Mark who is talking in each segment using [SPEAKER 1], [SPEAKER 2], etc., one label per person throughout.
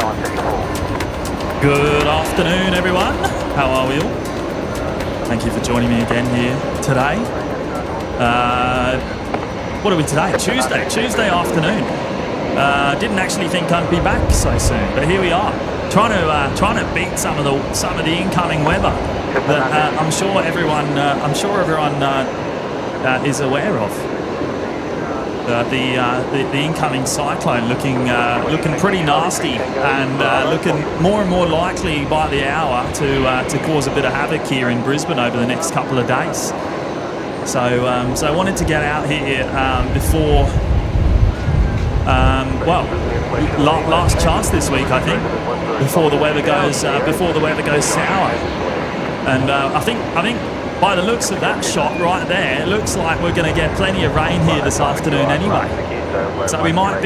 [SPEAKER 1] Good afternoon, everyone. How are we all? Thank you for joining me again here today. What are we today? Tuesday afternoon. Didn't actually think I'd be back so soon, but here we are, trying to beat some of the incoming weather that I'm sure everyone is aware of. The incoming cyclone looking pretty nasty and looking more and more likely by the hour to cause a bit of havoc here in Brisbane over the next couple of days. So I wanted to get out here before last chance this week, I think, before the weather goes sour. And I think by the looks of that shot right there, it looks like we're going to get plenty of rain here this afternoon anyway. So we might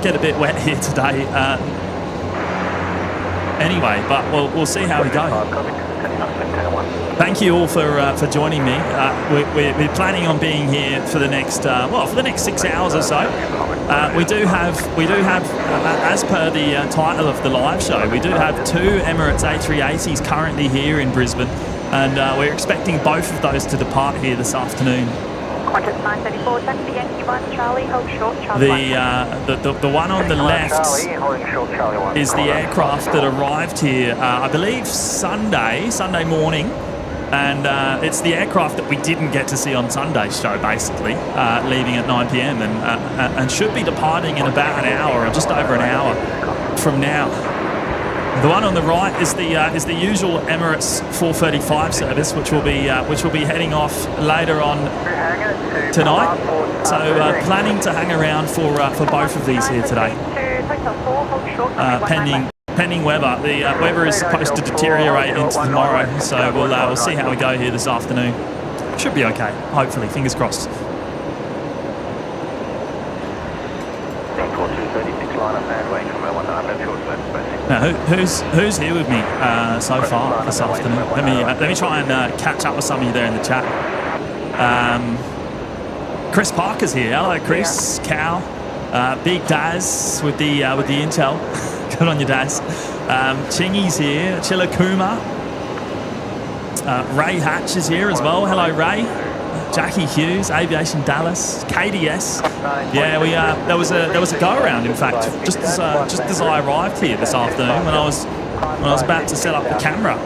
[SPEAKER 1] get a bit wet here today. Anyway, but we'll see how we go. Thank you all for joining me. We're planning on being here for the next 6 hours or so. We do have as per the title of the live show, we do have 2 Emirates A380's currently here in Brisbane, and we're expecting both of those to depart here this afternoon.
[SPEAKER 2] Qantas 934, taxi Yankee 1, Charlie, hold short, Charlie.
[SPEAKER 1] The one on the left is the aircraft that arrived here, I believe Sunday morning, and it's the aircraft that we didn't get to see on Sunday's show, basically, leaving at 9 p.m. and should be departing in about an hour or just over an hour from now. The one on the right is the usual Emirates 435 service, which will be heading off later on tonight. So planning to hang around for both of these here today. Pending weather. The weather is supposed to deteriorate into tomorrow, so we'll see how we go here this afternoon. Should be okay, hopefully. Fingers crossed. Now, who's here with me so far this afternoon? Let me try and catch up with some of you there in the chat. Chris Parker's here. Hello, Chris. Cal, Big Daz with the intel. Good on you, Daz. Chingy's here. Chillakuma. Ray Hatch is here as well. Hello, Ray. Jackie Hughes, Aviation Dallas, KDS. Yeah, there was a go around. In fact, just as I arrived here this afternoon, when I was about to set up the camera.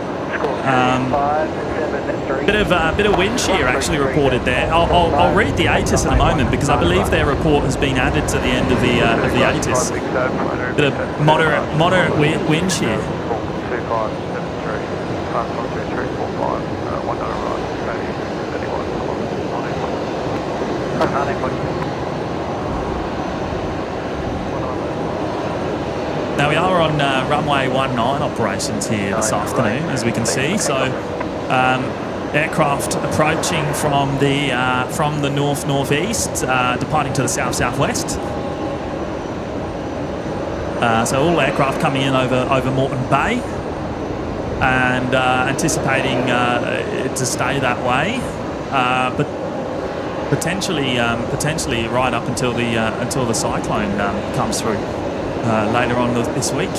[SPEAKER 1] Bit of wind shear actually reported there. I'll read the ATC in a moment because I believe their report has been added to the end of the ATC. Bit of moderate wind shear. Now we are on runway 19 operations here this afternoon, as we can see. So aircraft approaching from the northeast, departing to the southwest. So all aircraft coming in over Moreton Bay, and anticipating to stay that way, but potentially right up until the cyclone comes through later on this week.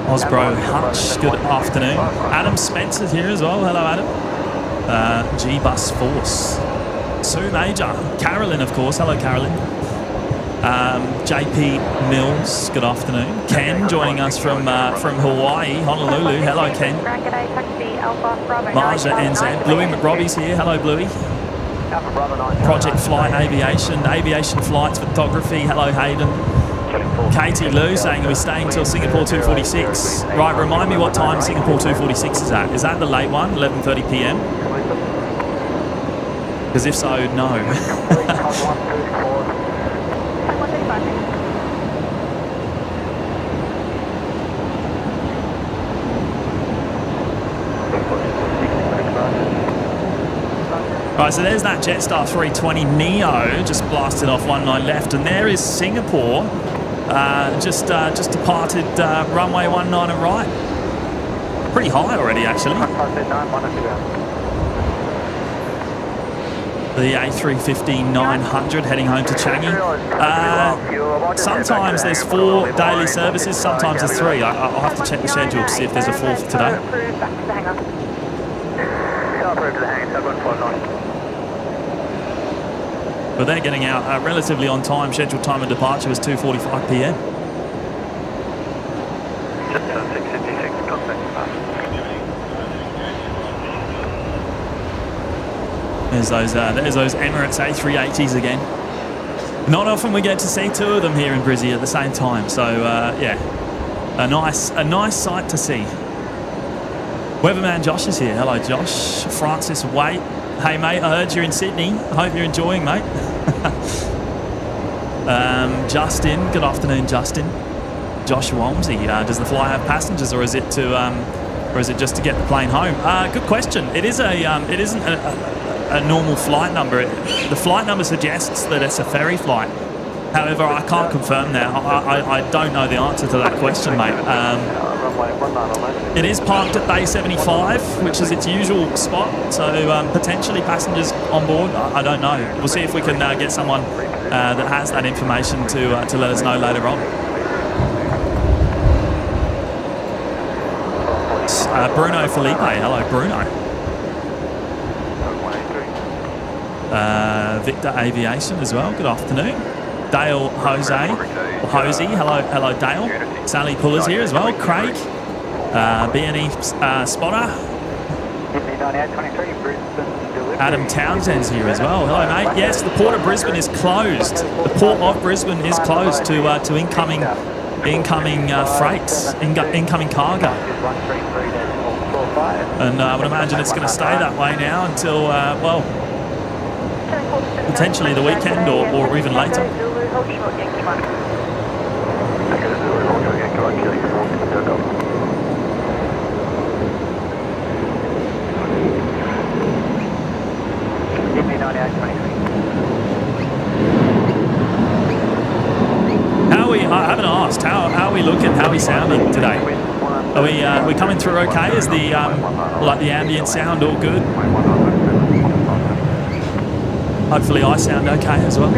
[SPEAKER 1] Osbro Hutch, good afternoon. Adam Spencer's here as well. Hello, Adam. G-Bus Force. Sue Major. Carolyn, of course. Hello, Carolyn. JP Mills, good afternoon. Ken joining us from Hawaii, Honolulu. Hello, Ken. Marja NZ. Bluey McRobbie's here. Hello, Bluey. Project Flight Aviation Flights Photography. Hello, Hayden. Katie Lou saying we're staying till Singapore 246. Right, remind me what time Singapore 246 is at. Is that the late one, 11:30 p.m? Because if so, no. Right, so there's that Jetstar 320 Neo just blasted off 19 left, and there is Singapore just departed runway 19 and right. Pretty high already, actually. the A350-900 heading home to Changi. Sometimes there's 4 daily services, sometimes there's 3. I'll have to check the schedule to see if there's a 4th today. But they're getting out relatively on time. Scheduled time of departure was 2:45 p.m. There's those Emirates A380's again. Not often we get to see 2 of them here in Brizzy at the same time. So yeah, a nice sight to see. Weatherman Josh is here. Hello, Josh. Francis Waite. Hey, mate. I heard you're in Sydney. I hope you're enjoying, mate. Justin. Good afternoon, Justin. Josh Walmsley. Does the fly have passengers, or is it just to get the plane home? Good question. It isn't a normal flight number. The flight number suggests that it's a ferry flight. However, I can't confirm that. I don't know the answer to that question, mate. It is parked at Bay 75, which is its usual spot, so potentially passengers on board. I don't know. We'll see if we can get someone that has that information to let us know later on. Bruno Felipe. Hello, Bruno. Victor Aviation as well. Good afternoon. Dale Jose, or Hosey. Hello, Dale. Sally Puller's here as well. Craig, BNE spotter. Adam Townsend's here as well. Hello, mate. Yes, the port of Brisbane is closed. The port of Brisbane is closed to incoming freights, incoming cargo. And I would imagine it's going to stay that way now until well, potentially the weekend or even later. How are we? I haven't asked. How are we looking? How are we sounding today? Are we coming through okay? Is the like the ambient sound all good? Hopefully I sound okay as well.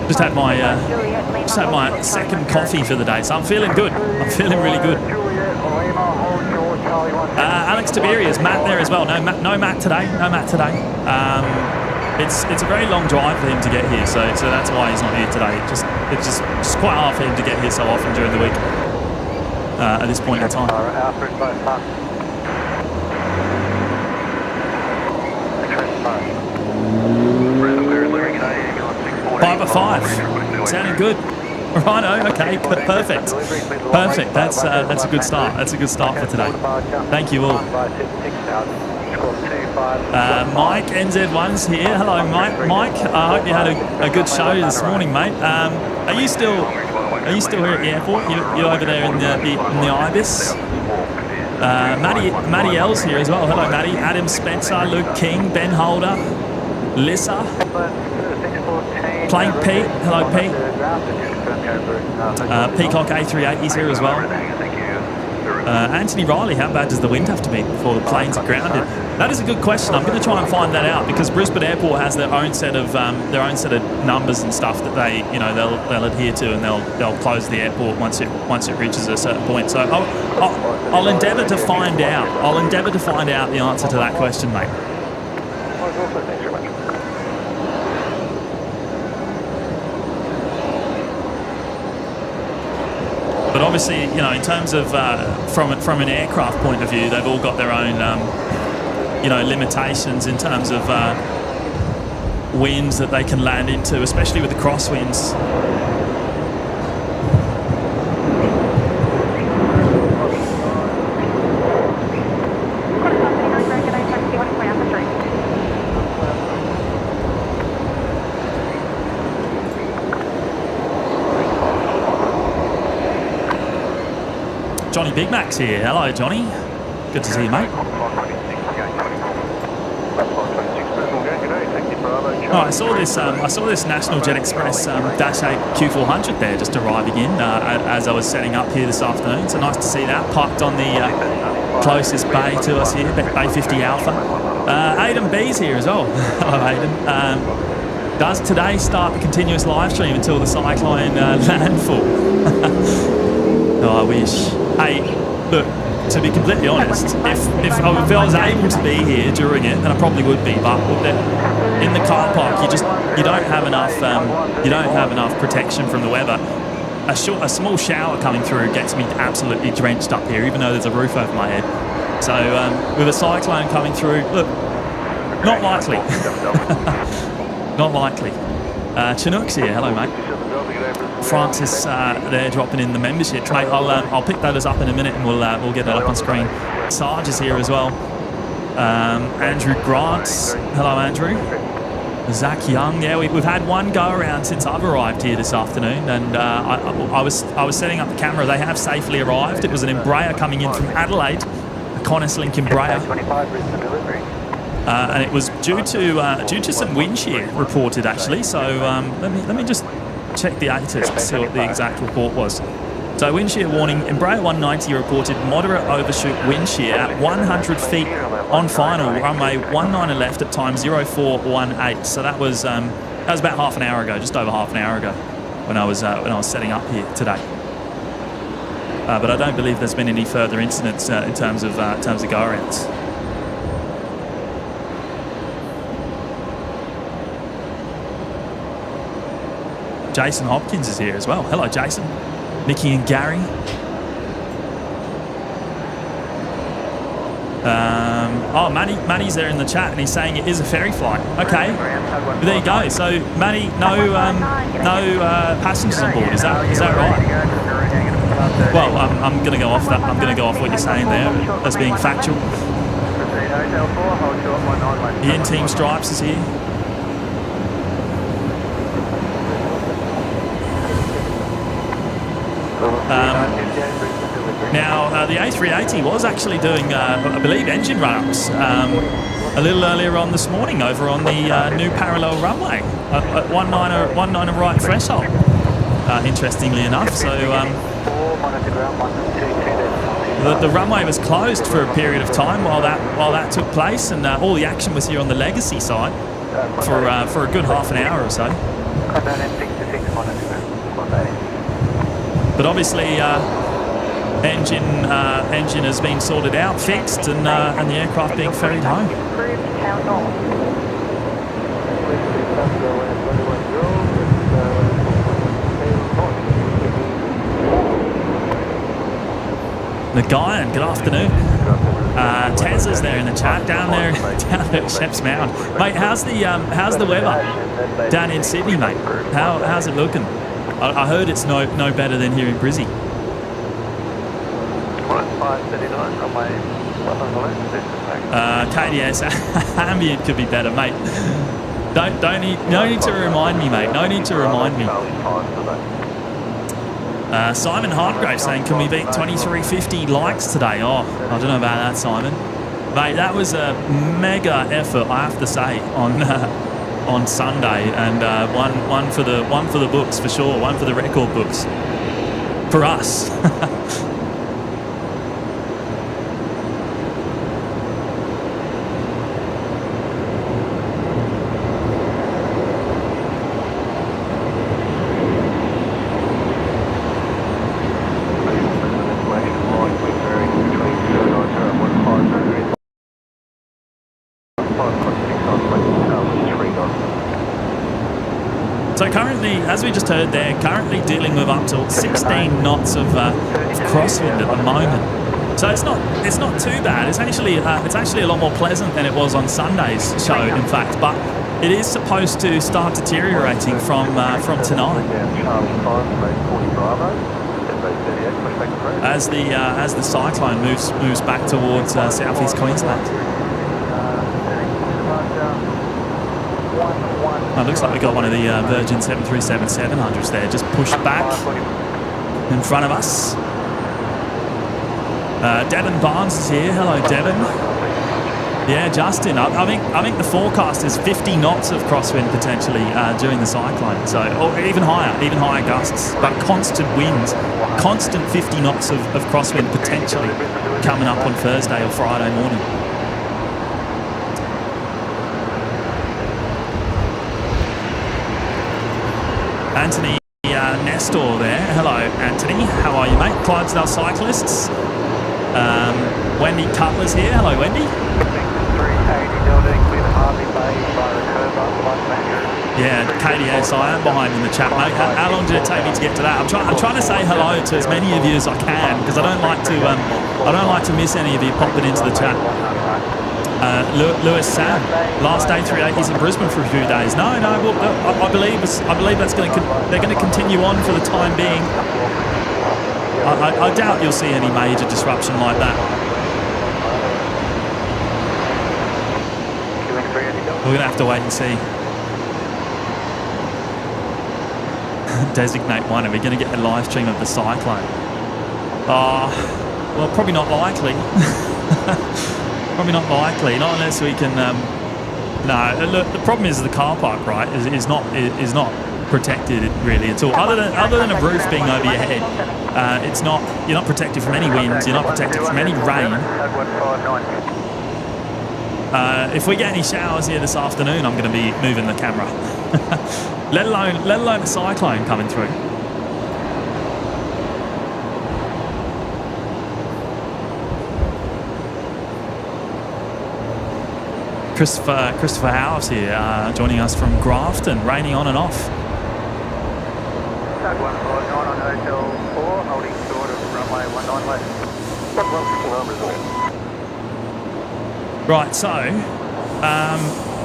[SPEAKER 1] Just had my second coffee for the day, so I'm feeling good. I'm feeling really good. Alex Tiberius, Matt there as well. No Matt today. No Matt today. It's a very long drive for him to get here, so that's why he's not here today. It's just quite hard for him to get here so often during the week. At this point in time. 5 at 5. Sounding good. Righto. Okay. Perfect. That's a good start. That's a good start for today. Thank you all. Mike NZ1's here. Hello, Mike. I hope you had a good show this morning, mate. Are you still here at the airport? You're over there in the IBIS. Matty L's here as well. Hello, Matty. Adam Spencer, Luke King, Ben Holder, Lissa, Plank Pete. Hello, Pete. Peacock A380's here as well. Anthony Riley, how bad does the wind have to be before the planes are grounded? That is a good question. I'm going to try and find that out because Brisbane Airport has their own set of numbers and stuff that they'll adhere to, and they'll close the airport once it reaches a certain point. So I'll endeavour to find out. I'll endeavour to find out the answer to that question, mate. But obviously, in terms of from an aircraft point of view, they've all got their own, limitations in terms of winds that they can land into, especially with the crosswinds. Johnny Big Mac's here. Hello, Johnny. Good to see you, mate. Oh, I saw this. I saw this National Jet Express Dash 8 Q400 there just arriving in as I was setting up here this afternoon. So nice to see that parked on the closest bay to us here, Bay 50 Alpha. Aidan B's here as well. Hello, Aidan. Does today start the continuous live stream until the Cyclone landfall? Oh, I wish. Hey, look. To be completely honest, if I was able to be here during it, then I probably would be. But in the car park, you don't have enough protection from the weather. A small shower coming through gets me absolutely drenched up here, even though there's a roof over my head. So with a cyclone coming through, look, not likely. Not likely. Chinook's here. Hello, mate. Francis there dropping in the membership, mate. I'll pick those up in a minute and we'll get that up on screen. Sarge is here as well. Andrew Grant, hello Andrew. Zach Young, yeah, we've had one go around since I've arrived here this afternoon, and I was setting up the camera. They have safely arrived. It was an Embraer coming in from Adelaide, a Qantas-Link Embraer. And it was due to some wind shear reported actually. So let me just check the ATC to see what the exact report was. So wind shear warning, Embraer 190 reported moderate overshoot wind shear at 100 feet on final, runway 19 left at time 0418. So that was about half an hour ago, just over half an hour ago, when I was setting up here today. But I don't believe there's been any further incidents in terms of go-arounds. Jason Hopkins is here as well. Hello, Jason. Mickey and Gary. Manny's there in the chat and he's saying it is a ferry flight. Okay, there you go. So Manny, no passengers on board. Is that right? Well, I'm going to go off that. I'm going to go off what you're saying there as being factual. Ian Team Stripes is here. Now, the A380 was actually doing, I believe, engine run-ups a little earlier on this morning over on the new parallel runway at 19 right threshold, interestingly enough. So the runway was closed for a period of time while that took place, and all the action was here on the legacy side for a good half an hour or so. But obviously, engine has been sorted out, fixed, and the aircraft being ferried home. Nagayan, good afternoon. Teza's there in the chat, down there at Sheps Mound. Mate, how's the weather down in Sydney, mate? How's it looking? I heard it's no better than here in Brizzy. KDS ambient could be better, mate. No need to remind me, mate. No need to remind me. Simon Hargrave saying, can we beat 2350 likes today? Oh, I don't know about that, Simon. Mate, that was a mega effort, I have to say, on Sunday, and one for the books for sure, one for the record books for us. So currently, as we just heard there, currently dealing with up to 16 knots of crosswind at the moment. So it's not too bad. It's actually a lot more pleasant than it was on Sunday's show, in fact. But it is supposed to start deteriorating from tonight, as the cyclone moves back towards southeast Queensland. Oh, looks like we got one of the Virgin 737-700s there, just pushed back in front of us. Devon Barnes is here. Hello, Devon. Yeah, Justin. I think the forecast is 50 knots of crosswind potentially during the cyclone. So, or even higher gusts, but constant winds, constant 50 knots of crosswind potentially coming up on Thursday or Friday morning. Anthony Nestor there. Hello, Anthony. How are you, mate? Clydesdale cyclists. Wendy Cutler's here. Hello, Wendy. Yeah, KDS, I am behind in the chat, mate. How long did it take me to get to that? I'm trying to say hello to as many of you as I can because I don't like to miss any of you popping into the chat. Lewis Sam, last A380's in Brisbane for a few days. No, well, I believe that's they're going to continue on for the time being. I doubt you'll see any major disruption like that. We're going to have to wait and see. Designate one. Are we going to get a live stream of the cyclone? Well, probably not likely. Probably not likely. Not unless we can. No, look. The problem is the car park, right? Is not protected really at all. Other than a roof being over your head, it's not. You're not protected from any winds. You're not protected from any rain. If we get any showers here this afternoon, I'm going to be moving the camera. let alone a cyclone coming through. Christopher House here, joining us from Grafton, raining on and off. Right, so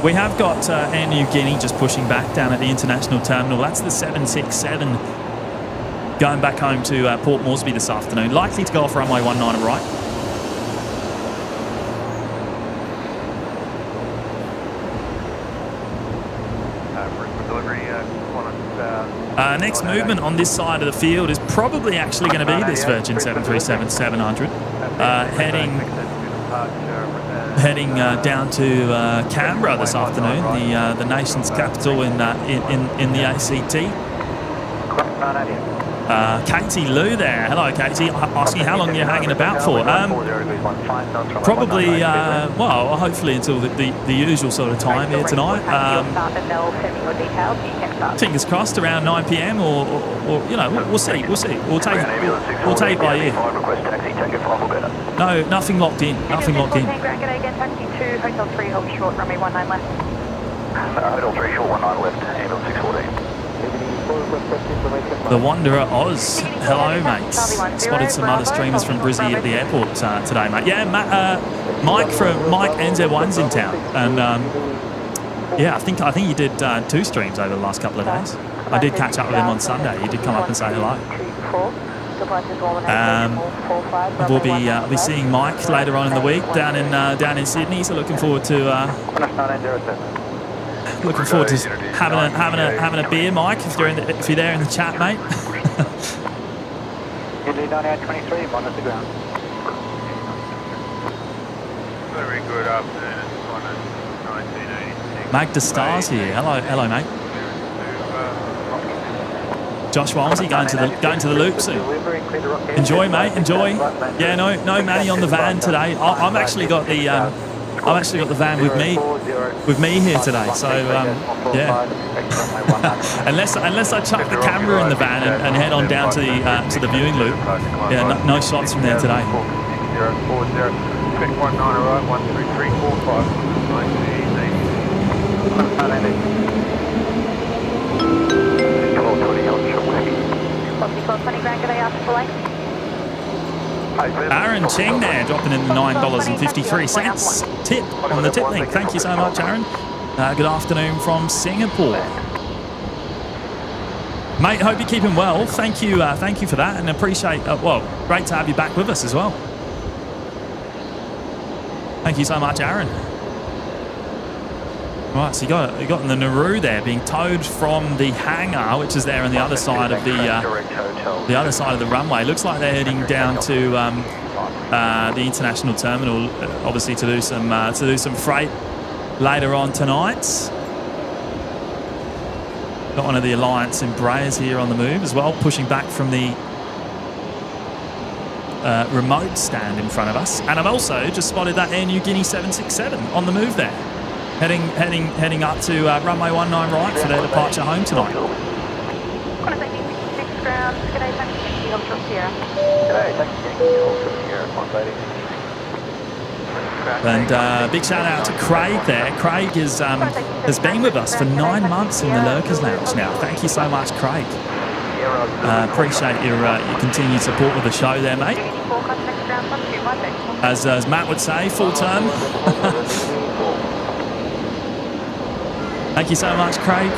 [SPEAKER 1] we have got Air New Guinea just pushing back down at the international terminal. That's the 767 going back home to Port Moresby this afternoon. Likely to go off runway 19 right. Next movement on this side of the field is probably actually going to be this Virgin 737-700 heading down to Canberra this afternoon, the nation's capital in the ACT. Katie Lou there. Hello, Katie. Asking how long you're hanging about for. Probably, well, hopefully until the usual sort of time here tonight. Fingers crossed around 9 p.m. or you know, we'll see. We'll take it by ear. No, nothing locked in. Nothing locked in.
[SPEAKER 2] Hotel 3, hold short, runway 19 left.
[SPEAKER 3] Hotel 3, short 19 left, ambulance 614.
[SPEAKER 1] The Wanderer Oz. Hello, mates. Spotted some other streamers from Brizzy at the airport today, mate. Yeah, Mike NZ1's in town, and yeah, I think he did 2 streams over the last couple of days. I did catch up with him on Sunday. He did come up and say hello. We'll be seeing Mike later on in the week down in Sydney. So looking forward to having a beer, Mike. If you're there in the chat, mate.
[SPEAKER 3] Very good afternoon. It's 1986.
[SPEAKER 1] Magda Stars here. Hello, mate. Josh Walmsley going to the loop soon. Enjoy, mate. Enjoy. Yeah, no Manny on the van today. I've actually got the van with me here today. So yeah. unless I chuck the camera in the van and head on down to the viewing loop. Yeah, no shots from there today.
[SPEAKER 3] 19 right, 13345, 1980.
[SPEAKER 1] Aaron Cheng there, dropping in the $9.53 tip on the tip link. Thank you so much, Aaron. Good afternoon from Singapore. Mate, hope you're keeping well. Thank you for that, and appreciate, well, great to have you back with us as well. Thank you so much, Aaron. Right, so you got the Nauru there being towed from the hangar, which is there on the other side of the other side of the runway. Looks like they're heading down to the international terminal, obviously to do some freight later on tonight. Got one of the Alliance Embraers here on the move as well, pushing back from the remote stand in front of us. And I've also just spotted that Air Niugini 767 on the move there, heading up to runway 19 right for their departure home tonight. And big shout out to Craig there. Craig has been with us for 9 months in the Lurkers Lounge now. Thank you so much, Craig. Appreciate your continued support of the show there, mate. As Matt would say, full term. Thank you so much, Craig.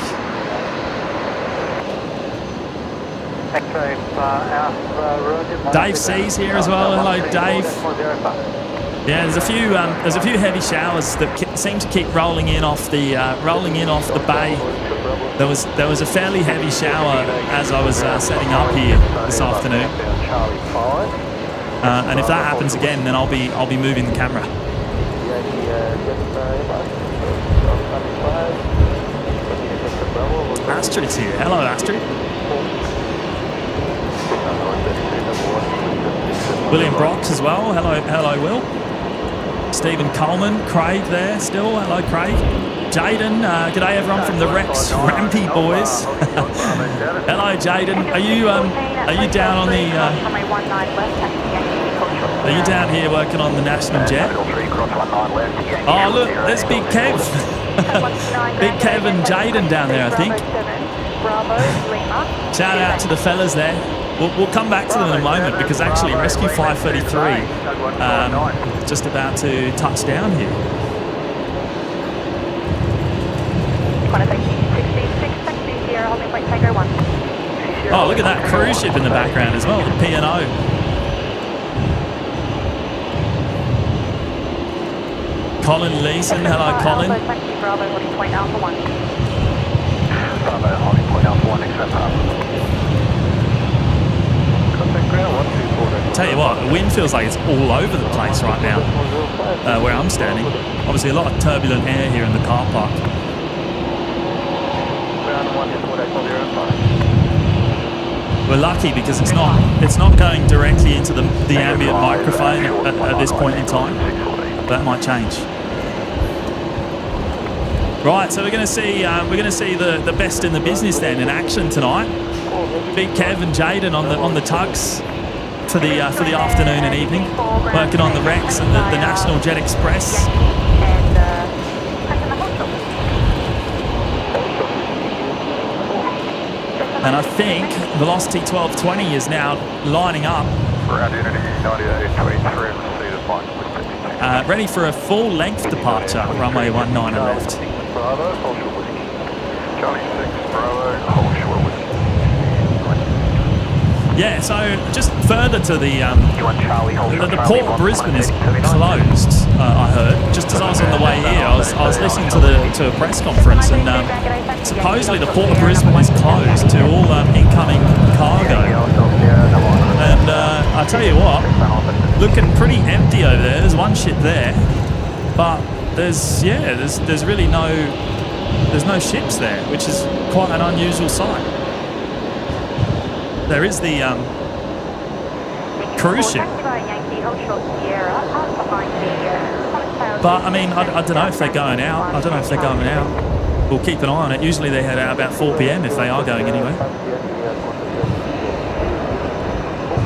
[SPEAKER 1] Dave C's here as well. Hello, Dave. Yeah, there's a few heavy showers that seem to keep rolling in off the bay. There was a fairly heavy shower as I was setting up here this afternoon. And if that happens again, then I'll be moving the camera. Astrid's here. Hello, Astrid. William Brox as well. Hello, Will. Stephen Coleman, Craig there still. Hello, Craig. Jaden, g'day everyone from the Rex Rampy boys. Hello, Jaden. Are you down on the? Are you down here working on the national jet? Oh look, there's Big Kev. Big Kev and Jaden down there, I think. Shout out to the fellas there. We'll come back to them in a moment because actually Rescue 533 just about to touch down here. Oh, look at that cruise ship in the background as well, the P&O. Colin Leeson, hello Colin. Tell you what, the wind feels like it's all over the place right now, where I'm standing. Obviously a lot of turbulent air here in the car park. We're lucky because it's not going directly into the ambient microphone at this point in time. That might change. Right, so we're going to see the best in the business then in action tonight. Big Kev and Jaden on the tugs for the afternoon and evening, working on the Rex and the National Jet Express. And I think Velocity 1220 is now lining up, ready for a full length departure at runway 19 and left. Yeah, so just further to the port of Brisbane is closed. I heard just as I was on the way here. I was listening to a press conference, and supposedly the port of Brisbane is closed to all incoming cargo. And I tell you what, looking pretty empty over there. There's one ship there, but there's really no ships there, which is quite an unusual sight. There is the cruise ship. But, I mean, I don't know if they're going out. We'll keep an eye on it. Usually they head out about 4 p.m. if they are going anywhere.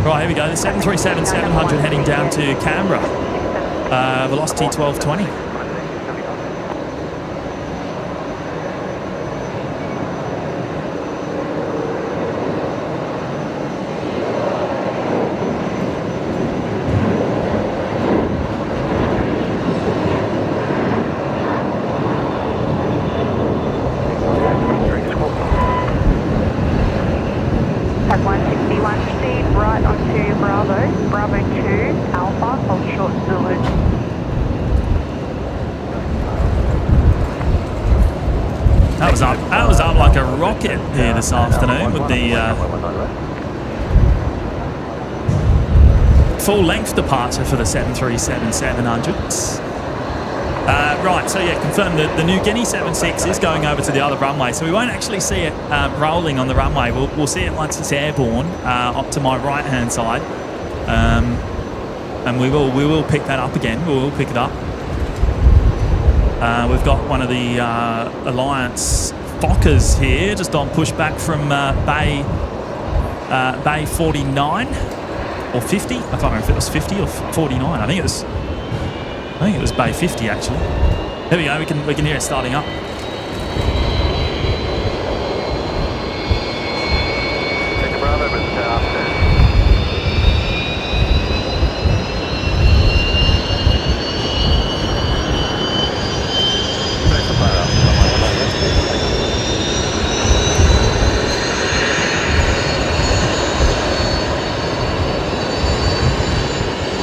[SPEAKER 1] Right, here we go. The 737-700 heading down to Canberra. Velocity 1220. rocket here this afternoon with the full-length departure for the 737-700s. Right, so yeah, confirmed that the New Guinea 76 is going over to the other runway, so we won't actually see it rolling on the runway. We'll see it once it's airborne up to my right-hand side, and we will pick that up again. We will pick it up. We've got one of the Alliance Fokkers here, just on pushback from Bay 49 or 50. I can't remember if it was 50 or 49. I think it was Bay 50 actually. There we go. We can hear it starting up.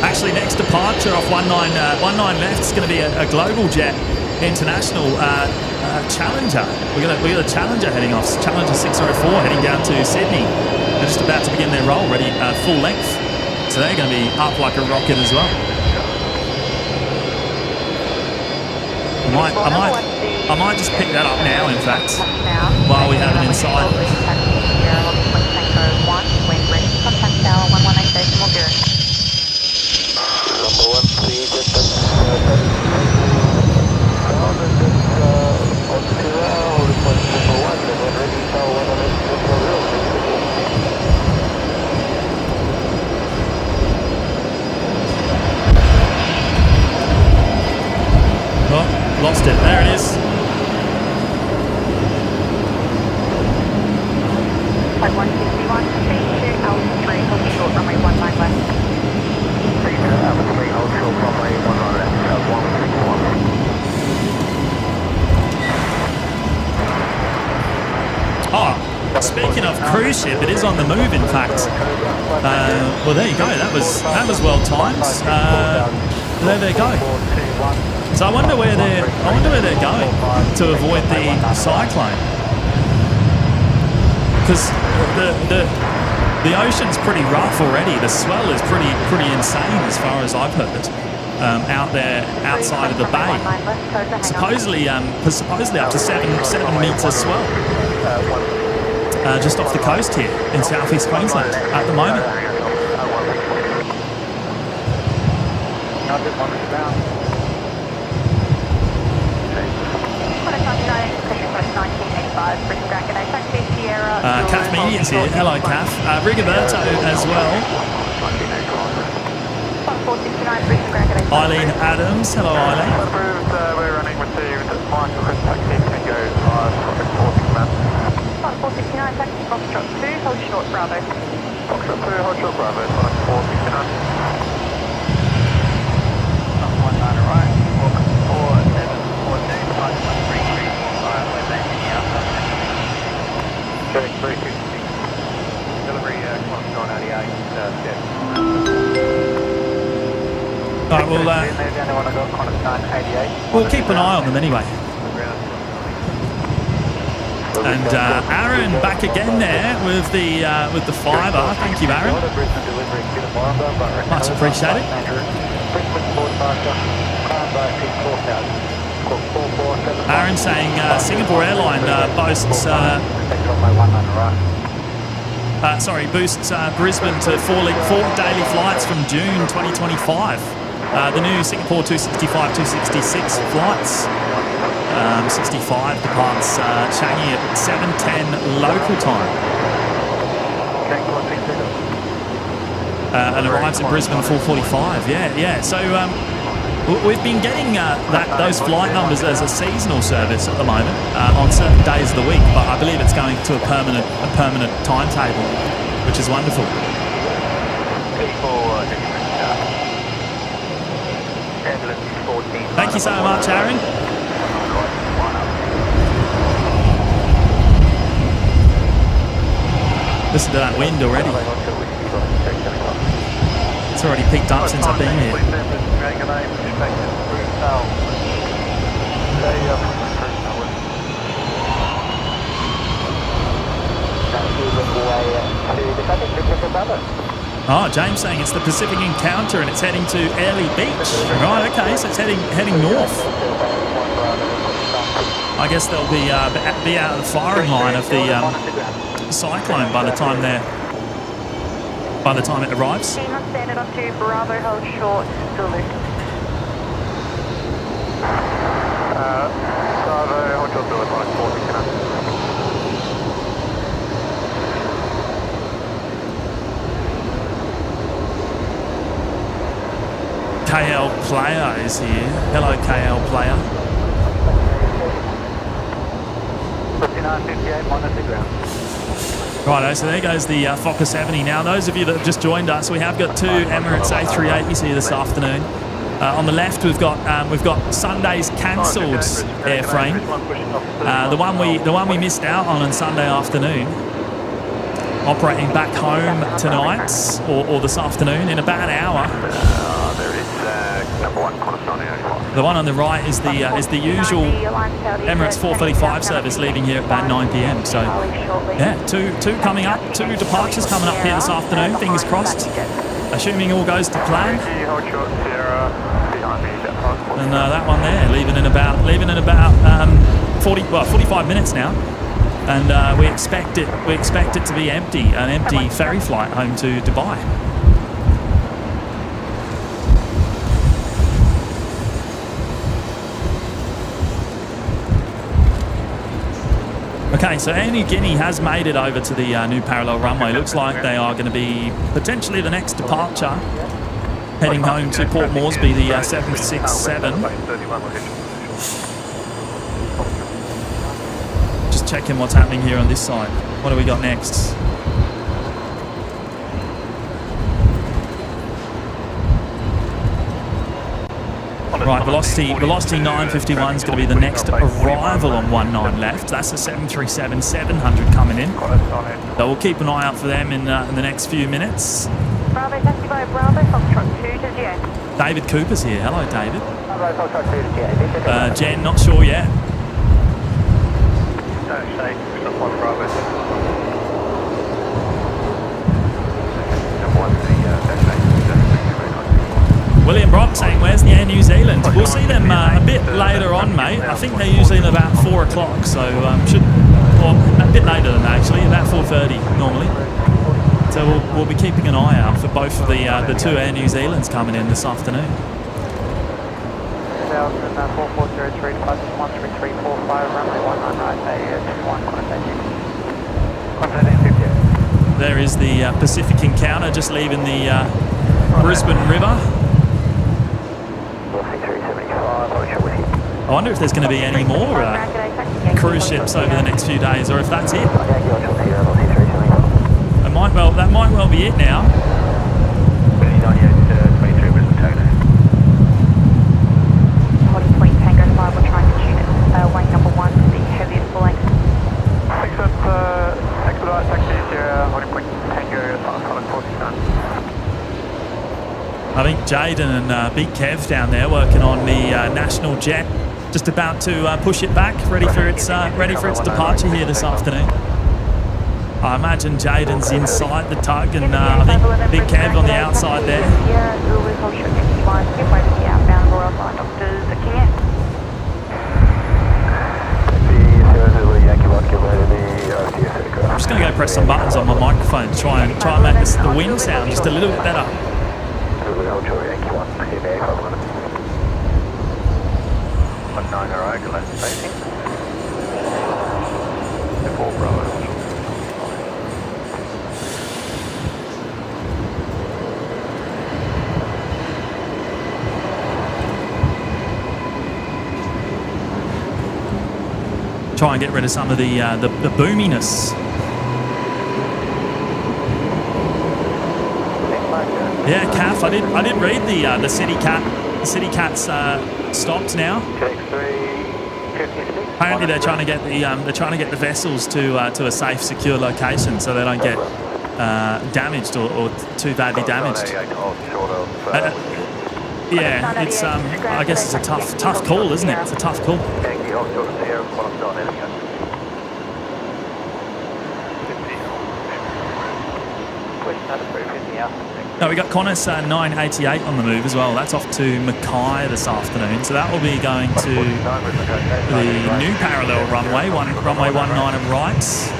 [SPEAKER 1] Actually, next departure off 19 left is going to be a Global Jet International Challenger. We got a Challenger heading off. Challenger 604 heading down to Sydney. They're just about to begin their roll, ready full length. So they're going to be up like a rocket as well. I might just pick that up now. In fact, while we have it inside. Oh, lost it. There it is.
[SPEAKER 2] Flight 161, speed to Alfred, hold short runway 19 left.
[SPEAKER 3] Speed to Alfred, hold short runway 19 left, 161.
[SPEAKER 1] Oh, speaking of cruise ship, it is on the move. In fact, well, there you go. That was well timed. There they go. So I wonder where they're going to avoid the cyclone, because the ocean's pretty rough already. The swell is pretty insane as far as I've heard. Out there outside of the bay, supposedly up to 7 metres swell, just off the coast here in southeast Queensland at the moment. Kath Media's here. Hello, Kath. Rigoberto as well. Eileen Adams. Hello, Eileen.
[SPEAKER 3] We're running received. Michael Chris taxi can go 469.
[SPEAKER 2] 469, taxi Foxtrot 2, hold short Bravo.
[SPEAKER 3] Foxtrot 2, hold short Bravo, 469. 19 right, 4742, 53345, we're landing outside. Check 356. Delivery, Foxtrot 88, step.
[SPEAKER 1] All right, we'll keep an eye on them anyway. And Aaron back again there with the fibre. Thank you, Aaron. Much appreciated. Aaron saying Singapore Airline boasts Brisbane to four daily flights from June 2025. The new Singapore 265, 266 flights. 65 departs Changi at 7:10 local time. And arrives in Brisbane 4:45. Yeah. So we've been getting those flight numbers as a seasonal service at the moment on certain days of the week, but I believe it's going to a permanent timetable, which is wonderful. Thank you so much, Aaron. Listen to that wind already. It's already picked up since I've been here. Oh, James saying it's the Pacific Encounter and it's heading to Airlie Beach. Right, okay, so it's heading north. I guess they'll be out of the firing line of the Cyclone by the time it arrives.
[SPEAKER 2] Standard up to Bravo, hold short, Zulu.
[SPEAKER 3] Bravo, hold short, Zulu, 540,
[SPEAKER 1] KL Player is here. Hello, KL Player.
[SPEAKER 3] 5958, monitor ground.
[SPEAKER 1] Righto, so there goes the Fokker 70. Now, those of you that have just joined us, we have got two Emirates A380's here this afternoon. On the left, we've got Sunday's cancelled airframe. The one we missed out on Sunday afternoon, operating back home tonight or this afternoon in about an hour. The one on the right is the usual Emirates 435 service leaving here at about 9 p.m. So, yeah, two coming up, two departures coming up here this afternoon. Fingers crossed, assuming all goes to plan. And that one there, leaving in about 45 minutes now. And we expect it to be empty, an empty ferry flight home to Dubai. Okay, so Air Niugini has made it over to the new parallel runway. Looks like they are going to be potentially the next departure, heading home to Port Moresby, the 767. Just checking what's happening here on this side. What do we got next? Right, velocity 951 is going to be the next arrival on 19 left. That's the 737-700 coming in. So we'll keep an eye out for them in the next few minutes.
[SPEAKER 2] Bravo, taxi by Bravo, Foxtrot 2 to Jen.
[SPEAKER 1] David Cooper's here. Hello, David. Jen, not sure yet. William Brock saying, where's the Air New Zealand? We'll see them a bit later on, mate. I think they're usually in about 4 o'clock, so a bit later than that, actually, about 4:30 normally. So we'll be keeping an eye out for both of the two Air New Zealands coming in this afternoon.
[SPEAKER 2] 4403 plus 13345, runway 19 right,
[SPEAKER 1] There is the Pacific Encounter just leaving the Brisbane River. I wonder if there's going to be any more cruise ships over the next few days, or if that's it. That might well be it now. I think Jaden and Big Kev down there working on the national jet, just about to push it back, ready for its departure here this afternoon. I imagine Jaden's inside the tug, and I think Big Kev on the outside there. I'm just going to go press some buttons on my microphone to try and make the wind sound just a little bit better. Try and get rid of some of the boominess. Yeah, CAF. I did read the City Cat's stopped now. Apparently they're trying to get the vessels to a safe, secure location so they don't get damaged or too badly damaged. Yeah, it's I guess it's a tough call, isn't it? It's a tough call. No, we got Qantas 988 on the move as well. That's off to Mackay this afternoon. So that will be going to the new parallel runway, runway 19 and right.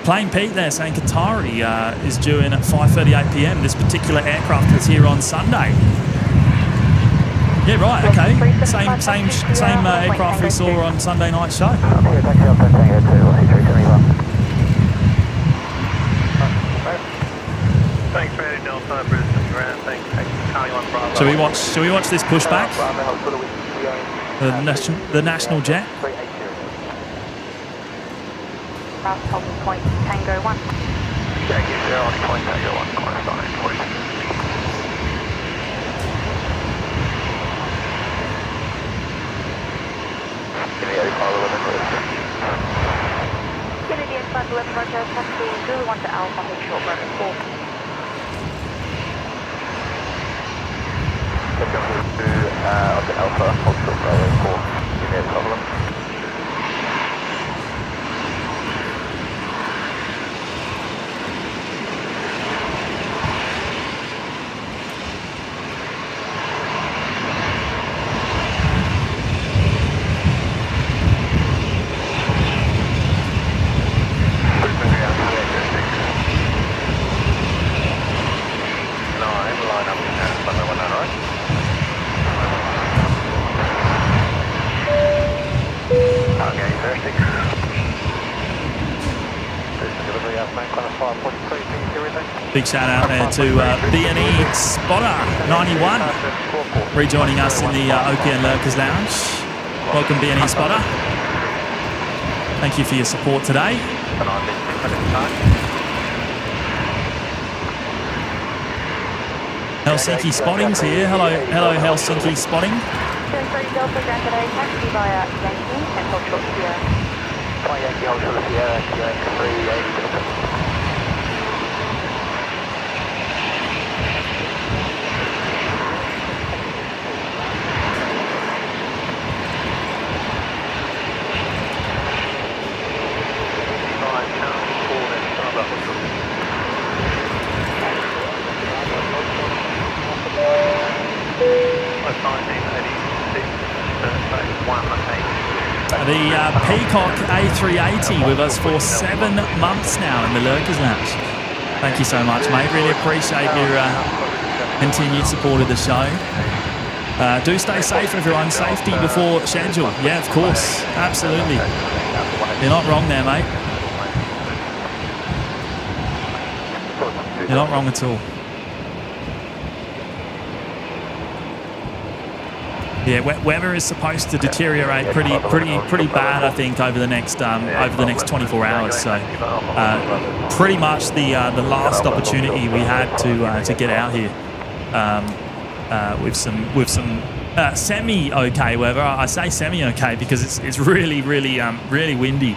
[SPEAKER 1] Plain Pete there saying Qatari is due in at 5:38 p.m. This particular aircraft is here on Sunday. Yeah, right. Okay. Same aircraft we saw on Sunday night show.
[SPEAKER 3] Thanks, Ready Delta, Brisbane ground. Thanks, Charlie 1 Bravo.
[SPEAKER 1] Should we watch this pushback? The national jet.
[SPEAKER 2] Holding point Tango 1.
[SPEAKER 3] Yeah, you zero on point Tango 1, corresponding point. Kennedy 85 11, Roger, taxi 01 to Alpha, hold short runway 4. Up to Alpha, hold short runway 4. Give me a problem.
[SPEAKER 1] Big shout out there to BNE Spotter 91 rejoining us in the OPN Lurkers Lounge. Welcome BNE Spotter. Thank you for your support today. Helsinki Spotting's here. Hello Helsinki Spotting.
[SPEAKER 2] Delta Grand today, taxi via Yankee and hold short Sierra.
[SPEAKER 3] Yankee, hold short Sierra, Yankee 380.
[SPEAKER 1] The Peacock A380 with us for 7 months now in the Lurkers Lounge. Thank you so much, mate. Really appreciate your continued support of the show. Do stay safe, everyone. Safety before schedule. Yeah, of course. Absolutely. You're not wrong there, mate. You're not wrong at all. Yeah, weather is supposed to deteriorate pretty bad, I think, over the next 24 hours. So, pretty much the last opportunity we had to get out here with some semi okay weather. I say semi okay because it's really windy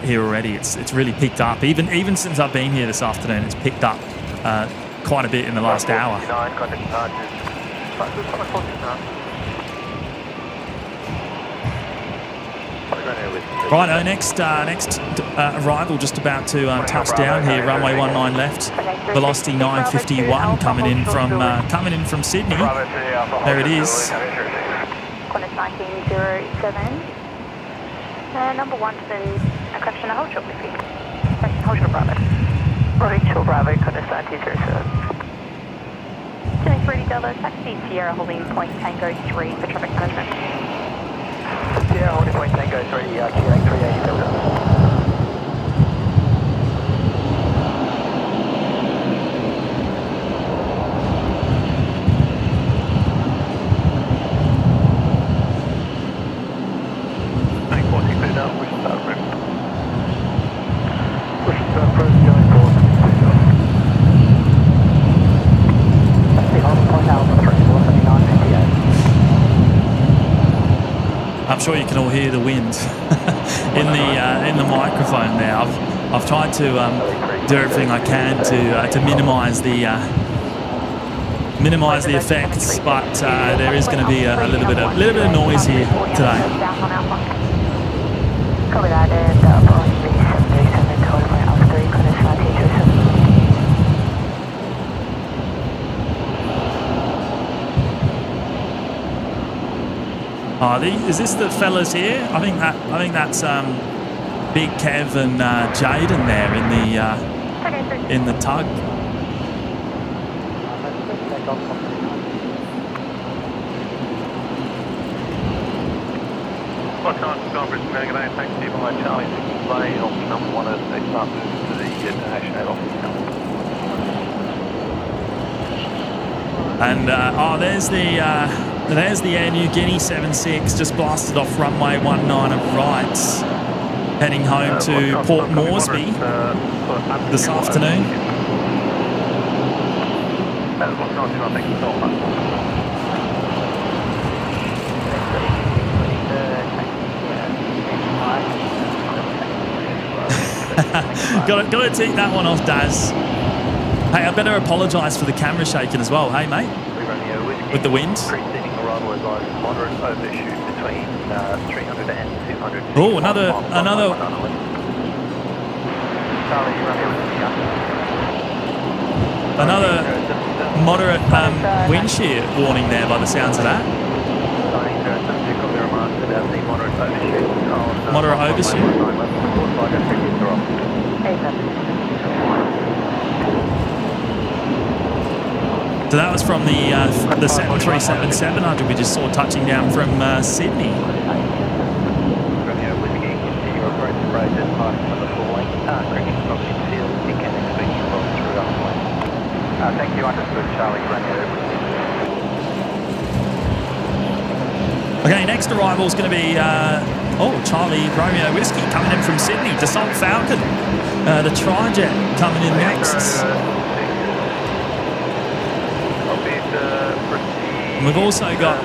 [SPEAKER 1] here already. It's really picked up. Even since I've been here this afternoon, it's picked up quite a bit in the last hour. Right, next arrival just about to touch down here. Runway 19 left, velocity 951 coming in from Sydney. There it is.
[SPEAKER 2] Qantas 1907. Number 1's been a question to hold short with you. Hold short Bravo. Rachel Bravo, Qantas 1907. Ready Delta, taxi Sierra holding point Tango 3 for traffic management.
[SPEAKER 3] Sierra holding point Tango 3, QA 380 Delta. Thank 42 down, push start room. Push start room, going forward. Taxi holding point Alpha 347958.
[SPEAKER 1] I'm sure you can all hear the wind in the microphone there. I've tried to do everything I can to minimise the effects, but there is going to be a little bit of noise here today.
[SPEAKER 2] Copy that, and apologies, 737 to Alpha 3.
[SPEAKER 1] Is this the fellas here? I think that's Big Kev and Jaden there in the tug.
[SPEAKER 3] What time is Brisbane International Airport? Taxi by Charlie 6 Bay, option number 1 as they start moving to the International office.
[SPEAKER 1] And there's the Air Niugini 76 just blasted off runway 19 right, heading home to Port Moresby this afternoon. got to take that one off, Daz. Hey, I better apologise for the camera shaking as well. Hey, mate. With the wind.
[SPEAKER 3] Moderate overshoot between 300 and 200.
[SPEAKER 1] Oh, another. Another moderate wind shear warning there by the sounds of that. Moderate overshoot. So that was from the 737-700 we just saw touching down from Sydney.
[SPEAKER 3] Thank you, understood, Charlie.
[SPEAKER 1] Okay, next arrival is going to be Charlie Romeo Whiskey coming in from Sydney. Dassault Falcon, the Trijet coming in next. And we've also got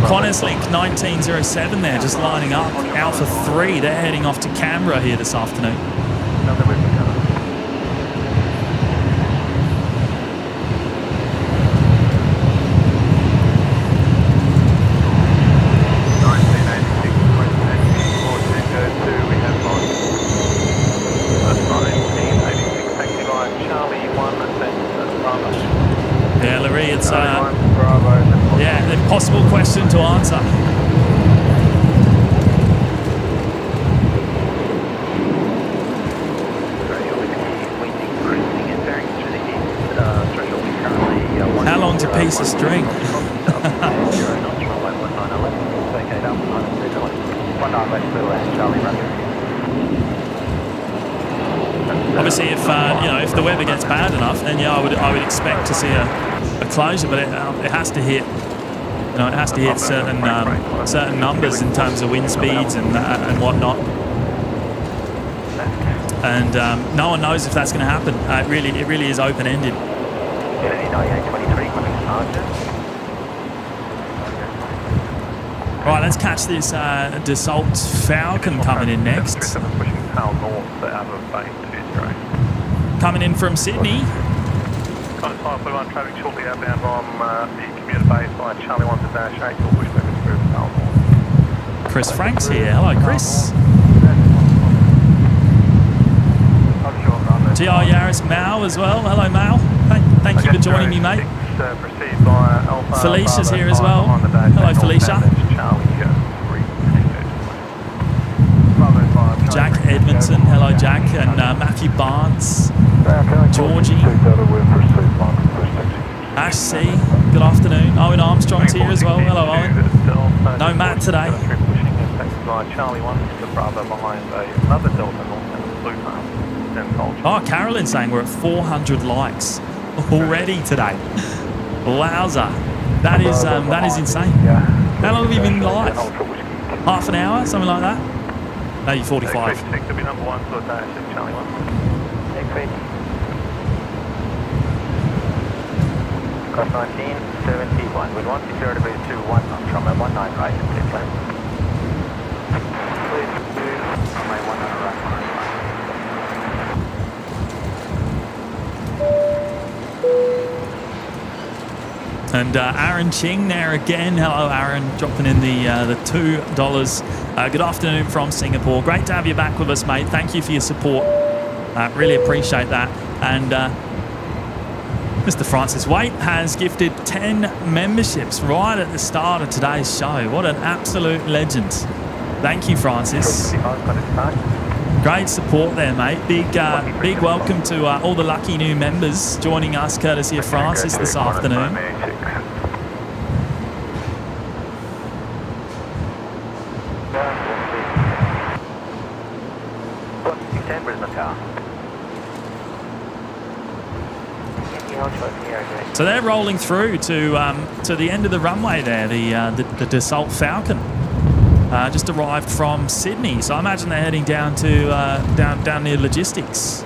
[SPEAKER 1] Qantas Link 1907 there, just lining up. Alpha 3, they're heading off to Canberra here this afternoon. Yeah, Larry, it's the impossible question to answer. How long's a piece of string? Obviously, if the weather gets bad enough, then I would expect to see a closure, but it has to hit. It has to hit certain numbers in terms of wind speeds and whatnot. And no one knows if that's going to happen. It really is open ended. Right, let's catch this Dassault Falcon coming in next. Coming in from Sydney.
[SPEAKER 3] Traffic shortly outbound from the commuter base by Charlie 1 to dash 8.
[SPEAKER 1] Chris Franks here. Hello, Chris. GR Yaris Mao as well. Hello, Mao. Thank you for joining me, mate. Felicia's here as well. Hello, Felicia. Jack Edmondson. Hello, Jack. And Matthew Barnes. Georgie. Ash C. Good afternoon. Owen Armstrong's here as well. Hello, Owen. No Matt today. Oh, Carolyn's saying we're at 400 likes already today. Wowza. That is insane. How long have you been live? Half an hour? Something like that? Maybe 45.
[SPEAKER 3] Cost 1971 with 160 degrees to 1 from a 19 right and clear plan. Please do from my 19 right.
[SPEAKER 1] And Aaron Ching there again. Hello, Aaron, dropping in the $2. Good afternoon from Singapore. Great to have you back with us, mate. Thank you for your support. Really appreciate that. And Mr. Francis Waite has gifted 10 memberships right at the start of today's show. What an absolute legend. Thank you, Francis. Great support there, mate. Big welcome to all the lucky new members joining us courtesy of Francis this afternoon. So they're rolling through to the end of the runway there, the Dassault Falcon. Just arrived from Sydney, so I imagine they're heading down to down near logistics.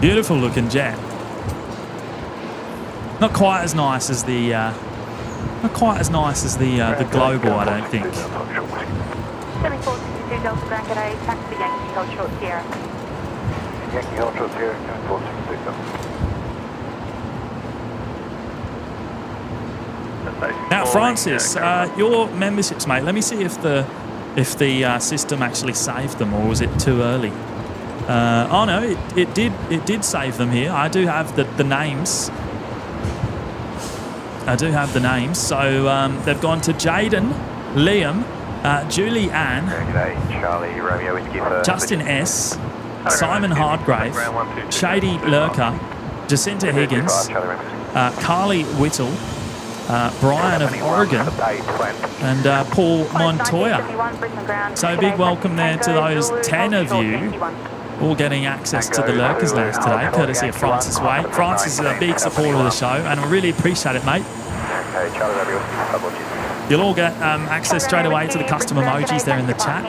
[SPEAKER 1] Beautiful looking jet. Not quite as nice as the Global, I don't think.
[SPEAKER 2] 7462 Delta Grand G'day, taxi Yankee Hold Short Sierra.
[SPEAKER 3] Yankee Hold Short Sierra, 7462.
[SPEAKER 1] Now, Francis, your memberships, mate. Let me see if the system actually saved them, or was it too early? Oh no, it did save them here. I do have the names. So they've gone to Jaden, Liam, Julie Ann, Justin S, Simon Hardgrave, Shady Lurker, Jacinta Higgins, Carly Whittle, Brian of Oregon, and Paul Montoya. So big welcome there to those 10 of you, all getting access to the Lurkers Lounge today, courtesy of Francis Waite. Francis is a big supporter of the show, and I really appreciate it, mate. You'll all get access straight away to the custom emojis there in the chat,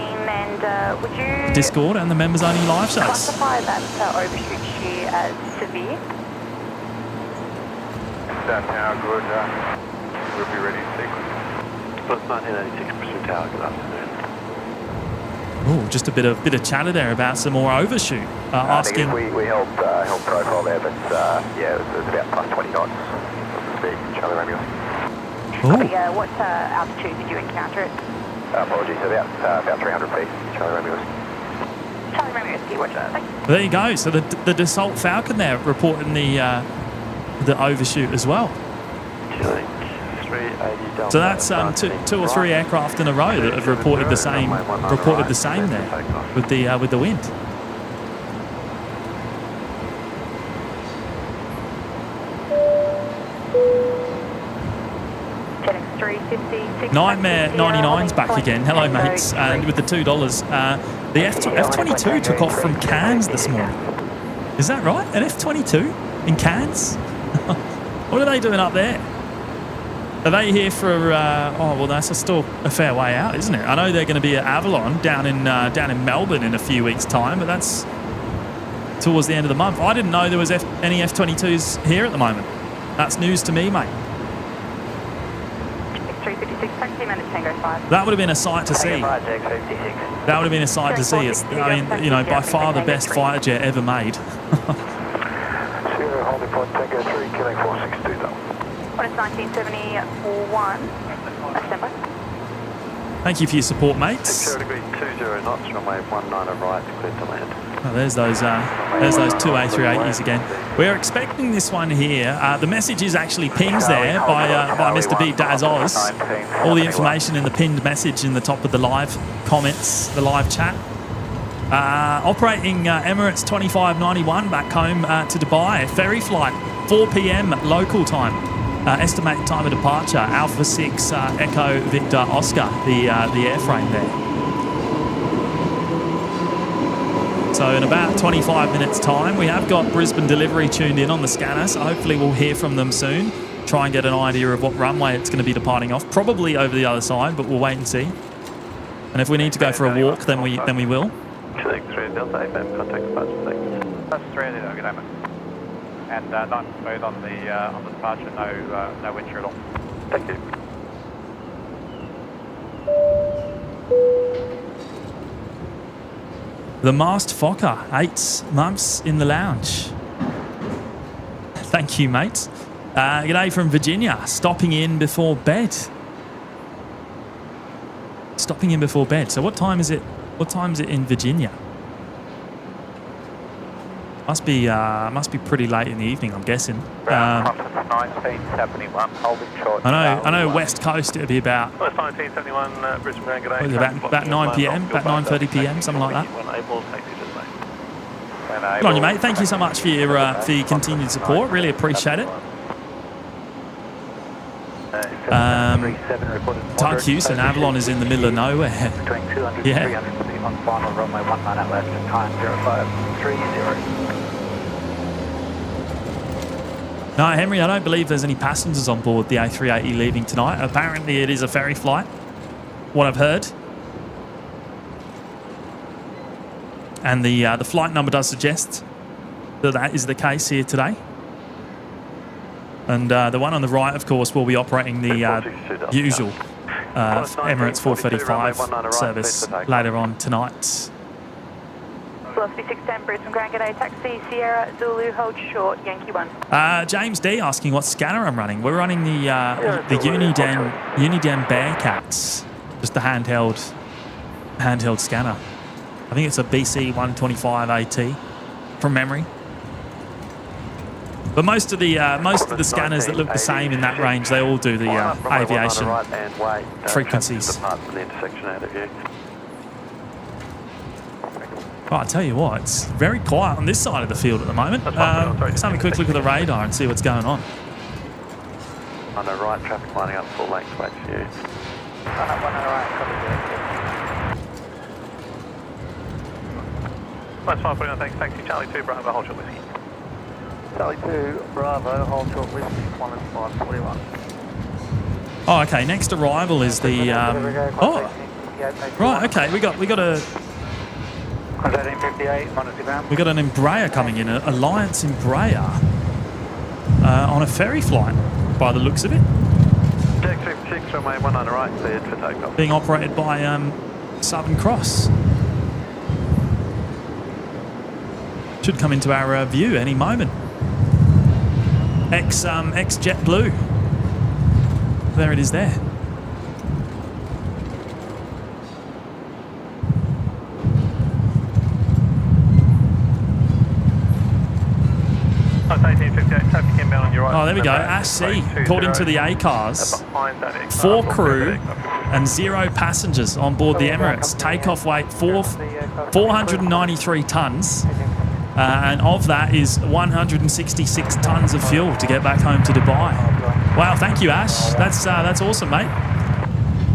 [SPEAKER 1] Discord, and the members-only live shows.
[SPEAKER 2] Classify that overshoot shear as severe.
[SPEAKER 3] Tower, good. We'll be ready to sequence. Plus 1986 Tower, good afternoon.
[SPEAKER 1] Oh, just a bit of chatter there about some more overshoot. Asking.
[SPEAKER 3] We held profile there, but yeah, it was about plus 20 knots. Speed, Charlie Romeo.
[SPEAKER 2] What altitude did you encounter it?
[SPEAKER 3] Apologies, about 300 feet, Charlie Romeo.
[SPEAKER 2] Charlie Romeo, ski, watch that.
[SPEAKER 1] There you go. So the Dassault Falcon there reporting the overshoot as well. So that's two or three aircraft in a row that have reported the same there with the wind. Nightmare 99's back again. Hello, mates. And with the $2, the F-22 took off from Cairns this morning. Is that right? An F-22 in Cairns? What are they doing up there? Are they here for? Well, that's still a fair way out, isn't it? I know they're going to be at Avalon down in Melbourne in a few weeks' time, but that's towards the end of the month. I didn't know there was any F-22s here at the moment. That's news to me, mate.
[SPEAKER 2] 356, taxi minutes, Tango 5.
[SPEAKER 1] That would have been a sight to see. That would have been a sight to see. It's, I mean, you know, by far the best fighter jet ever made.
[SPEAKER 3] Zero, holding point, Tango 3, killing 462 though.
[SPEAKER 2] What is 1971? December.
[SPEAKER 1] Thank you for your support, mates.
[SPEAKER 3] 20 knots, runway 19 right, clear to land.
[SPEAKER 1] Oh, there's those two A380's again. We're expecting this one here. The message is actually pinged there by Mr. B Daz Oz. All the information in the pinned message in the top of the live comments, the live chat. Operating Emirates 2591 back home to Dubai. Ferry flight, 4 p.m. local time. Estimated time of departure, Alpha 6 Echo Victor Oscar, the airframe there. So in about 25 minutes time, we have got Brisbane delivery tuned in on the scanner, so hopefully we'll hear from them soon. Try and get an idea of what runway it's going to be departing off, probably over the other side, but we'll wait and see. And if we need to go for a walk, then we will.
[SPEAKER 3] Select 3 Delta, FM, contact departure, thanks.
[SPEAKER 4] That's 3 Delta, good day, mate. And nice and smooth on the departure, no wind shear at all.
[SPEAKER 3] Thank you.
[SPEAKER 1] The Masked Fokker, 8 months in the lounge. Thank you, mate. G'day from Virginia, stopping in before bed. Stopping in before bed. So what time is it? What time is it in Virginia? Must be pretty late in the evening, I'm guessing.
[SPEAKER 4] Ground Qantas 1971, holding short.
[SPEAKER 1] I know West Coast it'd be about.
[SPEAKER 3] Well, it's 1971, Brisbane, good day.
[SPEAKER 1] What is it, about 9 p.m, about 9:30 p.m, something like that. Good on you, mate. Thank you so much for your continued support. Really appreciate it. Doug Houston, Avalon is in the middle of nowhere. Yeah.
[SPEAKER 4] On final runway 19 at left, time 0530.
[SPEAKER 1] No, Henry, I don't believe there's any passengers on board the A380 leaving tonight. Apparently it is a ferry flight, what I've heard. And the flight number does suggest that that is the case here today. And the one on the right, of course, will be operating the usual Emirates 435 service later on tonight.
[SPEAKER 2] Philosophy 610, Brisbane Grand G'day, taxi Sierra Zulu, hold short, Yankee 1.
[SPEAKER 1] James D asking what scanner I'm running. We're running the Uniden Bearcats, just the handheld scanner. I think it's a BC 125 AT from memory. But most of the scanners that look the same in that range, they all do the aviation frequencies. Well, I tell you what, it's very quiet on this side of the field at the moment. Let's have a quick look at the radar and see what's going on.
[SPEAKER 3] On the right, traffic lining up full length, wait for you. That's fine, putting on thanks. Taxi Charlie 2, Bravo, hold short whiskey. Charlie 2, Bravo, hold short whiskey, Qantas 541.
[SPEAKER 1] Oh, okay. Next arrival is the. Right. Okay. We got a. We got an Embraer coming in, an Alliance Embraer, on a ferry flight, by the looks of it.
[SPEAKER 3] Jack 6, runway 19 right, cleared for takeoff.
[SPEAKER 1] Being operated by Southern Cross. Should come into our view any moment. Ex JetBlue. There it is there. Oh, there we go. Ash C, according to the ACARS, 4 crew and 0 passengers on board the Emirates. Takeoff weight 493 tonnes. And of that is 166 tonnes of fuel to get back home to Dubai. Wow, thank you, Ash. That's awesome, mate.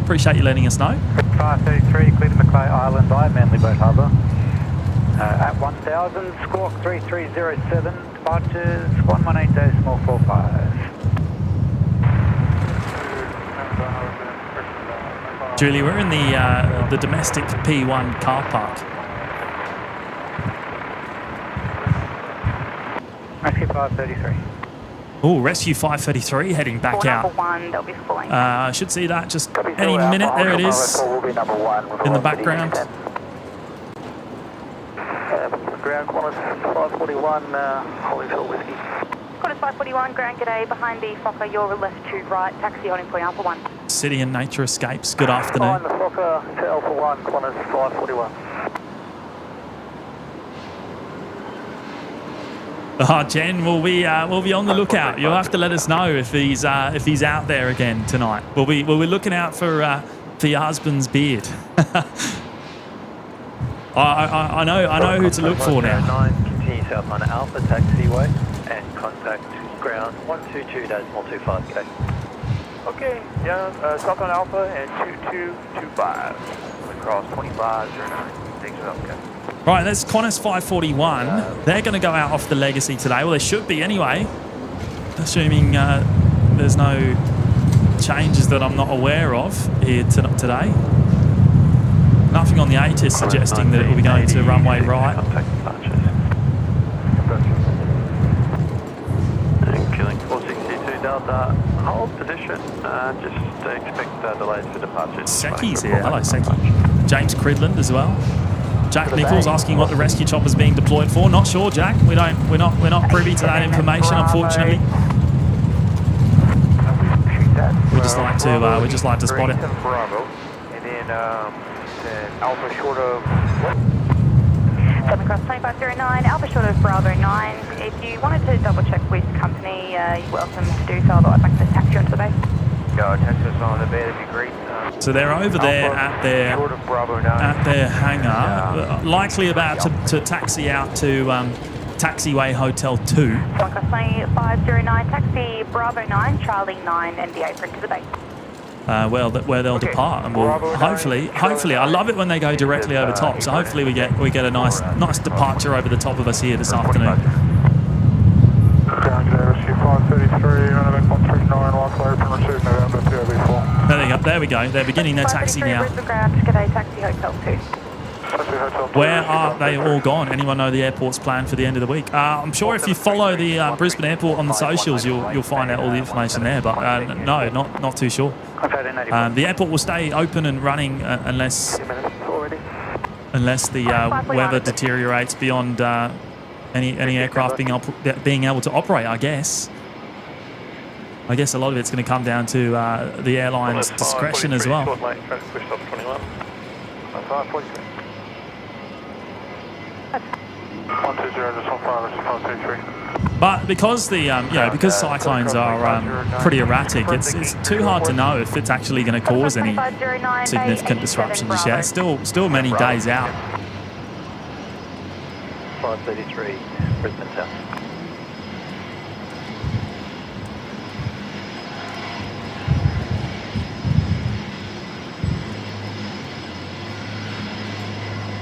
[SPEAKER 1] Appreciate you letting us know.
[SPEAKER 4] 533, clear to Macleay Island by Manly Boat Harbour. At 1000, squawk 3307, departures 118.45.
[SPEAKER 1] Julie, we're in the domestic P1 car park.
[SPEAKER 4] Rescue 533.
[SPEAKER 1] Oh, Rescue 533 heading back out.
[SPEAKER 2] Number 1, they'll be flying.
[SPEAKER 1] I should see that just any minute. There it is in the background.
[SPEAKER 3] Ground Qantas 541, holding short whiskey.
[SPEAKER 2] Qantas 541, Grand G'day, behind the Fokker, your left to right, taxi holding point Alpha 1.
[SPEAKER 1] City and Nature Escapes, good afternoon.
[SPEAKER 3] Behind the Fokker to Alpha 1, Qantas 541.
[SPEAKER 1] Jen, we'll be on the lookout. You'll have to let us know if he's out there again tonight. We'll be looking out for your husband's beard. I know who to look for now.
[SPEAKER 3] 9, continue south on Alpha taxiway and contact ground 122.25k. Okay, yeah, south on Alpha and 2225. Across 2509. Things are okay.
[SPEAKER 1] Right, that's Qantas 541. They're going to go out off the Legacy today. Well, they should be anyway, assuming there's no changes that I'm not aware of here today. Nothing on the ATC suggesting that it will be going to runway right.
[SPEAKER 3] And killing 462 Delta, hold position, just expect delays for departures.
[SPEAKER 1] Seki's here. Hello, Seki. James Cridland as well. Jack Nichols asking what the rescue chopper is being deployed for. Not sure, Jack. We're not privy to that information, unfortunately. We just like to spot it.
[SPEAKER 3] Bravo, and then Alpha short of
[SPEAKER 2] 7 across 2509, Alpha short of Bravo 9. If you wanted to double check with company, you're welcome to do so, although I'd like to taxi onto the base.
[SPEAKER 3] Go, taxi us on the bed if you agree.
[SPEAKER 1] So they're over there
[SPEAKER 3] Short of Bravo 9.
[SPEAKER 1] at their hangar, likely about to taxi out to Taxiway Hotel 2.
[SPEAKER 2] 7 across 2509, taxi Bravo 9, Charlie 9, and the apron to the base.
[SPEAKER 1] Where they'll depart, and we'll hopefully, I love it when they go directly over top. So hopefully we get a nice departure over the top of us here this afternoon. There we go. They're beginning their taxi now. Where are they all gone? Anyone know the airport's plan for the end of the week? I'm sure if you follow the Brisbane Airport on the socials, you'll find out all the information there. But no, not too sure. The airport will stay open and running unless the weather deteriorates beyond any aircraft being able to operate. I guess a lot of it's going to come down to the airline's discretion as well. But because because cyclones are pretty erratic, it's too hard to know if it's actually going to cause any significant disruption just yet. Still many days out.
[SPEAKER 3] 533, Brisbane South.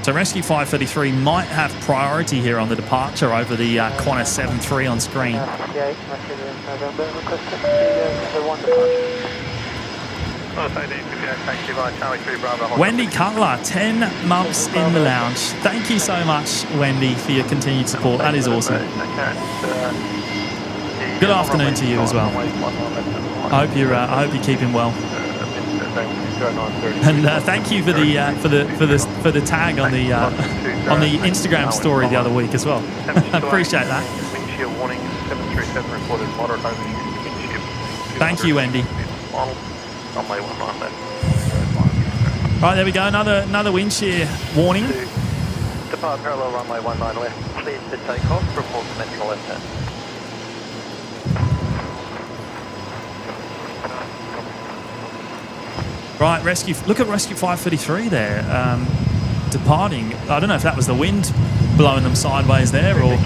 [SPEAKER 1] So Rescue 533 might have priority here on the departure over the Qantas 73 on screen. Wendy Cutler, 10 months in the lounge. Thank you so much, Wendy, for your continued support. That is awesome. Good afternoon to you as well. I hope you're keeping well. And thank you for the tag on the Instagram story the other week as well. Appreciate that.
[SPEAKER 3] Windshield warning 737 reported moderate overshoot windshield.
[SPEAKER 1] Thank you, Wendy.
[SPEAKER 3] Runway 19 left.
[SPEAKER 1] Right, there we go. Another wind shear warning.
[SPEAKER 3] Depart parallel runway 19 left. Cleared to takeoff. Report commencing left hand.
[SPEAKER 1] Right, look at Rescue 533 there, departing. I don't know if that was the wind blowing them sideways there or...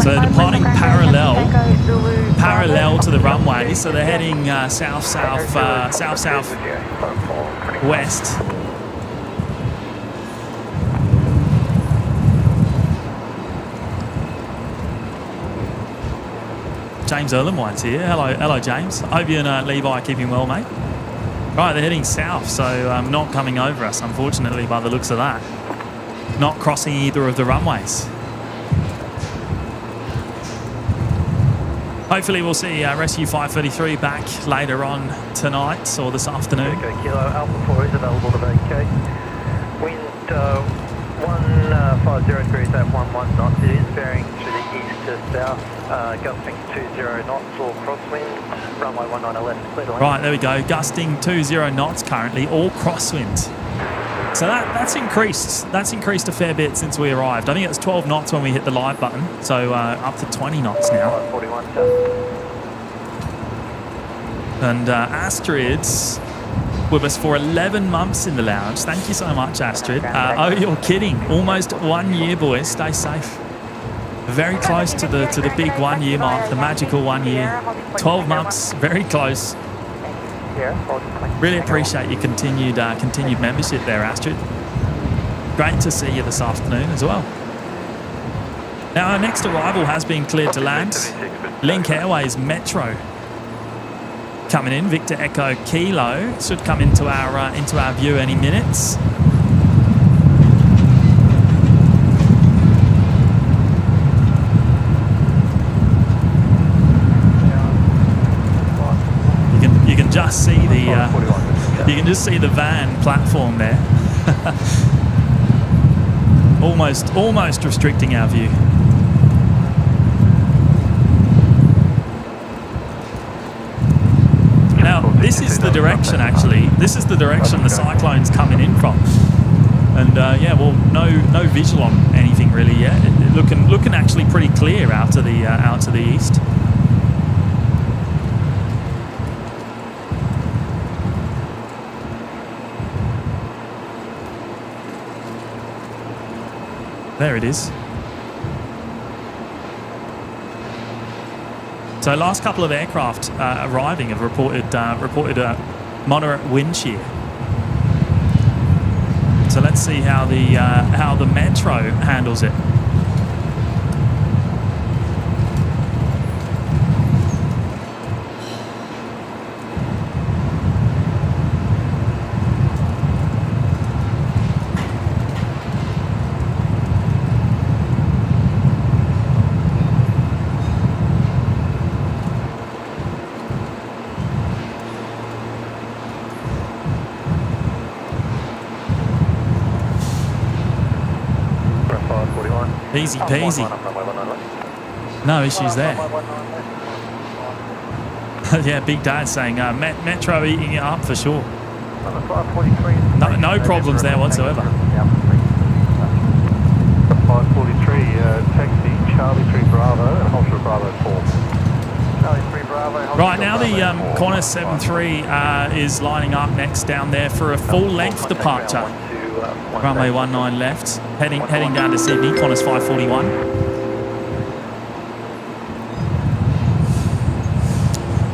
[SPEAKER 1] So they're departing parallel to the runway, so they're heading south-south-west. James Erlenwhite's here. Hello, James. Hope you and Levi are keeping well, mate. Right, they're heading south, so not coming over us, unfortunately, by the looks of that. Not crossing either of the runways. Hopefully we'll see Rescue 533 back later on tonight or this afternoon.
[SPEAKER 3] Okay, Kilo Alpha 4 is available to vacate. Wind 150 degrees at 11 knots. It is bearing to the east to south, gusting 20 knots or crosswind. Runway 19 left, clear to land.
[SPEAKER 1] Right, there we go. Gusting 20 knots currently, all crosswind. So that's increased. That's increased a fair bit since we arrived. I think it was 12 knots when we hit the live button, so up to 20 knots now.
[SPEAKER 3] 41,
[SPEAKER 1] and Astrid's with us for 11 months in the lounge. Thank you so much, Astrid. Oh, you're kidding. Almost 1 year, boys. Stay safe. Very close to the big 1 year mark, the magical 1 year. 12 months, very close. Really appreciate your continued membership there, Astrid. Great to see you this afternoon as well. Now, our next arrival has been cleared to land. Link Airways Metro coming in. Victor Echo Kilo should come into our view any minutes. You can just see the van platform there. All almost restricting our view. Now, this is the direction, actually. This is the direction the cyclone's coming in from. And yeah, well, no visual on anything really yet. Looking actually pretty clear out to the east. There it is. So last couple of aircraft arriving have reported a moderate wind shear. So let's see how the Metro handles it. Easy peasy. No issues there. Yeah, Big Dad saying Metro eating it up for sure. No problems there whatsoever.
[SPEAKER 3] 543, taxi Charlie 3 Bravo, Ultra Bravo 4. Charlie 3 Bravo.
[SPEAKER 1] Right now the Qantas 73 is lining up next down there for a full length departure. Runway 19 left, heading down to Sydney, Qantas 541.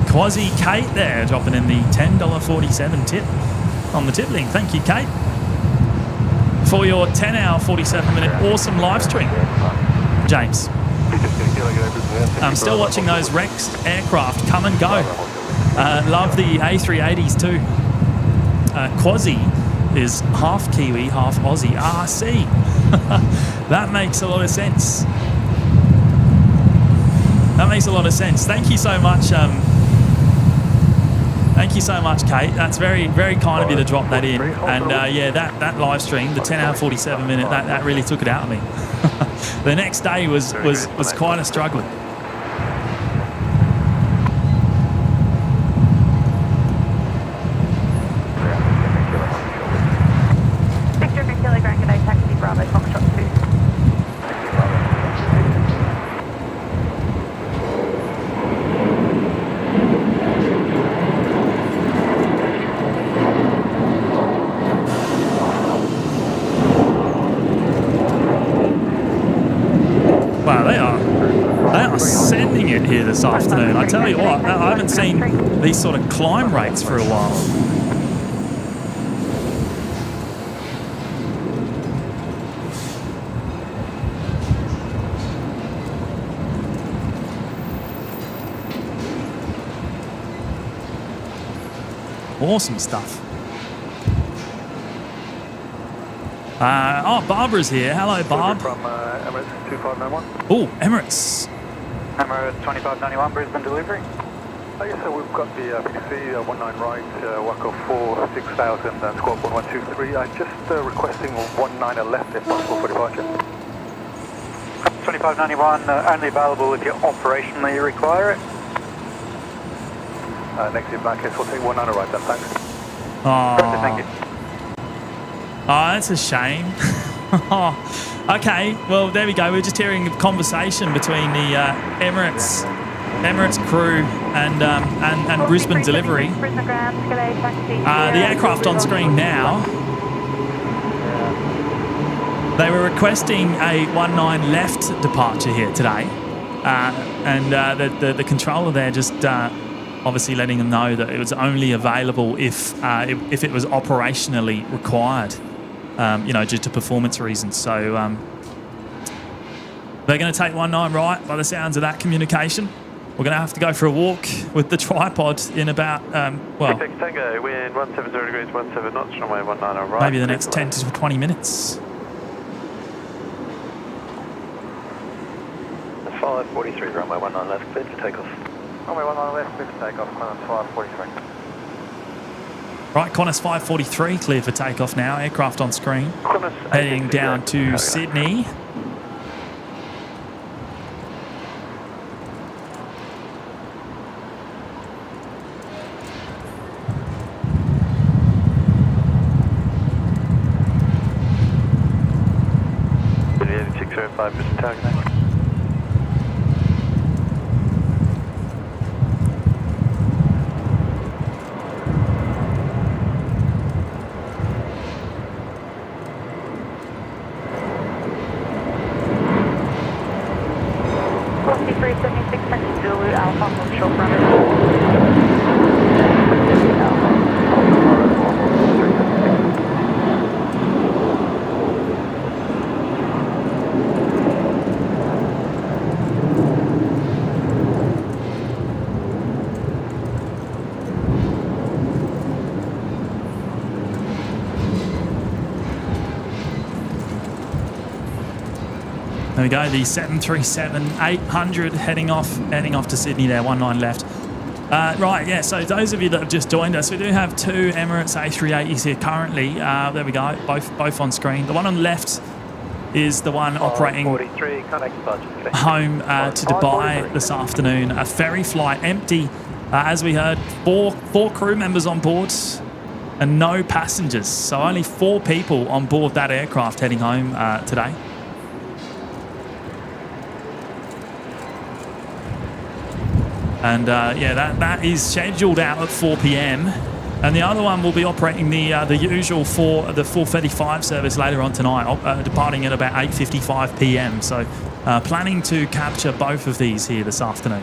[SPEAKER 1] Quasi Kate there, dropping in the $10.47 tip on the tip link. Thank you, Kate, for your 10-hour, 47-minute awesome live stream. James. I'm still watching those Rex aircraft come and go. Love the A380's too. Quasi is half Kiwi, half Aussie. RC. That makes a lot of sense. That makes a lot of sense. Thank you so much. Thank you so much, Kate. That's very, very kind of you to drop that in. And yeah, that live stream, the 10-hour, 47-minute, that really took it out of me. The next day was quite a struggle. This afternoon. I tell you what, I haven't seen these sort of climb rates for a while. Awesome stuff. Oh, Barbara's here. Hello, Barb.
[SPEAKER 3] From Emirates 2591.
[SPEAKER 1] Oh, Emirates.
[SPEAKER 4] Emirates 2591, Brisbane delivery.
[SPEAKER 3] Yes, so we've got the PTC 19 right, Waco 4, 6000, and squawk 1123. I'm just requesting 19 left if possible for departure.
[SPEAKER 4] 2591, only available if you operationally require it.
[SPEAKER 3] Negative back case, we'll take 19 right then, thanks.
[SPEAKER 1] Oh,
[SPEAKER 4] Thank you.
[SPEAKER 1] Oh, that's a shame. Okay, well, there we go. We're just hearing a conversation between the Emirates crew and Brisbane delivery. The aircraft on screen now. They were requesting a 19 left departure here today, and the controller there just obviously letting them know that it was only available if it was operationally required. Due to performance reasons. So they're going to take 19 right by the sounds of that communication. We're going to have to go for a walk with the tripod in about,
[SPEAKER 3] Tango, wind 170 degrees, 17 knots, runway 19 right.
[SPEAKER 1] Maybe the next 10 to 20 minutes.
[SPEAKER 3] 543, runway 19 left, cleared for takeoff. Runway 19 left, cleared for takeoff, Qantas 543.
[SPEAKER 1] Right, Qantas 543 clear for takeoff now. Aircraft on screen. Heading down to Sydney.
[SPEAKER 3] Brisbane target.
[SPEAKER 2] Zulu Alpha, hold short runway.
[SPEAKER 1] There we go, the 737-800 heading off to Sydney there, 19 left. Right, yeah, so those of you that have just joined us, we do have two Emirates A380's here currently. There we go, both on screen. The one on the left is the one operating home to Dubai this afternoon. A ferry flight, empty, as we heard, four crew members on board and no passengers. So only 4 people on board that aircraft heading home today. And yeah, that is scheduled out at 4 p.m. And the other one will be operating the usual the 4:35 service later on tonight, departing at about 8:55 p.m. So planning to capture both of these here this afternoon,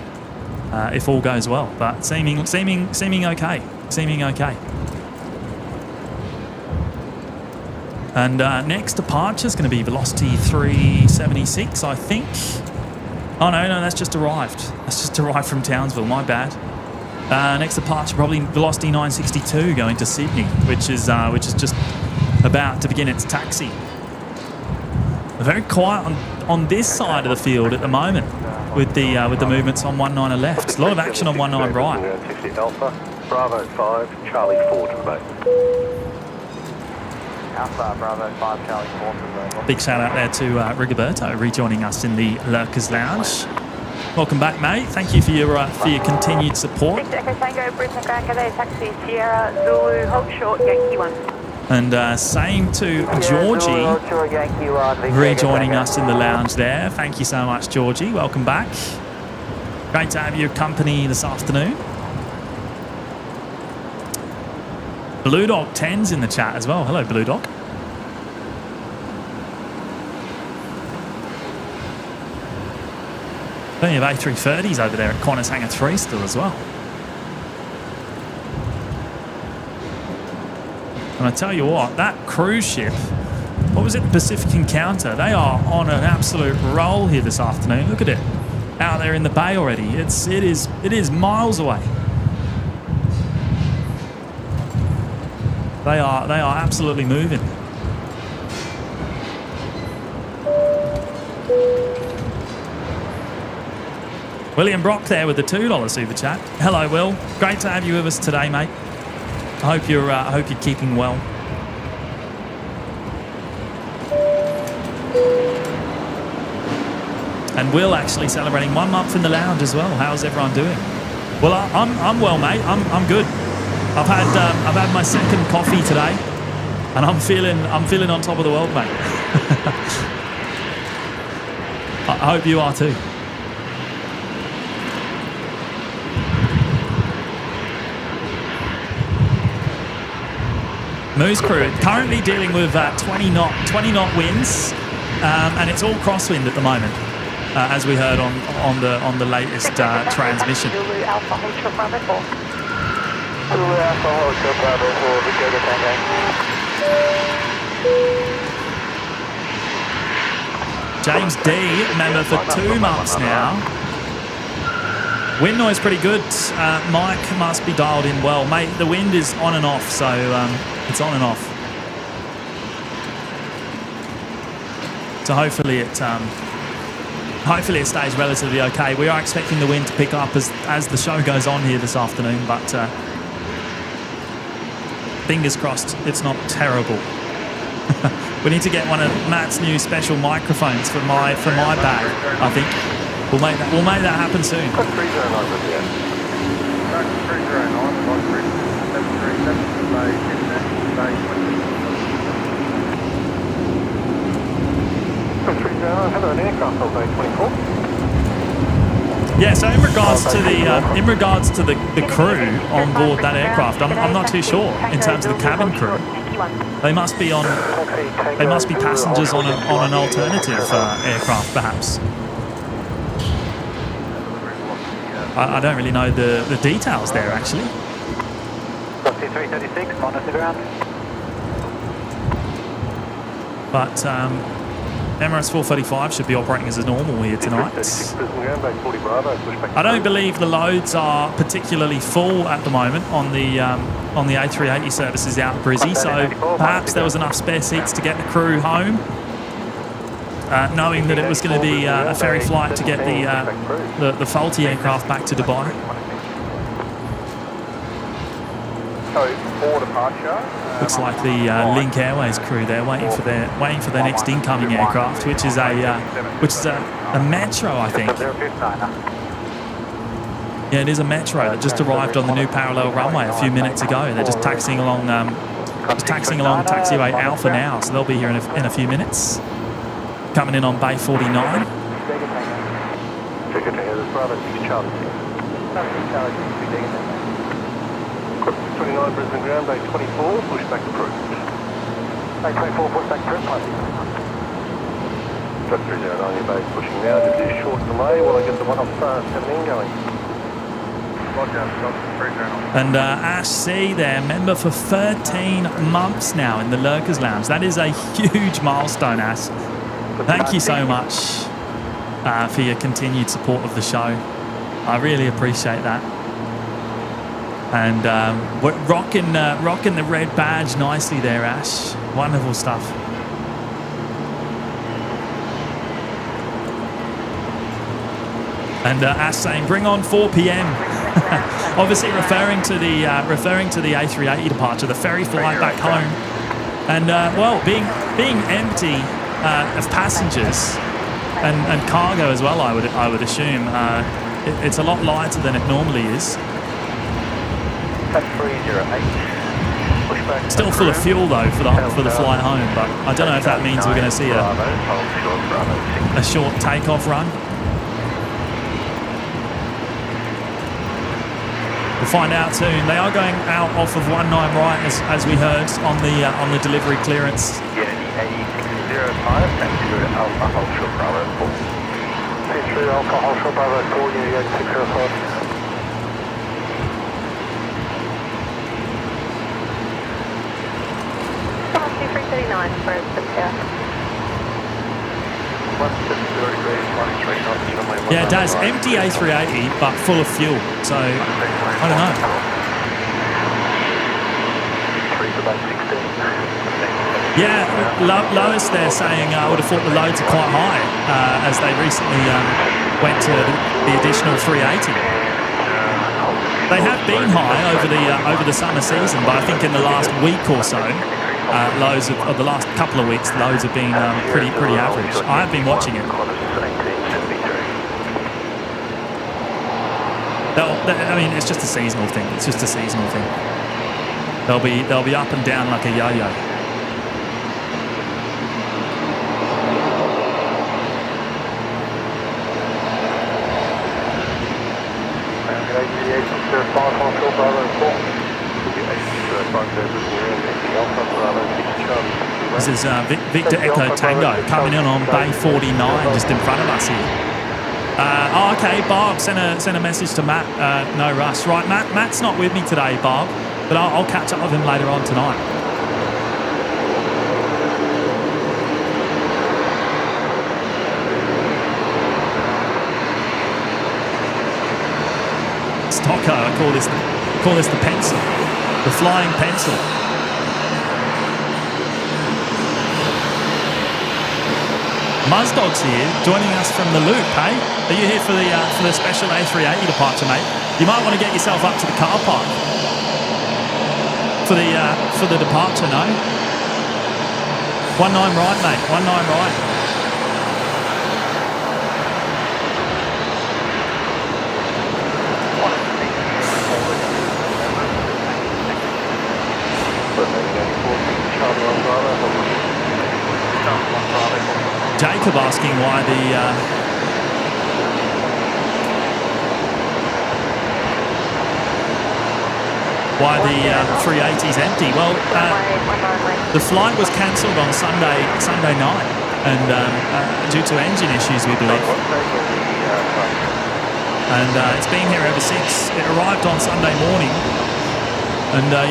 [SPEAKER 1] if all goes well. But seeming okay, seeming okay. And next departure is going to be Velocity 376, I think. Oh no, that's just arrived. That's just arrived from Townsville, my bad. Next departure, probably Velocity 962 going to Sydney, which is just about to begin its taxi. Very quiet on this side of the field at the moment with the movements on 19 left. A lot of action on 19 right.
[SPEAKER 3] 60 Alpha, Bravo 5, Charlie 4 to the base. Alpha, Bravo 5, Charlie 4 to the base.
[SPEAKER 1] Big shout out there to Rigoberto rejoining us in the Lurkers Lounge. Welcome back, mate. Thank you for your continued support.
[SPEAKER 2] 6 Echo Tango, Brisbane taxi, Sierra, Zulu, hold short, Yankee 1.
[SPEAKER 1] And same to Georgie rejoining us in the lounge there. Thank you so much, Georgie. Welcome back. Great to have your company this afternoon. Blue Dog 10's in the chat as well. Hello, Blue Dog. Plenty of A330's over there at Qantas Hangar 3 still as well. And I tell you what, that cruise ship, what was it, the Pacific Encounter? They are on an absolute roll here this afternoon. Look at it, out there in the bay already. It is miles away. They are absolutely moving. William Brock there with the $2 super chat. Hello, Will. Great to have you with us today, mate. I hope you're keeping well. And Will actually celebrating 1 month in the lounge as well. How's everyone doing? Well, I'm well, mate. I'm good. I've had my second coffee today, and I'm feeling on top of the world, mate. I hope you are too. Moose crew currently dealing with 20 knot winds, and it's all crosswind at the moment, as we heard on the latest transmission.
[SPEAKER 2] Zulu Alpha, hold short Bravo 4.
[SPEAKER 3] Zulu Alpha, hold short Bravo 4, Victoria Tango.
[SPEAKER 1] James D, member for 2 months now. Wind noise pretty good. Mike must be dialed in well, mate. The wind is on and off, so it's on and off. So hopefully it stays relatively okay. We are expecting the wind to pick up as the show goes on here this afternoon, but fingers crossed it's not terrible. We need to get one of Matt's new special microphones for my bag. I think we'll make that happen soon. Yeah, so in regards to the crew on board that aircraft, I'm not too sure in terms of the cabin crew. They must be passengers on an alternative aircraft, perhaps. I don't really know the details there, actually.
[SPEAKER 4] C336, monitor ground.
[SPEAKER 1] But Emirates 435 should be operating as normal here tonight. I don't believe the loads are particularly full at the moment on the A380 services out of Brizzy, so perhaps there was enough spare seats to get the crew home, knowing that it was going to be a ferry flight to get the faulty aircraft back to Dubai. Looks like the Link Airways crew there waiting for their next incoming aircraft, which is a Metro, I think. Yeah, it is a Metro. It just arrived on the new parallel runway a few minutes ago. They're just taxiing along taxiway Alpha now, so they'll be here in a few minutes. Coming in on Bay 49.
[SPEAKER 3] 29 Brisbane ground, Bay 24, push back approved.
[SPEAKER 4] Bay 24, push back approved, please.
[SPEAKER 3] Got 309, your base pushing now, just a short delay while I get the one off 17 going.
[SPEAKER 1] And Ash C there, member for 13 months now in the Lurkers Lounge. That is a huge milestone, Ash. Thank you so much for your continued support of the show. I really appreciate that. And we're rocking the red badge nicely there, Ash. Wonderful stuff. And Ash saying, "Bring on 4 p.m." Obviously referring to the A380 departure, the ferry flight back home, and being empty of passengers and cargo as well. I would assume it's a lot lighter than it normally is. Still full of fuel though for the flight home, but I don't know if that means we're going to see a short takeoff run. We'll find out soon. They are going out off of 19 right as we heard on the delivery clearance. Yeah, it does. Empty A380, but full of fuel. So, I don't know. Yeah, Lois there saying I would have thought the loads are quite high as they recently went to the additional 380. They have been high over the summer season, but I think in the last week or so, lows of the last couple of weeks, loads have been pretty average. I have been watching it. I mean, it's just a seasonal thing. It's just a seasonal thing. They'll be up and down like a yo-yo. This is Victor Echo Tango coming in on Bay 49 just in front of us here. Okay, Barb sent a message to Matt. No rush. Right, Matt's not with me today, Barb, but I'll catch up with him later on tonight. Stocko, I call this the pencil, the flying pencil. Muzdog's here, joining us from the Loop, hey? Are you here for the special A380 departure, mate? You might want to get yourself up to the car park. For the departure, no. 19 right, mate. 19 right. Jacob asking why the A380's empty. Well, the flight was cancelled on Sunday night, and due to engine issues, we believe. And it's been here ever since. It arrived on Sunday morning, and the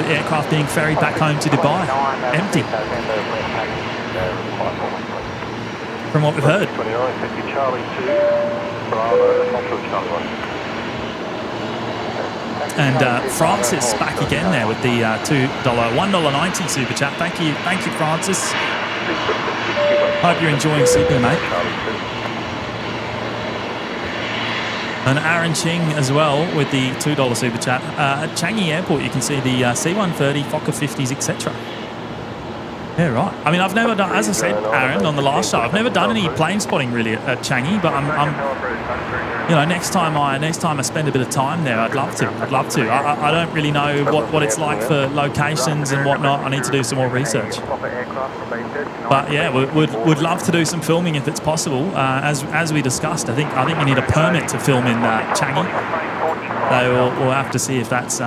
[SPEAKER 1] aircraft being ferried back home to Dubai, empty. From what we've heard.
[SPEAKER 3] 2950 Charlie 2, Bravo, Alfred Charlie 1.
[SPEAKER 1] And Francis back again there with the $1.90 super chat. Thank you, Francis. Hope you're enjoying sleeping, mate. And Aaron Ching as well with the $2 super chat. At Changi Airport, you can see the C-130, Fokker 50s, etc. Yeah, right. I mean, I've never done, as I said, Aaron, on the last show, I've never done any plane spotting really at Changi, but I'm next time I spend a bit of time there, I'd love to. I don't really know what it's like for locations and whatnot. I need to do some more research. But yeah, would love to do some filming if it's possible. As we discussed, I think you need a permit to film in Changi. So we'll have to see if that's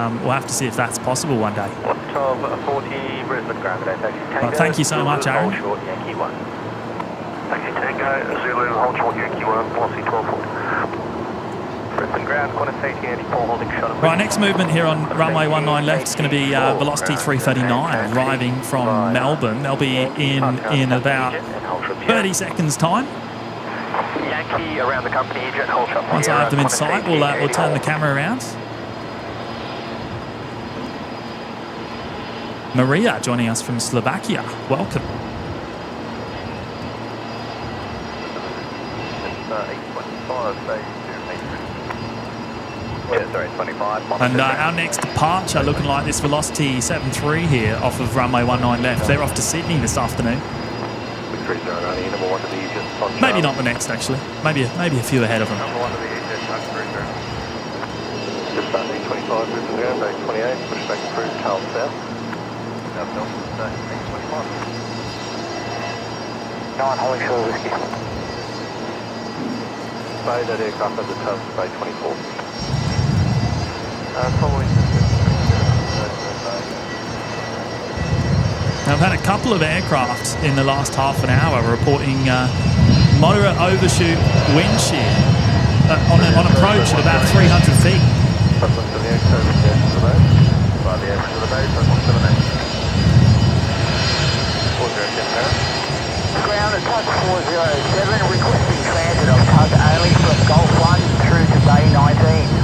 [SPEAKER 1] possible one day.
[SPEAKER 3] 1240 Brisbane ground today.
[SPEAKER 1] Well, thank you so much, Aaron.
[SPEAKER 3] Thank you, Tango. Zulu, hold short, Yankee 1, velocity 1240. Brisbane ground, Qantas 1884, holding shot.
[SPEAKER 1] Right, next movement here on runway 19 left is going to be velocity 339, arriving from Melbourne. They'll be in about 30 seconds' time.
[SPEAKER 3] Yankee around the company agent, hold shot.
[SPEAKER 1] Once I have them in sight, we'll turn the camera around. Maria joining us from Slovakia. Welcome. And our next departure looking like this Velocity 73 here off of runway 19 left. They're off to Sydney this afternoon. Maybe not the next, actually. Maybe a few ahead of them.
[SPEAKER 3] Just Sunday, 25 Brisbane ground, day 28, push back through, Carl South. South Melbourne, day 25. 9 Holly Shore Whiskey. Bay, that aircraft at the top, Bay 24. Following
[SPEAKER 1] I've had a couple of aircraft in the last half an hour reporting moderate overshoot wind shear on approach at about 300 feet.
[SPEAKER 2] Ground at Tug 407, requesting transit of Tug only from Golf 1 through to Bay 19.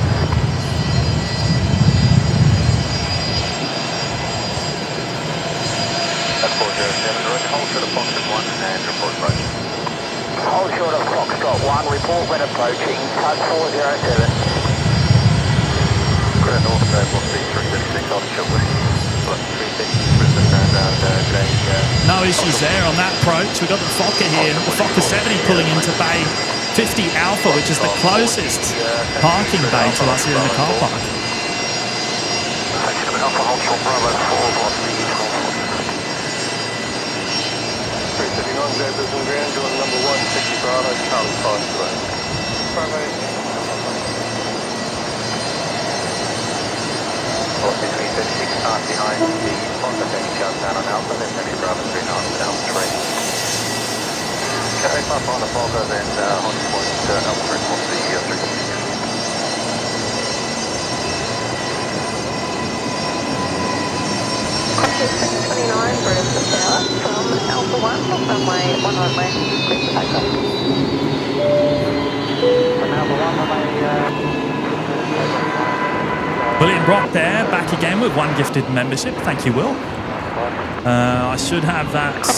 [SPEAKER 3] At 407, direct hold short of Foxtrot 1 and report approach.
[SPEAKER 2] Hold short of Foxtrot 1, report when approaching Tug 407.
[SPEAKER 3] Ground North, velocity 336, hold short Whiskey. 360, Brisbane ground,
[SPEAKER 1] No issues there on that approach. We've got the Fokker here, the Fokker 70 pulling into Bay 50 Alpha, which is the closest parking bay to us here in the car park.
[SPEAKER 3] Alpha, hold short Bravo 4, velocity 379, go Brisbane ground, doing number 160 Bravo, Charlie 5 Bravo. Velocity 336, start behind the Fokker, taking shots down on Alpha, then heavy Bravo 3 knots at Alpha 3. Carry up on the Fokker, then on point Alpha 3, velocity 360.
[SPEAKER 2] Qantas 629, Brisbane Tower from Alpha 1, runway 19 left, clear for takeoff.
[SPEAKER 4] From Alpha 1, runway...
[SPEAKER 1] William Brock there, back again with one gifted membership. Thank you, Will. I should have that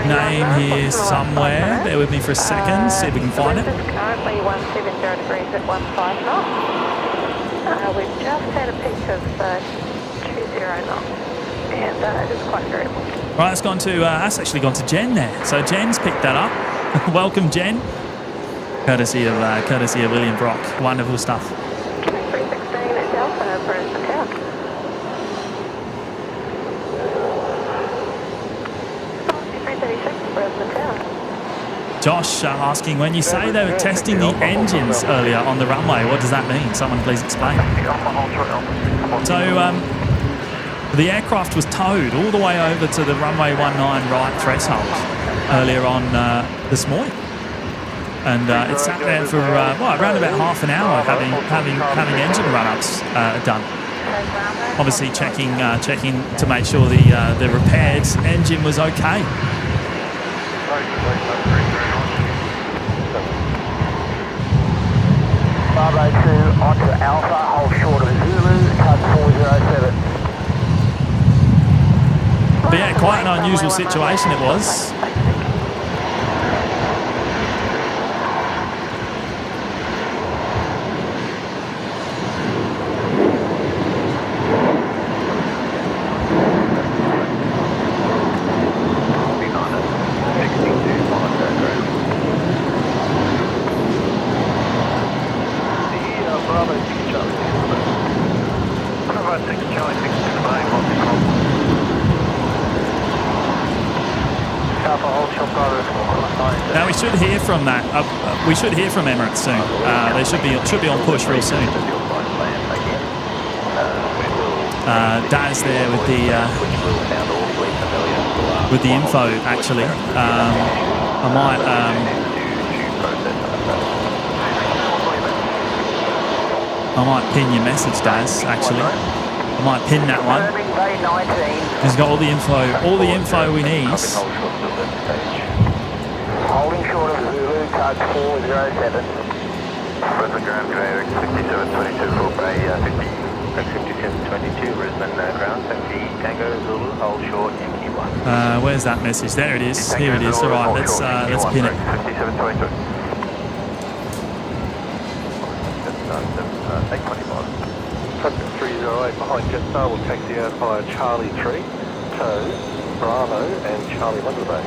[SPEAKER 1] name here somewhere. Bear with me for a second, see if we can find it.
[SPEAKER 2] Currently 170 degrees at 15 knots. We've just had a peak of 20 knots. And it's quite variable.
[SPEAKER 1] Right, that's actually gone to Jen there. So Jen's picked that up. Welcome, Jen. Courtesy of William Brock. Wonderful stuff.
[SPEAKER 2] 316 is Alpha, Brisbane Tower. 336, Brisbane Tower.
[SPEAKER 1] Josh asking, when you say they were testing the engines earlier on the runway, what does that mean? Someone please explain. So the aircraft was towed all the way over to the runway 19 right threshold earlier on this morning. And it sat there for around about half an hour having engine run-ups done. Obviously checking to make sure the repaired engine was okay.
[SPEAKER 5] Bravo 2 onto Alpha, hold short of Zulu, tug 407.
[SPEAKER 1] But yeah, quite an unusual situation it was. Now we should hear from that. We should hear from Emirates soon. They should be on push real soon. Daz there with the info. Actually, I might pin your message, Daz. Actually, I might pin that one. He's got all the info we need.
[SPEAKER 5] Holding short of Zulu, tug 407.
[SPEAKER 3] Brisbane ground, Canadian 5722 for Bay 5722, Brisbane ground, taxi Tango Zulu, hold short, Yankee 1.
[SPEAKER 1] Where's that message? There it is. Here it is. All right, let's pin it.
[SPEAKER 3] 5722. 825. 308 behind Jetstar will taxi out via Charlie 3, tow, Bravo and Charlie Wonder Bay.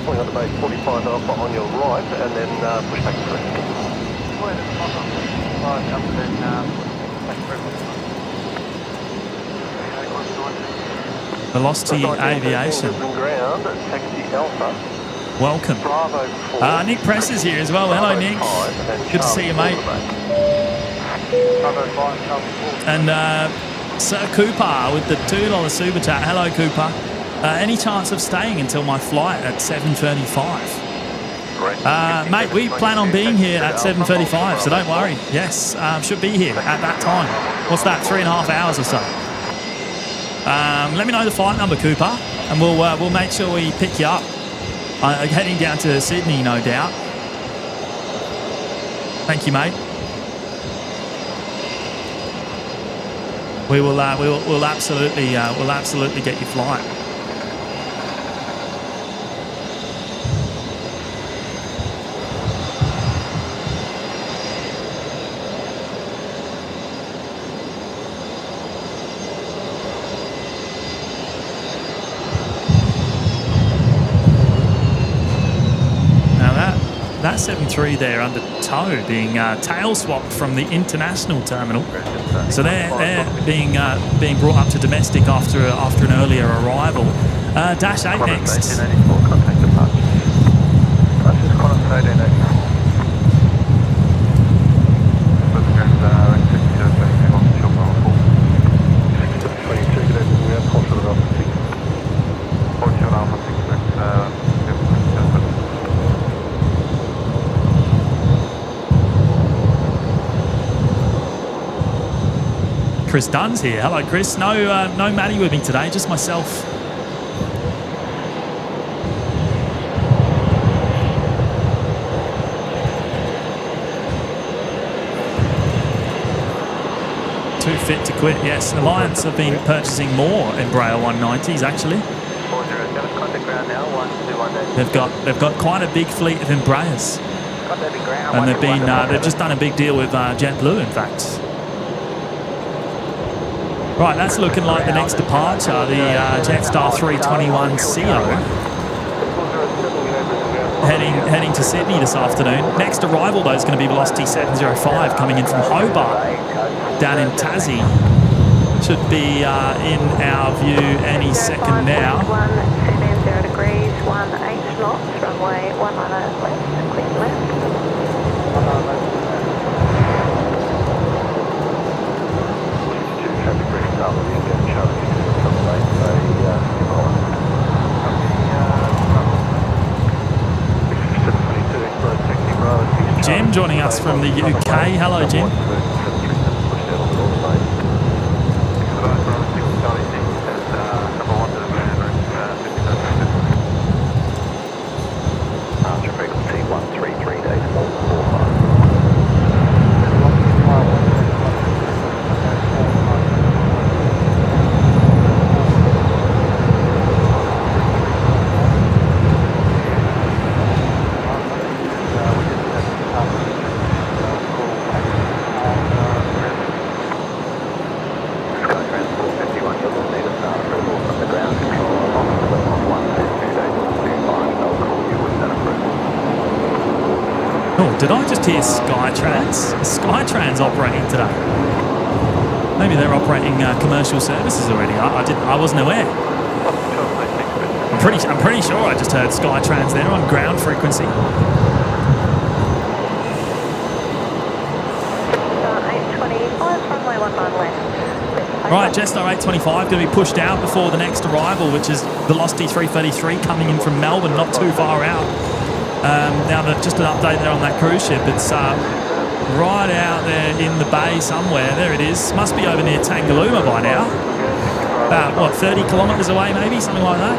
[SPEAKER 3] Pulling on the base 45 Alpha on your right and then push back through.
[SPEAKER 1] Velocity Aviation.
[SPEAKER 3] Ground, taxi Alpha.
[SPEAKER 1] Welcome. Nick Press is here as well. Hello, Nick. Good to see you, mate. And Sir Cooper with the $2 super chat. Hello, Cooper. Any chance of staying until my flight at 7:35? Mate, we plan on being here at 7:35, so don't worry. Yes, should be here at that time. What's that, 3.5 hours or so? Let me know the flight number, Cooper, and we'll make sure we pick you up. Heading down to Sydney, no doubt. Thank you, mate. We'll absolutely get your flight. That 7-3 there under tow being tail swapped from the international terminal. So they're being brought up to domestic after an earlier arrival. Dash 8 next. Chris Dunn's here. Hello, Chris. No Maddie with me today, just myself. Too fit to quit, yes. Alliance have been purchasing more Embraer 190s, actually.
[SPEAKER 3] 407, contact ground now, 121.
[SPEAKER 1] They've got quite a big fleet of Embraers. And they've just done a big deal with JetBlue, in fact. Right, that's looking like the next departure, the Jetstar 321CO. Heading to Sydney this afternoon. Next arrival, though, is going to be Velocity 705 coming in from Hobart down in Tassie. Should be in our view any second now.
[SPEAKER 2] 170 degrees, 18 knots, runway 19 left, clear left.
[SPEAKER 1] Jim joining us from the UK. Hello, Jim. Did I just hear Skytrans? Skytrans operating today. Maybe they're operating commercial services already. I wasn't aware. I'm pretty sure I just heard Skytrans there on ground frequency.
[SPEAKER 2] 825, runway 19 left.
[SPEAKER 1] Right, Jetstar 825 going to be pushed out before the next arrival, which is Velocity 333 coming in from Melbourne, not too far out. Now, just an update there on that cruise ship. It's right out there in the bay somewhere. There it is. Must be over near Tangalooma by now. About, what, 30 kilometres away maybe? Something like that.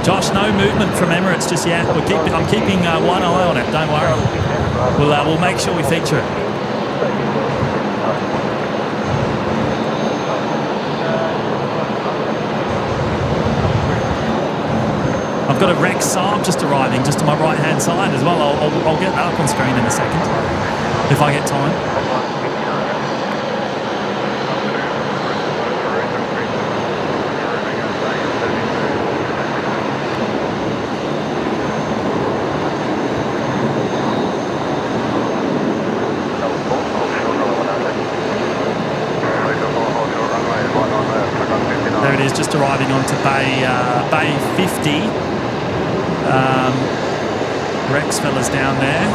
[SPEAKER 1] Josh, no movement from Emirates just yet. I'm keeping one eye on it. Don't worry. We'll make sure we feature it. I've got a Rex Saab just arriving, just to my right-hand side as well. I'll get that up on screen in a second, if I get time. There it is, just arriving onto Bay 50. Rex fellas down there.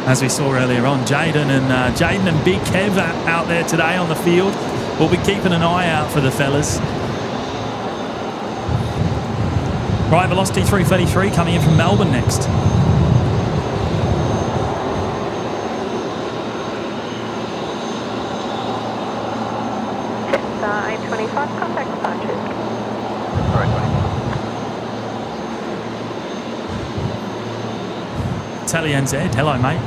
[SPEAKER 1] As we saw earlier on, Jaden and Big Kev out there today on the field. We'll be keeping an eye out for the fellas. Right, Velocity 333 coming in from Melbourne next.
[SPEAKER 2] Jetstar 825, contact departures.
[SPEAKER 1] Tally NZ, hello mate.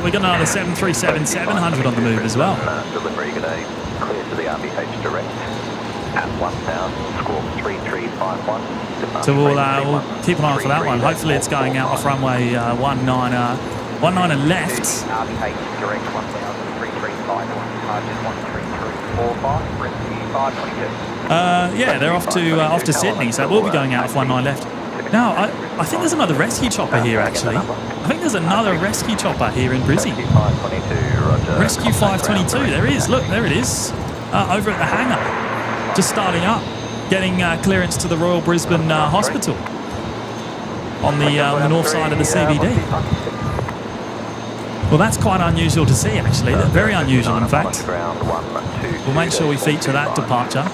[SPEAKER 1] We got another 737-700 on the move as well.
[SPEAKER 5] Delivery, good day. Clear to the RBH direct at 1000, squawk 3351.
[SPEAKER 1] So we'll keep an eye for that one. Hopefully it's going out off runway 19 left.
[SPEAKER 5] RBH direct 1000, 3351, target 13345, rescue
[SPEAKER 1] Yeah, they're off to Sydney, so we'll be going out if 19 left. Now, I think there's another rescue chopper here, actually. I think there's another rescue chopper here in Brizzy. Rescue 522, there is. Look, there it is. Over at the hangar. Just starting up. Getting clearance to the Royal Brisbane Hospital. On the north side of the CBD. Well, that's quite unusual to see, actually. Very unusual, in fact. We'll make sure we feature that departure.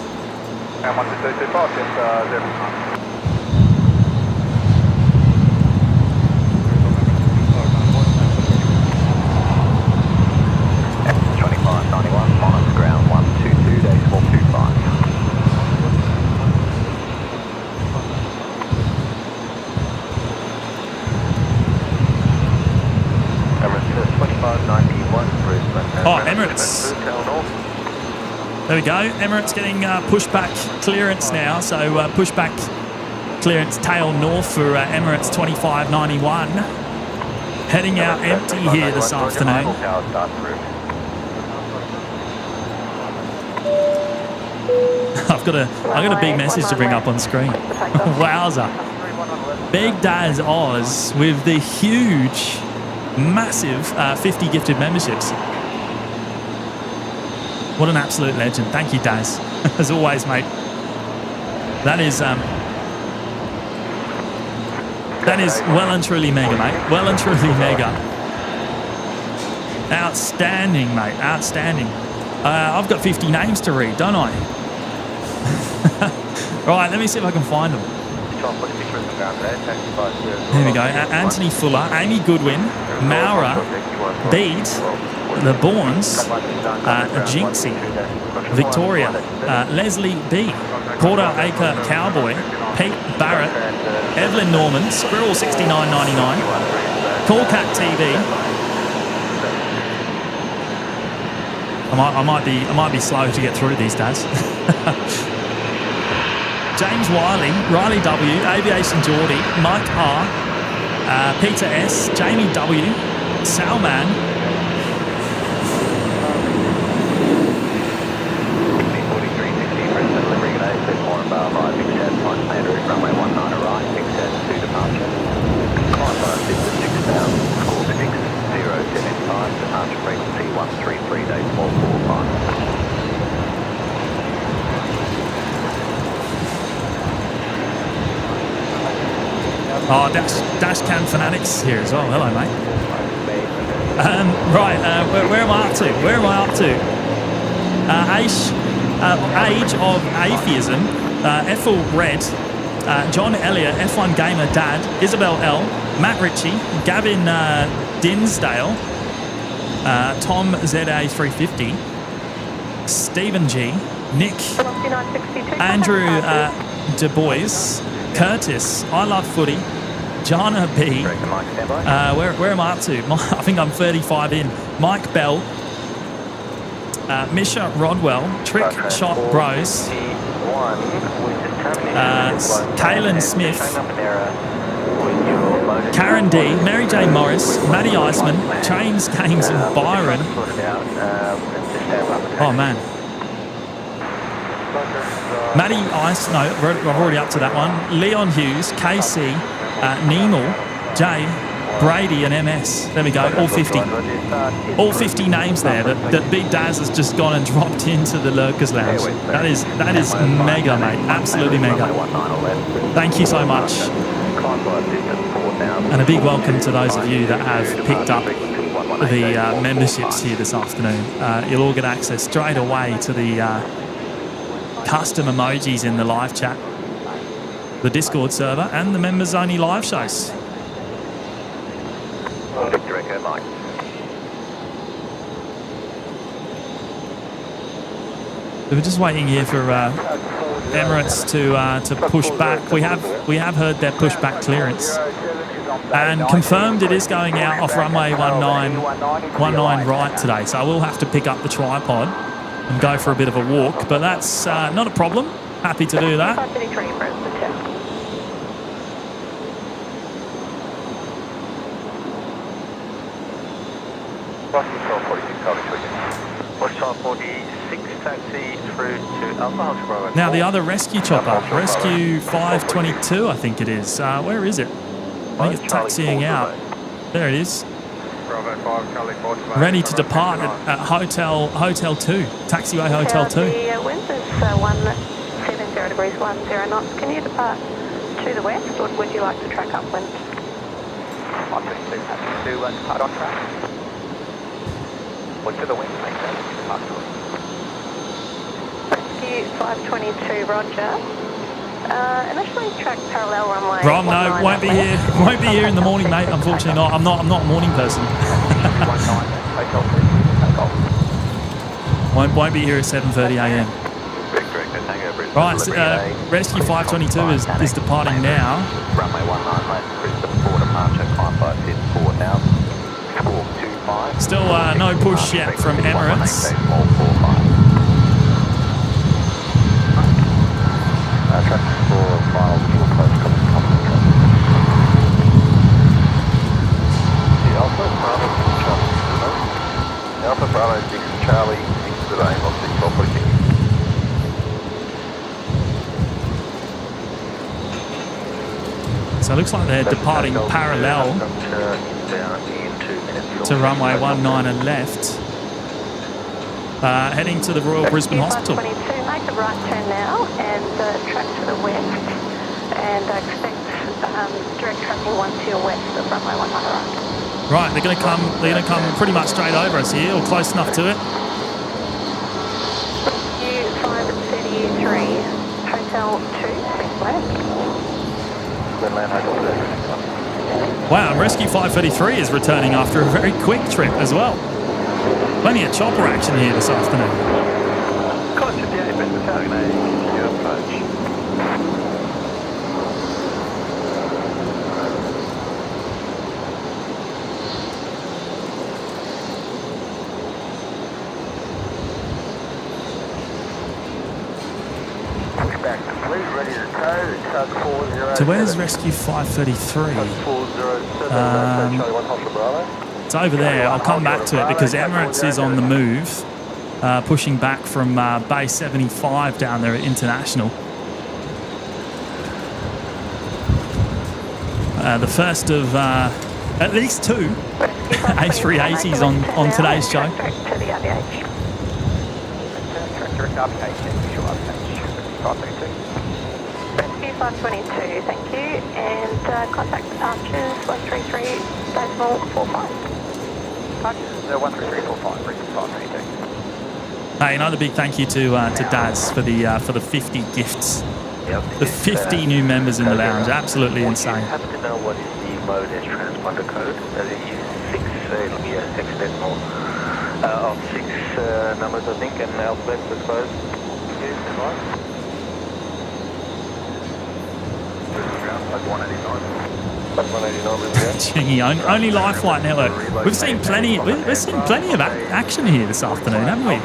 [SPEAKER 1] Oh, Emirates. There we go. Emirates getting pushback clearance now. So pushback clearance tail north for Emirates 2591. Heading out empty here this afternoon. I've got a big message to bring up on screen. Wowza. Big Daz Oz with the huge, massive 50 gifted memberships. What an absolute legend. Thank you, Daz. As always, mate. That is well and truly mega, mate. Well and truly mega. Outstanding, mate. Outstanding. I've got 50 names to read, don't I? Right, let me see if I can find them. There we go. Anthony Fuller, Amy Goodwin, Maura, Bede, The Bournes, Jinxie, Victoria, Leslie B, Quarter Acre Cowboy, Pete Barrett, Evelyn Norman, Squirrel 6999, Callcat TV. I might be slow to get through these days. James Wiley, Riley W, Aviation Geordie, Mike R, Peter S, Jamie W, Salman, Oh, Dashcam Fanatics here as well. Hello, mate. Right, where am I up to? Where am I up to? Age of Atheism, Ethel Red, John Elliott, F1 Gamer Dad, Isabel L, Matt Ritchie, Gavin Dinsdale, Tom ZA350, Stephen G, Nick, Andrew Du Bois, Curtis, I Love Footy, Jana B, where am I up to? I think I'm 35 in. Mike Bell, Misha Rodwell, Trick Shot Bros, Kaylin Smith, Karen D, Mary J Morris, Matty Iceman, James Games and Byron. Oh man. Matty Ice, no, I'm already up to that one. Leon Hughes, KC, Neemal, Jay, Brady and MS. There we go, all 50. All 50 names there that Big Daz has just gone and dropped into the Lurkers Lounge. That is mega, mate. Absolutely mega. Thank you so much. And a big welcome to those of you that have picked up the memberships here this afternoon. You'll all get access straight away to the custom emojis in the live chat, the Discord server, and the members only live shows. We're just waiting here for Emirates to push back. We have heard their pushback clearance and confirmed it is going out off runway 19 right today. So I will have to pick up the tripod and go for a bit of a walk, but that's not a problem. Happy to do that.
[SPEAKER 3] Foxtrot 46, taxi through to Alpha House Bravo.
[SPEAKER 1] Now the other rescue chopper, Rescue 522, I think it is. Where is it? I think it's taxiing out. There it is.
[SPEAKER 3] Bravo 5, Charlie 4.
[SPEAKER 1] Ready to depart at Hotel 2, Taxiway Hotel 2.
[SPEAKER 2] The wind is 170 degrees 10 knots. Can you depart to the west, or would you like to track upwind?
[SPEAKER 5] I'm just too happy to depart on track. Look to the wind, make that depart to it.
[SPEAKER 2] Rescue 522, roger. Initially track parallel runway.
[SPEAKER 1] Ron, no, won't be here. Won't be here in the morning, mate. Unfortunately, not. I'm not a morning person. Won't be here at 7:30 a.m. Right, Rescue 522 is departing now.
[SPEAKER 5] Runway 19 left, Brisbane for departure, climb by 4000. Score 25.
[SPEAKER 1] Still no push yet from Emirates.
[SPEAKER 5] Traffic for miles, fuel close, Alpha Bravo 6 Charlie. Alpha Bravo 6 Charlie, 6 today, not 6 operating.
[SPEAKER 1] So it looks like they're departing parallel to runway 19 left. Heading to the Royal Brisbane Hospital.
[SPEAKER 2] 22, make a right turn now and track to the west, and expect direct tracking one to your west of runway 19 right.
[SPEAKER 1] Right, they're going to come pretty much straight over us here, or close enough to it.
[SPEAKER 2] Rescue 533, Hotel 2,
[SPEAKER 1] Wow, and Rescue 533 is returning after a very quick trip as well. Plenty of chopper action here this afternoon. So where's Rescue 533? It's over there. I'll come back to it because Emirates is on the move, pushing back from Bay 75 down there at International. The first of at least two A380's on today's show.
[SPEAKER 2] Rescue 522, thank you, and contact departures 133.45.
[SPEAKER 3] Departures 133.45, Brisbane 532.
[SPEAKER 1] Hey, another big thank you to Daz for the 50 gifts.
[SPEAKER 5] Yep.
[SPEAKER 1] The 50 new members in the lounge, absolutely insane.
[SPEAKER 5] You happen to know what is the mode as transponder code? Does it use 6 hexadecimal of 6 numbers, I think, and alphabets, I suppose? Use device. Like 189.
[SPEAKER 1] Gee, only Live Flight Network. We've seen plenty of action here this afternoon, haven't we?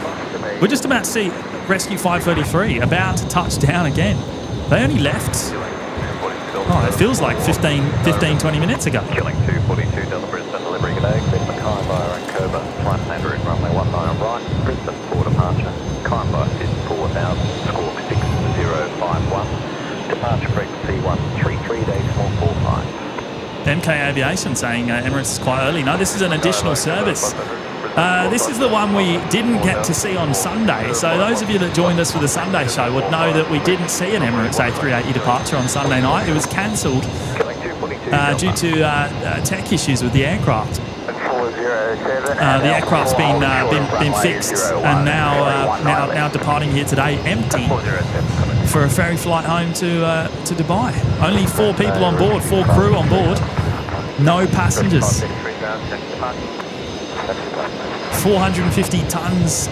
[SPEAKER 1] We're just about to see Rescue 533 about to touch down again. They only left, it feels like 15, 20 minutes ago.
[SPEAKER 5] Killing 242 Delta Brisbane, delivery today. Clear Mackay via Vancouver. Flight landing route runway 19 right. Brisbane for departure. Climb by 4000. Score 6051. Departure frequency 133.45.
[SPEAKER 1] MK Aviation saying Emirates is quite early. No, this is an additional service. This is the one we didn't get to see on Sunday. So those of you that joined us for the Sunday show would know that we didn't see an Emirates A380 departure on Sunday night. It was cancelled due to tech issues with the aircraft. The aircraft's been fixed and now departing here today empty for a ferry flight home to Dubai. Only 4 people on board, 4 crew on board, no passengers. 450 tonnes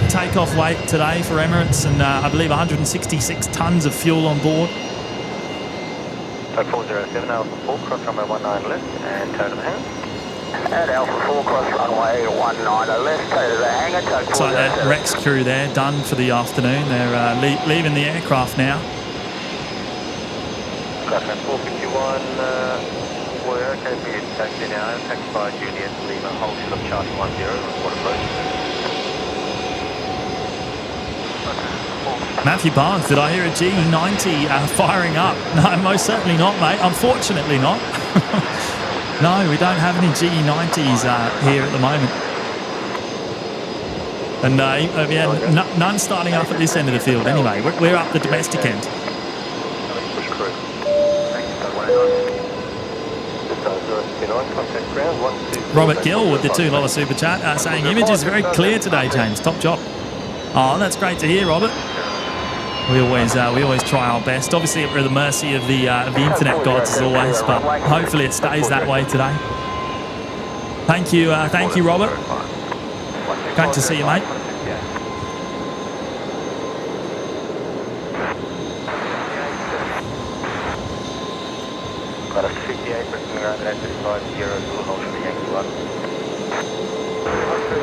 [SPEAKER 1] takeoff weight today for Emirates, and I believe 166 tonnes of fuel on board.
[SPEAKER 5] 407 Alpha 4, cross runway 19 left and toe to the hangar.
[SPEAKER 3] At Alpha 4, cross runway 19 left, toe to the hangar, toe
[SPEAKER 1] So that Rex crew there, done for the afternoon. They're leaving the aircraft now.
[SPEAKER 5] Cessna 451, we're okay for you to taxi now. Taxi by Juliet Lima, hold short of Charlie 10, report approach.
[SPEAKER 1] Matthew Barnes, did I hear a G90 firing up? No, most certainly not, mate. Unfortunately not. No, we don't have any G90s here at the moment. And none starting up at this end of the field anyway. We're up the domestic end. Robert Gill with the $2 super chat saying image is very clear today, James. Top job. Oh, that's great to hear, Robert. We always try our best. Obviously, we're at the mercy of the internet gods as always, but hopefully it stays that way today. Thank you, Robert. Great to see you, mate.
[SPEAKER 5] Got a 58, bringing around at 55, 0, hold for the Yankee 1.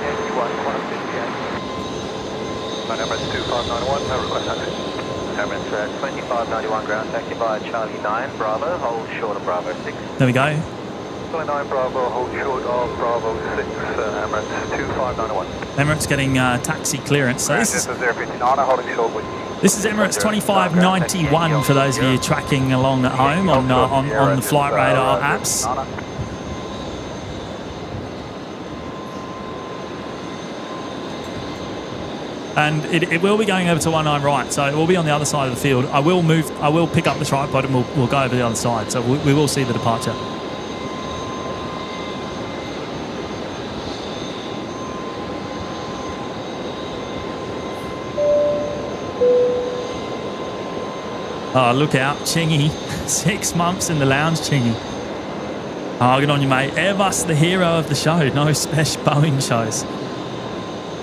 [SPEAKER 5] Yankee 1, 158. My number is 2591, no request access. Emirates 2591, ground taxi by Charlie 9, Bravo, hold short of Bravo 6.
[SPEAKER 1] There we go.
[SPEAKER 3] 29 Bravo, hold short of Bravo 6, Emirates 2591.
[SPEAKER 1] Emirates getting taxi clearance. So this is Emirates 2591 for those of you tracking along at home on the Flight Radar apps. And it will be going over to 19 right, so it will be on the other side of the field. I will pick up the tripod and we'll go over the other side, so we will see the departure. Oh, look out, Chingy. 6 months in the lounge, Chingy. Oh, good on you, mate. Airbus, the hero of the show. No special Boeing shows.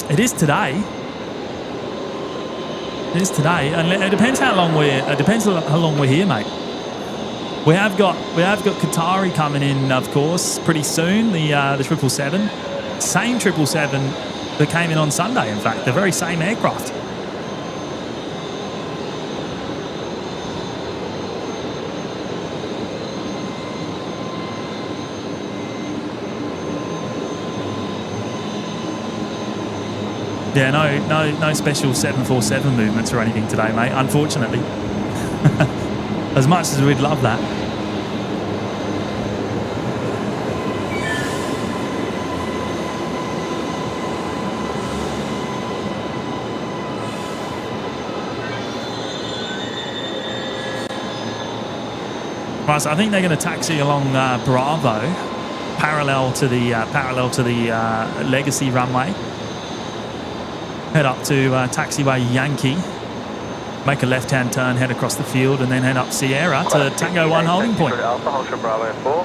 [SPEAKER 1] It is today. It is today, and it depends how long we're here, mate. We have got Qatari coming in, of course, pretty soon. The 777, same 777 that came in on Sunday. In fact, the very same aircraft. Yeah, no special 747 movements or anything today, mate, unfortunately. As much as we'd love that. Right, so I think they're going to taxi along Bravo, parallel to the Legacy runway. Head up to taxiway Yankee, make a left-hand turn, head across the field, and then head up Sierra to Tango 1 holding point.
[SPEAKER 3] Alpha, hold short Bravo 4.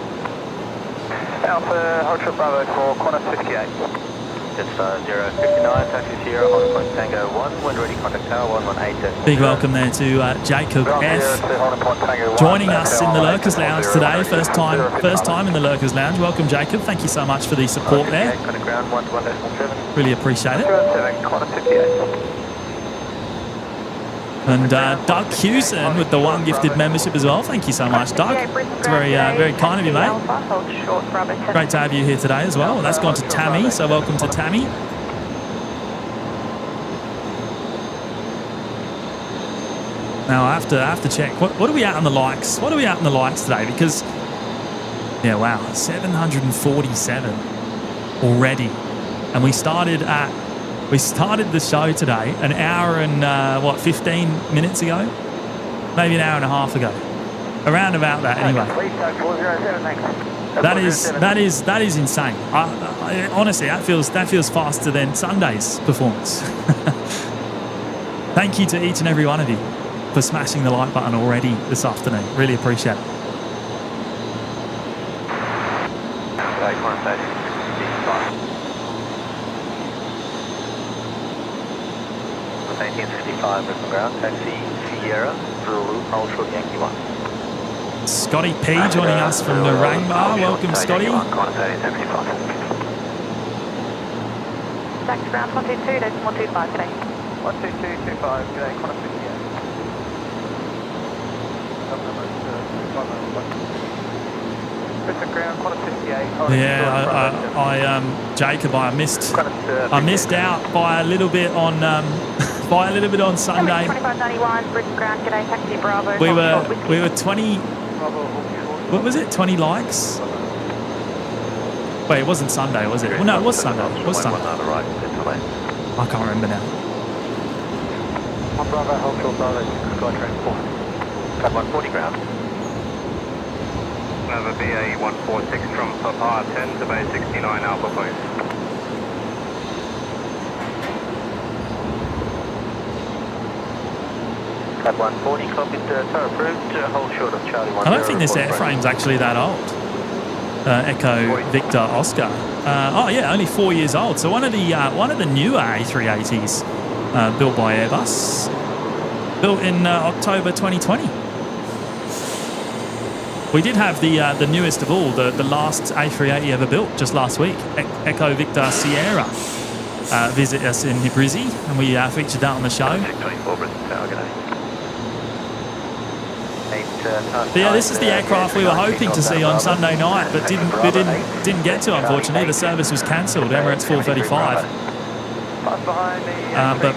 [SPEAKER 3] Alpha, hold short Bravo 4, corner 58.
[SPEAKER 5] It's 059, taxi Sierra, holding point Tango 1, when ready, contact tower 118.
[SPEAKER 1] Big welcome there to Jacob F. joining us in the Lurkers Lounge today. First time in the Lurkers Lounge. Welcome, Jacob. Thank you so much for the support there. Really appreciate it. And Doug Hewson with the 1 gifted membership as well. Thank you so much, Doug. It's very kind of you, mate. Great to have you here today as well. That's gone to Tammy, so welcome to Tammy. Now I have to check. What are we at on the likes? What are we at on the likes today? Because yeah, wow, 747 already, and we started the show today an hour and 15 minutes ago, maybe an hour and a half ago, around about that anyway. That is insane. I honestly, that feels faster than Sunday's performance. Thank you to each and every one of you for smashing the like button already this afternoon. Really appreciate it.
[SPEAKER 5] 1865 Brisbane ground, taxi Sierra, Zulu, hold short Yankee 1.
[SPEAKER 1] Scotty P joining us from Narangba. Welcome, Scotty.
[SPEAKER 2] Taxi ground 122.125 today.
[SPEAKER 3] 12225, today, corner 58. Ground, corner 58.
[SPEAKER 1] Yeah, Jacob, I missed out by a little bit on By a little bit on Sunday.
[SPEAKER 2] 2591, Brisbane ground, g'day, taxi Bravo.
[SPEAKER 1] We were 20. What was it? 20 likes. Wait, it wasn't Sunday, was it? Well, no, it was Sunday. It was Sunday. I can't remember now.
[SPEAKER 3] I'm Bravo, hold short Bravo, Skytrain 4. Cab 140 ground.
[SPEAKER 6] We have a BA 146 from Papa 10 to Bay 69 Alpha, please.
[SPEAKER 3] Cab 140, copied, tow approved, hold short of Charlie 10.
[SPEAKER 1] I don't think this airframe's actually that old. Echo Victor Oscar. Oh yeah, only 4 years old. So one of the newer A380's built by Airbus, built in October 2020. We did have the newest of all, the last A380 ever built, just last week. Echo Victor Sierra visit us in Nibrizi, and we featured that on the show. But yeah, this is the aircraft we were hoping to see on Sunday night, but didn't get to, unfortunately. The service was cancelled, Emirates 435.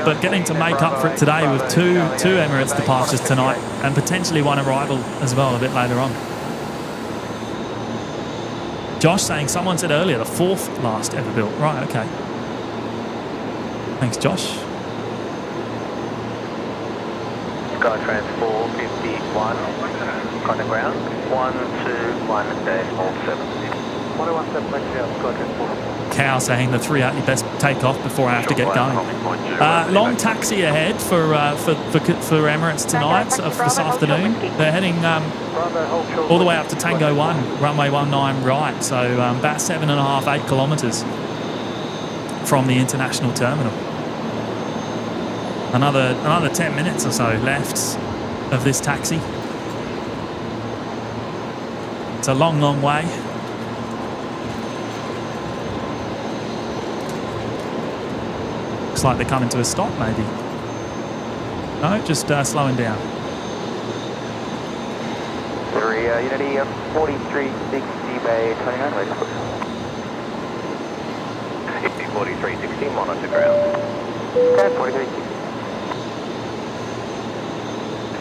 [SPEAKER 1] But getting to make up for it today with two Emirates departures tonight, and potentially one arrival as well a bit later on. Josh saying, someone said earlier, the fourth last ever built. Right, okay. Thanks, Josh.
[SPEAKER 3] Skytrain 451 on the ground. 121.7. 117 Skytrain 4.
[SPEAKER 1] Cow saying the 380 best take off before I have to get going. Long taxi ahead for Emirates tonight, this afternoon. They're heading all the way up to Tango 1, runway 19 right, so about 7.5, 8 kilometres from the international terminal. Another 10 minutes or so left of this taxi. It's a long, long way. Looks like they're coming to a stop, maybe. No, just slowing down.
[SPEAKER 3] Unity 4360 Bay 29, wait, 4360, monitor ground. Okay, 4360.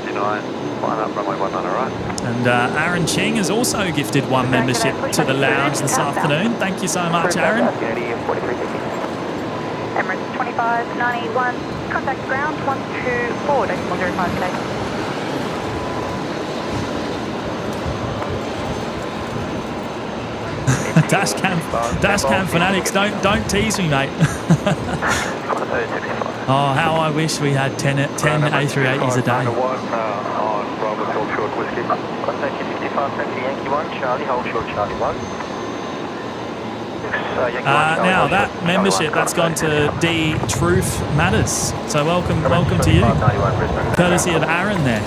[SPEAKER 3] 59, line up, runway 19, alright.
[SPEAKER 1] And Aaron Ching has also gifted one membership to the lounge this afternoon. Thank you so much, Aaron.
[SPEAKER 3] Unity 4360.
[SPEAKER 2] Emirates 2591, contact ground 124.05 today.
[SPEAKER 1] Dashcam fanatics, don't tease me, mate. Oh, how I wish we had 10 A380s a day.
[SPEAKER 3] On Bravo, hold short whiskey. Contact 55, Yankee 1, Charlie, hold short Charlie 1.
[SPEAKER 1] Now that membership, that's gone to D Truth Matters. So welcome to you. Courtesy of Aaron there.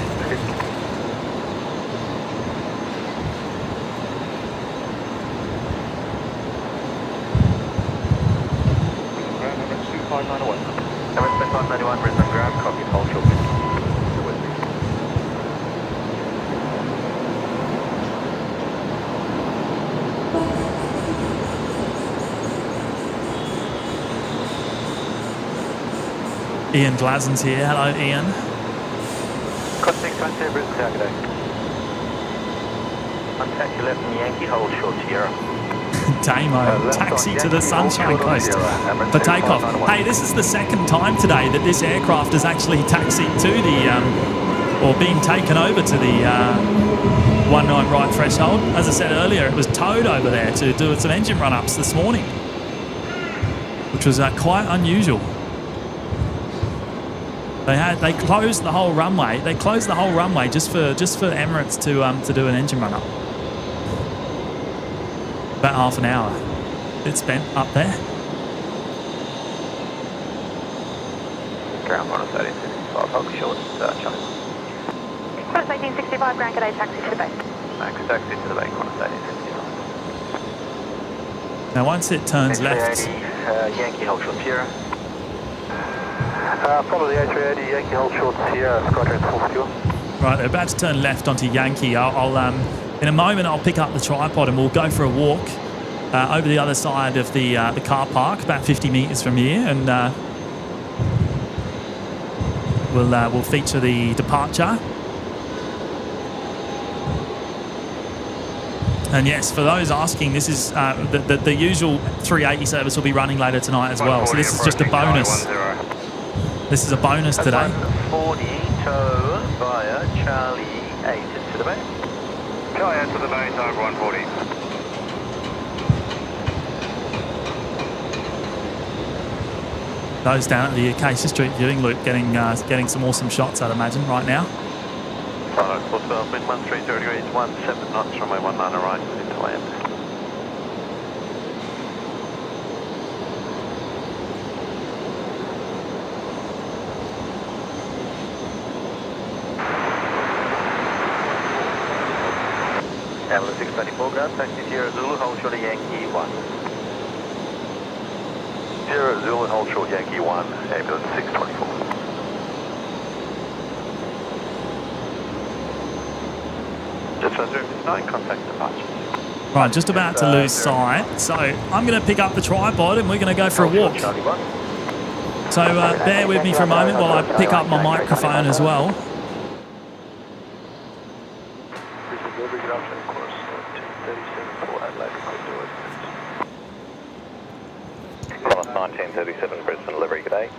[SPEAKER 3] Emirates 591, Brisbane ground, copy, hold short whiskey.
[SPEAKER 1] Ian Glazen's here. Hello, Ian.
[SPEAKER 3] Contact 612, Brisbane tower, good day. Contact 11 Yankee, hold short Sierra.
[SPEAKER 1] Damo, taxi to the Sunshine Coast for takeoff. Hey, this is the second time today that this aircraft has actually taxied to the, or been taken over to the 19 right threshold. As I said earlier, it was towed over there to do some engine run-ups this morning, which was quite unusual. They closed the whole runway. They closed the whole runway just for Emirates to do an engine run-up. About half an hour it spent up there.
[SPEAKER 3] Ground 1865, hold short, Charlie 1.
[SPEAKER 2] Qantas 1865, ground g'day, taxi to the bay.
[SPEAKER 3] Max taxi to the bay, Qantas 1865.
[SPEAKER 1] Now once it turns left,
[SPEAKER 3] Yankee hold short Sierra. Follow the A380, Yankee hold short Sierra, Skytrain 4
[SPEAKER 1] right, they're about to turn left onto Yankee. I'll in a moment I'll pick up the tripod and we'll go for a walk over the other side of the car park, about 50 metres from here, and we'll feature the departure. And yes, for those asking, this is the usual 380 service will be running later tonight as well. So this is just a bonus. This is a bonus today.
[SPEAKER 3] 140 tow via Charlie 8 to the bay.
[SPEAKER 6] Charlie 8 to the bay, time for 140.
[SPEAKER 1] Those down at the Acacia Street viewing loop getting some awesome shots, I'd imagine, right now.
[SPEAKER 5] Follow 412, wind 130 degrees, 17 knots, runway 19 right, into land.
[SPEAKER 3] Ambulance 624 ground, taxi Sierra Zulu, hold short of Yankee 1.
[SPEAKER 5] Sierra Zulu, hold short Yankee 1, ambulance 624. Just 059, contact departure.
[SPEAKER 1] Right, just about to lose sight. So I'm going to pick up the tripod and we're going to go for a walk. So bear with me for a moment while I pick up my microphone as well.
[SPEAKER 5] Cross 1937 Brisbane delivery, good day.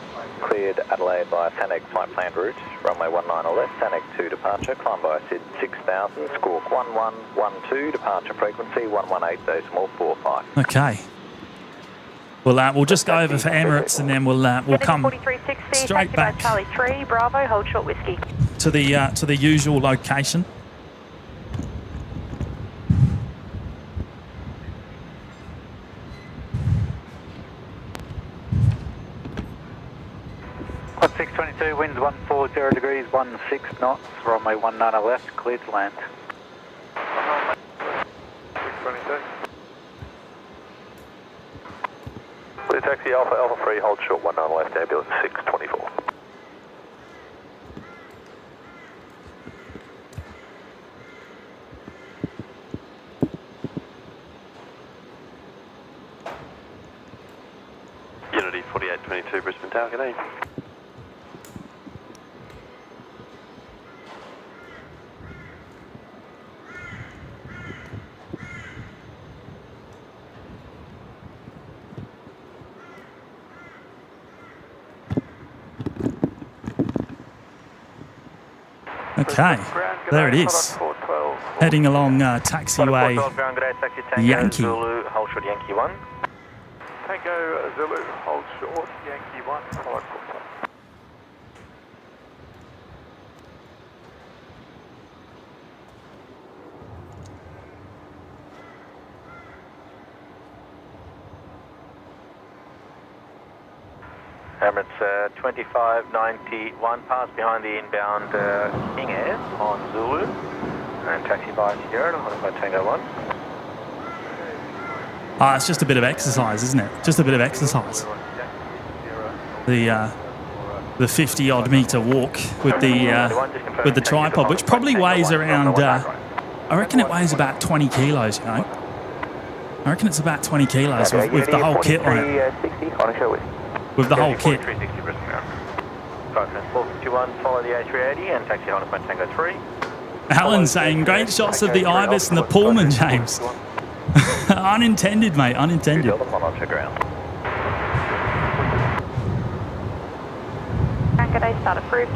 [SPEAKER 5] Cleared Adelaide via Thanig flight planned route, runway 19 left, Thanig 2 departure, climb by SID 6000, squawk 1112, departure frequency 118.45.
[SPEAKER 1] Okay. We'll just go over for Emirates and then we'll come straight back
[SPEAKER 2] Charlie 3, Bravo, hold short whiskey.
[SPEAKER 1] to the usual location.
[SPEAKER 4] Quad 622, winds 140 degrees, 16 knots, runway 19 left, cleared to land.
[SPEAKER 3] 622.
[SPEAKER 5] Clear taxi Alpha, Alpha 3, hold short 19 left, ambulance 624. Unity 4822 Brisbane Tower, good day.
[SPEAKER 1] Okay, there it is. Heading along taxiway Yankee.
[SPEAKER 3] Zulu, hold short Yankee 1.
[SPEAKER 4] Tango Zulu, hold short, Yankee 1, follow 412.
[SPEAKER 3] Emirates 2591, pass behind the inbound King Air on Zulu. And taxi by Sierra, hold by Tango 1.
[SPEAKER 1] It's just a bit of exercise, isn't it? Just a bit of exercise. The 50-odd metre walk with the tripod, which probably weighs around. I reckon it weighs about 20 kilos. You know, I reckon it's about 20 kilos with the whole kit on it. With the whole kit.
[SPEAKER 3] 451, follow the A380 and taxi on Tango 3.
[SPEAKER 1] Alan saying great shots of the Ibis and the Pullman, James. Unintended, mate. Unintended.
[SPEAKER 2] Good day, start approved.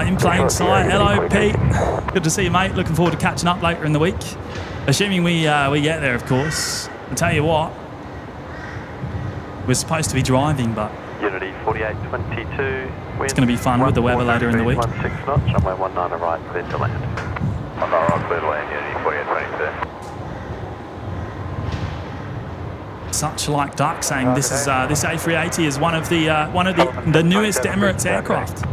[SPEAKER 1] In plain sight. Hello, Pete. Good to see you, mate. Looking forward to catching up later in the week. Assuming we get there, of course. I'll tell you what. We're supposed to be driving, but
[SPEAKER 5] Unity 4822.
[SPEAKER 1] It's going to be fun with the weather later in the week.
[SPEAKER 5] 16 knots, runway 19 right, clear to land. On right, clear to land, Unity 4822.
[SPEAKER 1] Such like Duck saying this A380 is one of the newest Emirates aircraft.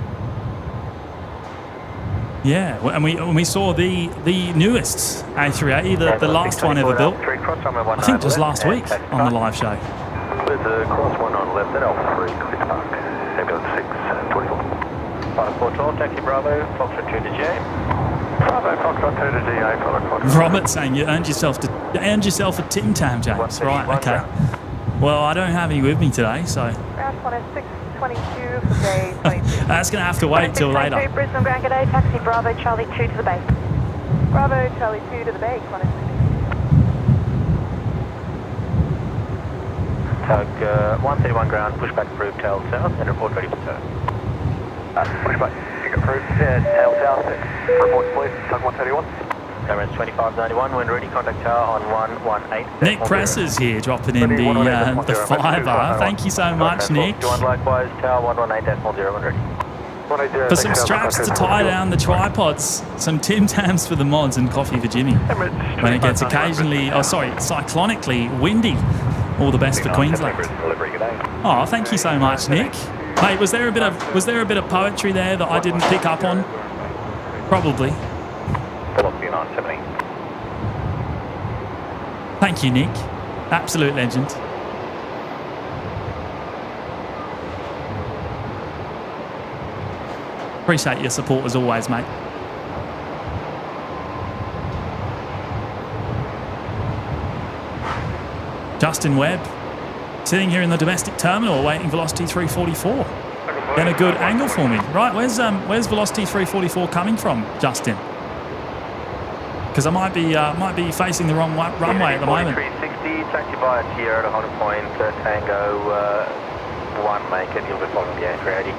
[SPEAKER 1] Yeah, and we saw the newest A380, the last one ever built. I think just last week on the live show.
[SPEAKER 5] There's a cross 1 on left at Alpha 3, clear to park. Ambulance 624.
[SPEAKER 3] 5412, taxi Bravo, Foxtrot 2 to J.
[SPEAKER 5] Bravo, Foxtrot 2 to GA, follow Foxtrot.
[SPEAKER 1] Robert saying you earned yourself a Tim Tam, James. Right, okay. Well, I don't have any with me today, so.
[SPEAKER 2] Ground 106, 22 for day 22.
[SPEAKER 1] That's going to have to wait till later.
[SPEAKER 2] Brisbane Grand G'day, taxi Bravo Charlie 2 to the base. Bravo Charlie 2 to the base,
[SPEAKER 3] Tug 131 ground, pushback approved, tail south, and report ready for turn. Pushback, approved, tail south, report please, Tug 131. Emirates 2591, when ready, contact tower on 118.
[SPEAKER 1] Nick Presses here dropping in the fiver. Thank you so much, Nick.
[SPEAKER 3] Likewise, tower 118.0 when ready.
[SPEAKER 1] For some straps to tie down the tripods, some Tim Tams for the mods, and coffee for Jimmy. When it gets occasionally, cyclonically windy. All the best for Queensland. Oh, thank you so much, Nick. Mate, was there a bit of poetry there that I didn't pick up on? Probably. Thank you, Nick. Absolute legend. Appreciate your support as always, mate. Justin Webb, sitting here in the domestic terminal awaiting Velocity 344. Then a good angle for me. Right, where's Velocity 344 coming from, Justin? Because I might be facing the wrong runway at the moment.
[SPEAKER 3] 360, taxi via Sierra to Honda Point, Tango 1, make it, you'll be following the A380.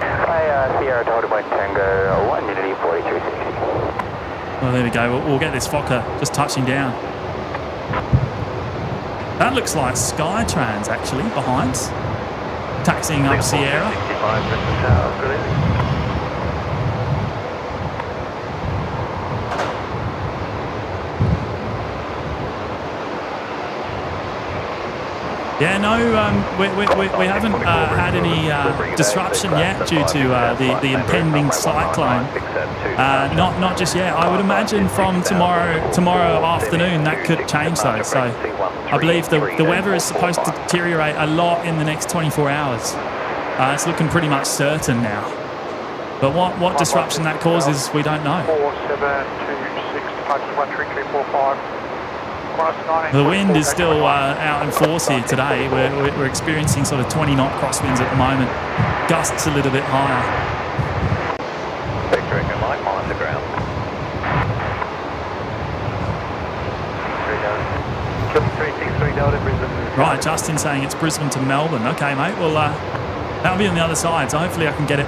[SPEAKER 3] Hi, Sierra to Honda Point, Tango 1, Unity 4360.
[SPEAKER 1] Well, there we go. We'll get this Fokker just touching down. That looks like Skytrans actually behind, taxiing up Sierra. Yeah, no, we haven't had any disruption yet due to the impending cyclone. Not just yet. I would imagine from tomorrow afternoon that could change though. So I believe the weather is supposed to deteriorate a lot in the next 24 hours. It's looking pretty much certain now. But what disruption that causes, we don't know.
[SPEAKER 4] 4726,
[SPEAKER 1] The wind is still out in force here today. We're experiencing sort of 20 knot crosswinds at the moment. Gusts a little bit higher. Right, Justin saying it's Brisbane to Melbourne. Okay, mate. Well, that'll be on the other side, so hopefully I can get it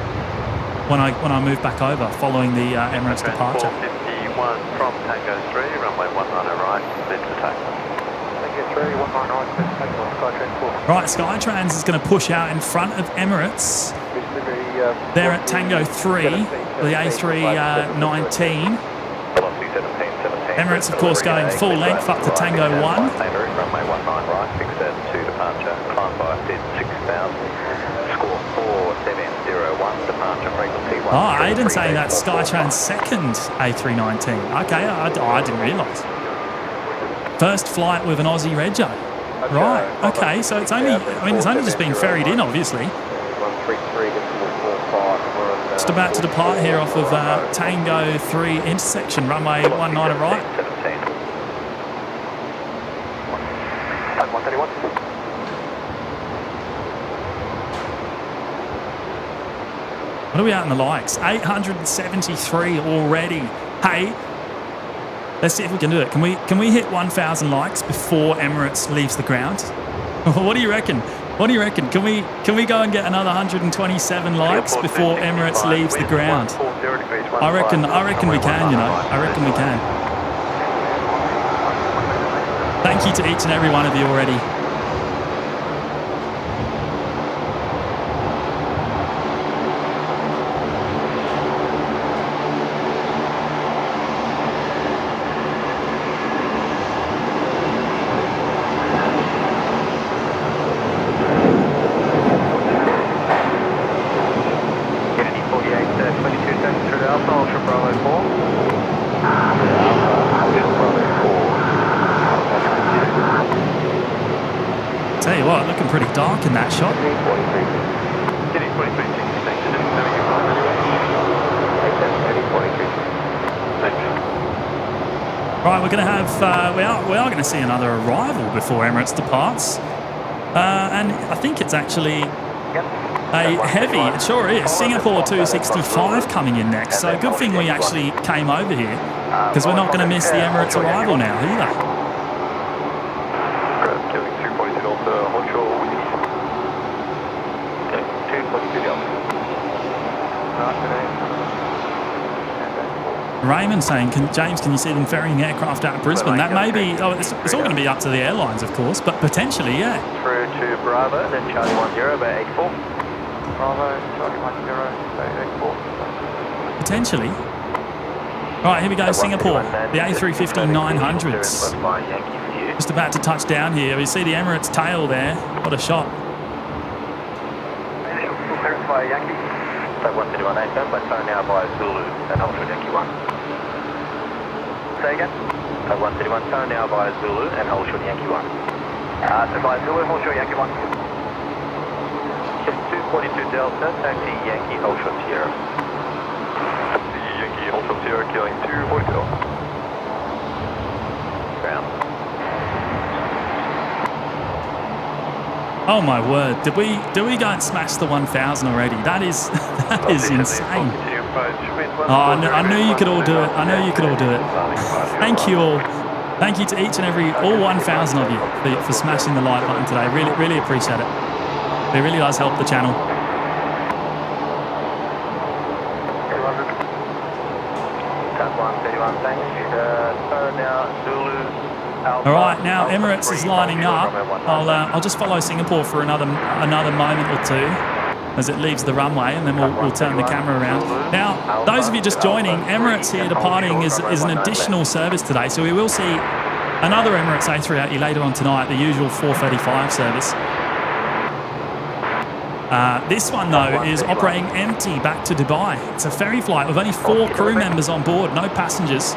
[SPEAKER 1] when I move back over following the Emirates departure.
[SPEAKER 3] 451 from Tango 3, runway 19 right, cleared for takeoff. Tango 3, 19 right, cleared for takeoff, Skytrans 4.
[SPEAKER 1] Right, Skytrans is going to push out in front of Emirates. They're at Tango 3, the A319. Emirates, of course, going full length up to Tango 1.
[SPEAKER 5] Runway 19 right, 672 departure, climb by 6,000, score 4701, departure frequency 1.
[SPEAKER 1] Oh, Aidan saying that's Skytrans' second A319. Okay, I didn't realise. First flight with an Aussie rego. Right, okay, so it's only just been ferried in, obviously. Just about to depart here off of Tango 3 intersection, runway 19 right.
[SPEAKER 3] 131.
[SPEAKER 1] What are we out in the likes? 873 already. Hey, let's see if we can do it. Can we hit 1,000 likes before Emirates leaves the ground? What do you reckon? What do you reckon? Can we go and get another 127 likes before Emirates leaves the ground? I reckon we can, you know. I reckon we can. Thank you to each and every one of you already. Tell you what, looking pretty dark in that shot. Right, we're going to have we are going to see another arrival before Emirates departs. And I think it's actually a heavy, it sure is. Singapore 265 coming in next. So good thing we actually came over here, because we're not going to miss the Emirates arrival now either. Raymond saying, James, can you see them ferrying aircraft out of Brisbane? That may be, it's all going to be up to the airlines, of course, but potentially, yeah.
[SPEAKER 3] Through to Bravo, then Charlie 10, about 84. Bravo, Charlie 10, about 84.
[SPEAKER 1] Potentially. Right, here we go, Singapore, the A350-900s. Just about to touch down here. We see the Emirates tail there. What a shot.
[SPEAKER 3] Clearance by Yankee. So 131 AFM, by phone now by Zulu and Alfred Yankee 1. Say again? So 131 phone now by Zulu and Alfred Yankee 1. So by Zulu, Alfred Yankee 1. Just 242 Delta, taxi Yankee Alfred Sierra. Taxi Yankee Alfred Sierra, killing 242. Ground.
[SPEAKER 1] Oh my word! Did we go and smash the 1,000 already? That is insane. Oh, I knew you could all do it. I know you could all do it. Thank you all. Thank you to each and all 1,000 of you for smashing the like button today. Really, really appreciate it. It really does help the channel. All right, now Emirates is lining up. I'll just follow Singapore for another moment or two as it leaves the runway, and then we'll turn the camera around. Now, those of you just joining, Emirates here departing is an additional service today, so we will see another Emirates A380 later on tonight, the usual 4:35 service. This one, though, is operating empty back to Dubai. It's a ferry flight with only 4 crew members on board, no passengers.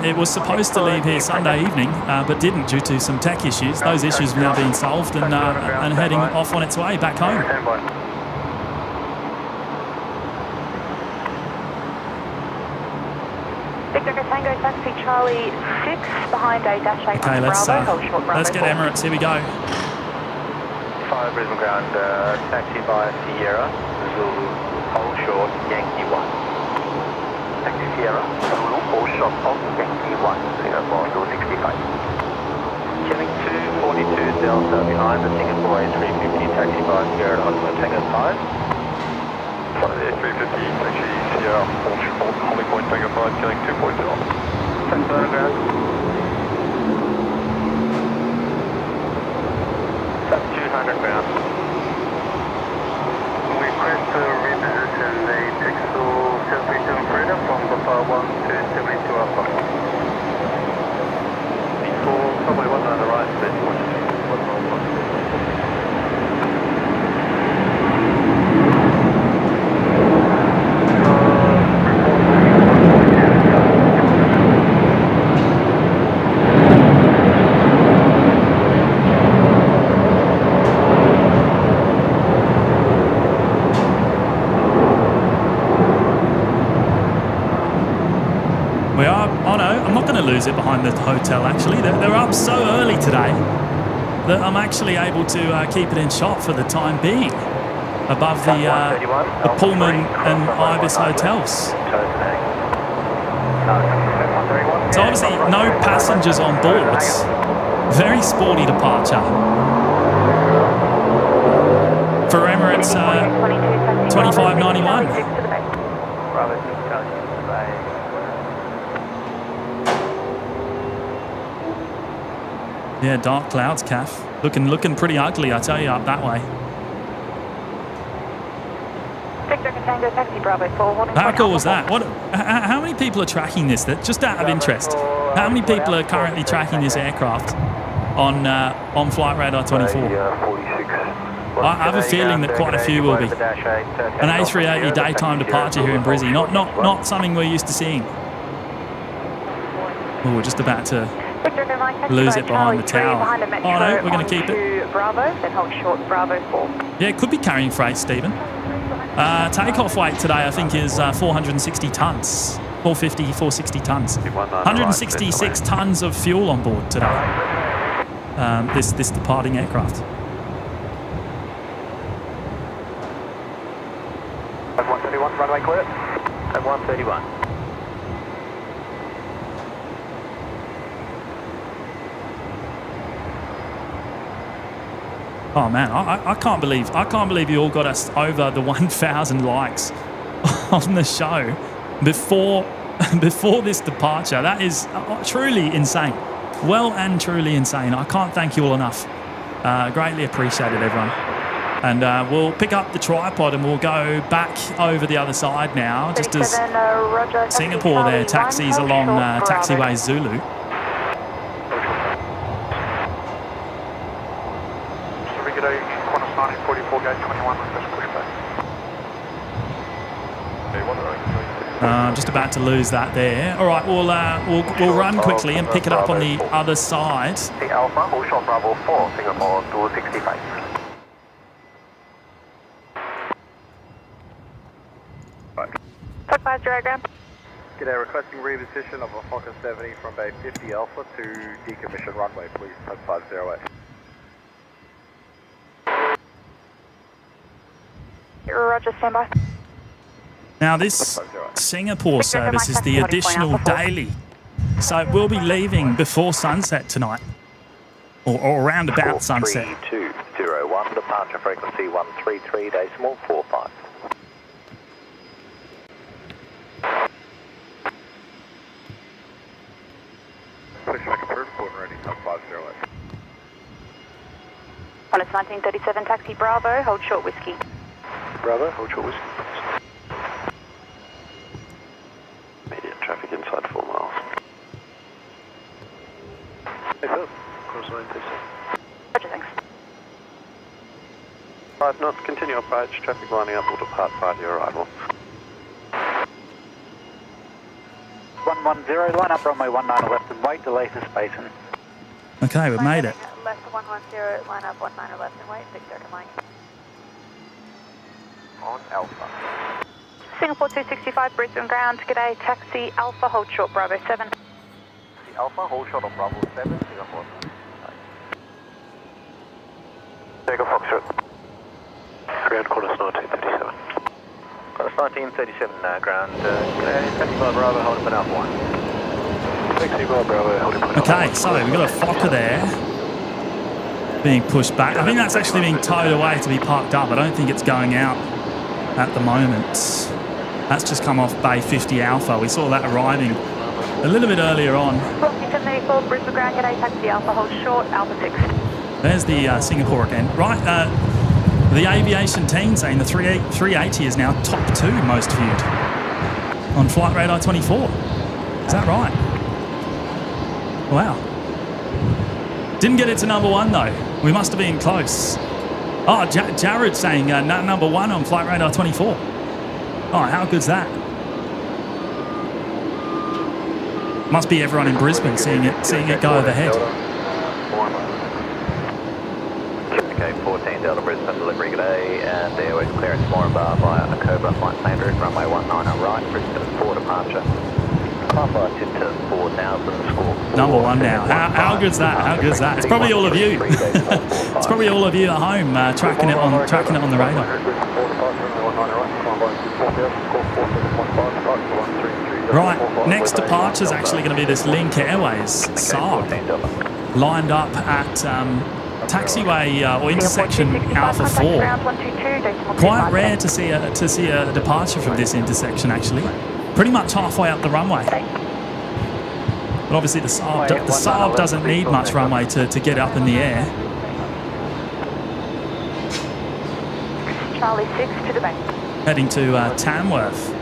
[SPEAKER 1] It was supposed to leave here Sunday evening, but didn't due to some tech issues. Those issues have now been solved and heading off on its way back home.
[SPEAKER 2] Victor Tango Taxi Charlie 6 behind A-8.
[SPEAKER 1] Okay, let's get Emirates. Here we go.
[SPEAKER 3] 5 Brisbane ground, taxi by Sierra, Zulu, hold short, Yankee 1. Taxi Sierra, Zulu, hold short, Yankee 1, Singapore 265. Killing 242 Delta behind the Singapore A350, taxi by Sierra, Oslo Tango 5. One of the A350, taxi Sierra, holding point Tango 5, killing 240. Taxi ground. 200 ground. Request to reposition the Pixel 737 Freedom from Papa 1 to 72 Alpha. Before, probably wasn't on the right, but it wasn't on the left.
[SPEAKER 1] Lose it behind the hotel. Actually, they're up so early today that I'm actually able to keep it in shot for the time being above the Pullman and Ibis hotels. So obviously no passengers on board. Very sporty departure for Emirates 2591. Yeah, dark clouds, Calf. Looking pretty ugly, I tell you, up that way. How cool was that? How many people are tracking this? Just out of interest, how many people are currently tracking this aircraft on Flight Radar 24? I have a feeling that quite a few will be. An A380 daytime departure here in Brizzy, not something we're used to seeing. Oh, we're just about to lose it behind the tower. Oh no, we're going to keep it.
[SPEAKER 2] Bravo, then hold short, Bravo 4.
[SPEAKER 1] Yeah, it could be carrying freight, Stephen. Takeoff weight today, I think, is 460 tonnes. 450, 460 tonnes. 166 tonnes of fuel on board today. this departing aircraft.
[SPEAKER 3] At 131, runway clear. At 131.
[SPEAKER 1] Oh man, I can't believe you all got us over the 1,000 likes on the show before this departure. That is truly insane. Well and truly insane. I can't thank you all enough. Greatly appreciated, everyone. And we'll pick up the tripod and we'll go back over the other side now, just as Singapore there taxis along taxiway Zulu. I'm just about to lose that there. All right, we'll run quickly and pick it up on the other side.
[SPEAKER 3] The Alpha, hold short Bravo 4, Singapore 265.
[SPEAKER 2] Talk 5 diagram.
[SPEAKER 3] G'day, requesting reposition of a Fokker 70 from Bay 50 Alpha to decommission runway, please. Talk 508.
[SPEAKER 2] Roger, standby.
[SPEAKER 1] Now this Singapore service is the additional daily, so we'll be leaving before sunset tonight, or around about sunset.
[SPEAKER 5] 3201, departure frequency 133.45.
[SPEAKER 3] Pushback approved, port ready, Talk 508.
[SPEAKER 2] On its 1937 taxi Bravo, hold short whiskey.
[SPEAKER 3] Bravo, hold short whiskey.
[SPEAKER 5] Immediate traffic inside 4 miles.
[SPEAKER 3] Hey Phil, course line ATC.
[SPEAKER 2] Roger, thanks.
[SPEAKER 5] 5 knots, continue approach, traffic lining up, will depart prior to your arrival.
[SPEAKER 4] 110, line up runway 19 left and wait, delay for spacing.
[SPEAKER 1] Okay, we've made it.
[SPEAKER 2] Left 110, line up 19 left and wait, 6 second line.
[SPEAKER 3] On Alpha.
[SPEAKER 2] Singapore 265, Brisbane ground, g'day, taxi Alpha, hold short Bravo 7.
[SPEAKER 3] The Alpha, hold short on Bravo 7, Singapore. Takeoff Foxtrot. Ground Qantas 1937. Qantas 1937, ground, taxi by Bravo, hold up at Alpha 1. Taxi by Bravo, hold up at Alpha 1.
[SPEAKER 1] Okay, so we've got a Fokker there being pushed back. I think that's actually being towed away to be parked up. I don't think it's going out at the moment. That's just come off Bay 50 Alpha. We saw that arriving a little bit earlier on.
[SPEAKER 2] 784, Brisbane ground, g'day, taxi Alpha, hold short, Alpha 6.
[SPEAKER 1] There's the Singapore again. Right, the aviation team saying the 380 is now top 2 most viewed on Flight Radar 24. Is that right? Wow. Didn't get it to number 1 though. We must have been close. Oh, Jared saying number 1 on Flight Radar 24. Oh, how good's that? Must be everyone in Brisbane seeing it go overhead.
[SPEAKER 5] Okay, 14 Delta Brisbane delivery today, and airways clearance Moranbah via Aqaba, flight plan route, runway 19 on right, Brisbane 4 departure. Climb by tip to 4,000, score 4.
[SPEAKER 1] Number 1 now. How good's that? How good's that? It's probably all of you. It's probably all of you at home tracking it on the radar. Right, next departure is actually going to be this Link Airways Saab, lined up at taxiway or intersection Alpha 4. Quite rare to see a departure from this intersection actually. Pretty much halfway up the runway. But obviously the Saab doesn't need much runway to get up in the air.
[SPEAKER 2] Charlie 6 to the bank.
[SPEAKER 1] Heading to Tamworth.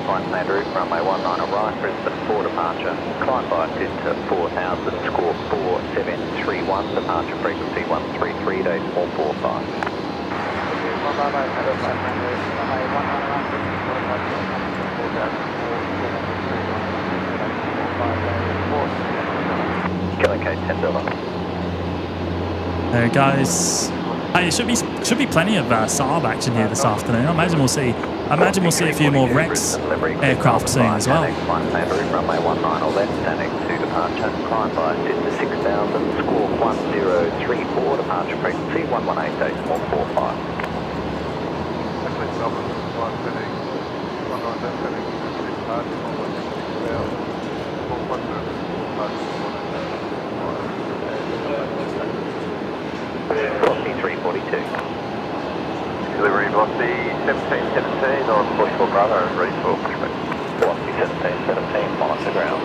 [SPEAKER 5] Flight plan route, runway 19 on right, Brisbane 4 departure. Climb by tip to 4,000, score 4731, departure frequency 133.45. Kilo K 10 Delta.
[SPEAKER 1] There it goes. Hey, Mate, it should be plenty of Saab action here this afternoon. I imagine we'll see a few more Rex aircraft soon as well.
[SPEAKER 5] Runway 19 or left, standing to departure. Climb by to 6000, squawk 1034, departure frequency 118.45. Velocity 342.
[SPEAKER 3] Delivery velocity 1717 on 44 Bravo, ready for pushback.
[SPEAKER 5] Velocity 1717, monitor ground.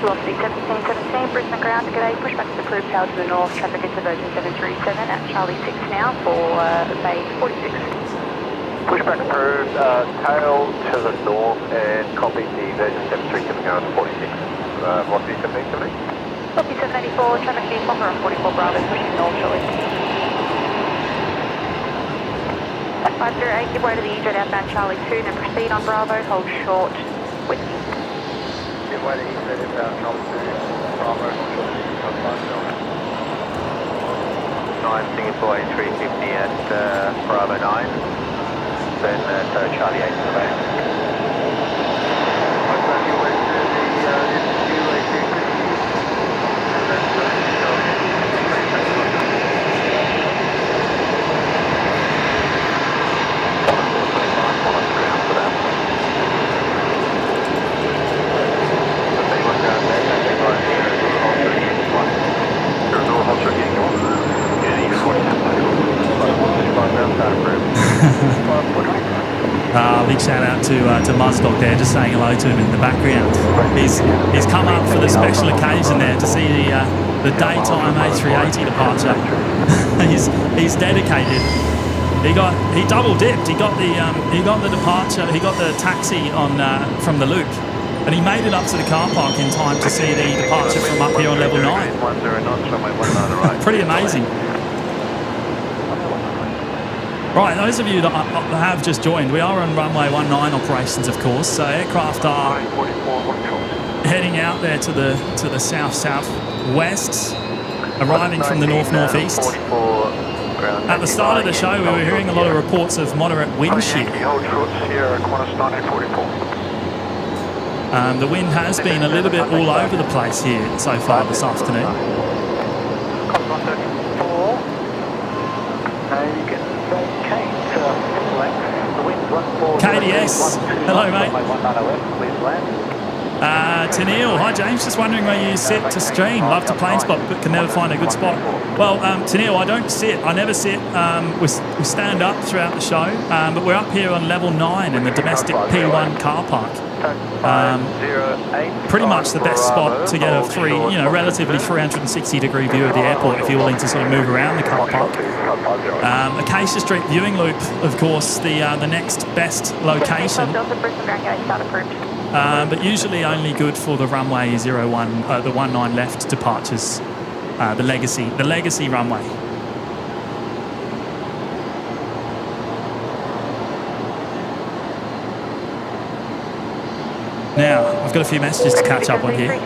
[SPEAKER 2] Velocity 1717, Brisbane ground, g'day, pushback is approved, power to the north, traffic into version 737 at Charlie 6 now for bay 46.
[SPEAKER 3] Pushback approved, tail to the north and copy the version 737 going to 46. Velocity 1770.
[SPEAKER 2] Velocity 784, traffic to Fokker on 44 Bravo, pushing north shortly. At 508, give way to the EJ outbound Charlie 2, then proceed on Bravo, hold short, whiskey.
[SPEAKER 3] Give way to EJ outbound Charlie 2, Bravo, hold short, whiskey, 9 Singapore A350 at Bravo 9. Then so Charlie 8 to the back.
[SPEAKER 1] Big shout out to Muzdog there, just saying hello to him in the background. He's come up for the special occasion there to see the daytime A380 departure. he's dedicated. He double dipped. He got the departure. He got the taxi on from the loop, and he made it up to the car park in time to see the departure from up here on level 9. Pretty amazing. Right, those of you that have just joined, we are on runway 19 operations, of course. So aircraft are heading out there to the south-southwest, arriving from the north-northeast. At the start of the show, we were hearing a lot of reports of moderate wind shear. The wind has been a little bit all over the place here so far this afternoon. KDS, hello mate. Tennille, hi James, just wondering where you sit to stream. Love to plane spot but can never find a good spot. Well, Tennille, I don't sit, I never sit. We stand up throughout the show, but we're up here on level 9 in the domestic P1 car park. Pretty much the best spot to get a relatively 360-degree view of the airport if you're willing to sort of move around the car park. Acacia Street viewing loop, of course, the next best location. But usually only good for the runway 01, the 19 left departures, the legacy runway. Now, I've got a few messages to catch up on here.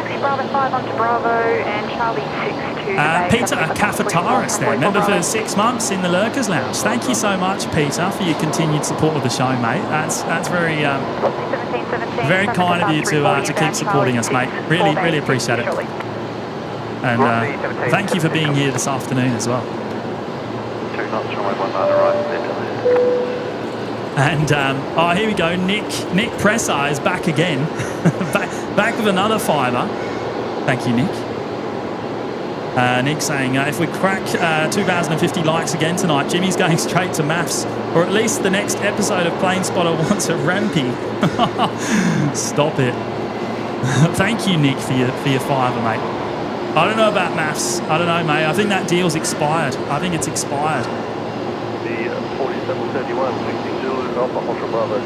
[SPEAKER 1] Peter Cafetaris there, member for 6 months in the Lurkers Lounge. Thank you so much, Peter, for your continued support of the show, mate. That's very very kind of you to keep supporting us, mate. Really appreciate it. And thank you for being here this afternoon as well.
[SPEAKER 3] 2 knots from 19 right.
[SPEAKER 1] And here we go. Nick Pressar is back again, back with another fiver. Thank you, Nick. Nick saying if we crack 2,050 likes again tonight, Jimmy's going straight to maths, or at least the next episode of Plane Spotter wants a rampy. Stop it. Thank you, Nick, for your fiver, mate. I don't know about maths. I don't know, mate. I think that deal's expired. I think it's expired.
[SPEAKER 3] The 4731, 16 Zulu Alpha, Ultra Bravo 4.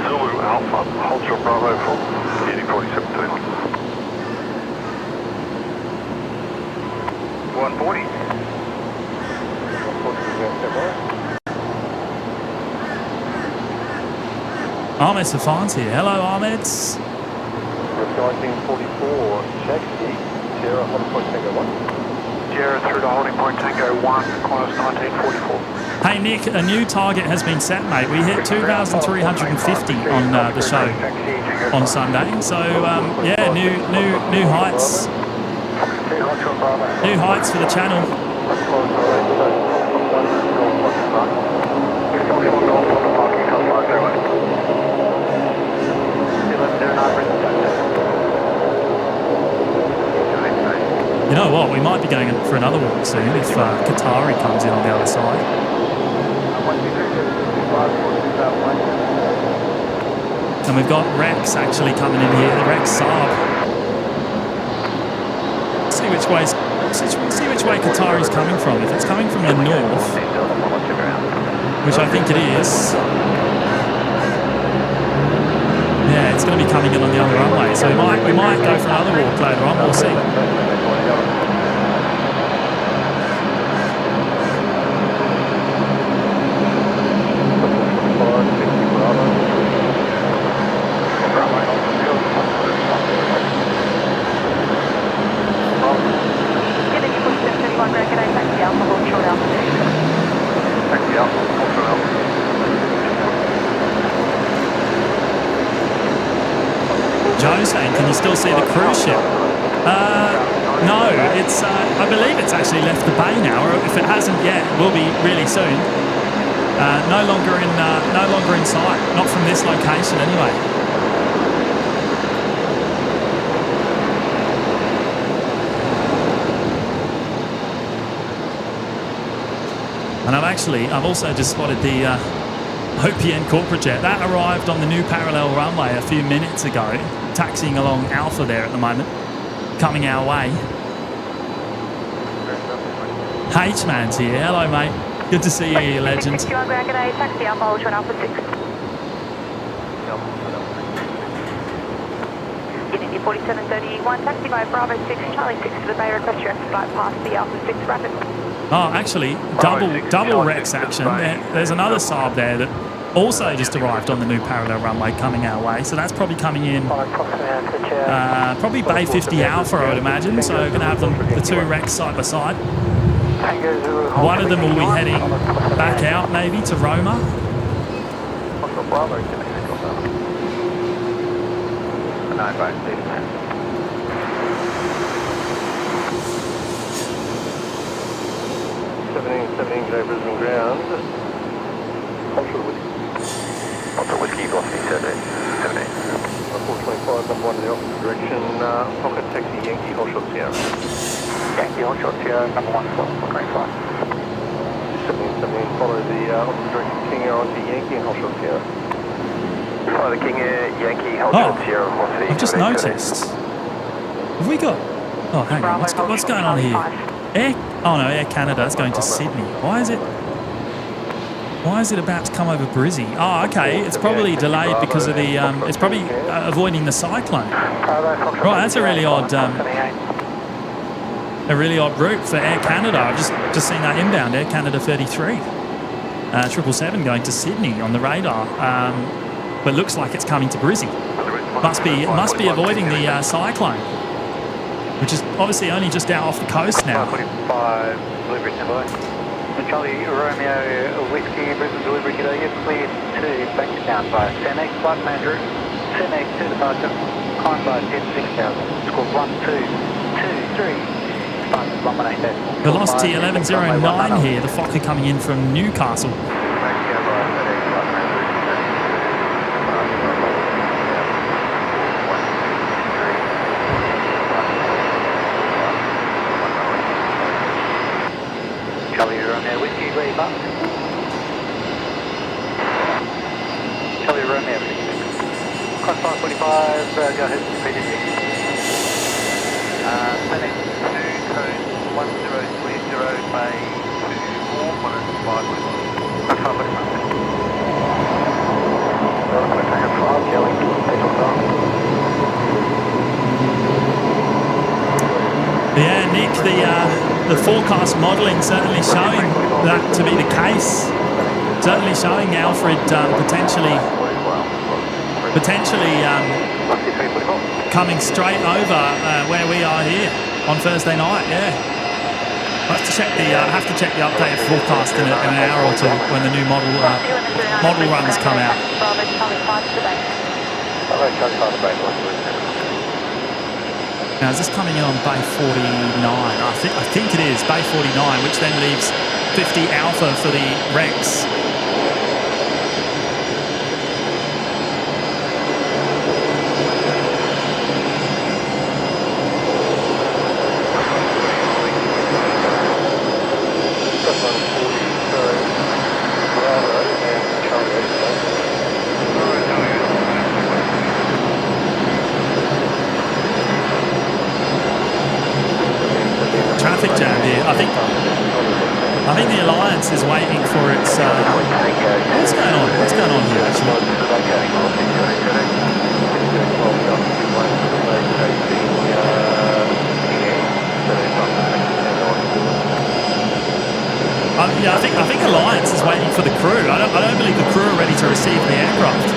[SPEAKER 3] Zulu Alpha, Ultra Bravo 4, heading 4731. 140.
[SPEAKER 1] Ahmed Safan's here. Hello, Ahmed.
[SPEAKER 3] Requesting 44, taxi, Sierra holding point Tango 1.
[SPEAKER 6] Sierra through to holding point Tango 1, Qantas 1944.
[SPEAKER 1] Hey, Nick, a new target has been set, mate. We hit 2,350 on the show on Sunday. So, yeah, new heights. New heights for the channel. You know what? We might be going for another walk soon if Qatari comes in on the other side. And we've got Rex actually coming in here, the Rex Saab. See which way Qatari's coming from. If it's coming from the north, which I think it is, yeah, it's going to be coming in on the other runway. So we might go for another walk later on. We'll see. Joe's saying, can you still see the cruise ship? No, it's. I believe it's actually left the bay now, or if it hasn't yet, it will be really soon. No longer in sight. Not from this location, anyway. And I've also just spotted the OPN corporate jet. That arrived on the new parallel runway a few minutes ago, taxiing along Alpha there at the moment, coming our way. H-Man's here. Hello, mate. Good to see you, you legend.
[SPEAKER 2] Taxi Alpha, Ultra Alpha 6. Unity 4731, taxi by Bravo 6, Charlie 6 to the bay, request your exit flight past the Alpha 6 rapid.
[SPEAKER 1] Oh, actually, double Rex action. There's another Saab there that also just arrived on the new parallel runway coming our way. So that's probably coming in, probably Bay 50 Alpha, I would imagine. So we're going to have the two Rex side by side. One of them will be heading back out maybe to Roma.
[SPEAKER 3] Brisbane ground.
[SPEAKER 5] Ultra Whiskey, velocity 17.
[SPEAKER 3] Unfortunately, 5 number 1 in the opposite direction. Pocket taxi Yankee, Hotshot Sierra.
[SPEAKER 4] Yankee Hotshot Sierra, number 1, green flight.
[SPEAKER 3] 17, follow the opposite direction King Air onto Yankee and Hotshot Sierra.
[SPEAKER 5] Follow the King Air, Yankee, Hotshot Sierra, velocity.
[SPEAKER 1] I've just noticed. Have we got? Oh, hang on. What's going on here? Air Canada is going to Sydney. Why is it about to come over Brizzy? Oh, okay. It's probably delayed because of the. It's probably avoiding the cyclone. Right, that's a really odd route for Air Canada. I've just seen that inbound Air Canada 33, 777 going to Sydney on the radar, but looks like it's coming to Brizzy. Must be avoiding the cyclone, which is obviously only just out off the coast now.
[SPEAKER 4] 45, delivery standby. Charlie Romeo Whiskey, Brisbane delivery, g'day, you're cleared to Bankstown by Cenex, flight manager, Cenex to departure, climb by 106000, score 1223, start 118.
[SPEAKER 1] Velocity 1109 here, the Fokker coming in from Newcastle.
[SPEAKER 4] Charlie Romeo Whiskey, ready up. Charlie Romeo Whiskey. Cross 545, go ahead, speed is 6. Cenex 2, code 1030, bay 24, 105. Cross 545. Charlie,
[SPEAKER 1] Yeah, Nick, the forecast modelling certainly showing that to be the case. Certainly showing Alfred potentially potentially coming straight over where we are here on Thursday night. Yeah, I have to check the updated forecast in an hour or two when the new model runs come out. Now is this coming in on Bay 49? I think it is Bay 49, which then leaves 50 Alpha for the Rex. Traffic jam here. I think the Alliance is waiting for its. What's going on? What's going on here? Actually, I think Alliance is waiting for the crew. I don't believe the crew are ready to receive the aircraft.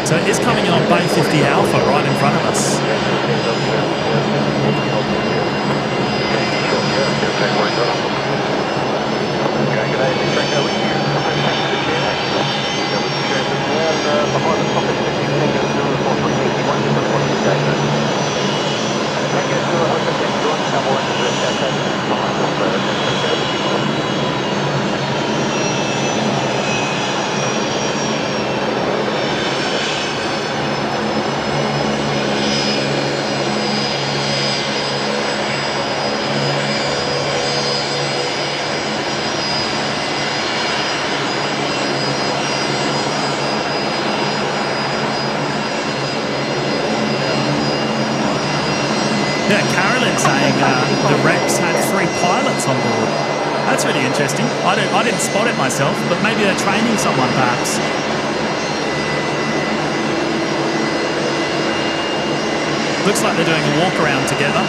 [SPEAKER 1] So it is coming in on Bay 50 Alpha right in front of us. Yeah, Carolyn saying the Rex had 3 pilots on board. That's really interesting. I didn't spot it myself, but maybe they're training someone perhaps. Looks like they're doing a walk around together.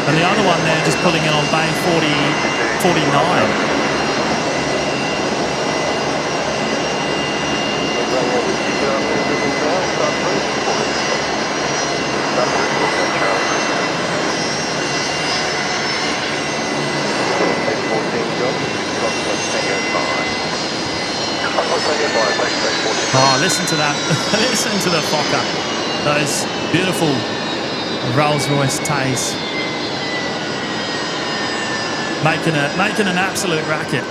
[SPEAKER 1] And the other one there just pulling in on Bay 49. Oh, listen to that. Listen to the Fokker. Those beautiful Rolls-Royce Tays. Making an absolute racket.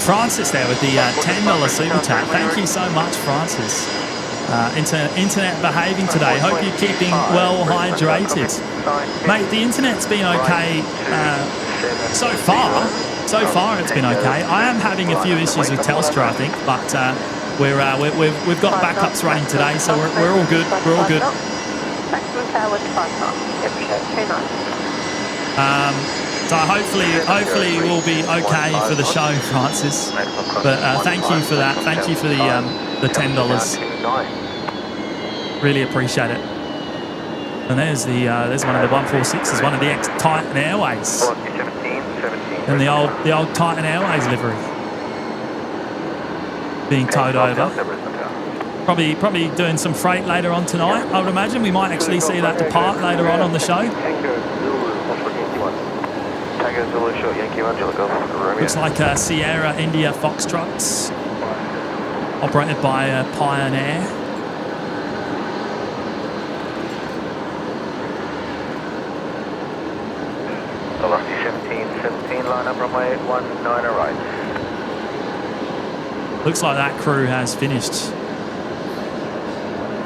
[SPEAKER 1] Francis there with the $10 super chat. Thank you so much, Francis. Internet behaving today. Hope you're keeping well hydrated. Mate, the internet's been okay so far. So far it's been okay. I am having a few issues with Telstra, I think, but we've got backups running today, so we're all good. We're all good. So hopefully we'll be okay for the show, Francis. But thank you for that. Thank you for the $10. Really appreciate it. And there's one of the 146s, one of the ex-Titan Airways. And the old Titan Airways livery being towed over. Probably doing some freight later on tonight. I would imagine we might actually see that depart later on the show. Looks like Sierra India Foxtrots, operated by Pioneer.
[SPEAKER 3] Velocity 17, line up runway 19 right.
[SPEAKER 1] Looks like that crew has finished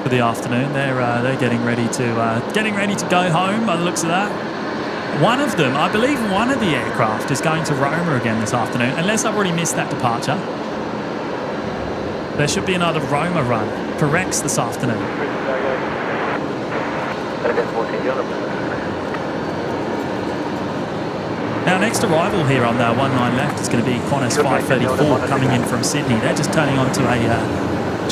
[SPEAKER 1] for the afternoon. They're getting ready to go home by the looks of that. One of them, I believe one of the aircraft is going to Roma again this afternoon, unless I've already missed that departure. There should be another Roma run for Rex this afternoon. Now, next arrival here on the 19 left is going to be Qantas 534 coming in from Sydney. They're just turning onto a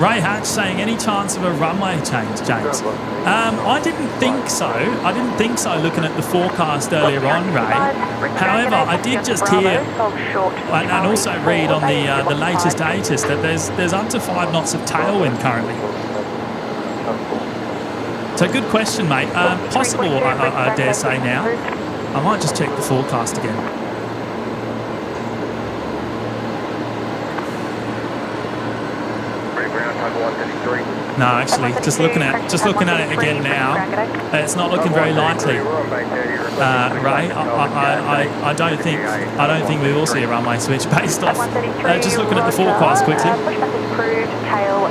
[SPEAKER 1] Ray Hatch saying, any chance of a runway change, James? I didn't think so. I didn't think so looking at the forecast earlier on, Ray. However, I did just hear and also read on the latest ATC that there's up to 5 knots of tailwind currently. So good question, mate. Possible, I dare say now. I might just check the forecast again. No, actually, just looking at it again now, it's not looking very likely. Ray, I don't think we will see a runway switch based off. Just looking at the forecast quickly.
[SPEAKER 2] Pushback is approved. Tail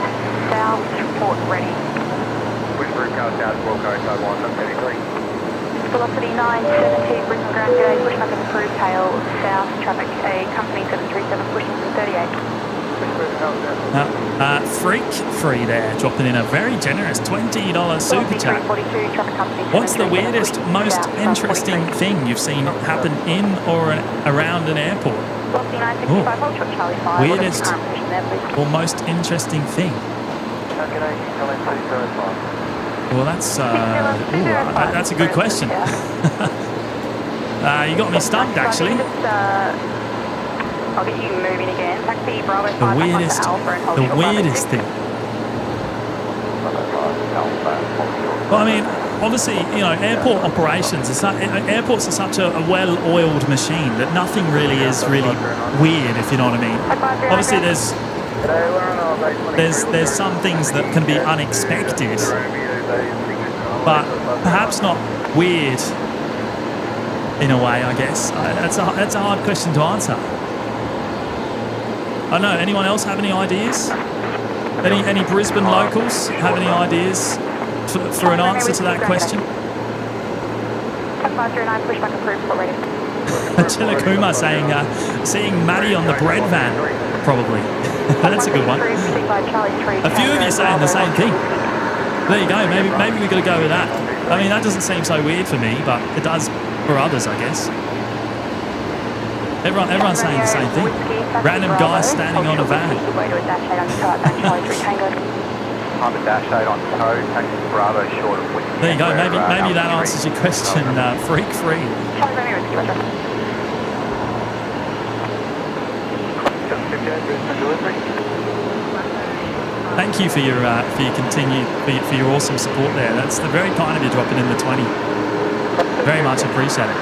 [SPEAKER 2] south. Report ready. Velocity 970. Brisbane ground gauge. Pushback is approved. Tail south. Traffic A company 737 pushing from 38.
[SPEAKER 1] Freak Free there, dropping in a very generous $20 super chat. What's the weirdest, most interesting thing you've seen happen in or around an airport? Ooh. Weirdest or most interesting thing? Well, that's a good question. You got me stumped, actually.
[SPEAKER 2] I'll get you moving again. Taxi Bravo 5
[SPEAKER 1] the weirdest thing. Well, I mean, obviously, you know, airport operations, airports are such a well-oiled machine that nothing really is really weird, if you know what I mean. Obviously, there's some things that can be unexpected, but perhaps not weird in a way, I guess. That's a hard question to answer. I don't know, anyone else have any ideas? Any Brisbane locals have any ideas for an answer to that question? Chilakuma saying, seeing Maddie on the bread van, probably. That's a good one. A few of you saying the same thing. There you go, maybe we've got to go with that. I mean, that doesn't seem so weird for me, but it does for others, I guess. Everyone's saying the same thing. Random guy standing on a van. There you go. Maybe that answers your question. Freak Free. Thank you for your awesome support there. That's very kind of you dropping in the 20. Very much appreciate it.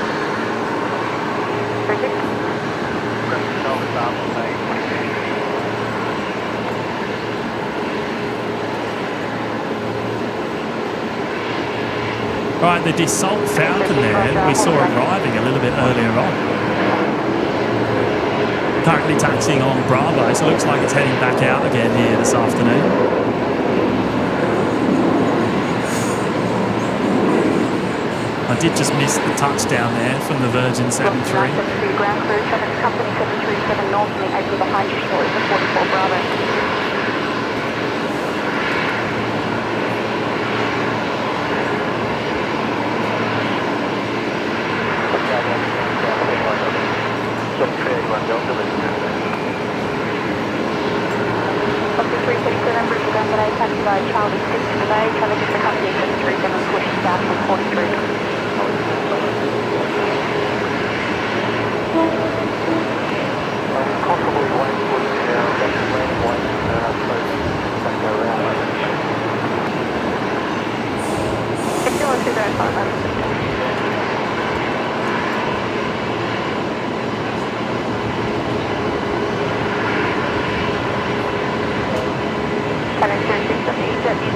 [SPEAKER 1] Right, the Dassault Falcon there, we saw arriving a little bit earlier on. Currently taxiing along Bravo, so it looks like it's heading back out again here this afternoon. I did just miss the touchdown there from the Virgin 73.
[SPEAKER 2] Ground crew, traffic company 737 North, and the April behind you shortly for 44 Bravo. Taxi by Charlie 6 today, traffic is the company 737 push south from 43. Possibly one push down, that's landing one, so go around. It's still a 205.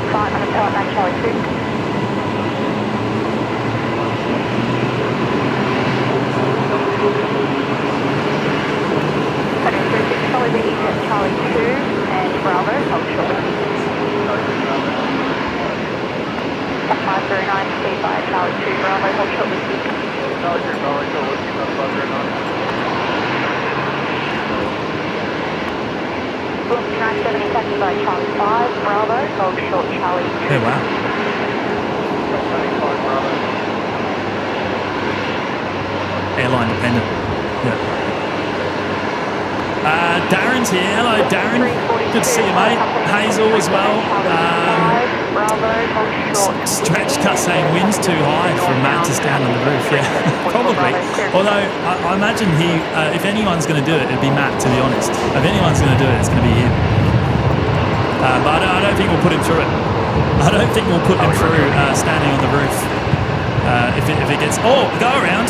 [SPEAKER 2] Flight on the tail at Charlie 2. Probably the easiest Charlie 2 and Bravo, hold short. Charlie 2 Bravo, hold short whiskey.
[SPEAKER 3] Charlie 2 Bravo, short whiskey, that's 509.
[SPEAKER 2] Booking 970, taxi by Charlie 5 Bravo, hold short Charlie 2.
[SPEAKER 1] Yeah, wow. Airline dependent. Yeah. Darren's here. Hello, Darren. Good to see you, mate. Hazel as well. Stretch cut saying wind's too high from Mantis down on the roof. Yeah, probably. Although I imagine if anyone's going to do it, it'd be Matt. To be honest, if anyone's going to do it, it's going to be him. But I don't think we'll put him through it. I don't think we'll put him through standing on the roof. If it gets go around.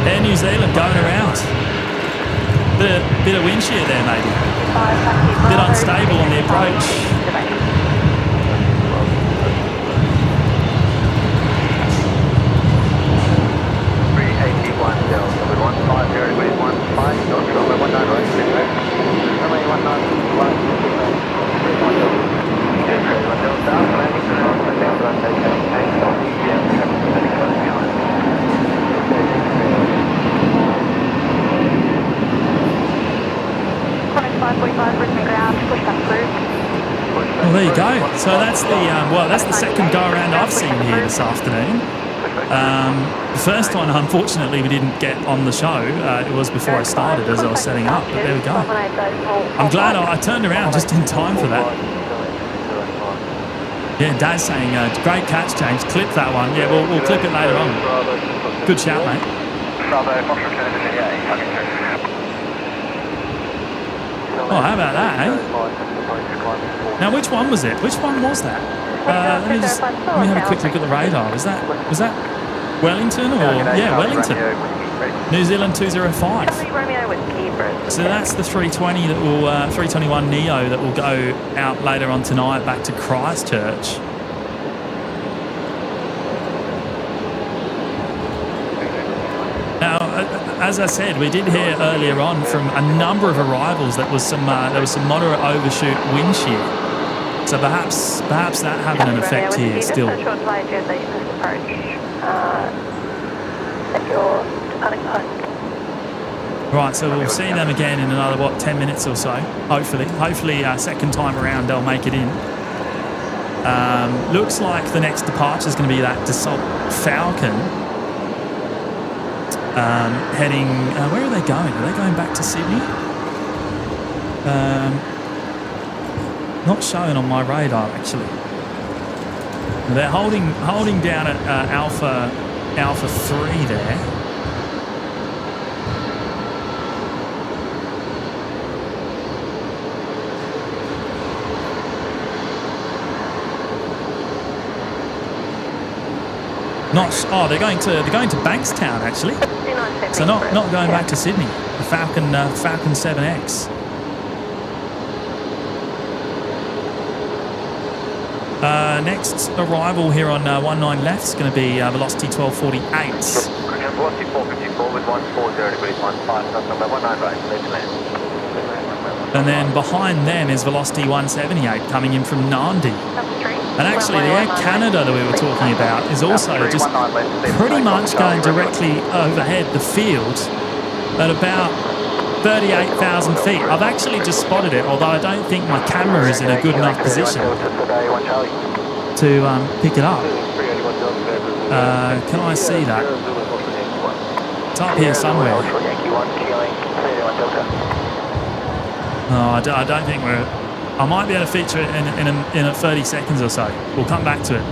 [SPEAKER 1] Air New Zealand going around. Bit of wind shear there, maybe. Bit unstable on the approach. Well, there you go. So that's the second go around I've seen here this afternoon. The first one, unfortunately, we didn't get on the show. It was before I started as I was setting up, but there we go. I'm glad I turned around just in time for that. Yeah, Dad's saying, great catch, James. Clip that one. Yeah, we'll clip it later on. Good shout, mate. Oh, how about that, eh? Now, which one was it? Which one was that? Let me have a quick look at the radar. Was that Wellington or Wellington? New Zealand 205. So that's the 320 that will 321 Neo that will go out later on tonight back to Christchurch. Now, as I said, we did hear earlier on from a number of arrivals that was some moderate overshoot wind shear. So perhaps that having an effect here still. Right, so we'll see them again in another 10 minutes or so. Hopefully, second time around they'll make it in. Looks like the next departure is going to be that Dassault Falcon. Heading, where are they going? Are they going back to Sydney? Not showing on my radar actually. They're holding down at Alpha 3 there. They're going to Bankstown actually. So not going back to Sydney. The Falcon 7X. Next arrival here on 19 left is going to be velocity 1248.
[SPEAKER 5] Velocity 454 with 140 degrees 15, number 19 right,
[SPEAKER 1] and then behind them is velocity 178 coming in from Nandi. And actually the Air Canada that we were talking about is also just pretty much going directly overhead the field at about 38,000 feet. I've actually just spotted it, although I don't think my camera is in a good enough position to pick it up. Can I see that? It's up here somewhere. No, I don't think we're... I might be able to feature it in a 30 seconds or so. We'll come back to it.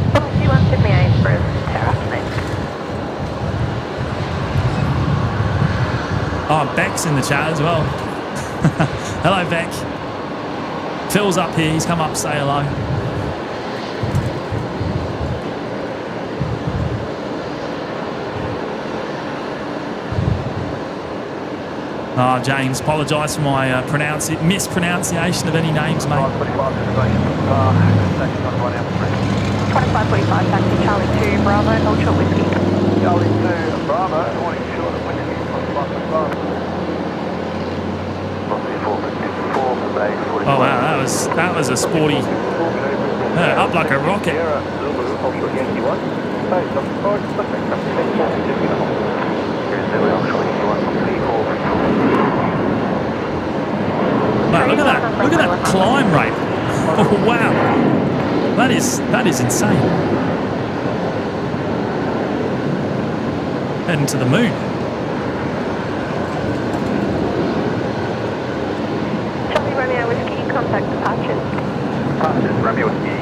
[SPEAKER 1] Oh, Beck's in the chat as well. Hello, Beck. Phil's up here. He's come up to say hello. Oh, James, apologise for my mispronunciation of any names, mate.
[SPEAKER 2] 2545, taxi Charlie 2 Bravo, hold short whiskey.
[SPEAKER 3] Charlie 2 Bravo, warning short of whiskey, 2545.
[SPEAKER 1] Oh wow, that was a sporty Up like a rocket.
[SPEAKER 3] Sierra Zulu Ultra Yankee 1. Based on course, suspect traffic at 450 km.
[SPEAKER 4] Zulu Ultra Yankee 1 from P4.
[SPEAKER 1] Wow, look at that. Look at that climb rate. Oh, wow. That is insane. Heading to the moon.
[SPEAKER 2] Charlie Romeo Whiskey, contact departures.
[SPEAKER 3] Departures, Romeo Whiskey.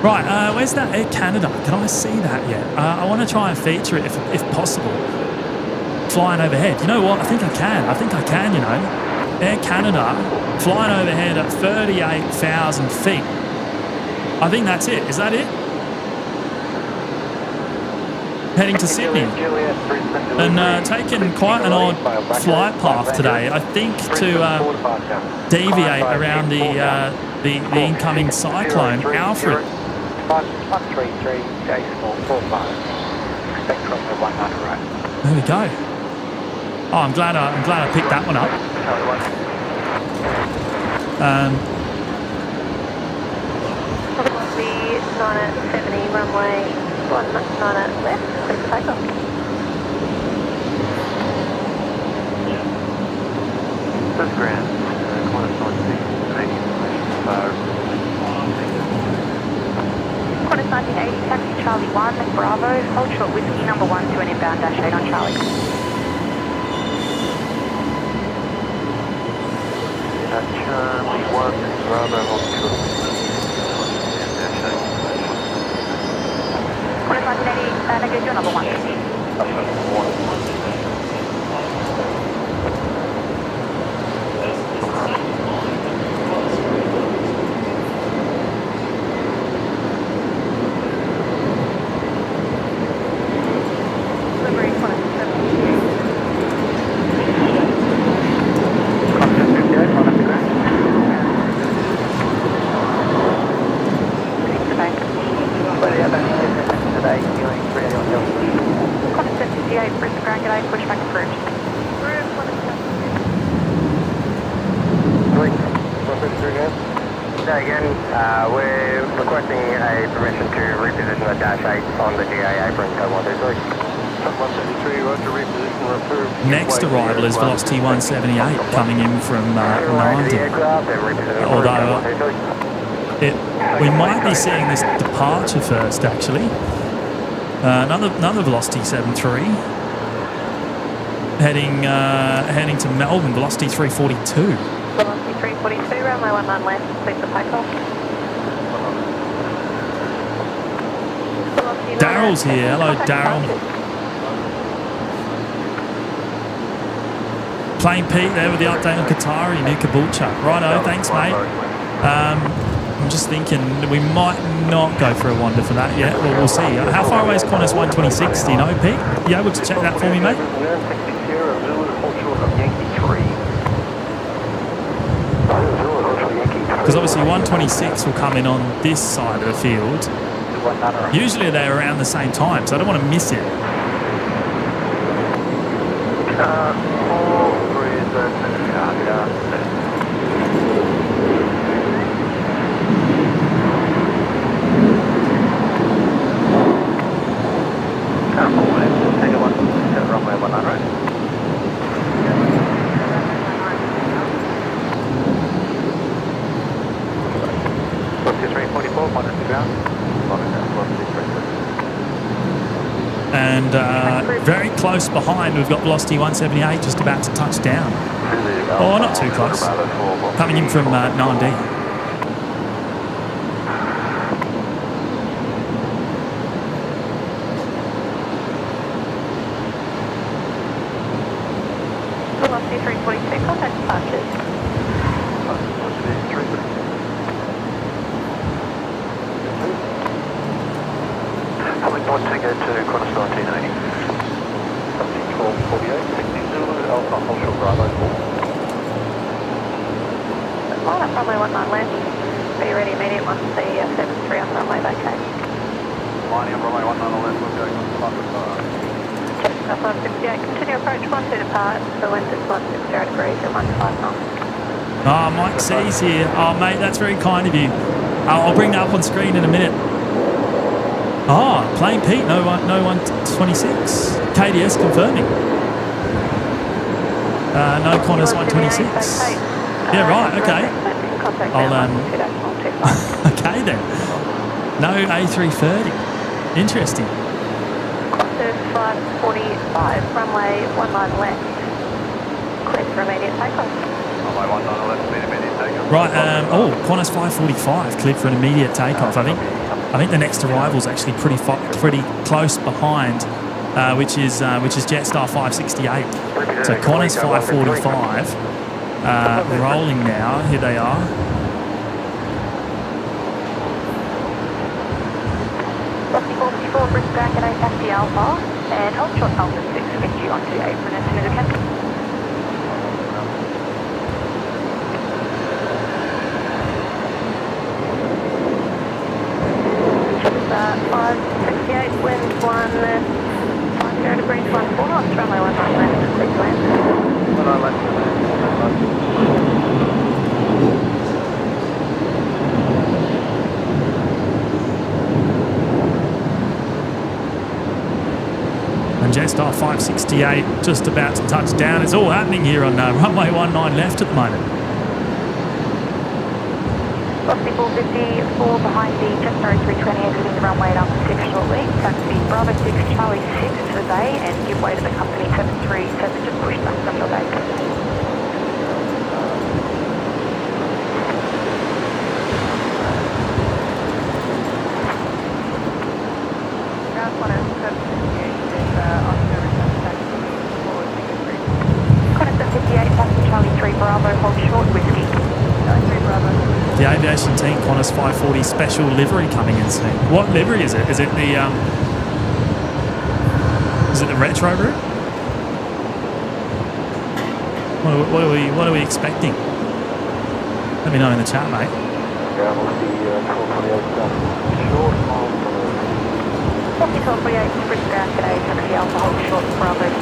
[SPEAKER 1] Right, where's that Air Canada? Can I see that yet? I want to try and feature it if possible. Flying overhead. You know what? I think I can, you know. Air Canada flying overhead at 38,000 feet. I think that's it. Is that it? Heading to Sydney. And taking quite an odd flight path today. I think to deviate around the incoming cyclone, Alfred.
[SPEAKER 4] 133 J-Small 45. Expect from the 19 right.
[SPEAKER 1] There we go. Oh, I'm glad I picked that one up.
[SPEAKER 2] The 9 at 70 runway 19 at left, clear for takeoff.
[SPEAKER 3] This is ground. Qantas
[SPEAKER 2] 1980, taxi Charlie 1, Bravo, hold short whiskey number 1 to an inbound dash 8 on Charlie.
[SPEAKER 3] Charlie 1, Bravo, hold short.
[SPEAKER 2] Qantas 1980, negate your number 1.
[SPEAKER 6] We're requesting a permission to reposition the Dash 8 on the GA apron, code 123.
[SPEAKER 3] 173, roger, reposition approved.
[SPEAKER 1] Next arrival is Velocity 178 coming in from 90. Although we might be seeing this departure first, actually. Another Velocity 73 heading to Melbourne, Velocity 342.
[SPEAKER 2] Velocity 342, runway 19 left, clear for takeoff.
[SPEAKER 1] Daryl's here. Hello, Daryl. Plain Pete there with the update on Qatar, new Caboolture. Righto, thanks, mate. I'm just thinking we might not go for a wander for that yet. Well, we'll see. How far away is Qantas 126? Do you know, Pete? You able to check that for me, mate? Because obviously 126 will come in on this side of the field. Usually they're around the same time, so I don't want to miss it. And very close behind, we've got Velocity 178 just about to touch down. Oh, not too close. Coming in from 9D.
[SPEAKER 2] Velocity 342, contact departures.
[SPEAKER 3] Point to go to Qantas 1980. 1248, 60 Zulu, Alpha, Ultra Bravo 4.
[SPEAKER 2] Line up runway 19 left. Be ready immediate once the 73 on runway vacate.
[SPEAKER 3] Lining up runway 19 left, we'll go to Parker.
[SPEAKER 2] Alpha 58, continue approach 12 depart, the wind is 160 degrees at 15 knots.
[SPEAKER 1] Oh, Mike C's here. Oh, mate, that's very kind of you. I'll bring that up on screen in a minute. Oh, Plain Pete, no 126. KDS confirming. No Qantas 126. Yeah, right, okay. I'll, okay then. No A330. Interesting.
[SPEAKER 2] Qantas 545, runway 19 left. Clear for immediate takeoff.
[SPEAKER 3] Runway 19 left, immediate takeoff.
[SPEAKER 1] Right, Qantas 545 cleared for an immediate takeoff. I think the next arrival is actually pretty close behind, which is Jetstar 568. So Qantas 545 rolling now. Here they are.
[SPEAKER 2] Rocky 44, Brisbane International taxi Alpha, and hold short Alpha 650 onto apron as soon as you can. Jetstar 568, wind 50 degrees, 14 knots, runway 19 left, quick land.
[SPEAKER 3] 19 left,
[SPEAKER 1] And Jetstar 568 just about to touch down. It's all happening here on runway 19 left at the moment.
[SPEAKER 2] Rocky 454 behind the Jetstar A320 exiting the runway at Alpha 6 shortly. Taxi Bravo 6, Charlie 6 to the bay and give way to the company 737, just push back from your bay.
[SPEAKER 1] The aviation team Qantas 540 special livery coming in soon. What livery is it? Is it the retro route? What are we expecting? Let me know in the chat, mate.
[SPEAKER 2] Rocky 1248, Brisbane today, taxi Alpha, hold short, Bravo 5.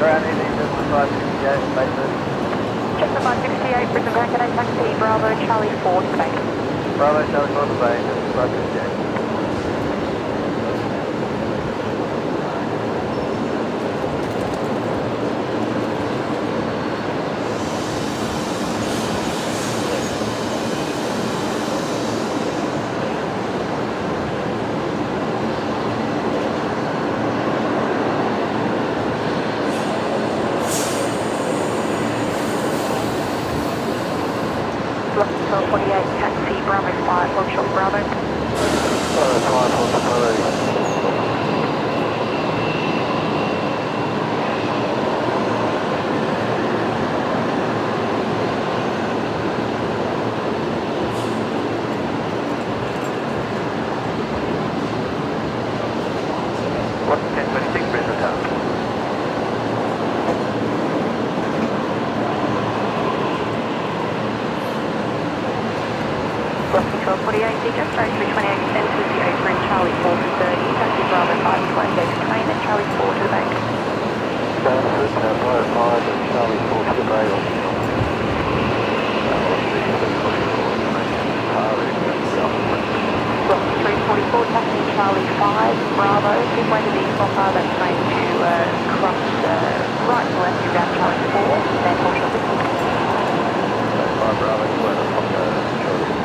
[SPEAKER 3] Ground ending, 568, basis.
[SPEAKER 2] Jetstar 568, Brisbane today, taxi Bravo, Charlie 4 to the bay.
[SPEAKER 3] Bravo, Charlie 4 to the bay, 568.
[SPEAKER 2] Jetstar A320 extends with the apron, Charlie 4 to 30, taxi Bravo 5 to land train and Charlie 4 to the bay.
[SPEAKER 3] Bravo 5 and Charlie 4 to the bay.
[SPEAKER 2] Rocky 344, taxi Charlie 5, Bravo, give way to the Fokker, that's going to cross right to left around Charlie 4, then hold short with
[SPEAKER 3] 5 Bravo, weather Fokker, Charlie.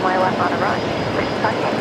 [SPEAKER 2] runway 19 right. Brisbane takeoff.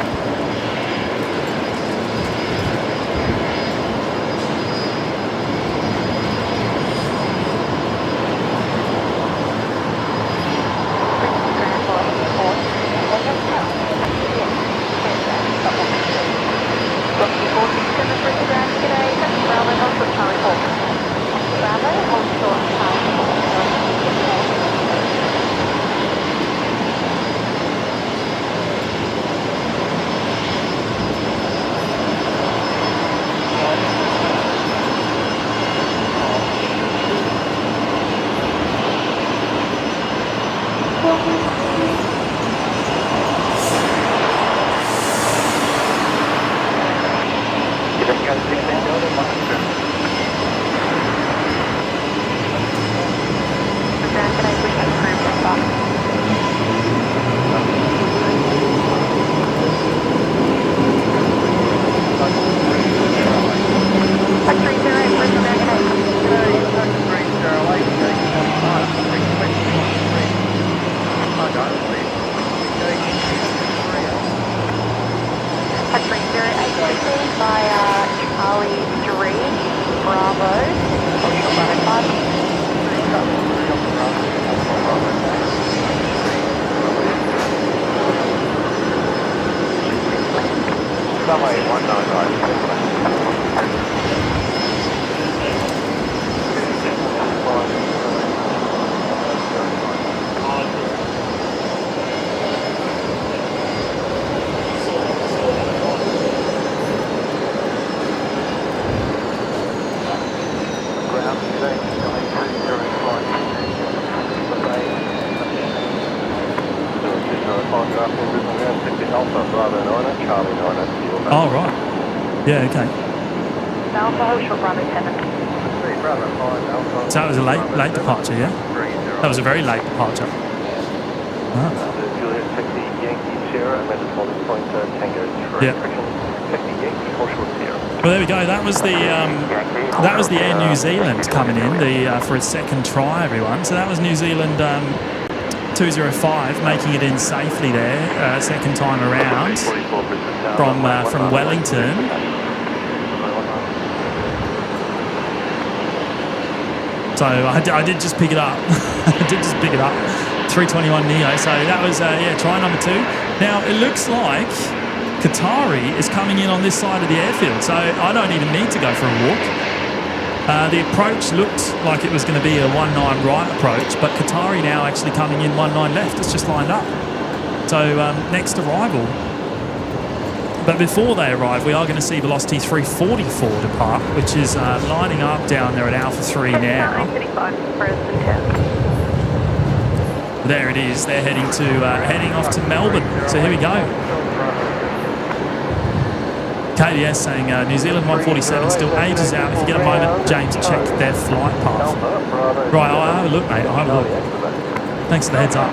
[SPEAKER 1] Oh, right. Yeah, okay.
[SPEAKER 2] Alpha Hotel Bravo 7.
[SPEAKER 1] So that was a late departure, yeah? That was a very late departure. Ah. Yeah. Well, there we go. That was the Air New Zealand coming in for its second try, everyone. So that was New Zealand 205 making it in safely there, second time around from Wellington. So I did just pick it up. I did just pick it up. 321 Neo. So that was try number 2. Now it looks like Qatari is coming in on this side of the airfield, so I don't even need to go for a walk. The approach looked like it was going to be a 19 right approach, but Qatari now actually coming in 19 left. It's just lined up. So next arrival. But before they arrive, we are going to see Velocity 344 depart, which is lining up down there at Alpha 3 now. There it is. They're heading off to Melbourne. So here we go. KDS saying New Zealand 147 still ages out. If you get a moment, James, check their flight path. Right, I'll have a look, mate. I'll have a look. Thanks for the heads up.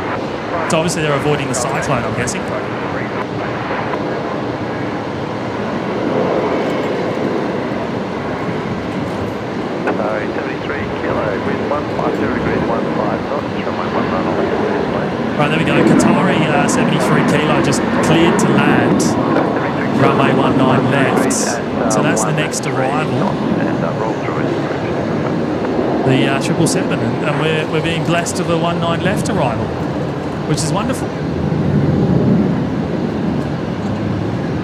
[SPEAKER 1] So obviously they're avoiding the Cyclone, I'm guessing.
[SPEAKER 5] So 73 kilo with 150 degrees 15 knots from my 19.
[SPEAKER 1] Right, there we go. Qatari 73 kilo just cleared to land. Runway 19 left. So that's the next arrival. The 777, and we're being blessed with a 19 left arrival, which is wonderful.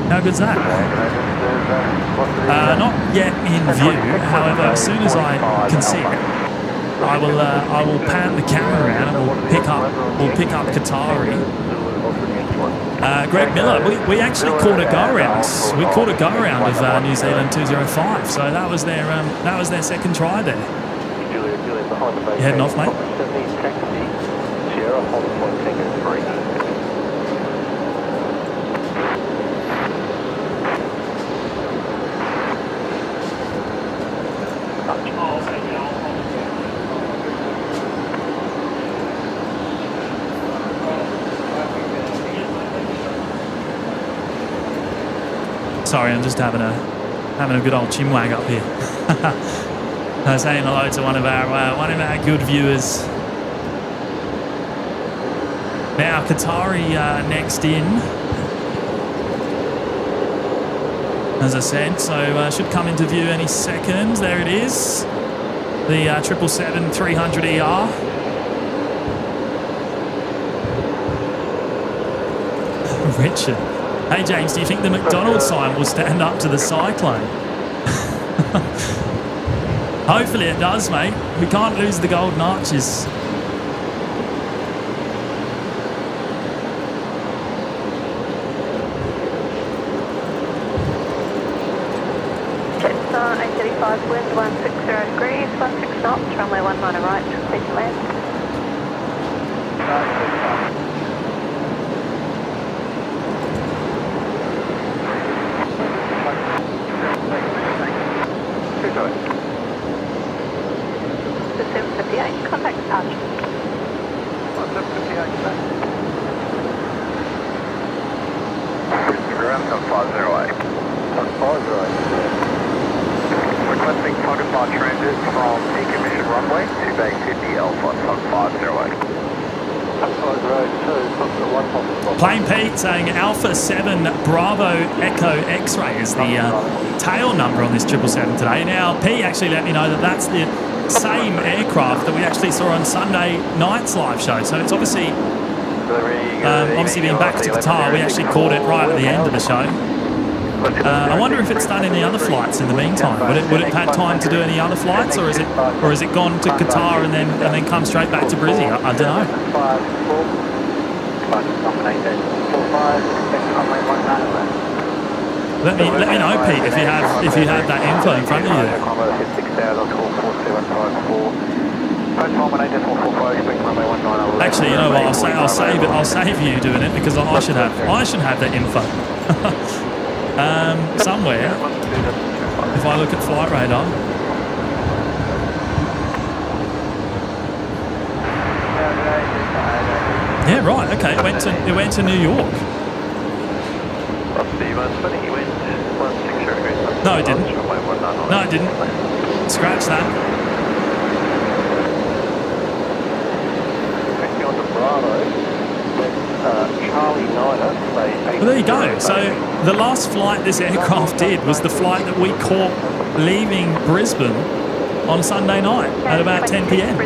[SPEAKER 1] How good's that? Not yet in view. However, as soon as I can see it, I will pan the camera around and we'll pick up Qatari. Greg Miller, we actually caught a go around. We caught a go around of New Zealand 205. So that was their second try there. You heading off, mate? Sorry, I'm just having a good old chinwag up here. Saying hello to one of our good viewers. Now, Qatari next in, as I said, so should come into view any second. There it is, the 777-300ER. Richard. Hey, James, do you think the McDonald's sign will stand up to the Cyclone? Hopefully it does, mate. We can't lose the golden arches.
[SPEAKER 2] Jetstar 835 wind 160 degrees, 16 knots, runway 19 right, please land. System 58, contact departure.
[SPEAKER 3] System 58, sir. Brisbane ground, 508. 508. Requesting target bar transit from decommissioned runway to Bay 50 Alpha, 508. 502,
[SPEAKER 1] Plane Pete saying Alpha 7 Bravo Echo X-ray is the tail number on this 777 today. Now, Pete actually let me know that that's the same aircraft that we actually saw on Sunday night's live show. So it's obviously being back to Qatar, we actually caught it right at the end of the show. I wonder if it's done any other flights in the meantime. Would it have time to do any other flights, or is it gone to Qatar and then come straight back to Brisbane? I don't know. Let me know, Pete, if you have that info in front of you. Actually, you know what? I'll save you doing it, because I should have that info. Somewhere, if I look at flight radar. Yeah, right. Okay, it went to New York. No, it didn't. No, it didn't. Scratch that. Well, there you go. So the last flight this aircraft did was the flight that we caught leaving Brisbane on Sunday night at about 10 p.m.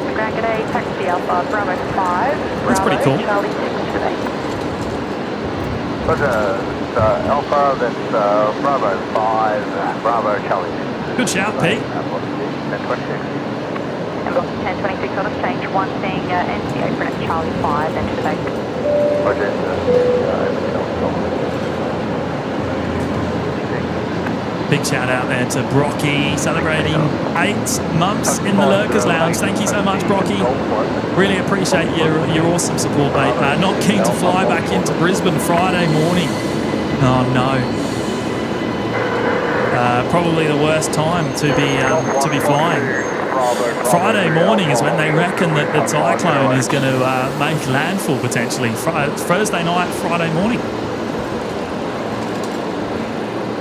[SPEAKER 1] That's pretty cool.
[SPEAKER 3] Alpha, that's Bravo 5, Bravo Charlie 6.
[SPEAKER 1] Good shout, Pete.
[SPEAKER 2] 1026 on exchange, one thing, NC apron at Charlie 5, enter the base.
[SPEAKER 1] Big shout out there to Brocky, celebrating 8 months in the Lurkers Lounge. Thank you so much, Brocky. Really appreciate your awesome support, mate. Not keen to fly back into Brisbane Friday morning. Oh no. Probably the worst time to be flying. Friday morning is when they reckon that the Cyclone is going to make landfall potentially. Thursday night, Friday morning.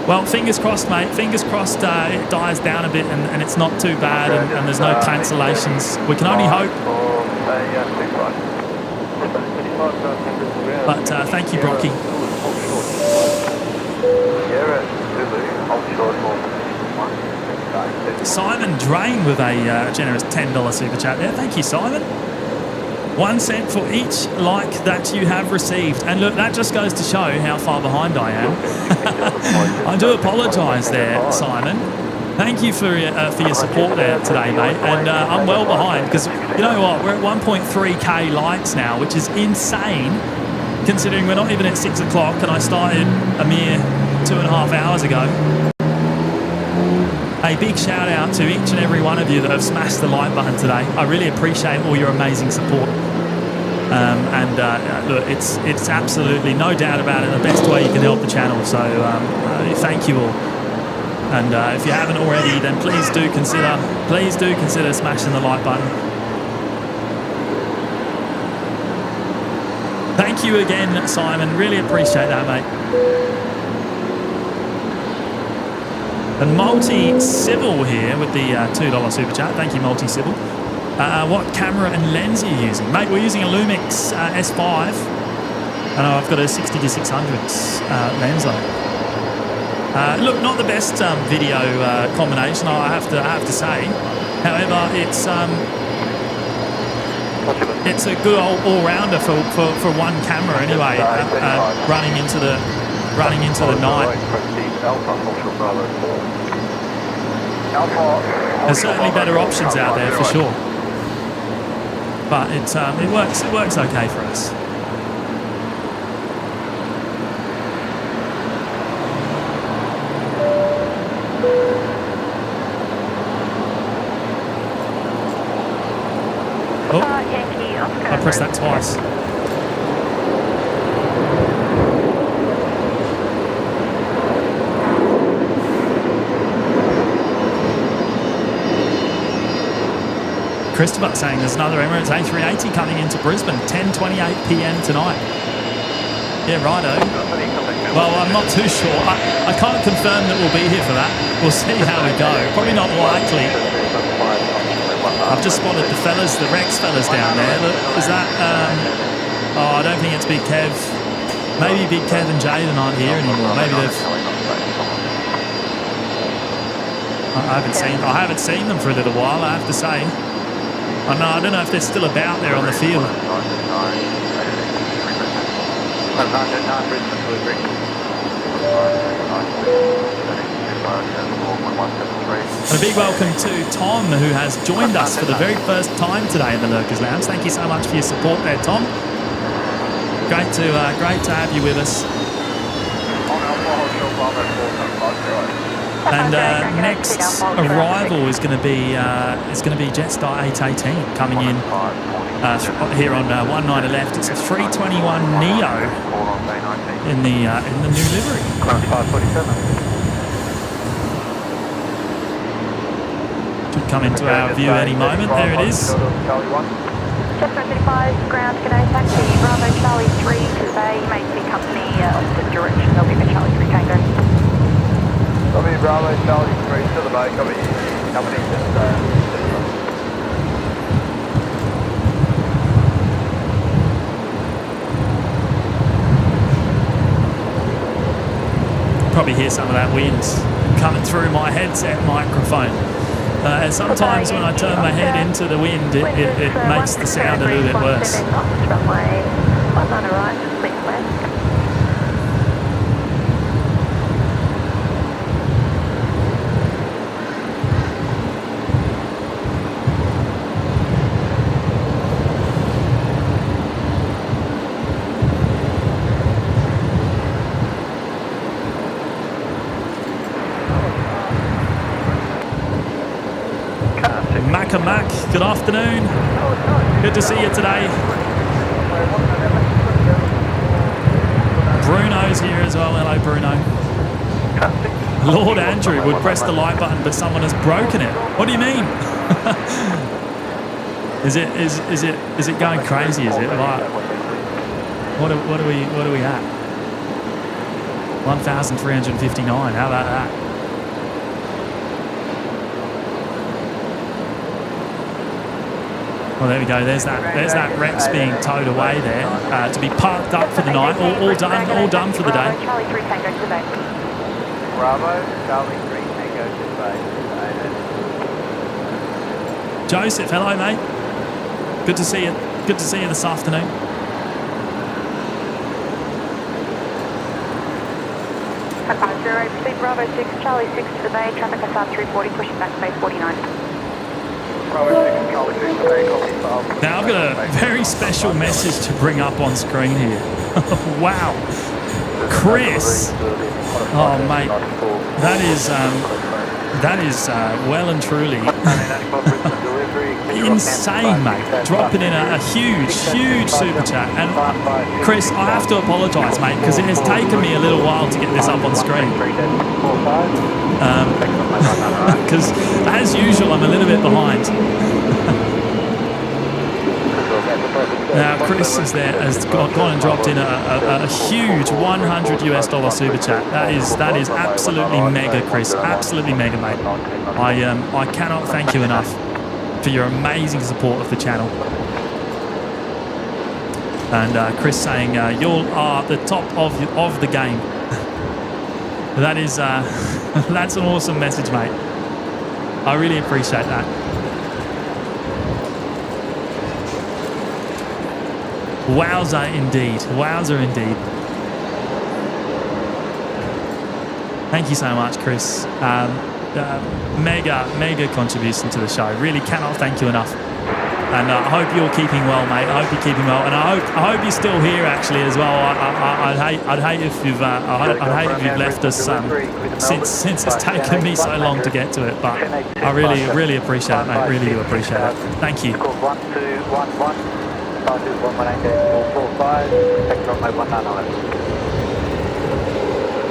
[SPEAKER 1] Well, fingers crossed, mate. Fingers crossed it dies down a bit and it's not too bad and there's no cancellations. We can only hope. But thank you, Brocky. Simon Drain with a generous $10 super chat there. Thank you, Simon. 1 cent for each like that you have received. And look, that just goes to show how far behind I am. I do apologise there, Simon. Thank you for your support there today, mate. And I'm well behind, because you know what? We're at 1.3k likes now, which is insane, considering we're not even at 6 o'clock and I started a mere 2.5 hours ago. A big shout out to each and every one of you that have smashed the like button today. I really appreciate all your amazing support. Look, it's absolutely no doubt about it the best way you can help the channel. So thank you all. And if you haven't already, then please do consider smashing the like button. Thank you again, Simon. Really appreciate that, mate. And Multi-Civil here with the $2 super chat. Thank you, Multi-Civil. What camera and lens are you using? Mate, we're using a Lumix S5 And I've got a 60 to 600s lens on. Look, not the best video combination, I have to say. However, it's a good all-rounder for one camera anyway. Running into the night. There's certainly better options out there for sure, but it works okay for us. Oh, I pressed that twice. Christopher saying there's another Emirates A380 coming into Brisbane, 10:28 p.m. tonight. Yeah, righto. Well, I'm not too sure. I can't confirm that we'll be here for that. We'll see how we go. Probably not likely. I've just spotted the fellas, the Rex fellas down there. Look, is that... I don't think it's Big Kev. Maybe Big Kev and Jaden aren't here anymore. Maybe they've... I haven't seen them for a little while, I have to say. I don't know if they're still about there on the field. And a big welcome to Tom, who has joined us for the very first time today in the Lurkers Lounge. Thank you so much for your support there, Tom. Great to have you with us. And next arrival is going to be Jetstar 818 coming in here on 19 left. It's a 321 Neo in the new livery. Should come into our view any moment. There it is.
[SPEAKER 2] Jetstar 35, ground, g'day, taxi, Bravo Charlie 3 to the bay, Macy Company, opposite direction, they'll be the Charlie 3 Tango.
[SPEAKER 3] Copy, Bravo Charlie 3 to the bay, copy, company,
[SPEAKER 1] Probably hear some of that wind coming through my headset microphone. Sometimes when I turn my head into the wind, it makes the sound a little bit worse. Mac, good afternoon. Good to see you today. Bruno's here as well. Hello, Bruno. Lord Andrew would press the like button, but someone has broken it. What do you mean? Is it going crazy? Is it like what are we at? 1,359. How about that? Well, there we go. There's that Rex being towed away there to be parked up for the night. All done for the day.
[SPEAKER 2] Charlie 3 Tango to the bay.
[SPEAKER 3] Bravo, Charlie 3 Tango to the bay.
[SPEAKER 1] Joseph, hello, mate. Good to see you. Good to see you this afternoon.
[SPEAKER 2] Qatar 0, proceed Bravo 6, Charlie 6 to the bay, traffic Qatar 340, pushing back to base 49.
[SPEAKER 1] Now I've got a very special message to bring up on screen here. Wow, Chris! Oh mate, that is well and truly insane, mate. Dropping in a huge super chat. And Chris, I have to apologise, mate, because it has taken me a little while to get this up on screen. Because as usual, I'm a little bit behind. Now Chris has gone and dropped in a huge $100 super chat. That is absolutely mega, Chris. Absolutely mega, mate. I cannot thank you enough for your amazing support of the channel. And Chris saying, you are the top of the game. That is, that's an awesome message, mate. I really appreciate that. Wowza indeed. Wowza indeed. Thank you so much, Chris. Mega contribution to the show. Really cannot thank you enough. And I hope you're keeping well, mate. I hope you're keeping well, and I hope you're still here actually as well. I'd hate if you've left us since it's taken me so long to get to it. But I really appreciate it, mate. Really do appreciate it. Thank you.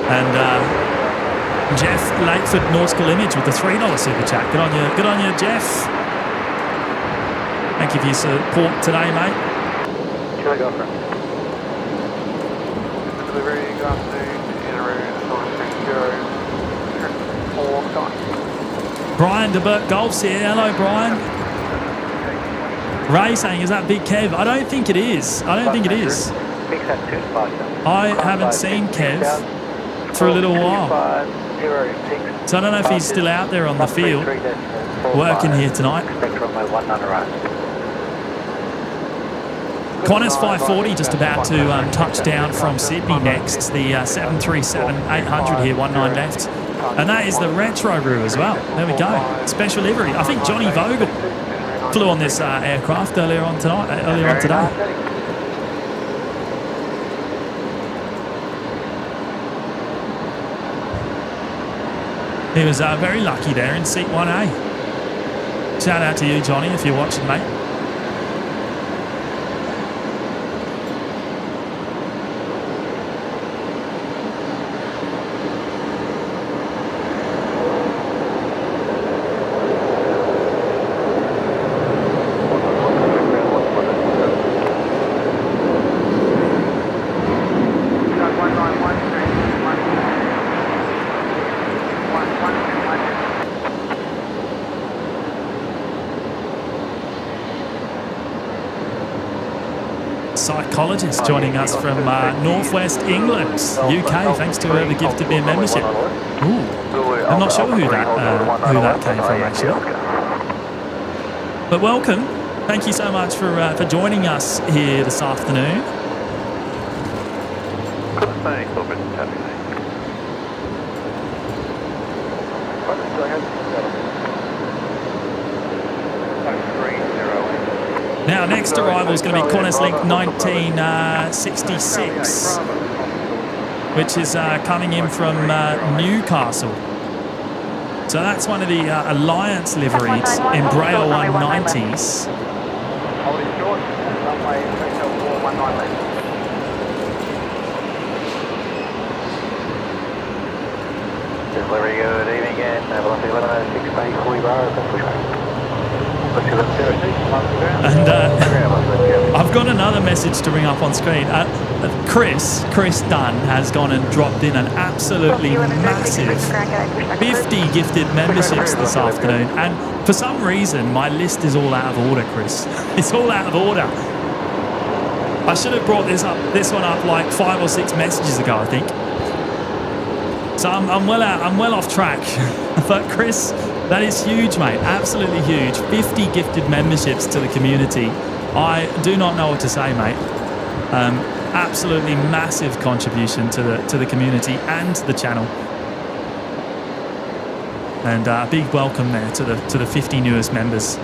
[SPEAKER 1] And Jeff Lakeford Nautical Image with the $3 super chat. Good on you, Jeff. Thank you for your support today, mate.
[SPEAKER 3] Chile Gopher. Delivery, good afternoon, Emirates,
[SPEAKER 1] Brian de Burt Golf's here. Hello, Brian. Ray saying, is that Big Kev? I don't think it is. I haven't seen Kev for a little while. So I don't know if he's still out there on the field working here tonight. Qantas 540 just about to touch down from Sydney next. The 737-800 here, 19 left. And that is the Retro Roo as well. There we go. Special livery. I think Johnny Vogel flew on this aircraft earlier on today. He was very lucky there in seat 1A. Shout out to you, Johnny, if you're watching, mate. Psychologist joining us from Northwest England, UK, thanks to the gift of beer membership. Ooh, I'm not sure who that came from actually. But welcome. Thank you so much for joining us here this afternoon. Now, next arrival is going to be Qantas Link 1966, which is coming in from Newcastle. So that's one of the Alliance liveries, Embraer 190s.
[SPEAKER 4] Delivery, good evening again. Velocity 1106, base 40 bar,
[SPEAKER 1] And I've got another message to bring up on screen. Chris Dunn has gone and dropped in an absolutely massive 50 gifted memberships this afternoon. And for some reason, my list is all out of order, Chris. It's all out of order. I should have brought this one up like 5 or 6 messages ago, I think. So I'm well off track. But Chris, that is huge, mate. Absolutely huge. 50 gifted memberships to the community. I do not know what to say, mate. Absolutely massive contribution to the community and the channel. And a big welcome there to the 50 newest members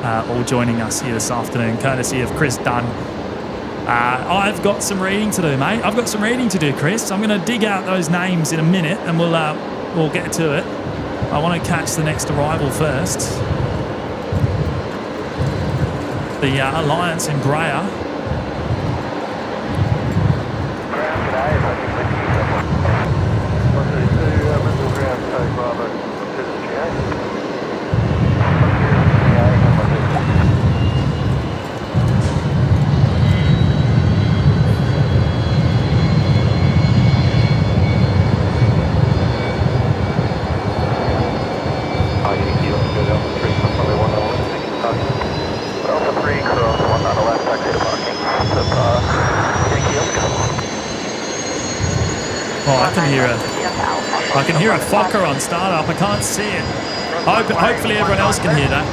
[SPEAKER 1] all joining us here this afternoon, courtesy of Chris Dunn. I've got some reading to do, mate. I've got some reading to do, Chris. I'm going to dig out those names in a minute, and we'll get to it. I want to catch the next arrival first. The Alliance Embraer.
[SPEAKER 3] Alpha 3, cross 1 on the left, taxi to park.
[SPEAKER 1] Oh, I can hear a Fokker on startup. I can't see it. Hopefully everyone else can hear that.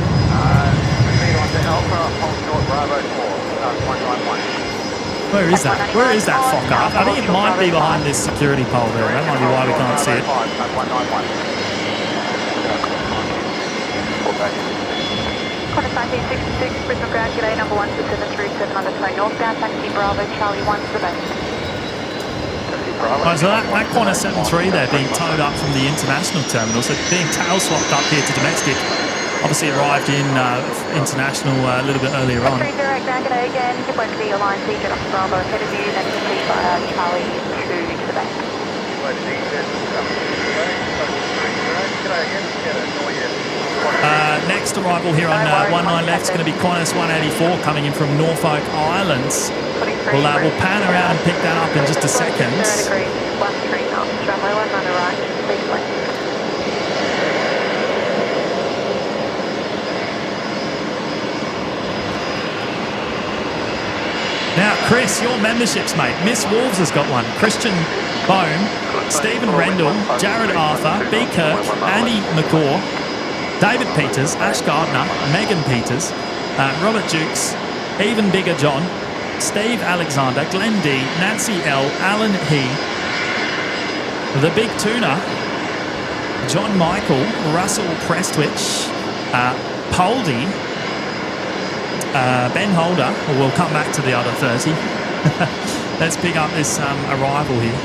[SPEAKER 1] Where is that? Where is that Fokker? I think it might be behind this security pole there. That might be why we can't see it.
[SPEAKER 2] Qantas 1966, Brisbane ground, g'day, number 1 to 737 undertow northbound, taxi Bravo, Charlie 1 to the base.
[SPEAKER 1] Right, so that Qantas 73 there being towed up from the international terminal, so being tail swapped up here to domestic, obviously arrived in international a little bit earlier on.
[SPEAKER 2] 308 ground, g'day again, good way to be your line, C, jet off Bravo, ahead of you, then proceed via Charlie 2 to the base.
[SPEAKER 1] Next arrival here on 19 left is going to be Qantas 184 coming in from Norfolk Islands. We'll pan around and pick that up in just a second.
[SPEAKER 2] 0 degrees, 13 knots, runway 1 under right, please land.
[SPEAKER 1] Now, Chris, your memberships, mate. Miss Wolves has got one. Christian Bone, Stephen Rendell, Jared Arthur, B. Kirk, Andy McCaw, David Peters, Ash Gardner, Megan Peters, Robert Jukes, Even Bigger John, Steve Alexander, Glenn D, Nancy L, Alan He, The Big Tuna, John Michael, Russell Prestwich, Poldy, Ben Holder. We'll come back to the other 30. Let's pick up this arrival here.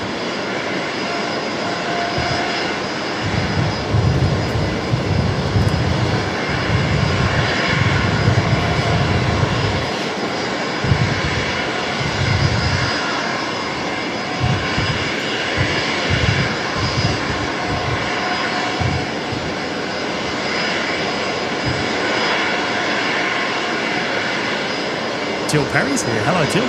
[SPEAKER 1] Jill Perry's here. Hello, Jill.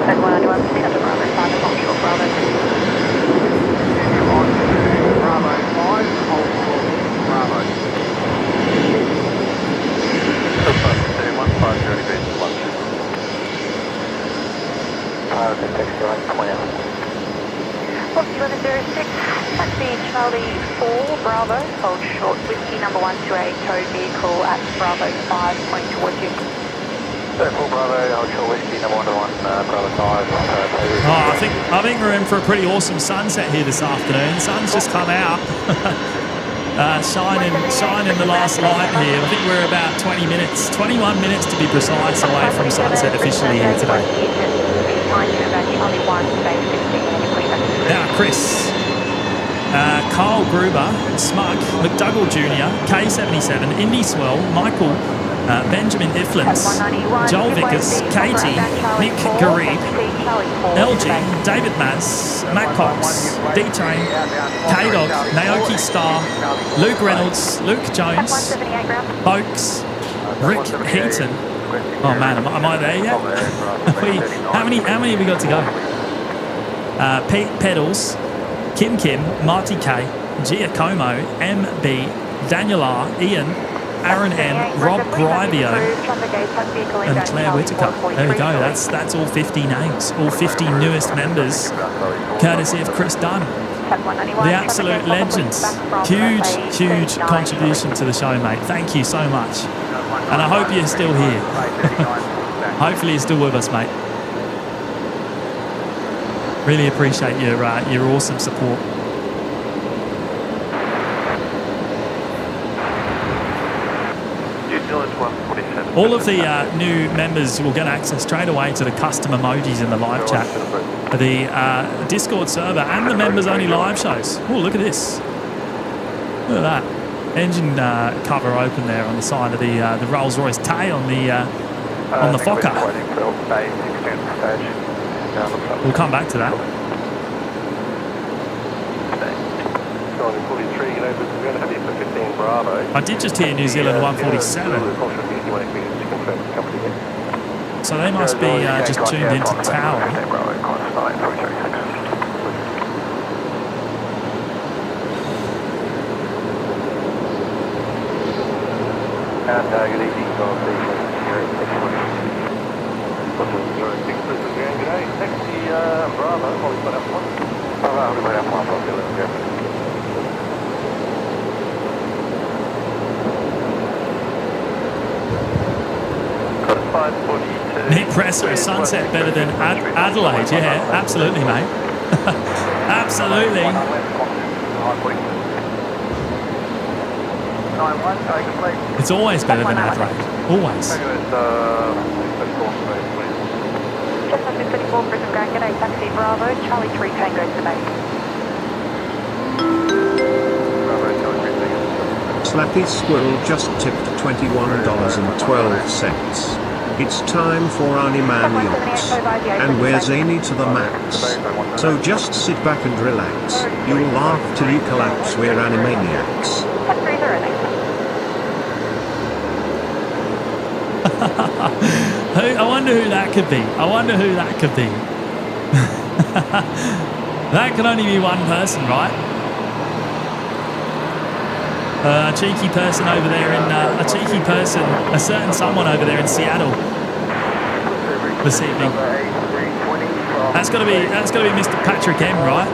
[SPEAKER 2] And 191, speed up to Bravo 5, hold short Bravo 2.
[SPEAKER 3] Bravo 5, hold short Bravo. 150 degrees lunch. Taxi line plan.
[SPEAKER 2] 1106, taxi Charlie 4, Bravo, hold short, whiskey number 1 to a towed vehicle at Bravo 5, point towards you.
[SPEAKER 3] 4 Bravo, hold short, whiskey number 1 to 1, Bravo 5.
[SPEAKER 1] Oh, I think we're in for a pretty awesome sunset here this afternoon. Sun's just come out. Shining the last light here. I think we're about 21 minutes to be precise away from sunset officially here today. Now, Chris, Carl Gruber, Smug, McDougall Jr., K77, Indy Swell, Michael, Benjamin Iflins, Joel Vickers, Katie, Nick Garib, LG, David Maz, Matt Cox, D-Train, K-Dog, Naoki Starr, Luke Reynolds, Luke Jones, Oaks, Rick Heaton. Oh man, am I there yet? How many have we got to go? Pete Pedals, Kim, Marty K, Giacomo, MB, Daniel R, Ian, Aaron M, Rob Brivio, and Claire Whitaker. There we go. That's all 50 names, all 50 newest members, courtesy of Chris Dunn. The absolute legends. Huge contribution to the show, mate. Thank you so much. And I hope you're still here. Hopefully you're still with us, mate. Really appreciate your awesome support. All of the new members will get access straight away to the custom emojis in the live chat, the Discord server, and the members-only live shows. Oh, look at this! Look at that engine cover open there on the side of the Rolls-Royce tail on the Fokker. We'll come back to that. I did just hear New Zealand 147. So they must be just tuned into Tower.
[SPEAKER 3] Good evening, Golf Station, here at 06 Brisbane Grand, good day. Taxi Bravo, Hollywood up one. Hollywood up one, Bravo 11 Grand.
[SPEAKER 1] Nick Presso, sunset better than Adelaide. Yeah, absolutely, mate. Absolutely. It's always better than Adelaide. Always.
[SPEAKER 2] Just 34 Brisbane Grand, good day, taxi Bravo, Charlie 3 Tango to base.
[SPEAKER 7] Slappy Squirrel just tipped $21.12. It's time for Animan Yachts. And we're zany to the max. So just sit back and relax. You'll laugh till you collapse, we're Animaniacs.
[SPEAKER 1] I wonder who that could be. I wonder who that could be. That can only be one person, right? A cheeky person over there in a certain someone over there in Seattle this evening. That's got to be Mr. Patrick M, right?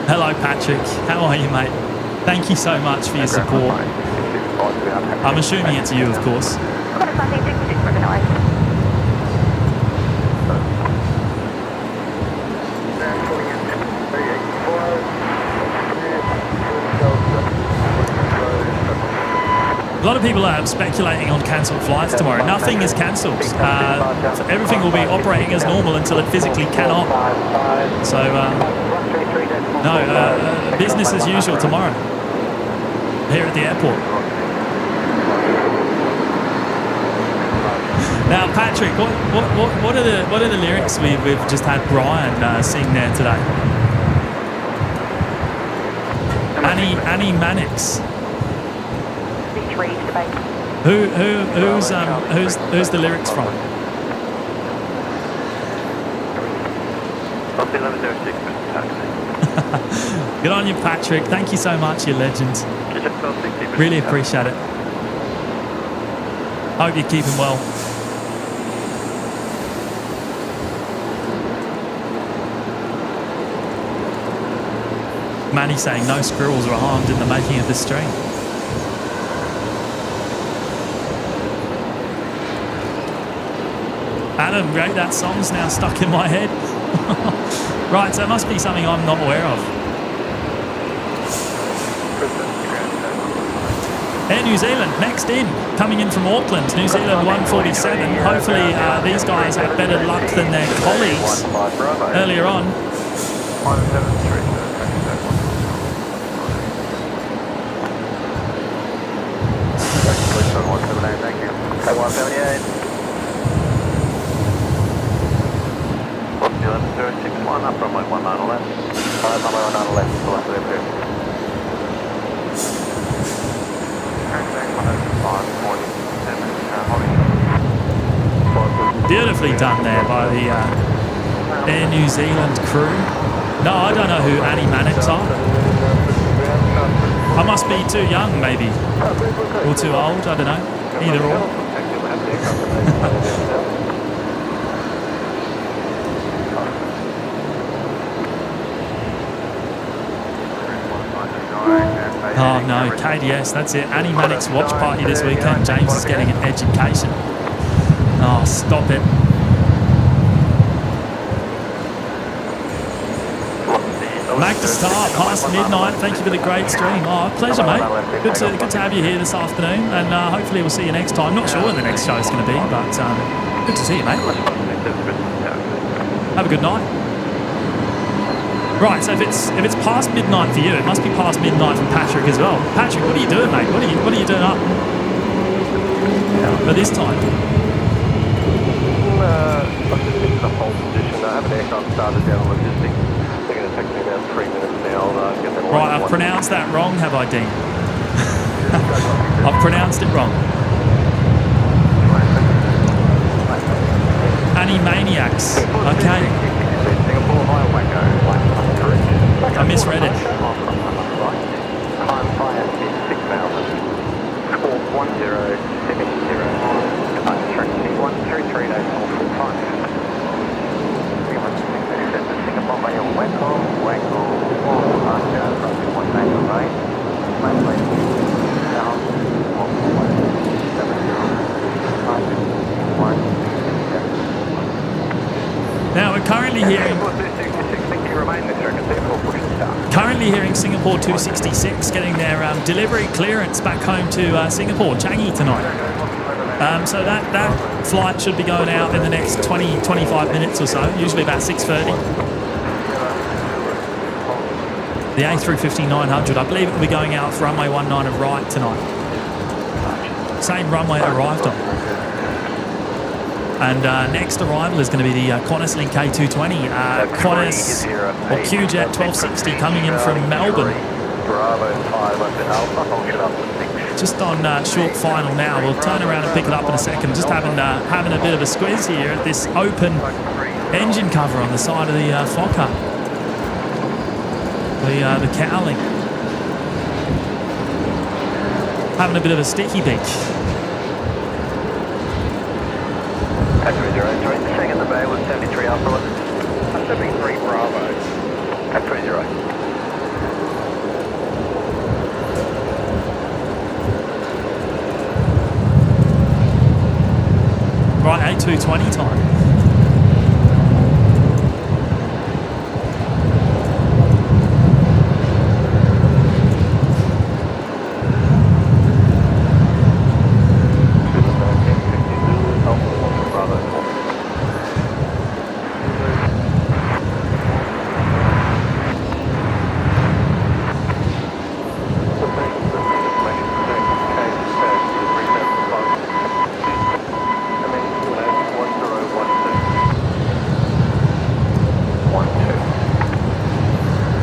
[SPEAKER 1] Hello, Patrick. How are you, mate? Thank you so much for your support. I'm assuming it's you, of course. A lot of people are speculating on cancelled flights tomorrow. Nothing is cancelled. Everything will be operating as normal until it physically cannot. So, no, business as usual tomorrow here at the airport. Now, Patrick, what are the lyrics we've just had Brian sing there today? Annie Mannix. Who's the lyrics from? Good on you, Patrick. Thank you so much, you legend. Really appreciate it. Hope you're keeping well. Manny saying no squirrels were harmed in the making of this stream. Adam, great, that song's now stuck in my head. Right, so it must be something I'm not aware of. Air New Zealand, next in, coming in from Auckland, New Zealand 147. Hopefully these guys have better luck than their colleagues earlier on.
[SPEAKER 3] Thank you. 178. 1106, up from 19 left. 19 left, left, left, left.
[SPEAKER 1] Beautifully done there by the Air New Zealand crew. No, I don't know who Annie Mannix are. I must be too young, maybe. Or too old, I don't know. Either or. Oh no, KDS, that's it. Annie Mannix watch party this weekend. James is getting an education. Oh, stop it. Make the start past midnight. Thank you for the great stream. Oh, pleasure, mate. Good to have you here this afternoon, and hopefully we'll see you next time. Not sure when the next show is going to be, but good to see you, mate. Have a good night. Right, so if it's past midnight for you, it must be past midnight for Patrick as well. Patrick, what are you doing, mate? What are you doing up at this time?
[SPEAKER 3] I'm just in the whole position. I have an aircraft started down on logistics. They're going to take me about 3 minutes now. Get them
[SPEAKER 1] right, I've pronounced that wrong, have I, Dean? I've pronounced it wrong. Animaniacs. Okay. I misread it.
[SPEAKER 5] Finance is 6,000. Squawk 1070. Departure taxi 133 days more full time. 316 Singapore by Wanko, for departure, runway 19 right. Runway south, 170.
[SPEAKER 1] Now we're currently hearing Singapore 266 getting their delivery clearance back home to Singapore, Changi tonight. So that flight should be going out in the next 20-25 minutes or so, usually about 6:30. The A350-900, I believe it will be going out for runway 19 of right tonight. Same runway it arrived on. And next arrival is going to be the Qantas Link K220. Qantas or QJet 1260 coming in from Melbourne. Just on short final now. We'll turn around and pick it up in a second. Just having a bit of a squeeze here at this open engine cover on the side of the Fokker. The cowling. Having a bit of a sticky beach.
[SPEAKER 5] A303, second the bay was 73 Alpha. 73 Bravo. A30.
[SPEAKER 1] Right, A220 time.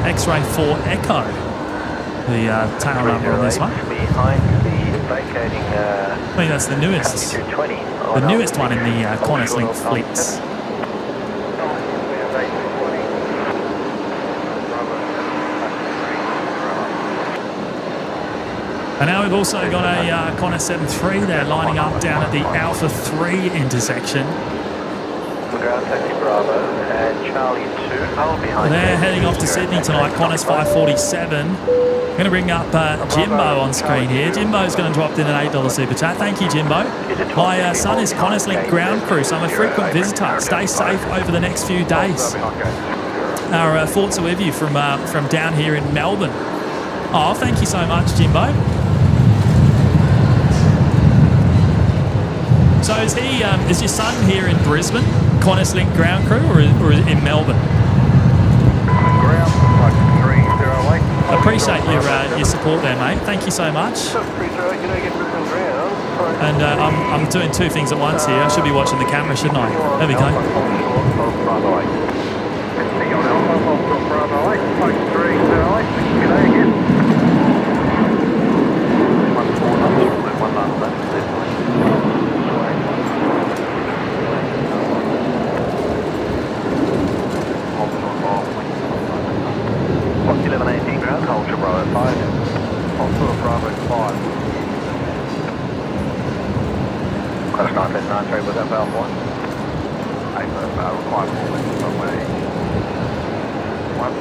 [SPEAKER 1] X-ray 4 Echo, the tail number on this one.
[SPEAKER 5] Behind the vacating
[SPEAKER 1] I think that's the newest one in the Qantas Link fleets. And now we've also got a Qantas 73 there lining up down at the Alpha 3 intersection.
[SPEAKER 5] Ground taxi Bravo and Charlie 2 behind.
[SPEAKER 1] They're heading off to Sydney tonight, Qantas 547. I'm going to bring up Jimbo on screen here. Jimbo's going to drop in an $8 super chat. Thank you, Jimbo. My son is Qantas Link ground crew, so I'm a frequent visitor. Stay safe over the next few days. Our thoughts are with you from down here in Melbourne. Oh, thank you so much, Jimbo. So is your son here in Brisbane, Qantas Link ground crew, or in Melbourne? Appreciate your support there, mate. Thank you so much. And I'm doing two things at once here. I should be watching the camera, shouldn't I? There we go.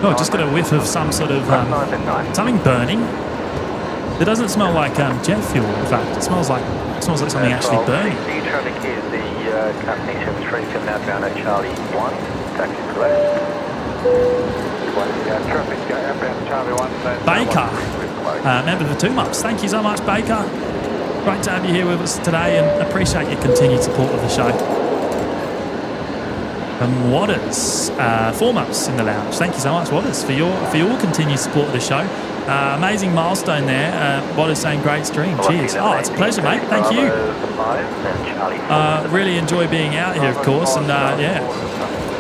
[SPEAKER 1] Oh, just got a whiff of some sort of something burning. It doesn't smell like jet fuel. In fact, it smells like something actually burning.
[SPEAKER 5] The traffic is the company 73 from outbound at Charlie 1. Taxi closed. Traffic outbound Charlie 1.
[SPEAKER 1] Baker, member for 2 months. Thank you so much, Baker. Great to have you here with us today, and appreciate your continued support of the show. And Waters, 4 months in the lounge. Thank you so much, Waters, for your continued support of the show. Amazing milestone there. Waters saying great stream. Cheers. Oh, it's a pleasure, mate. Thank you. Really enjoy being out here, of course, and yeah,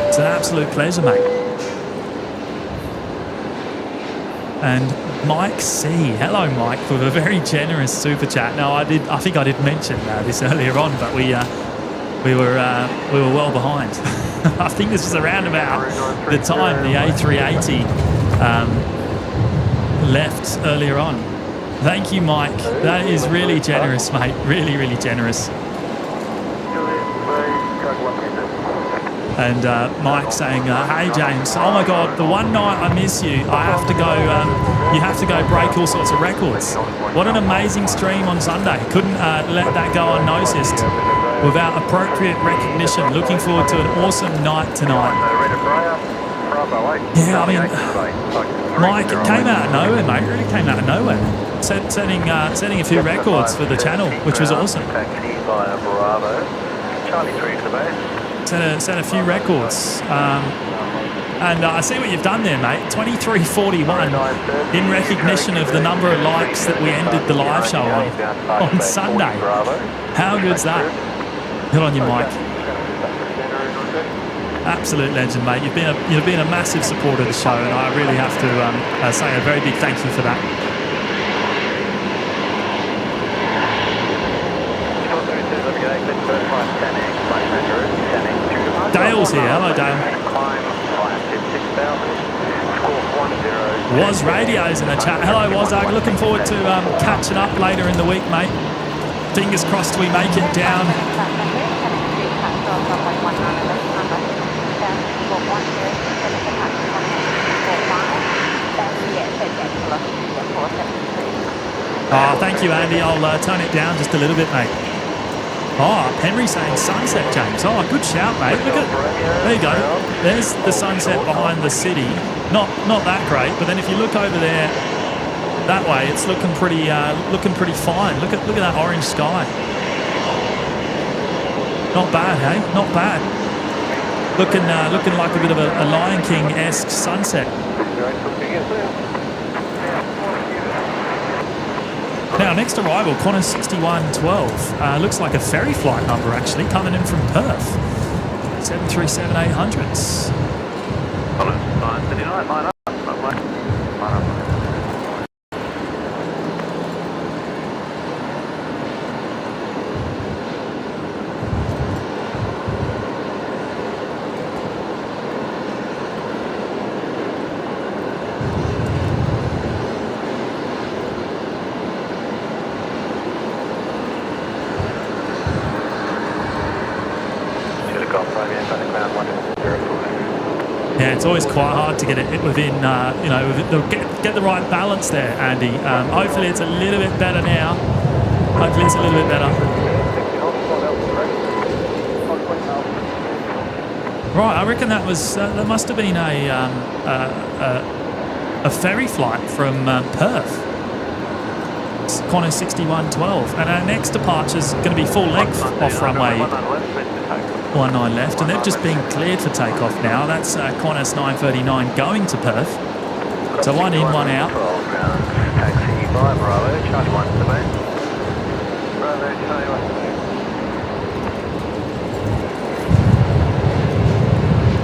[SPEAKER 1] it's an absolute pleasure, mate. And Mike C. Hello, Mike, with a very generous super chat. Now, I think I did mention this earlier on, but we were well behind. I think this was around about the time the A380 left earlier on. Thank you, Mike. That is really generous, mate. Really, really generous. And Mike saying, hey, James, oh my God, the one night I miss you, I have to go, you have to go break all sorts of records. What an amazing stream on Sunday. Couldn't let that go unnoticed without appropriate recognition. Looking forward to an awesome night tonight. Yeah, I mean, Mike, it came out of nowhere, mate. It really came out of nowhere. Setting a few records for the channel, which was awesome. Set a few records. And I see what you've done there, mate. 23:41 in recognition of the number of likes that we ended the live show on Sunday. How good's that? Good on you, Mike. Absolute legend, mate. You've been a massive supporter of the show, and I really have to say a very big thank you for that. Dale's here. Hello, Dale. Was Radio's in the chat. Hello, Wazag. Looking forward to catching up later in the week, mate. Fingers crossed we make it down. Oh, thank you, Andy. I'll turn it down just a little bit, mate. Oh, Henry saying sunset, James. Oh, good shout, mate. Look at, there you go. There's the sunset behind the city. Not that great, but then if you look over there that way, it's looking pretty fine. Look at that orange sky. Not bad, hey? Not bad. Looking like a bit of a Lion King-esque sunset. Now, next arrival, Qantas 6112. Looks like a ferry flight number, actually, coming in from Perth. 737-800s. Yeah, it's always quite hard to get it within, get the right balance there, Andy. Hopefully it's a little bit better now. Hopefully it's a little bit better. Right, I reckon that must have been a ferry flight from Perth. It's Qantas 6112, and our next departure is going to be full length off runway 19 left, and they've just been cleared for takeoff now. That's Qantas 939 going to Perth. So one in, one out.
[SPEAKER 3] Taxi by Bravo, Charlie 1 to Bravo, Charlie 1 to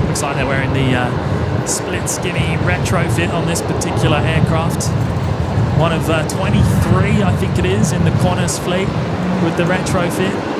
[SPEAKER 1] Looks like they're wearing the split skinny retrofit on this particular aircraft. One of 23, I think it is, in the Qantas fleet with the retrofit.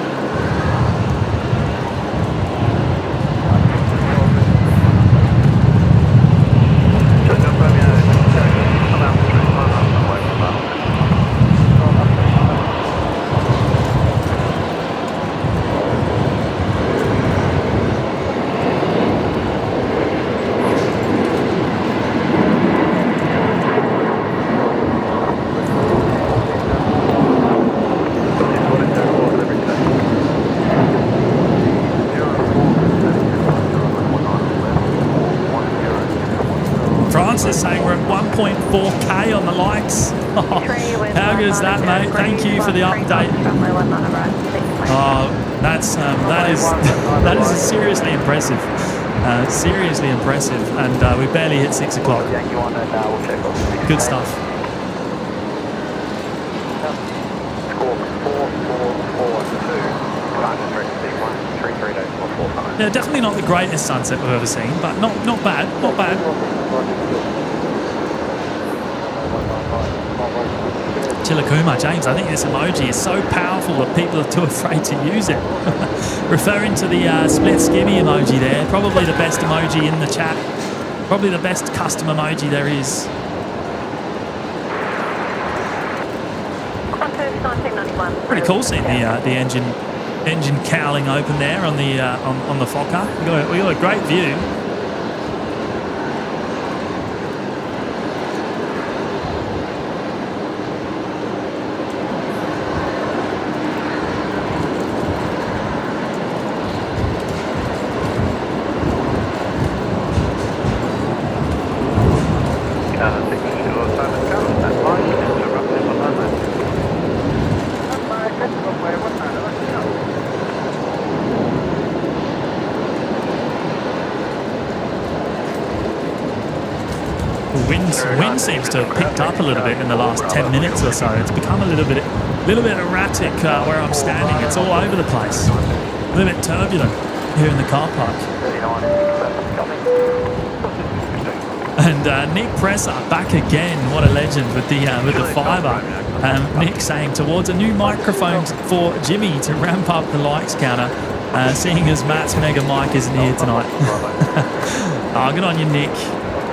[SPEAKER 1] Is saying we're at 1.4k on the likes. Oh, how good is that, mate? Thank you for the update. Oh, that is seriously impressive. Seriously impressive, and we barely hit 6 o'clock. Good stuff. Yeah, definitely not the greatest sunset we've ever seen, but not bad, not bad. Chilakuma, James, I think this emoji is so powerful that people are too afraid to use it. Referring to the split skimmy emoji there, probably the best emoji in the chat. Probably the best custom emoji there is.
[SPEAKER 2] Qantas 1991.
[SPEAKER 1] Pretty cool seeing the engine cowling open there on the Fokker. We got a great view. Wind seems to have picked up a little bit in the last 10 minutes or so. It's become a little bit erratic where I'm standing. It's all over the place. A little bit turbulent here in the car park. And Nick Presser back again. What a legend with the fibre. Nick saying towards a new microphone for Jimmy to ramp up the likes counter. Seeing as Matt's mega mic isn't here tonight. Oh, good on you, Nick.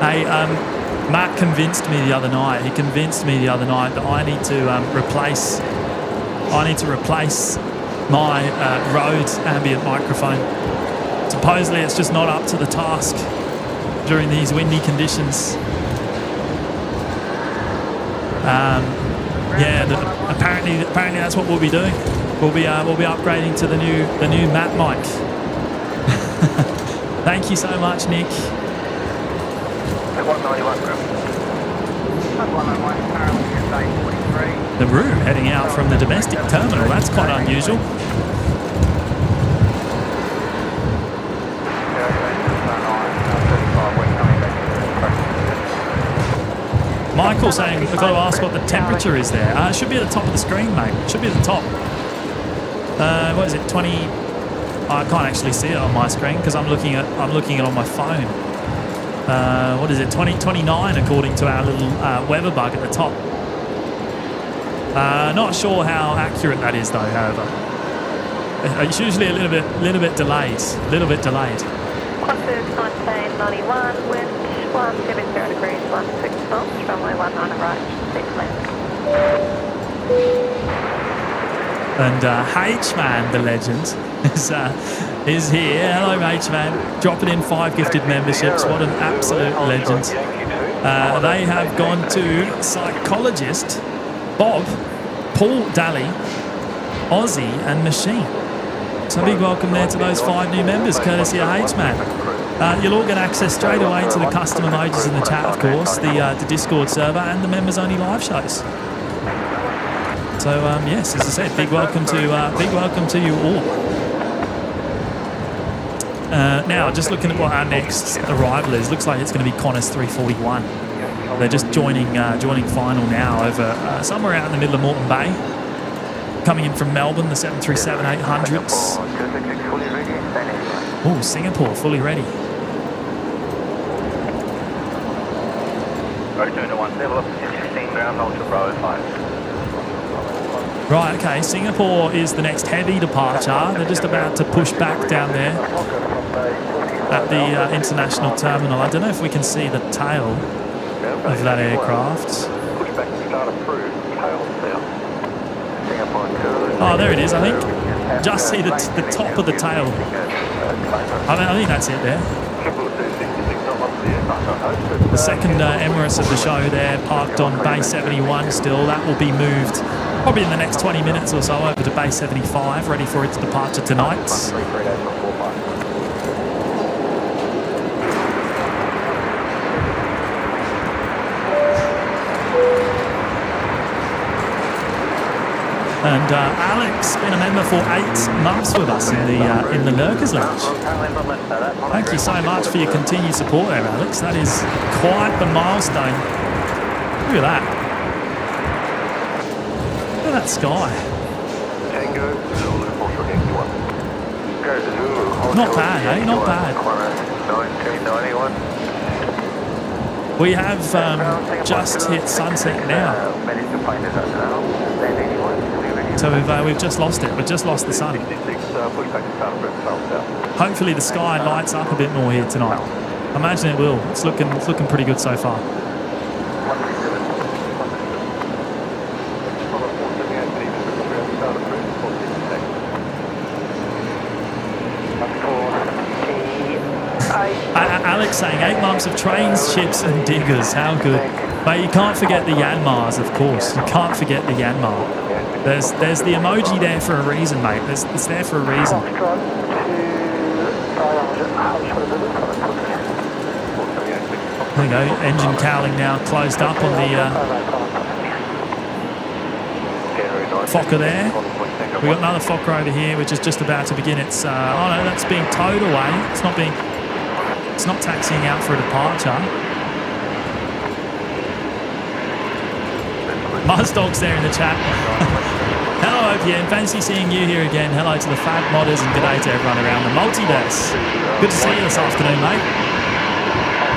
[SPEAKER 1] Hey, Matt convinced me the other night. He convinced me the other night that I need to replace my Rode ambient microphone. Supposedly, it's just not up to the task during these windy conditions. Apparently that's what we'll be doing. We'll be upgrading to the new Matt mic. Thank you so much, Nick.
[SPEAKER 4] 191 group. 191 currently
[SPEAKER 1] The room heading out from the domestic terminal. That's quite unusual. Michael saying, I've got to ask what the temperature is there. It should be at the top of the screen, mate. It should be at the top. What is it? 20. I can't actually see it on my screen because I'm looking at it on my phone. What is it? 2029 according to our little weather bug at the top. Not sure how accurate that is though. However, it's usually a little bit delayed.
[SPEAKER 2] Qantas 1991, wind 170 degrees, 16 knots, runway 19 right, safe land.
[SPEAKER 1] And H-Man, the legend, is here. Hello, H-Man. Dropping in 5 gifted memberships. What an absolute legend. They have gone to psychologist Bob, Paul Daly, Aussie and Machine. So big welcome there to those 5 new members, courtesy of H-Man. You'll all get access straight away to the custom emojis in the chat, of course, the Discord server and the members-only live shows. So yes, as I said, big welcome to you all. Now, just looking at what our next arrival is, looks like it's going to be Qantas 341. They're just joining final now over somewhere out in the middle of Moreton Bay. Coming in from Melbourne, the 737-800s. Oh, Singapore, fully ready. Right, okay, Singapore is the next heavy departure. They're just about to push back down there at the international terminal. I don't know if we can see the tail of that aircraft. Oh, there it is, I think. Just see the top of the tail. I think that's it there. The second Emirates of the show there, parked on Bay 71 still. That will be moved probably in the next 20 minutes or so over to Bay 75, ready for its departure tonight. And Alex, been a member for 8 months with us in the Lurkers Lounge. Thank you so much for your continued support there, Alex. That is quite the milestone. Look at that. Look at that sky. Not bad, eh? Not bad. We have just hit sunset now. So we've just lost it. We've just lost the sun. Hopefully the sky lights up a bit more here tonight. I imagine it will. It's looking pretty good so far. Alex saying 8 months of trains, ships and diggers. How good. But you can't forget the Yanmars, of course. You can't forget the Yanmar. There's the emoji there for a reason, mate. It's there for a reason. There you go. Engine cowling now closed up on the Fokker there. We've got another Fokker over here, which is just about to begin its... oh no, that's being towed away. It's not taxiing out for a departure. Muzdog's there in the chat. Hello, OPN. Fancy seeing you here again. Hello to the Fab Modders and good day to everyone around the multiverse. Good to see you this afternoon, mate.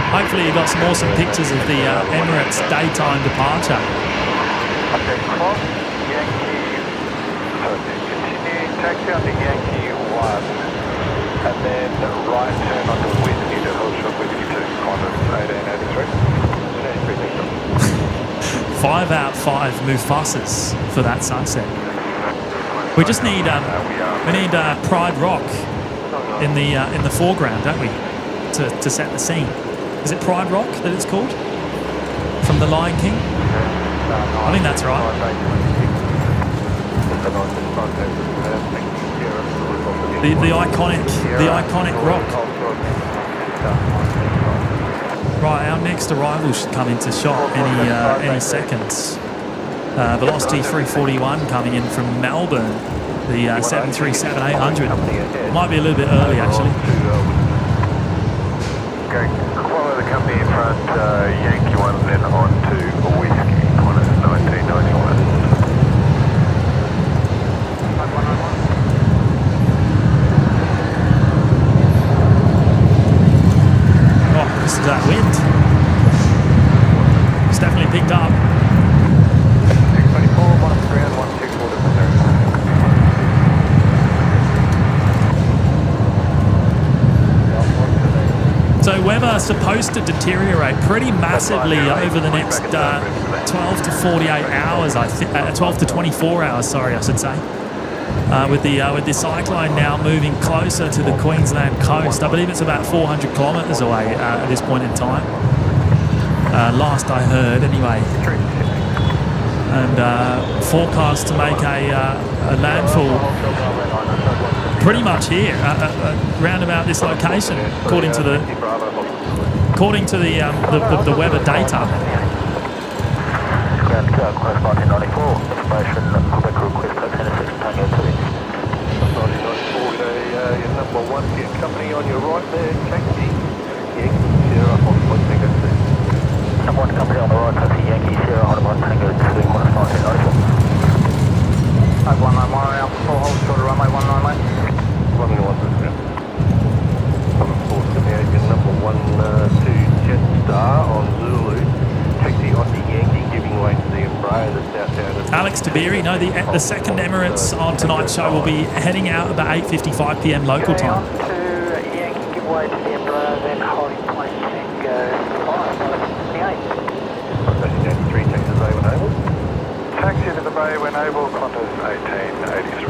[SPEAKER 1] Hopefully you got some awesome pictures of the Emirates daytime departure.
[SPEAKER 3] Okay, cross Yankee. Continue, taxi on the Yankee 1, and then right turn onto Whiskey to Hillshot Whiskey 2, Qantas 1883.
[SPEAKER 1] 5 out 5 Mufasas for that sunset. We just need Pride Rock in the foreground, don't we, to set the scene? Is it Pride Rock that it's called from The Lion King? I think that's right. The iconic rock. Right, our next arrival should come into shot any seconds. Velocity 341 coming in from Melbourne, the 737-800. Might be a little bit early actually.
[SPEAKER 3] Okay, follow the company in front, Yankee 1, then on to Whiskey, Qantas 1991.
[SPEAKER 1] Oh, this is that wind. It's definitely picked up.
[SPEAKER 3] 624, 1 ground, 124 to
[SPEAKER 1] So weather's supposed to deteriorate pretty massively over the next 12 to 48 hours, 12 to 24 hours, sorry, I should say. With the cyclone now moving closer to the Queensland coast. I believe it's about 400 kilometres away at this point in time. Last I heard, anyway. And forecast to make a landfall pretty much here, round about this location, according to the weather data.
[SPEAKER 3] Number 1, get company on your right there, taxi. Yankee Sierra, Hong Kong Tango 2.
[SPEAKER 4] Number 1 company on the right, taxi Yankee Sierra, Hong Kong Tango 2, Qantas 1994.
[SPEAKER 3] 191 Alpha 4, hold short of runway 19, mate. Runway 1, number 1 to Jetstar on Zulu. Taxi on the Yankee, giving way to the Embraer, the southbound.
[SPEAKER 1] Alex Tabiri, no, the second Emirates on tonight's show will be heading out about 8:55 p.m. local time.
[SPEAKER 4] To Yankee, give way to the Embraer, then holding point Tango 5,
[SPEAKER 3] 3 taxi to the bay when able. Taxi to the bay when able, Qantas 1883.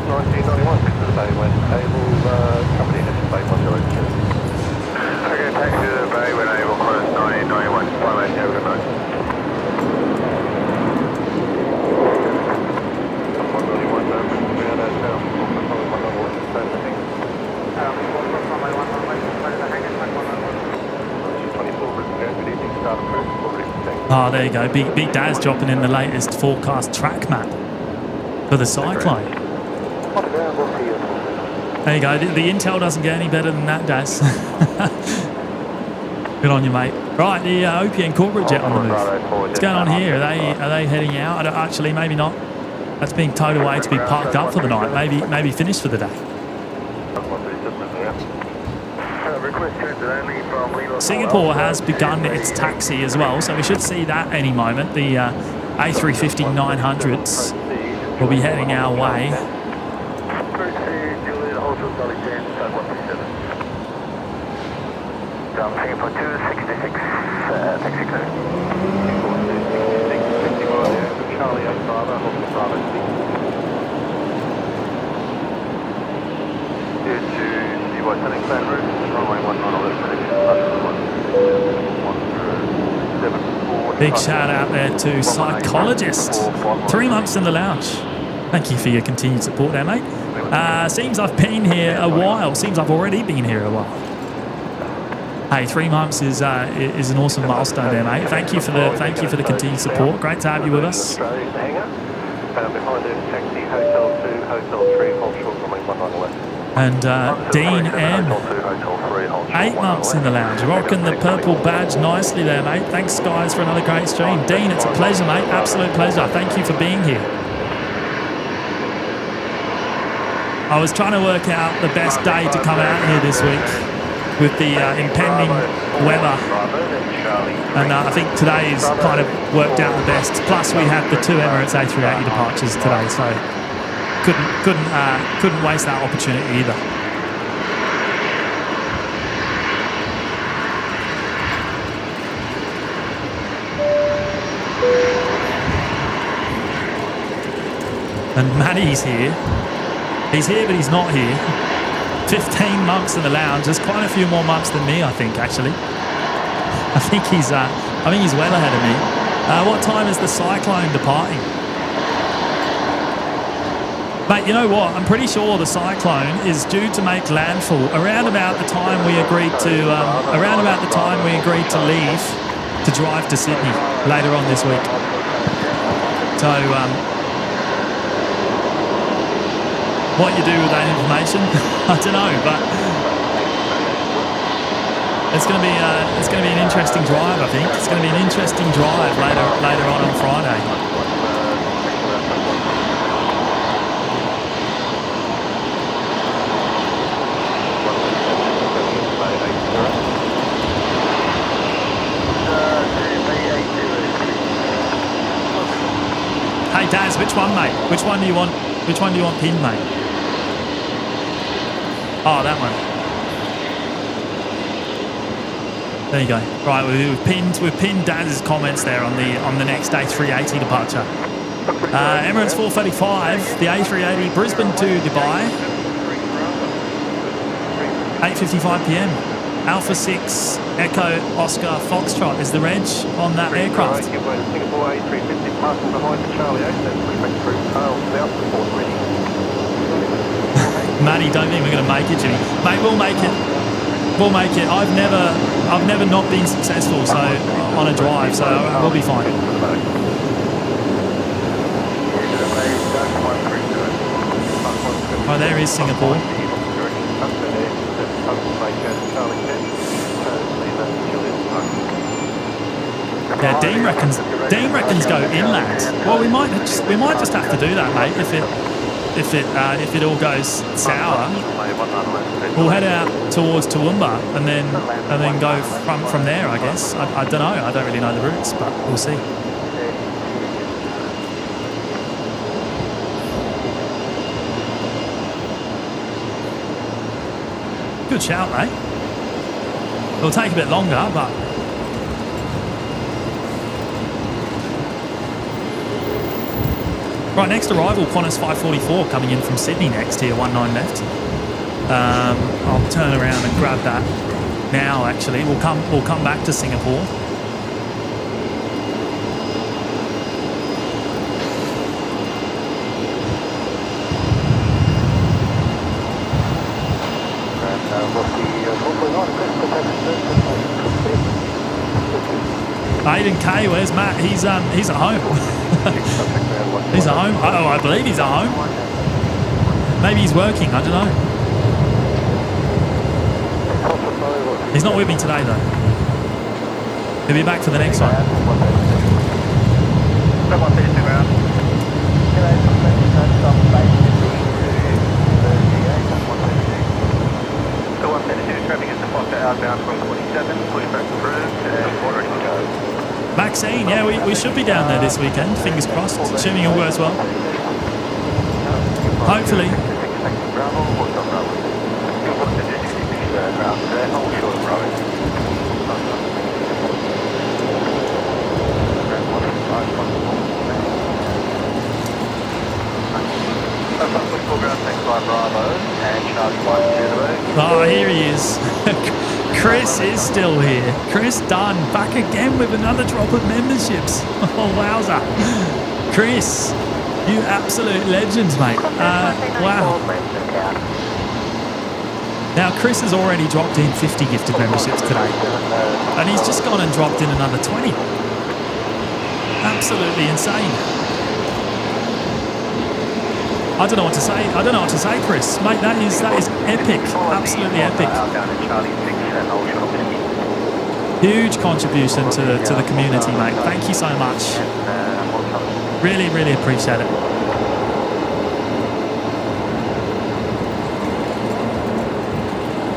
[SPEAKER 3] 1991, to the bay when able, company has to bay 102. Okay, taxi to the bay when able, Qantas 1991. Fly mate, have a good night. 191, ground outbound, probably 191, same thing. 24, good evening, start approved,
[SPEAKER 1] Oh, there you go. Big Daz dropping in the latest forecast track map for the Cyclone. There you go. The intel doesn't get any better than that, Daz. Good on you, mate. Right, the OPN corporate jet on the move. What's going on here? Are they heading out? Actually, maybe not. That's being towed away to be parked up for the night. Maybe finished for the day. Singapore has begun its taxi as well, so we should see that any moment. The A350-900s will be heading our way.
[SPEAKER 4] Singapore 266, taxi clear.
[SPEAKER 3] Charlie 8 Bravo, Hotel Bravo 6. taxiway, Senex Baton Rouge, runway 19
[SPEAKER 1] Big shout out there to Psychologist. 3 months in the lounge. Thank you for your continued support there, mate. Seems I've been here a while. Seems I've already been here a while. Hey, 3 months is an awesome milestone there, mate. Thank you for the continued support. Great to have you with us.
[SPEAKER 3] Behind the taxi, Hotel 2, Hotel 3, hold short, runway 19 left.
[SPEAKER 1] And Dean M, 8 months in the lounge, rocking the purple badge nicely there, mate. Thanks, guys, for another great stream. Dean, it's a pleasure, mate. Absolute pleasure. Thank you for being here. I was trying to work out the best day to come out here this week with the impending weather. And I think today's kind of worked out the best. Plus, we had the 2 Emirates A380 departures today, so couldn't waste that opportunity either. And Matty's here. He's here, but he's not here. 15 months in the lounge. There's quite a few more months than me, I think, actually. I think he's well ahead of me. What time is the Cyclone departing? Mate, you know what? I'm pretty sure the Cyclone is due to make landfall around about the time we agreed to leave to drive to Sydney later on this week. So, what you do with that information, I don't know, but it's going to be an interesting drive. I think it's going to be an interesting drive later on Friday. Hey Daz, which one, mate? Which one do you want pinned, mate? Oh, that one. There you go. Right, we've pinned Daz's comments there on the next A380 departure. Emirates 435, the A380 Brisbane to Dubai. 8:55 p.m. Alpha 6 Echo Oscar Foxtrot is the reg on that aircraft.
[SPEAKER 3] Singapore A350 passing behind the Charlie 8, that's respect through tail south report ready.
[SPEAKER 1] Matty, don't think we're going to make it, Jimmy. Mate, we'll make it. We'll make it. I've never not been successful on a drive, so we'll be fine. Oh, there is Singapore. Yeah, Dean reckons go inland. Well, we might just have to do that, mate. If it all goes sour, we'll head out towards Toowoomba and then go from there, I guess. I don't know. I don't really know the routes, but we'll see. Good shout, mate. It'll take a bit longer, but right, next arrival, Qantas 544 coming in from Sydney next here, 19 left. I'll turn around and grab that now. Actually, we'll come back to Singapore. Aiden K, where's Matt? He's at home. He's at home. Oh, I believe he's at home. Maybe he's working. I don't know. He's not with me today though. He'll be back for the next one. Maxine, yeah, we should be down there this weekend, fingers crossed, assuming it all goes well. Hopefully.
[SPEAKER 3] Bravo and Charlie 1
[SPEAKER 1] Oh, here he is. Chris is still here. Chris Dunn back again with another drop of memberships. Oh, wowza. Chris, you absolute legends, mate. Wow. Now, Chris has already dropped in 50 gifted memberships today. And he's just gone and dropped in another 20. Absolutely insane. I don't know what to say. I don't know what to say, Chris. Mate, that is epic. Absolutely epic. Huge contribution to the community, mate. Thank you so much. Really, really appreciate it.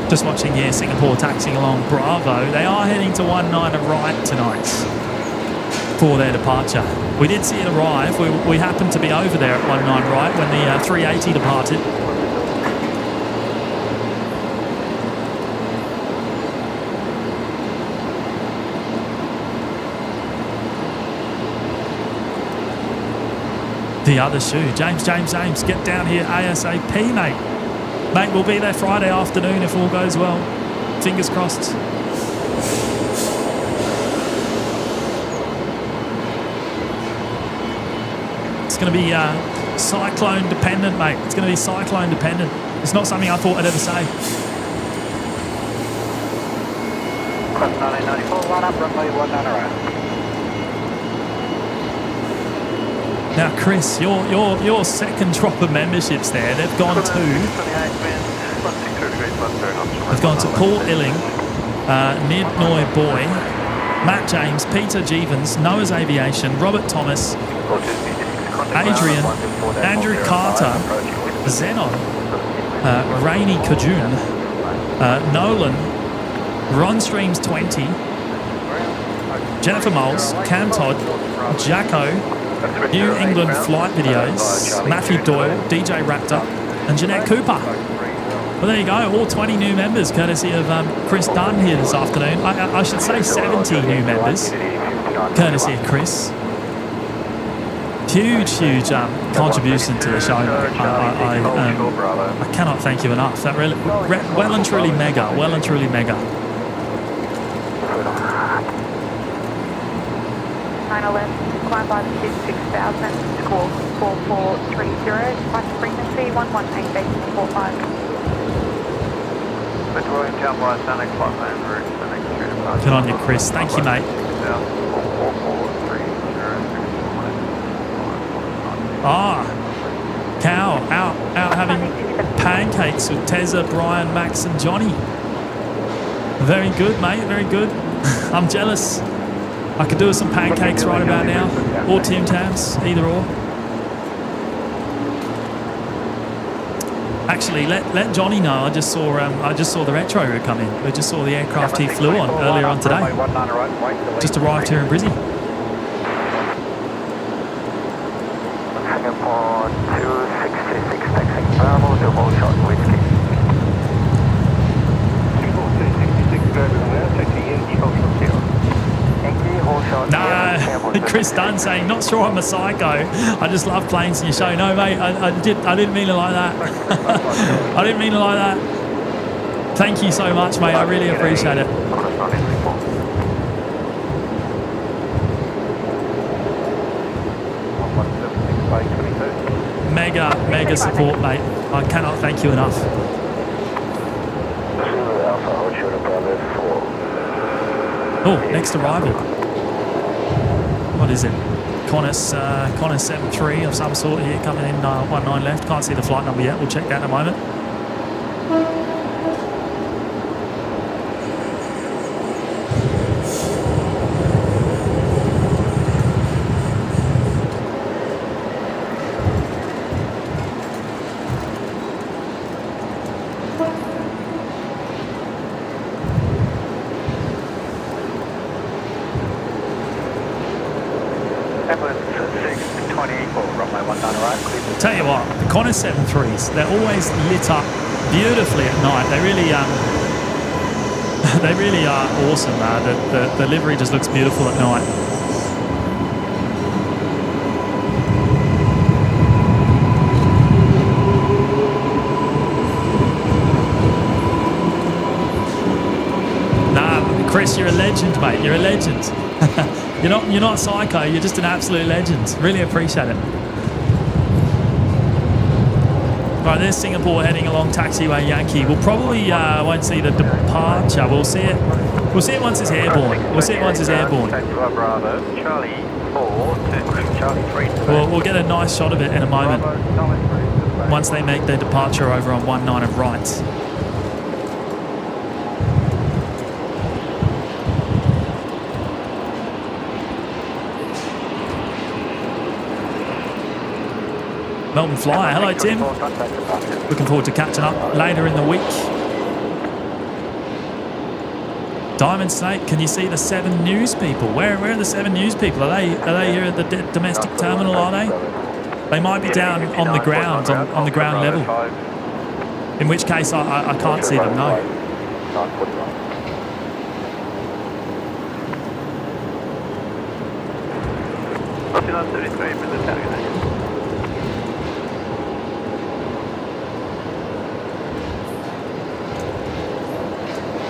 [SPEAKER 1] Just watching here, Singapore taxiing along Bravo. They are heading to 19 right tonight for their departure. We did see it arrive. We happened to be over there at 19 right when the 380 departed. The other shoe. James, get down here ASAP, mate. Mate, we'll be there Friday afternoon if all goes well. Fingers crossed. It's going to be cyclone dependent, mate. It's going to be cyclone dependent. It's not something I thought I'd ever say.
[SPEAKER 4] Cross 1994, line up, runway 19
[SPEAKER 1] Now, Chris, your second drop of memberships there, they've gone to Paul Illing, Nid Noy Boy, Matt James, Peter Jeevens, Noah's Aviation, Robert Thomas, Adrian, Andrew Carter, Zenon, Rainey Kajun, Nolan, Ron Streams 20, Jennifer Moles, Cam Todd, Jacko, New England Flight Videos, Matthew Doyle, DJ Raptor, and Jeanette Cooper. Well, there you go, all 20 new members, courtesy of Chris Dunn here this afternoon. I should say 70 new members, courtesy of Chris. Huge contribution to the show. I cannot thank you enough. That really, well and truly mega.
[SPEAKER 2] Climb by the 6000, score 4430, flight frequency 118.45.
[SPEAKER 3] Victorian Jump Right, Sonic Flight Land Route, Sonic Street Departure.
[SPEAKER 1] Good on you, Chris. Thank you, mate. Cow out having pancakes with Tezza, Brian, Max, and Johnny. Very good, mate. Very good. I'm jealous. I could do with some pancakes right about now, or Tim Tams, either or. Actually, let Johnny know. I just saw the retro route come in. We just saw the aircraft he flew on earlier on today. Just arrived here in Brisbane.
[SPEAKER 3] Singapore 266 taxing Bravo to hold short whiskey. 266 Bravo now, taxing in, hold short 0.
[SPEAKER 1] No, Chris Dunn saying, not sure I'm a psycho. I just love planes in your show. No, mate, I didn't mean it like that. I didn't mean it like that. Thank you so much, mate. I really appreciate it. Mega support, mate. I cannot thank you enough. Oh, next arrival. What is it? Connor 73 of some sort here coming in 19 left. Can't see the flight number yet. We'll check that in a moment. Tell you what, the Qantas 73s, they're always lit up beautifully at night. They really are awesome. The livery just looks beautiful at night. Chris, you're a legend, mate. You're a legend. You're not psycho. You're just an absolute legend. Really appreciate it. Right, there's Singapore heading along taxiway Yankee. We'll probably won't see the departure. We'll see it. We'll see it once it's airborne. We'll see it once it's airborne.
[SPEAKER 3] Bravo, Charlie 4 to Charlie 3.
[SPEAKER 1] We'll get a nice shot of it in a moment. Once they make their departure over on 19 of right. Melbourne Flyer. Hello, Tim. Looking forward to catching up later in the week. Diamond Snake, can you see the 7 News people? Where are the 7 News people? Are they here at the domestic terminal? Are they? They might be down on the ground, on the ground level. In which case, I can't see them. No.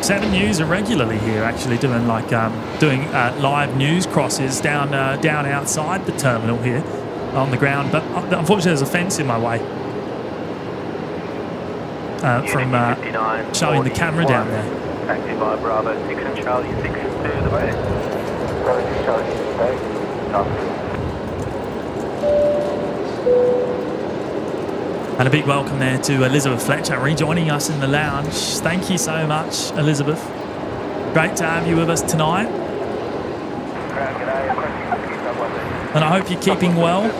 [SPEAKER 1] Seven News are regularly here, actually doing live news crosses down outside the terminal here on the ground. But unfortunately, there's a fence in my way from showing the camera down there.
[SPEAKER 3] Taxi by Bravo 6 and Charlie 6 to the base. Bravo 6 Charlie 6 base.
[SPEAKER 1] And a big welcome there to Elizabeth Fletcher rejoining us in the lounge. Thank you so much, Elizabeth. Great to have you with us tonight. And I hope you're keeping well.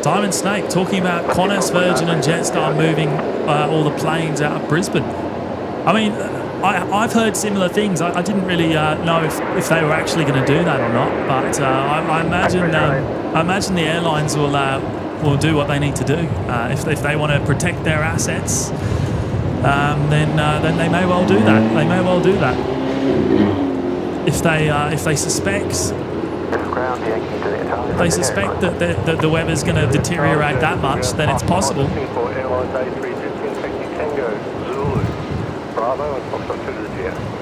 [SPEAKER 1] Diamond Snake talking about Qantas, Virgin and Jetstar moving all the planes out of Brisbane. I mean, I've heard similar things. I didn't really know if they were actually going to do that or not, but I imagine the airlines will do what they need to do. If they want to protect their assets, then they may well do that. They may well do that. If they suspect that the weather's going to deteriorate that much, then it's possible.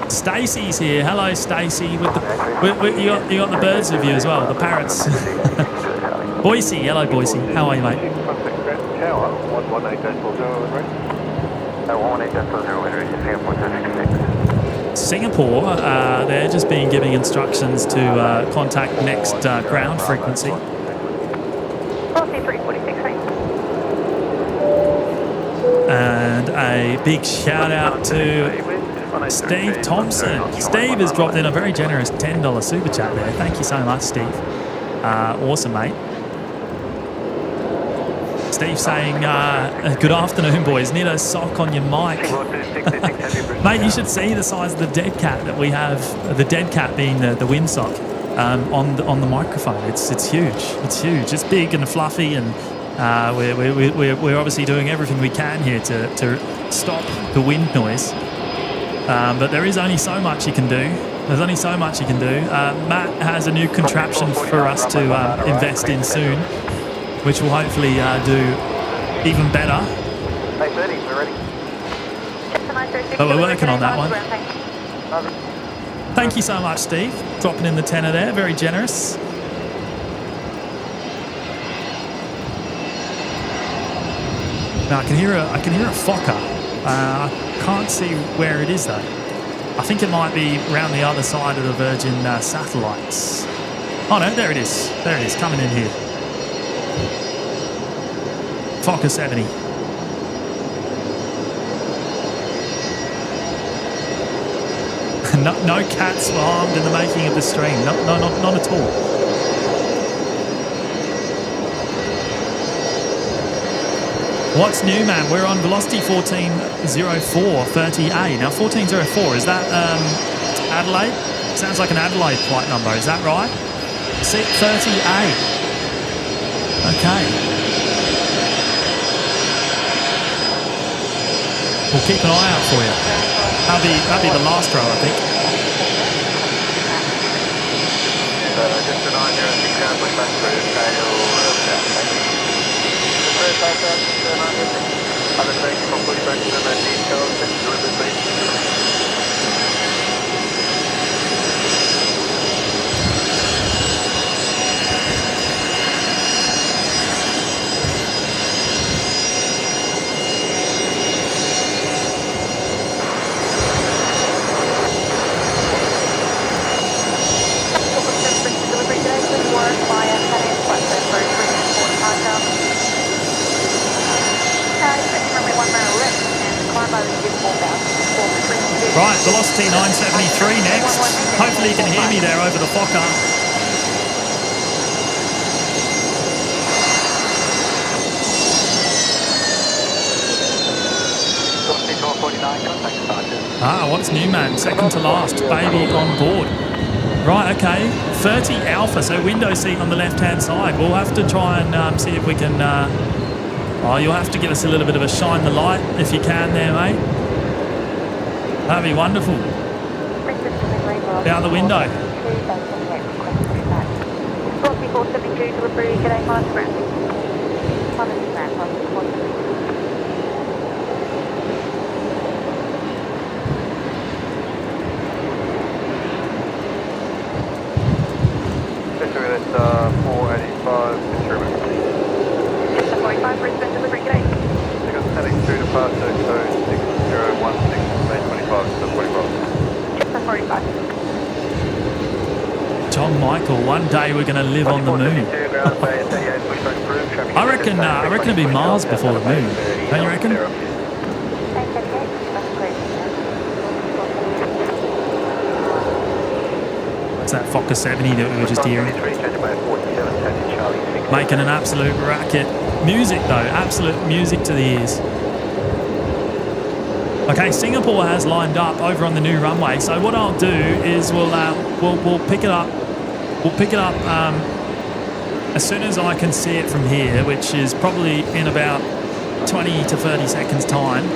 [SPEAKER 1] Stacey's here. Hello, Stacey. You got the birds with you as well, the parrots. Boise. Hello, Boise. How are you, mate? Singapore, they're just been giving instructions to contact next ground frequency. And a big shout out to Steve Thompson. Steve has dropped in a very generous $10 super chat there. Thank you so much, Steve. Awesome, mate. Steve saying, good afternoon, boys. Need a sock on your mic. Mate, you should see the size of the dead cat that we have, the dead cat being the windsock on the microphone. It's huge. It's huge. It's big and fluffy, and we're obviously doing everything we can here to stop the wind noise. But there is only so much you can do. There's only so much you can do. Matt has a new contraption for us to invest in soon, which will hopefully do even better. But we're working on that one. Thank you so much, Steve. Dropping in the tenner there, very generous. Now I can hear a Fokker. I can't see where it is though. I think it might be around the other side of the Virgin satellites. Oh no, there it is. There it is, coming in here. Fokker 70. No cats were harmed in the making of the stream. Not at all. What's new, man? We're on velocity 1404.30A. Now, 1404, is that Adelaide? Sounds like an Adelaide flight number. Is that right? 30A. Okay. We'll keep an eye out for you. That'll be the last row, I think.
[SPEAKER 3] Just an 906 down, push back through, tail south, thank you. Clear south, turn 906. Other station from pushback to the details, delivered please.
[SPEAKER 1] Right, velocity 973 next. Hopefully you can hear me there over the Fokker. Ah, what's new, man? Second to last, baby on board. Right, okay. 30 Alpha, so window seat on the left-hand side. We'll have to try and see if we can... oh, you'll have to give us a little bit of a shine the light if you can there, mate. That'd be wonderful. Out the window.
[SPEAKER 3] That's 485 instrument.
[SPEAKER 2] 45 Brisbane delivery, g'day.
[SPEAKER 3] Heading through to departure code 6016, May 25 to 45.
[SPEAKER 2] Check the 45.
[SPEAKER 1] John Michael, one day we're going to live on the moon. I reckon it'd be Mars before the moon. Don't you reckon? It's that Fokker 70 that we were just hearing. Making an absolute racket. Music though, absolute music to the ears. Okay, Singapore has lined up over on the new runway. So what I'll do is we'll pick it up. We'll pick it up as soon as I can see it from here, which is probably in about 20 to 30 seconds time.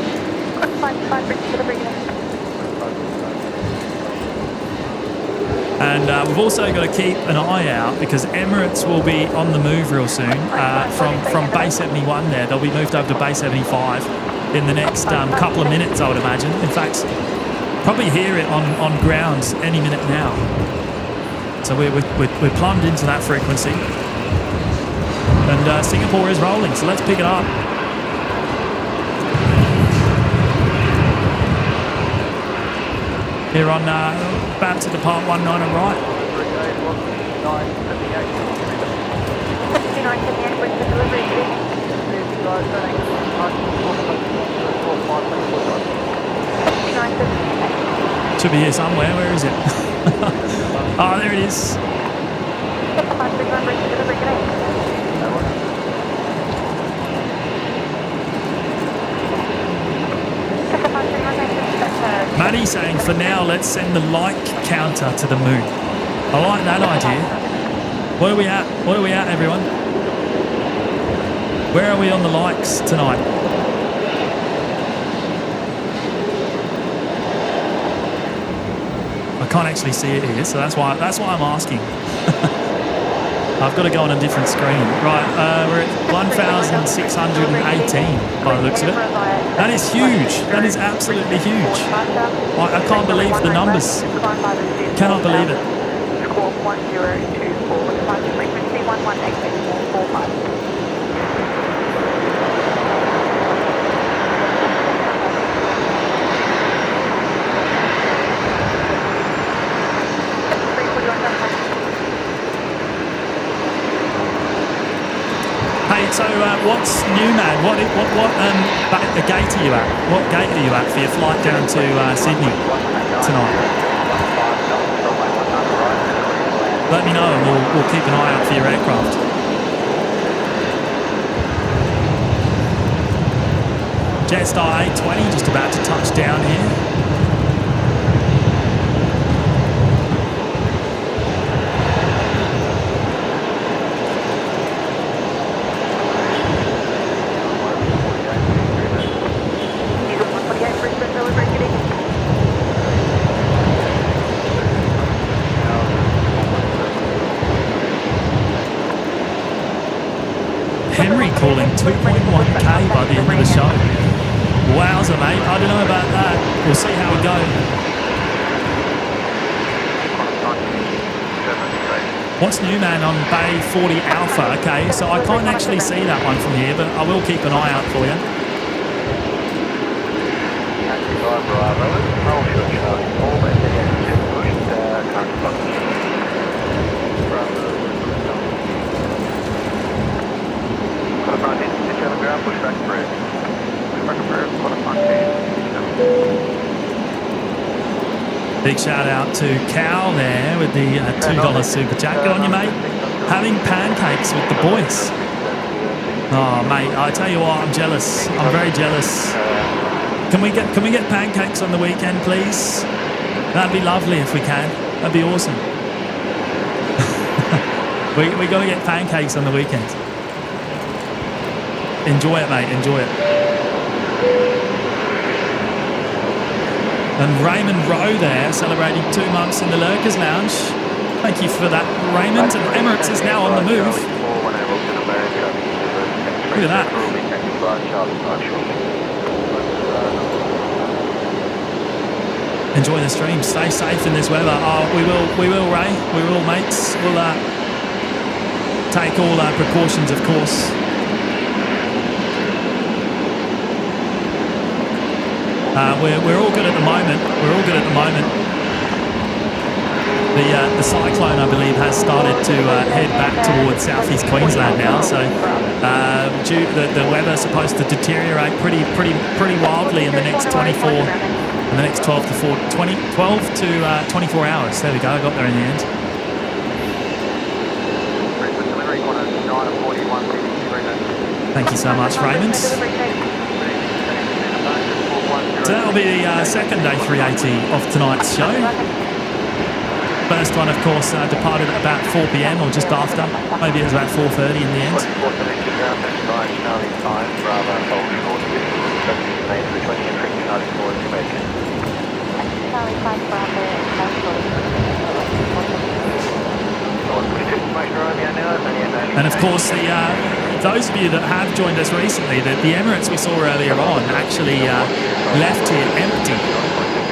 [SPEAKER 1] And we've also got to keep an eye out because Emirates will be on the move real soon from Bay 71 there. They'll be moved over to Bay 75 in the next couple of minutes, I would imagine. In fact, probably hear it on ground any minute now. So we're plumbed into that frequency. And Singapore is rolling, so let's pick it up. Here on about to depart 19 and right. Should be here somewhere. Where is it? Oh, there it is. Maddie's saying, for now, let's send the like counter to the moon. I like that idea. What are we at? What are we at, everyone? Where are we on the likes tonight? I can't actually see it here, so that's why I'm asking. I've got to go on a different screen. Right, we're at 1,618 by the looks of it. That is huge. That is absolutely huge. I can't believe the numbers. Cannot believe it.
[SPEAKER 2] Squawk 1024, departure frequency 118645.
[SPEAKER 1] So what's new, man? What gate are you at? What gate are you at for your flight down to Sydney tonight? Let me know and we'll keep an eye out for your aircraft. Jetstar 820 just about to touch down here. calling 2.1k by the end of the show. Wowza, mate. I don't know about that. We'll see how we go. What's new, man, on Bay 40 Alpha? Okay, so I can't actually see that one from here, but I will keep an eye out for you. Big shout out to Cal there with the $2 super chat. Good on you, mate. Having pancakes with the boys. Oh, mate, I tell you what, I'm jealous. I'm very jealous. Can we get pancakes on the weekend, please? That'd be lovely if we can. That'd be awesome. we got to get pancakes on the weekend. Enjoy it, mate. Enjoy it. And Raymond Rowe there, celebrating 2 months in the Lurkers Lounge. Thank you for that, Raymond. And Emirates is now on the move. Look at that. Enjoy the stream. Stay safe in this weather. Oh, we will, Ray. We will, mates. We'll take all our precautions, of course. We're all good at the moment. We're all good at the moment. The cyclone, I believe, has started to head back towards southeast Queensland now. So the weather's supposed to deteriorate pretty wildly in the next 12 to 24 hours. There we go. I got there in the end. Thank you so much, Raymond. So that'll be the second A380 of tonight's show. First one, of course, departed at about 4 p.m. or just after. Maybe it was about 4:30 in the end. And of course, those of you that have joined us recently, the Emirates we saw earlier on actually left here empty,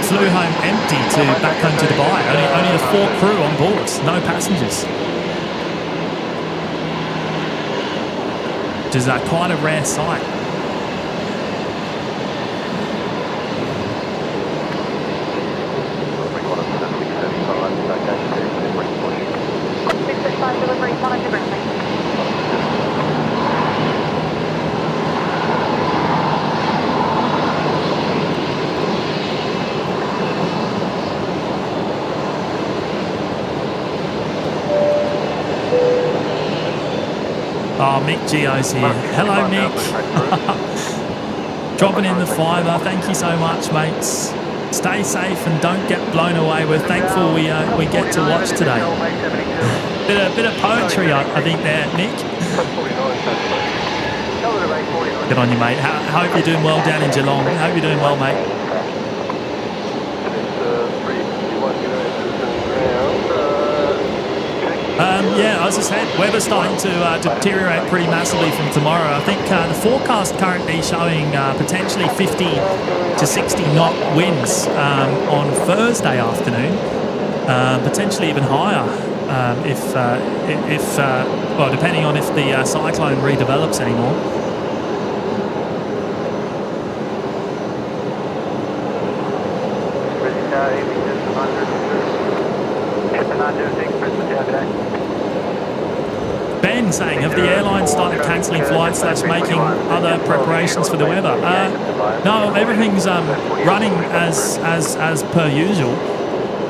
[SPEAKER 1] flew home empty to back home to Dubai. Only the 4 crew on board, no passengers, which is quite a rare sight. Oh, Mick Geo's here. Hello, Mick. Dropping in the fiver. Thank you so much, mates. Stay safe and don't get blown away. We're thankful we get to watch today. bit of poetry, I think, there, Mick. Good on you, mate. Hope you're doing well down in Geelong. Hope you're doing well, mate. Yeah, as I said, weather's starting to deteriorate pretty massively from tomorrow. I think the forecast currently showing potentially 50 to 60 knot winds on Thursday afternoon, potentially even higher if depending on if the cyclone redevelops anymore. Ben saying, have the airlines started cancelling flights / making other preparations for the weather? No, everything's running as per usual.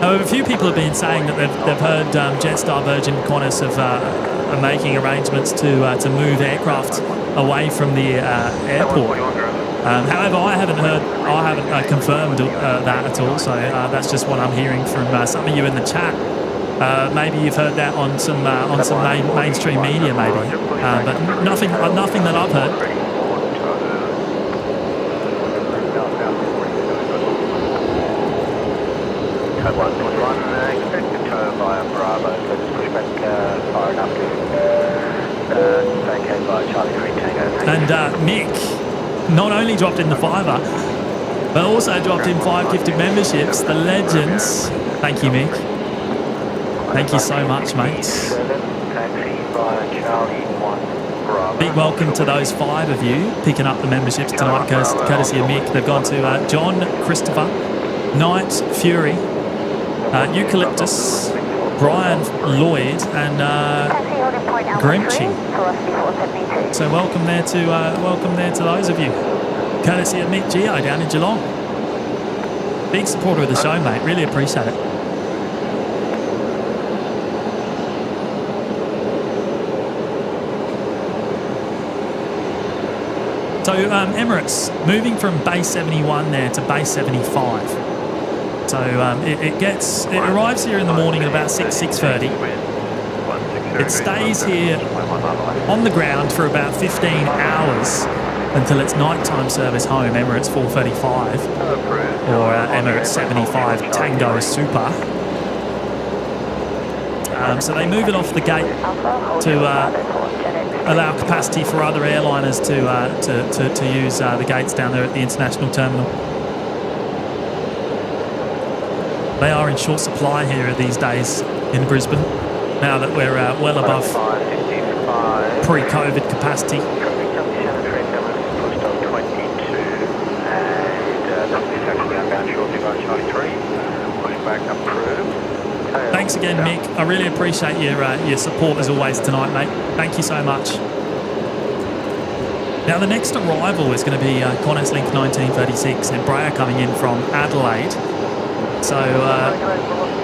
[SPEAKER 1] However, a few people have been saying that they've heard Jetstar, Virgin, Qantas are making arrangements to move aircraft away from the airport. However, I haven't confirmed that at all. So that's just what I'm hearing from some of you in the chat. Maybe you've heard that on some mainstream media, maybe, but nothing that I've heard.
[SPEAKER 4] Code 141, expect a tow via Bravo, so just push back far enough to
[SPEAKER 3] Vacated by Charlie 3 Tango.
[SPEAKER 1] And Mick not only dropped in the fiver, but also dropped in 5 gifted memberships. The legends. Thank you, Mick. Thank you so much, mates.
[SPEAKER 3] Taxi by Charlie 1 Bravo.
[SPEAKER 1] Big welcome to those 5 of you picking up the memberships tonight, courtesy of Mick. They've gone to John, Christopher, Knight, Fury, Eucalyptus, Brian Lloyd, and Grimchi. So welcome there to those of you. Courtesy of Mick Geo down in Geelong. Big supporter of the show, mate. Really appreciate it. So Emirates moving from base 71 there to base 75. So it arrives here in the morning at about 6:30. It stays here on the ground for about 15 hours until its nighttime service home, Emirates 435 or Emirates 75 Tango Super. So they move it off the gate to allow capacity for other airliners to use the gates down there at the international terminal. They are in short supply here these days in Brisbane, now that we're well above pre-COVID capacity. Thanks again, Mick. I really appreciate your support as always tonight, mate. Thank you so much. Now, the next arrival is going to be Qantas Link 1936, Embraer coming in from Adelaide. So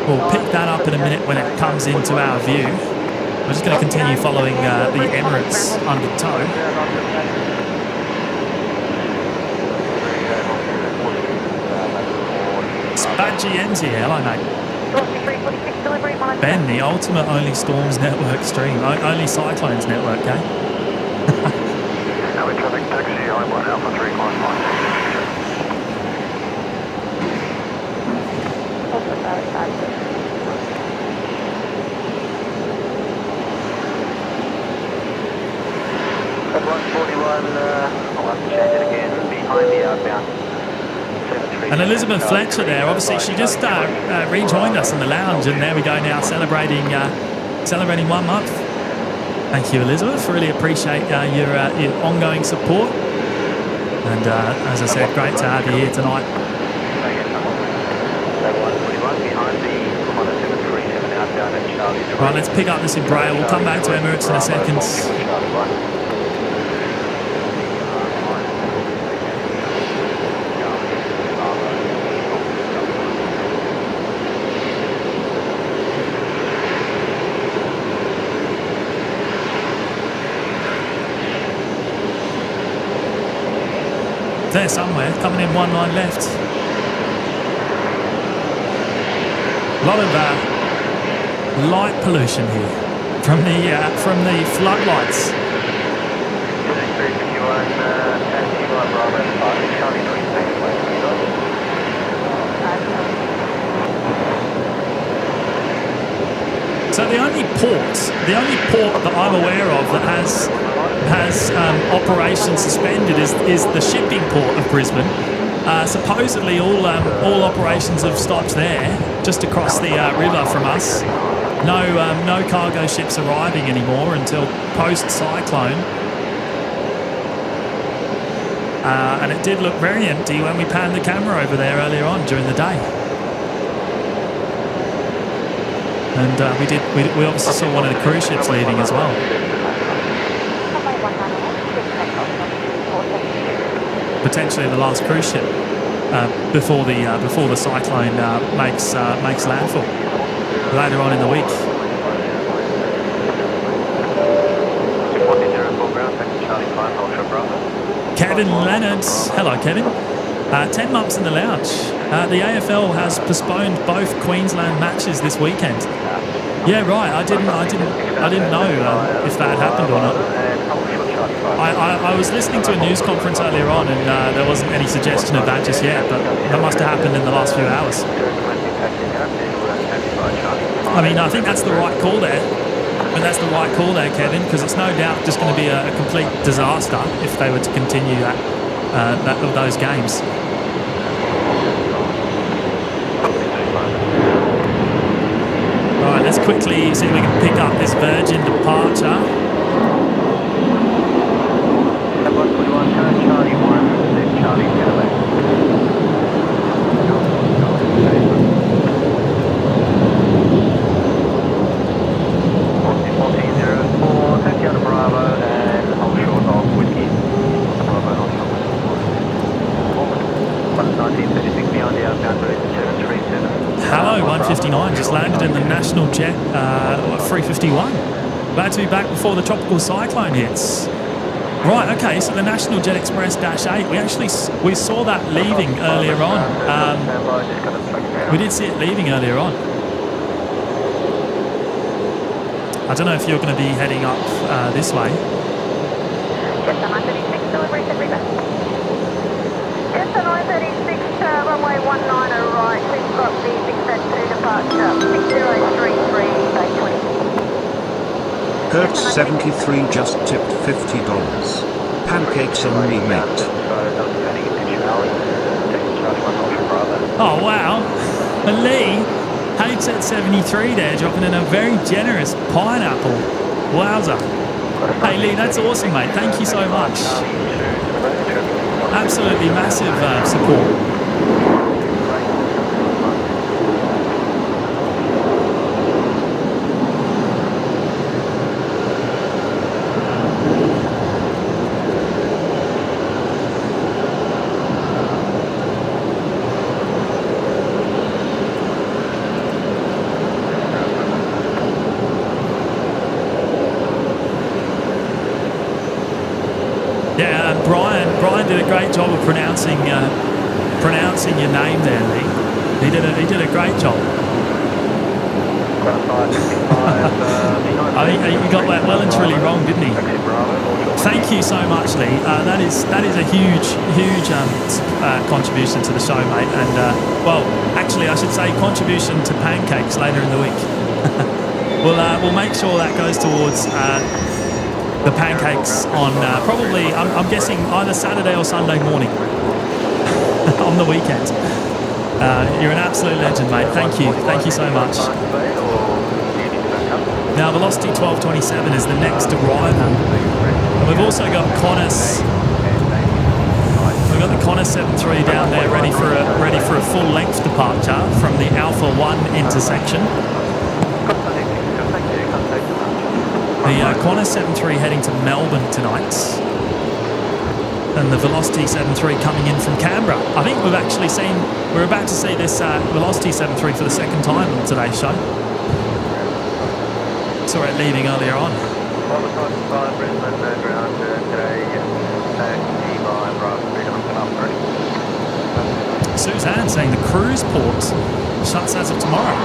[SPEAKER 1] we'll pick that up in a minute when it comes into our view. We're just going to continue following the Emirates under tow. Spadgy ends here. Hello, mate. Ben, the ultimate only Storms network stream. Only Cyclones network, eh?
[SPEAKER 3] Now we're traffic taxi, I1 Alpha 3, climb 5. At 141, I'll have to change it again, behind the outbound.
[SPEAKER 1] And Elizabeth Fletcher there, obviously she just rejoined us in the lounge, and there we go now celebrating 1 month. Thank you, Elizabeth. Really appreciate your ongoing support. And as I said, great to have you here tonight. Right, let's pick up this Embraer. We'll come back to Emirates in a second. There somewhere, coming in 1 line left. A lot of light pollution here from the floodlights. So the only port that I'm aware of that has operations suspended is the shipping port of Brisbane. Supposedly all operations have stopped there, just across the river from us. No cargo ships arriving anymore until post-Cyclone. And it did look very empty when we panned the camera over there earlier on during the day. And we obviously saw one of the cruise ships leaving as well. Potentially the last cruise ship before the cyclone makes landfall later on in the week. Kevin Leonard, hello Kevin. 10 months in the lounge. The AFL has postponed both Queensland matches this weekend. Yeah, right. I didn't know if that had happened or not. I was listening to a news conference earlier on, and there wasn't any suggestion of that just yet, but that must have happened in the last few hours. I mean, I think that's the right call there. And that's the right call there, Kevin, because it's no doubt just going to be a complete disaster if they were to continue those games. All right, let's quickly see if we can pick up this Virgin departure.
[SPEAKER 4] Charlie 1, Charlie
[SPEAKER 1] Hello, 159, just landed in the National Jet 351. Glad to be back before the tropical cyclone hits. Right, okay, so the National Jet Express -8, we saw that leaving earlier on. We did see it leaving earlier on. I don't know if you're going to be heading up this way.
[SPEAKER 2] Yes, the 936 delivery to Brisbane. Yes, the 936 runway 19 right. We've got the 602 departure 6033 bay 20.
[SPEAKER 7] Hertz 73 just tipped $50. Pancakes only, mate.
[SPEAKER 1] Oh, wow. And Lee, HZ 73 there, dropping in a very generous pineapple. Wowza. Hey, Lee, that's awesome, mate. Thank you so much. Absolutely massive support. Yeah, Brian did a great job of pronouncing your name there, Lee. He did a great job. I think he got that well and truly wrong, didn't he? Thank you so much, Lee. That is a huge contribution to the show, mate. And well, actually, I should say contribution to pancakes later in the week. We'll make sure that goes towards the pancakes on probably, I'm guessing, either Saturday or Sunday morning on the weekend. You're an absolute legend, mate. Thank you so much. Now, Velocity 1227 is the next arrival. And we've also got Qantas. We've got the Qantas 73 down there ready for a full length departure from the Alpha 1 intersection. The Qantas 73 heading to Melbourne tonight, and the Velocity 73 coming in from Canberra. I think we're about to see this Velocity 73 for the second time on today's show. Saw it leaving earlier on. Suzanne saying the cruise port shuts as of tomorrow.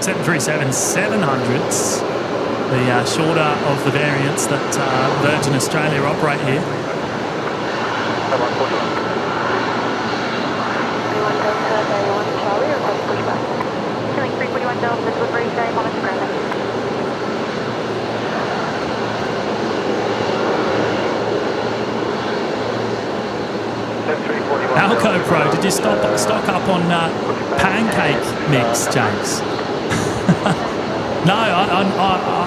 [SPEAKER 1] .737 700s, the shorter of the variants that Virgin Australia operate here. Alco Pro, did you stock up on pancake mix, James? No,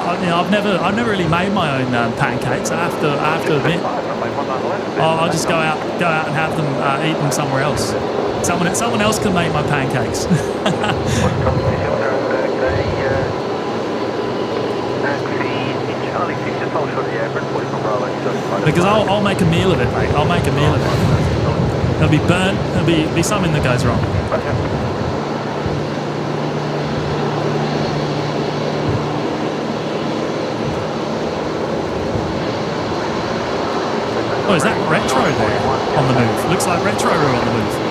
[SPEAKER 1] I've never really made my own pancakes. I have to admit. I'll just go out and have them, eat them somewhere else. Someone else can make my pancakes. Because I'll make a meal of it, mate. I'll make a meal of it. It'll be burnt. There'll be something that goes wrong. Oh, is that Retro there on the move? Looks like Retro on the move.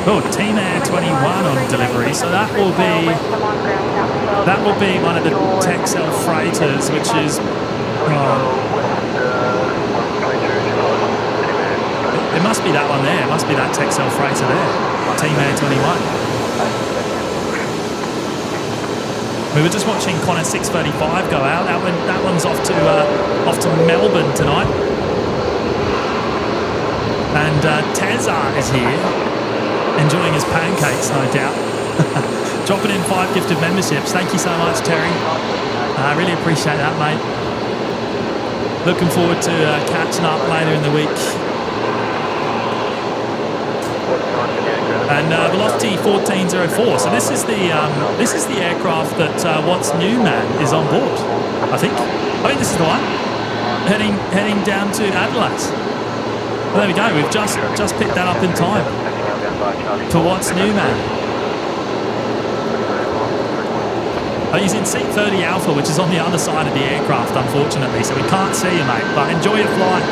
[SPEAKER 1] Oh, Team Air 21 on delivery, so that will be one of the Texel freighters, which is it must be that one there. It must be that Texel freighter there, Team Air 21. We were just watching Qantas 635 go out. That one's off to Melbourne tonight, and Tezza is here. Enjoying his pancakes, no doubt. Dropping in 5 gifted memberships. Thank you so much, Terry. I really appreciate that, mate. Looking forward to catching up later in the week. And Velocity 1404. So this is the aircraft that What's New Man is on board. I think this is the one heading down to Adelaide. Well, there we go. We've just picked that up in time for What's New Man. He's in seat 30 Alpha, which is on the other side of the aircraft, unfortunately, so we can't see you, mate, but enjoy your flight.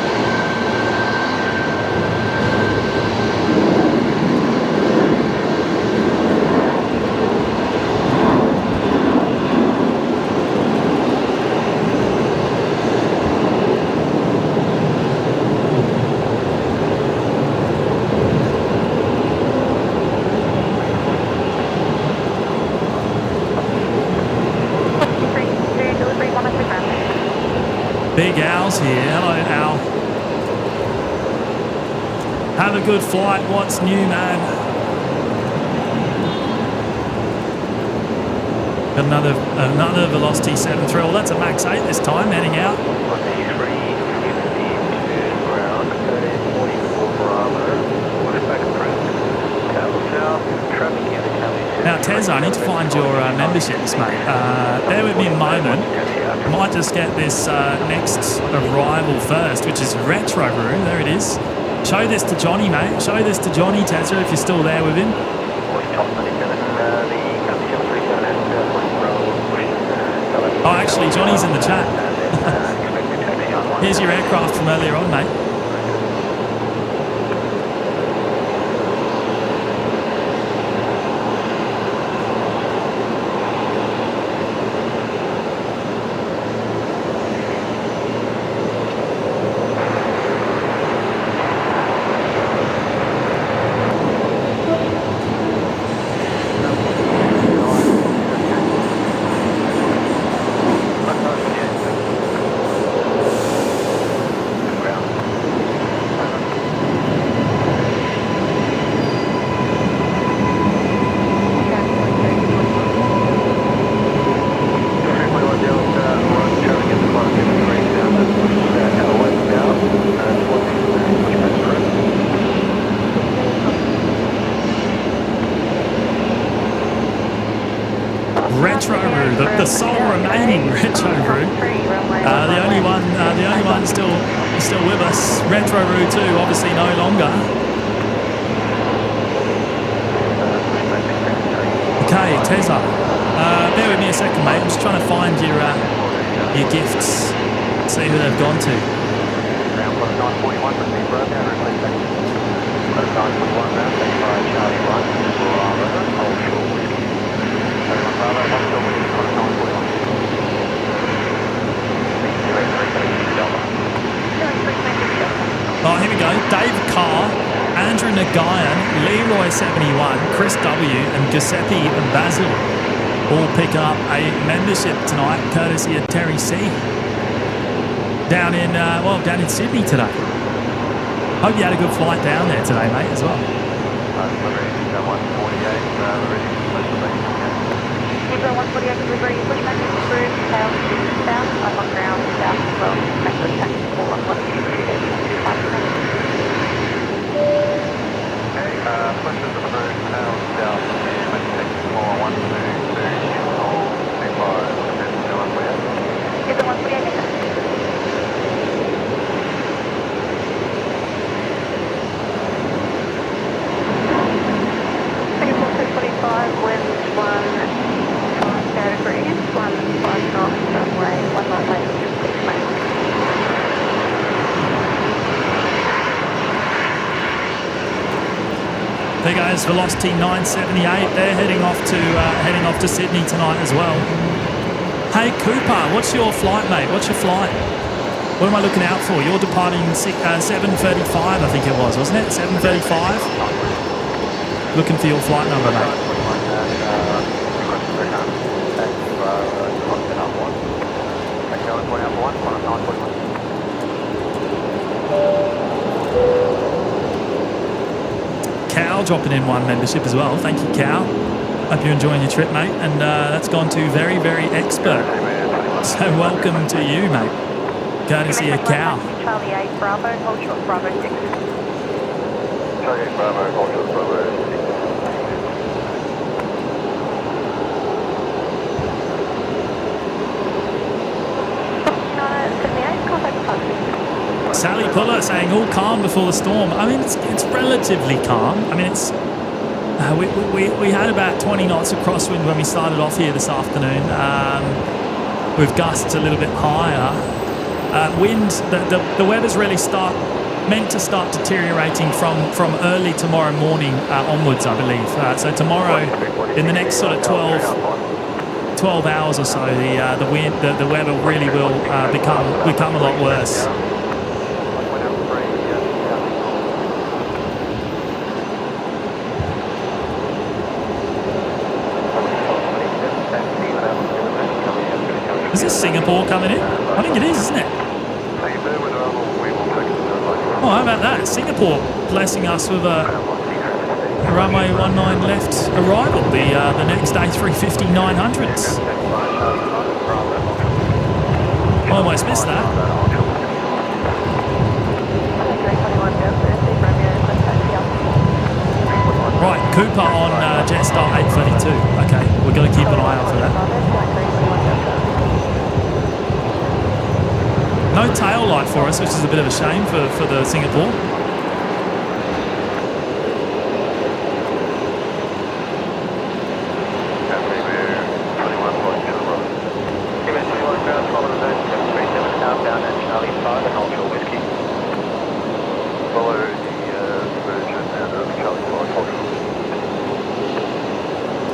[SPEAKER 1] Big Al's here. Hello, Al. Have a good flight. What's new, man? Another Velocity 7 thrill. That's a Max 8 this time, heading out. Now, Tez, I need to find your memberships, mate. Bear with me a moment. I might just get this next arrival first, which is Retro Room. There it is. Show this to Johnny, mate. Show this to Johnny, Tezza, if you're still there with him. Oh, actually, Johnny's in the chat. Here's your aircraft from earlier on, mate. The sole remaining Retro Route, the only one still with us. Retro Route 2, obviously no longer. Okay, Tezza, bear with me a second, mate. I'm just trying to find your gifts, see who they've gone to.
[SPEAKER 5] ground, 941, proceed Romeo, request taxi. 941 ground, taxi by Charlie 1, Bravo, Old Shore Whiskey. 31 Bravo, Old Shore Whiskey, 941.
[SPEAKER 1] Oh, here we go. Dave Carr, Andrew Nagayan, Leroy 71, Chris W, and Giuseppe Basil all pick up a membership tonight, courtesy of Terry C. Down in Sydney today. Hope you had a good flight down there today, mate, as well.
[SPEAKER 2] Eagle 148 delivery, push message through, tail to south, I'm on ground, south as well, make the tactical on 122.25.
[SPEAKER 5] Okay, pushes approved, tail south, and make tactical on 122.25, depends on where.
[SPEAKER 2] Eagle 148, wind 1 degrees, 15 knots, runway 19 left, please make.
[SPEAKER 1] There goes velocity 978. They're heading off to Sydney tonight as well. Hey Cooper, what's your flight, mate? What's your flight? What am I looking out for? You're departing 7:35, I think it was, wasn't it? 7:35. Looking for your flight number, mate. Cal dropping in one membership as well. Thank you, Cal. Hope you're enjoying your trip, mate. And that's gone to very, very expert. So welcome to you, mate. Courtesy of Cal.
[SPEAKER 2] Charlie 8 Bravo, hold short Bravo 6.
[SPEAKER 5] Charlie 8 Bravo, hold short Bravo 6.
[SPEAKER 1] Sally Puller saying all calm before the storm. I mean, it's relatively calm. I mean, it's we had about 20 knots of crosswind when we started off here this afternoon, with gusts a little bit higher. Wind, the weather's really meant to start deteriorating from early tomorrow morning onwards, I believe. So tomorrow, in the next sort of 12 hours or so, the wind, the weather really will become a lot worse. Is this Singapore coming in? I think it is, isn't it? Oh, how about that? Singapore blessing us with a runway 19 left arrival, the next A350-900s. I almost missed that. Right, Cooper on Jetstar 832. Okay, we've got to keep an eye out for that. No tail light for us, which is a bit of a shame for the Singapore.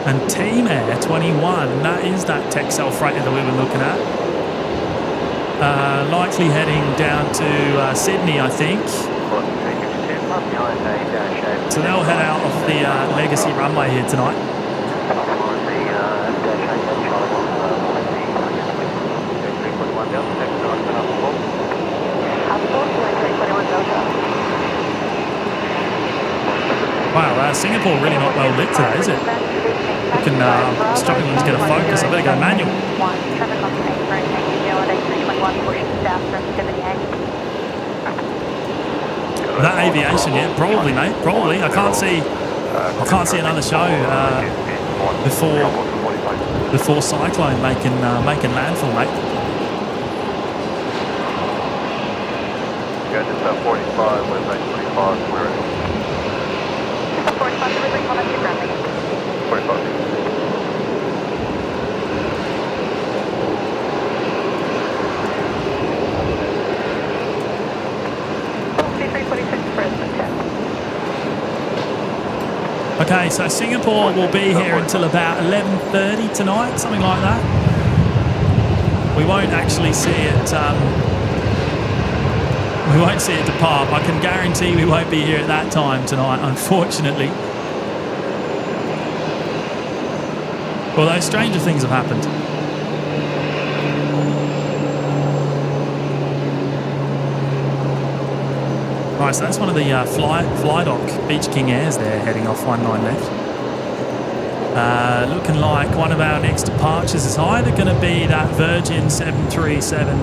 [SPEAKER 1] And Team Air 21, that is that Texel freighter that we were looking at. Likely heading down to Sydney, I think. So they'll head out of the Legacy runway here tonight. Wow, Singapore really not well lit today, is it? Struggling to get a focus. I better go manual. That aviation, yeah, probably, mate. Probably. I can't see another show before Cyclone making landfall, mate.
[SPEAKER 5] Yeah, just 45 with 25. We're in.
[SPEAKER 2] 45 delivery,
[SPEAKER 5] 45.
[SPEAKER 1] Okay, so Singapore will be here until about 11:30 tonight, something like that. We won't actually see it. We won't see it depart. I can guarantee we won't be here at that time tonight, unfortunately. Although stranger things have happened. Right, so that's one of the Flydock Beach King Airs there, heading off 19 left. Looking like one of our next departures is either going to be that Virgin 737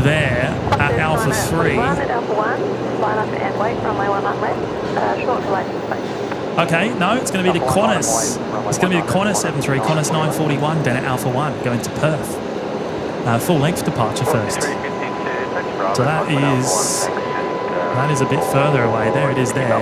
[SPEAKER 1] there at Alpha 3.
[SPEAKER 2] At Alpha 1, line up and wait, runway 19 left, short delay space.
[SPEAKER 1] Okay, no, it's going to be the Qantas. It's going to be the Qantas 73, Qantas 941 down at Alpha 1, going to Perth. Full length departure first. So that is a bit further away. There it is there.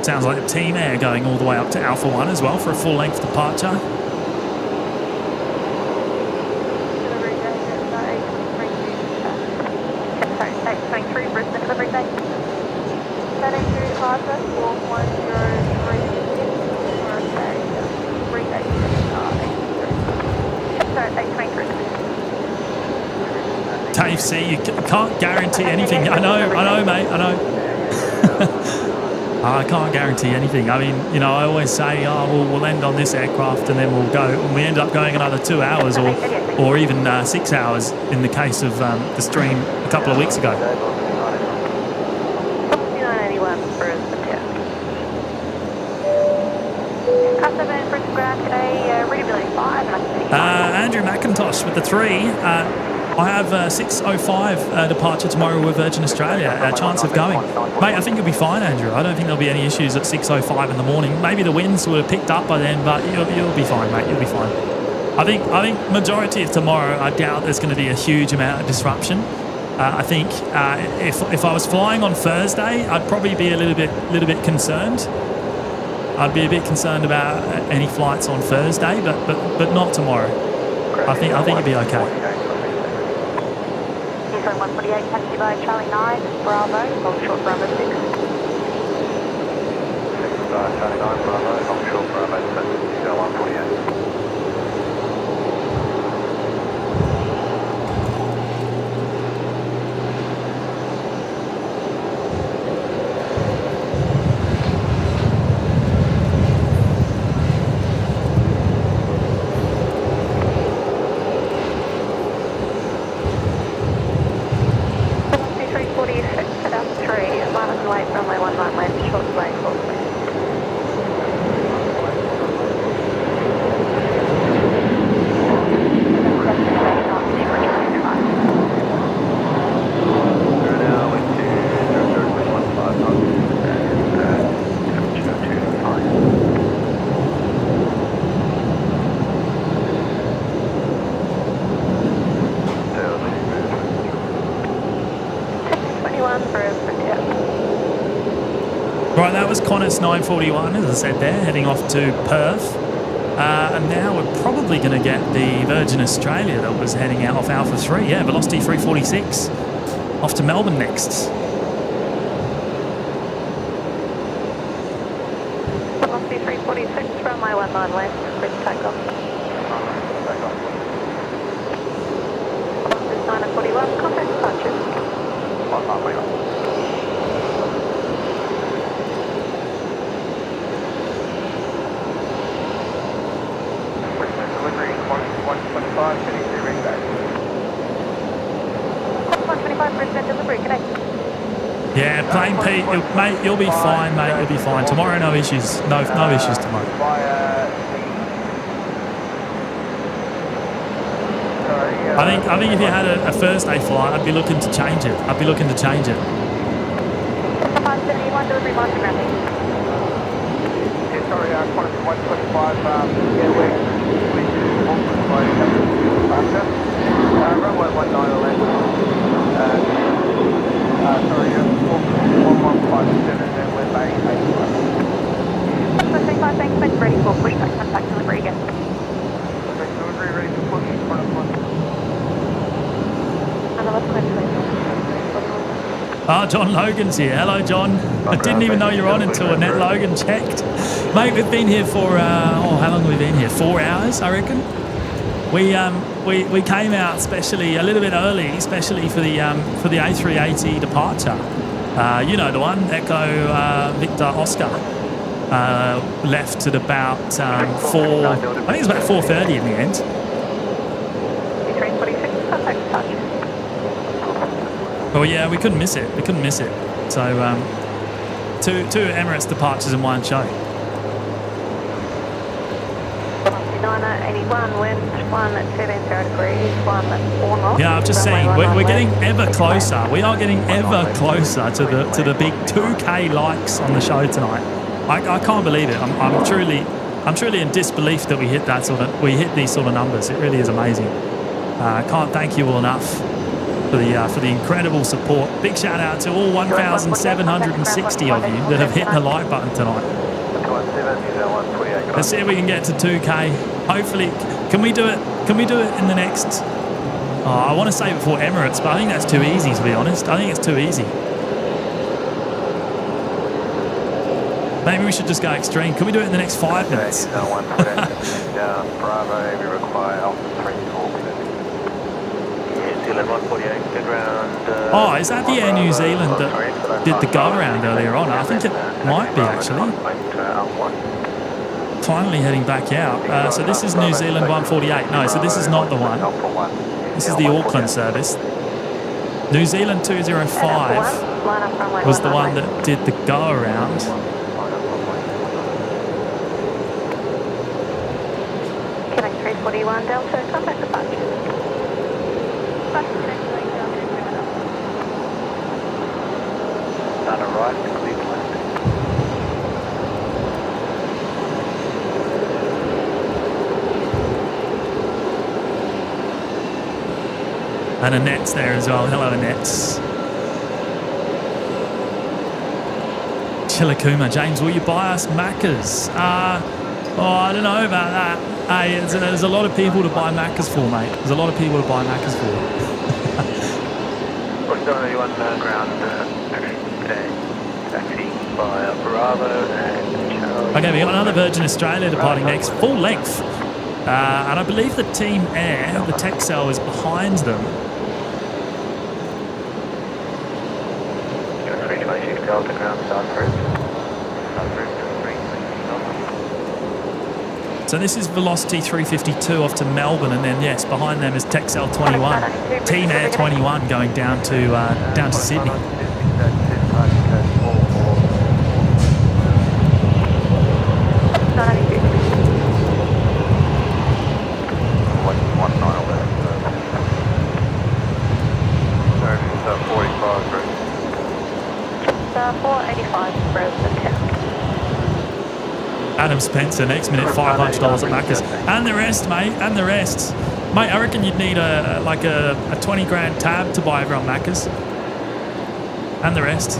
[SPEAKER 1] Sounds like a Team Air going all the way up to Alpha 1 as well for a full length departure.
[SPEAKER 2] A380 Brisbane delivery date. 32 departure, 4103.
[SPEAKER 1] Dave C, you can't guarantee anything. I know, mate, I know. I can't guarantee anything. I mean, you know, I always say, we'll end on this aircraft and then we'll go. And we end up going another 2 hours or even 6 hours in the case of the stream a couple of weeks ago.
[SPEAKER 2] 981 Brisbane, yeah. Customer in Brisbane ground today, readability 5.
[SPEAKER 1] Andrew McIntosh with the 3. I have 6:05 departure tomorrow with Virgin Australia. Chance of going, mate. I think you'll be fine, Andrew. I don't think there'll be any issues at 6:05 in the morning. Maybe the winds would have picked up by then, but you'll be fine, mate. You'll be fine. I think majority of tomorrow, I doubt there's going to be a huge amount of disruption. I think if I was flying on Thursday, I'd probably be a little bit concerned. I'd be a bit concerned about any flights on Thursday, but not tomorrow. I think you'll be okay.
[SPEAKER 2] 148, taxi by Charlie 9, Bravo, long short Bravo 6.
[SPEAKER 5] Charlie 9, Bravo, long short Bravo 6, 148.
[SPEAKER 1] Right, that was Qantas 941, as I said there, heading off to Perth. And now we're probably going to get the Virgin Australia that was heading out off Alpha 3. Yeah, Velocity 346, off to Melbourne next.
[SPEAKER 2] Velocity 346, runway 19 left, clear for takeoff. Velocity 941, contact departure.
[SPEAKER 5] 1941.
[SPEAKER 3] Delivery 125, heading to ring back.
[SPEAKER 2] 125 Brisbane delivery, g'day.
[SPEAKER 1] Yeah, Plane Pete, mate, you'll be fine, mate. You'll be fine. Tomorrow, no issues. No issues tomorrow. I think if you had a Thursday flight, I'd be looking to change it.
[SPEAKER 2] 571 delivery, Martin Ramsey.
[SPEAKER 3] Yeah, sorry, Qantas 125, yeah, we're runway 19 left. Sorry, 1157, and we're baying 81.
[SPEAKER 2] Brisbane 25, thanks, been ready for pushback, contact delivery again.
[SPEAKER 3] Delivery ready to push, front of one.
[SPEAKER 2] Another 20.
[SPEAKER 1] Ah, John Logan's here. Hello, John. I didn't even know you were on until Annette Logan checked. Mate, we've been here for, how long have we been here? 4 hours, I reckon. We came out specially a little bit early, especially for the A380 departure. You know the one, Echo Victor Oscar. Left at about 4. I think it was about 4:30 in the end.
[SPEAKER 2] A346, contact touch.
[SPEAKER 1] Oh yeah, we couldn't miss it. So two Emirates departures in one show.
[SPEAKER 2] 981 wind, 1 at 70 degrees, 1 at 4 knots.
[SPEAKER 1] Yeah, I've just seen we're getting ever closer. We are getting ever closer to the big 2K likes on the show tonight. I can't believe it. I'm truly in disbelief that we hit these sort of numbers. It really is amazing. I can't thank you all enough for the incredible support. Big shout out to all 1,760 of you that have hit the like button tonight. Let's see if we can get to 2K. Hopefully, can we do it? Can we do it in the next? I want to say before Emirates, but I think that's too easy, to be honest. I think it's too easy. Maybe we should just go extreme. Can we do it in the next 5 minutes?
[SPEAKER 3] Bravo, we require Alpha 3 New Zealand 148, good round.
[SPEAKER 1] Oh, is that the Air New Zealand that did the go around earlier on? I think it might be actually. Finally heading back out. So this is New Zealand 148. No, so this is not the one. This is the Auckland service. New Zealand 205 was the one that did the go around.
[SPEAKER 2] Connect 341 Delta, contact departure.
[SPEAKER 3] Down a right, Cleveland.
[SPEAKER 1] And Annette's there as well. Hello, Annette. Chilakuma. James, will you buy us Maccas? I don't know about that. Hey, there's a lot of people to buy Maccas for, mate. There's a lot of people to buy Maccas for.
[SPEAKER 3] What's going on ground taxi by Bravo and Charlie.
[SPEAKER 1] Okay, we got another Virgin Australia departing next, full length. And I believe the Team Air, the Texel, is behind them.
[SPEAKER 3] Delta ground Alfred.
[SPEAKER 1] So this is Velocity 352 off to Melbourne, and then yes, behind them is Texel 21, Team Air 21 going down to Sydney. Adam Spencer, next minute $500 at Macca's. And the rest, mate, and the rest. Mate, I reckon you'd need a 20 grand tab to buy everyone Macca's. And the rest.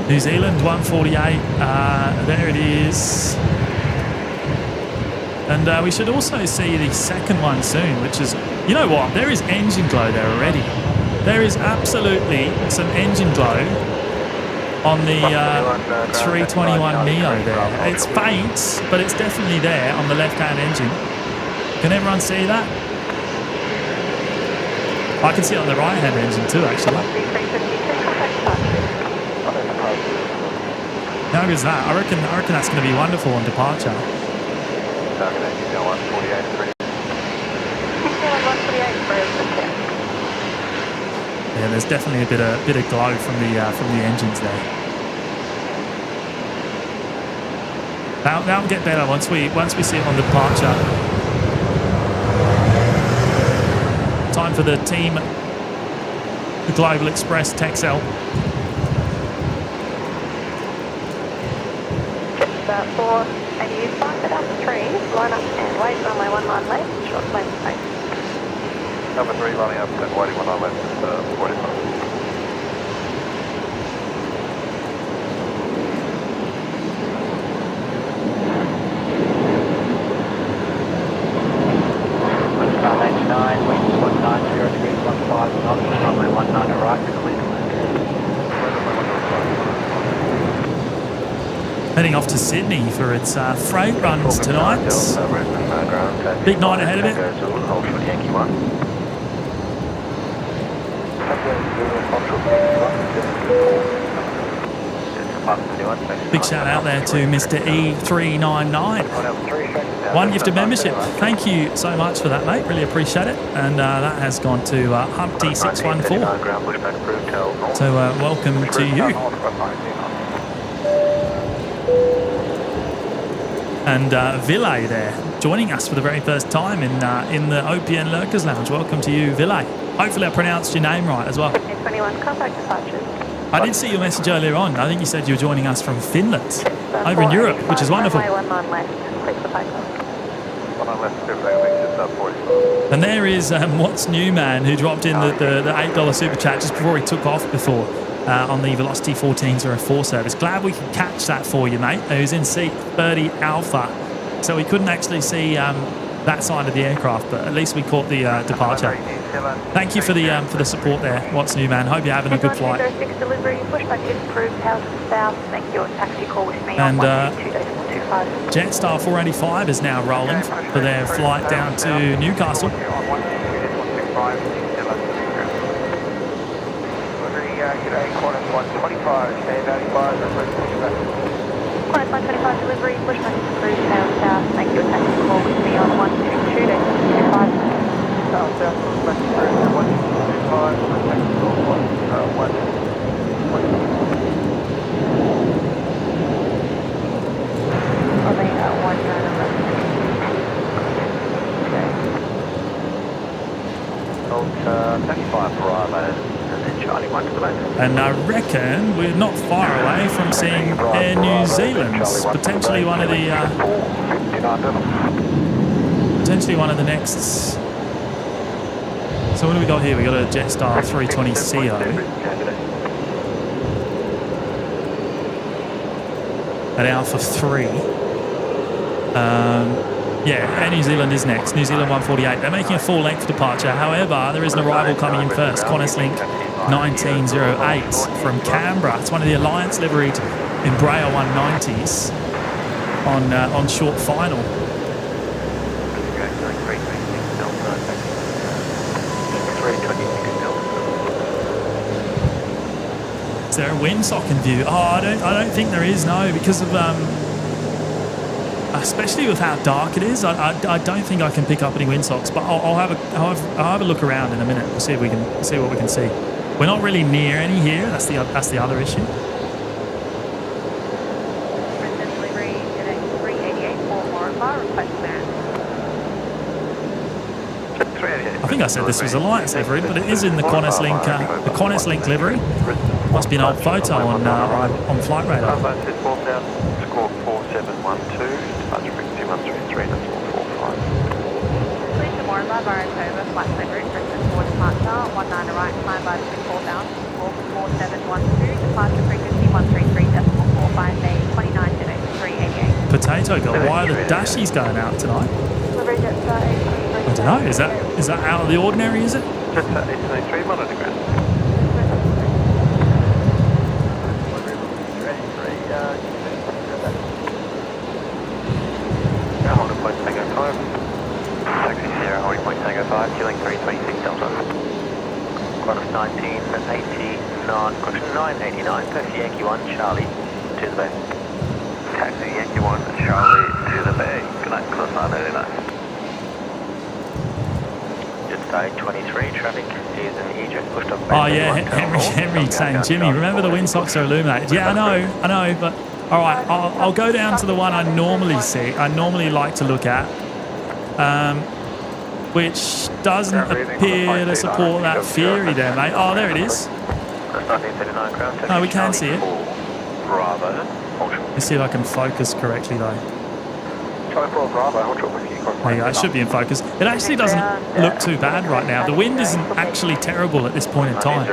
[SPEAKER 1] New Zealand 148, there it is. And we should also see the second one soon, which is, you know what, there is engine glow there already. There is absolutely some engine glow on the 321 Neo there. It's faint, but it's definitely there on the left-hand engine. Can everyone see that? I can see it on the right-hand engine too, actually. How good is that? I reckon that's going to be wonderful on departure. Yeah, there's definitely a bit of glow from the engines there. That'll get better once we see it on departure. Time for the team, the Global Express Texel.
[SPEAKER 2] Jet 4, and you park it up 3, line up and wait, runway 19 left, short left space.
[SPEAKER 3] Number 3 lining up and waiting 19 left, 45.
[SPEAKER 1] Heading off to Sydney for its freight runs tonight. Big night ahead of it. Big shout out there to Mr. E399. One gift of membership. Thank you so much for that, mate. Really appreciate it. And that has gone to Humpty614. So welcome to you. And Ville there, joining us for the very first time in the OPN Lurkers Lounge. Welcome to you, Ville. Hopefully I pronounced your name right as well.
[SPEAKER 2] 21, contact departures.
[SPEAKER 1] I did see your message earlier on. I think you said you were joining us from Finland, over in Europe, which is wonderful.
[SPEAKER 2] Runway 19 left, click the takeoff.
[SPEAKER 3] 19 left, it's 45.
[SPEAKER 1] And there is What's New Man, who dropped in the $8 super chat just before he took off before on the Velocity 1404 service. Glad we could catch that for you, mate. He was in seat 30 Alpha, so we couldn't actually see that side of the aircraft, but at least we caught the departure. Thank you for the support there, What's New Man. Hope you're having a good flight.
[SPEAKER 2] Delivery, pushback improved, Houses South, make your taxi call with me
[SPEAKER 1] And
[SPEAKER 2] on 122.25.
[SPEAKER 1] Jetstar 485 is now rolling for their flight down to Newcastle.
[SPEAKER 2] Qantas 125 delivery, pushback improved, Houses South, make your taxi call with me on 122.25.
[SPEAKER 3] South, pushback improved, 125, taxi call 1.
[SPEAKER 1] And I reckon we're not far away from seeing Air New Zealand's potentially one of the next. So what do we got here? We got a Jetstar 320CO at Alpha 3. Yeah, Air New Zealand is next. New Zealand 148. They're making a full-length departure. However, there is an arrival coming in first. Qantas Link 1908 from Canberra. It's one of the Alliance liveried Embraer 190s on short final. Is there a windsock in view? Oh, I don't think there is. No, because of especially with how dark it is, I don't think I can pick up any windsocks. But I'll have a look around in a minute. We'll see if we can see what we can see. We're not really near any here. That's the other issue.
[SPEAKER 2] Brisbane delivery, today 388 for Moranbah, request clearance.
[SPEAKER 1] I think I said this was Alliance livery, but it is in the Qantas Link livery. Must be an old photo on Flight Radar.
[SPEAKER 3] Score 4712, departure frequency 133, that's 145.
[SPEAKER 2] Please to Moranbah, Baratoba, flight livery, Brisbane for departure, 19 right, climb by 24 bound, score 4712, departure frequency 133.45, May 29
[SPEAKER 1] Potato Girl, why are the dashies going out tonight?
[SPEAKER 2] Delivery Jetstar
[SPEAKER 1] I don't know. Is that out of the ordinary? Is it?
[SPEAKER 3] Jetstar 823, monitor ground. Hold point Tango 5. Taxi Sierra, holding point Tango 5, Killing 326 Delta. Qantas 1989, Qantas 989, taxi Yankee 1, Charlie, to the bay. Taxi Yankee 1, Charlie, to the bay. Good night, Qantas 989. Jetstar 823, traffic is in Egypt, pushed up.
[SPEAKER 1] Oh yeah, Henry saying, Jimmy, remember the windsocks are illuminated. Yeah, I know, but All right, I'll go down to the one I normally see. I normally like to look at, which doesn't appear to support that theory there, mate. Oh, there it is. Oh, we can see it. Let's see if I can focus correctly, though. There you go, it should be in focus. It actually doesn't look too bad right now. The wind isn't actually terrible at this point in time.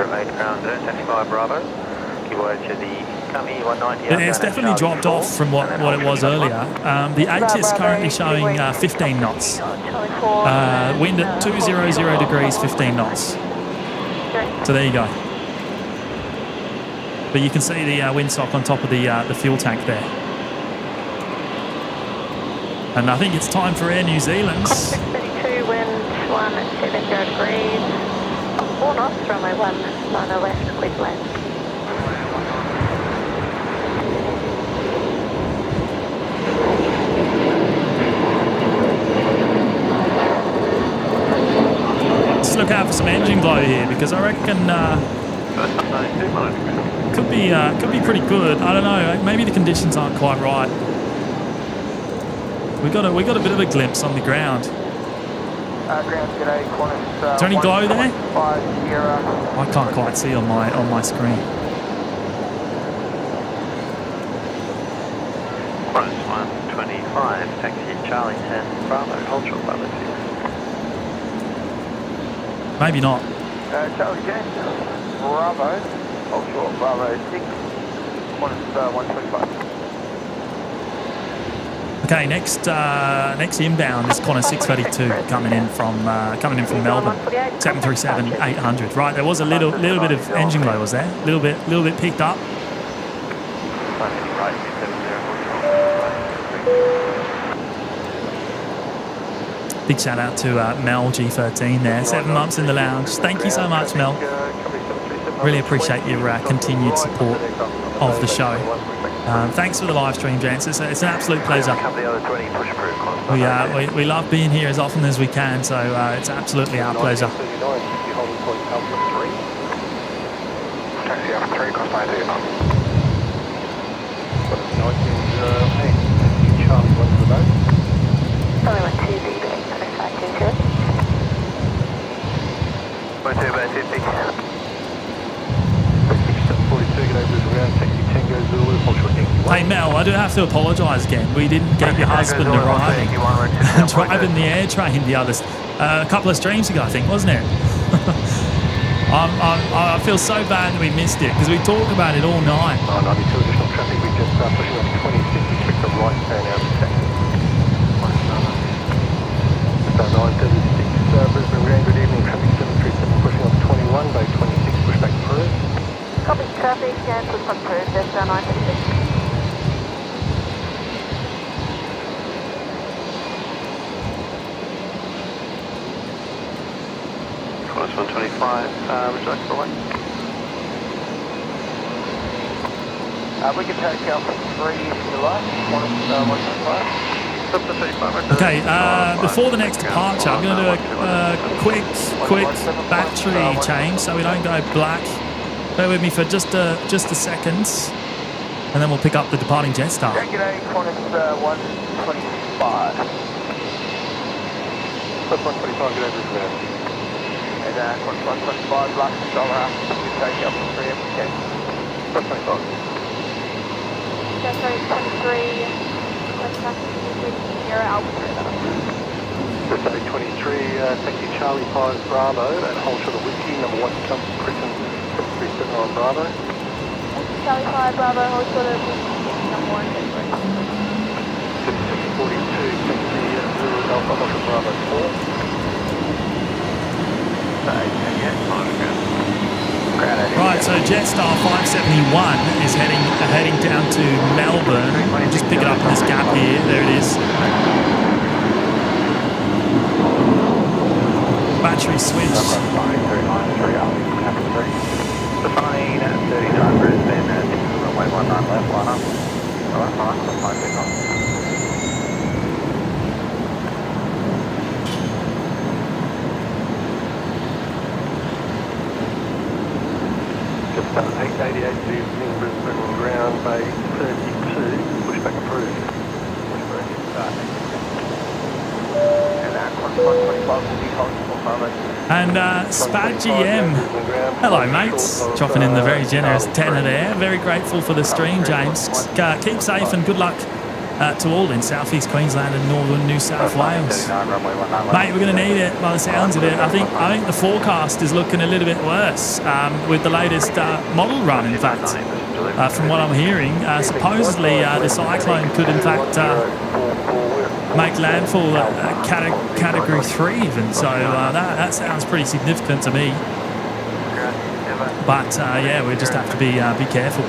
[SPEAKER 1] It's definitely dropped off from what it was earlier. The ATC is currently showing 15 knots. Wind at 200 degrees, 15 knots. So there you go. But you can see the windsock on top of the fuel tank there. And I think it's time for Air New Zealand.
[SPEAKER 2] 632, wind 170 degrees. 4 knots, runway 19 left, clear to land. Let's look out for some engine glow here, because I reckon could be pretty good. I don't know. Maybe the conditions aren't quite right. We got a bit of a glimpse on the ground. Is there any glow there? I can't quite see on my screen.
[SPEAKER 5] Qantas 125, taxi Charlie 10 Bravo, hold short Bravo 6.
[SPEAKER 1] Maybe not.
[SPEAKER 3] Charlie 10 Bravo, hold short Bravo 6, Qantas 125.
[SPEAKER 1] Okay, next inbound is Qantas 632 coming in from Melbourne, 737-800. Right, there was a little bit of engine glow, was there? A little bit picked up. Big shout out to Mel G13 there, 7 months in the lounge. Thank you so much, Mel. Really appreciate your continued support of the show. Thanks for the live stream, gents. It's an absolute pleasure. We love being here as often as we can, so it's absolutely our pleasure.
[SPEAKER 3] Taxi Alpha 3, cross 19. Charlie, what's the boat?
[SPEAKER 2] Only 1 2 BB, satisfaction, good.
[SPEAKER 3] 1 2 base 50. 42, get over the ground, taxi Tango Zulu, hold short Yankee 1.
[SPEAKER 1] Hey Mel, I do have to apologise again. We didn't get your husband arriving and driving the air train a couple of streams ago, I think, wasn't it? I feel so bad that we missed it because we talked about it all night.
[SPEAKER 3] 92 additional traffic, we just pushing on 26, expect the right turn out of taxi. 936, Brisbane Grand, good evening, traffic 737 pushing on 21, bay 26, push back through.
[SPEAKER 2] Copy traffic, and push back through, just 936.
[SPEAKER 5] Qantas 125, would you like to go away?
[SPEAKER 3] We can take Alpha 3 if you like, Qantas 125.
[SPEAKER 1] Okay, before the next departure, I'm going to do a quick battery change so we don't go black. Bear with me for just a second, and then we'll pick up the departing Jetstar.
[SPEAKER 3] G'day, Qantas 125. Qantas 125, get over there. And Qantas 125, last dollar, we take up to 3 MK. Qantas 25.
[SPEAKER 2] That's right, 23.
[SPEAKER 3] Pacific 23, taxi Charlie 5 Bravo, and hold short of whiskey, number 1 Trump, Britain 737 Bravo.
[SPEAKER 2] Charlie 5 Bravo, hold short of whiskey, number 1 Pittsburgh.
[SPEAKER 3] 7642, taxi Zulu Alpha, hold short Bravo 4.
[SPEAKER 1] Right, so Jetstar 571 is heading down to Melbourne. We'll just pick it up in this gap here. There it is. Battery switch.
[SPEAKER 5] Defining 39 Brisbane, runway 19 left, line up. Alright,
[SPEAKER 3] Just 888 evening, Brisbane ground, bay 32.
[SPEAKER 1] And Spad GM, hello mates, dropping in the very generous tenner there. Very grateful for the stream, James. Keep safe and good luck to all in southeast Queensland and northern New South Wales. Mate, we're going to need it by the sounds of it. I think the forecast is looking a little bit worse with the latest model run, in fact. From what I'm hearing, supposedly the cyclone could in fact make landfall at category 3 even, so that sounds pretty significant to me. But yeah, we just have to be careful.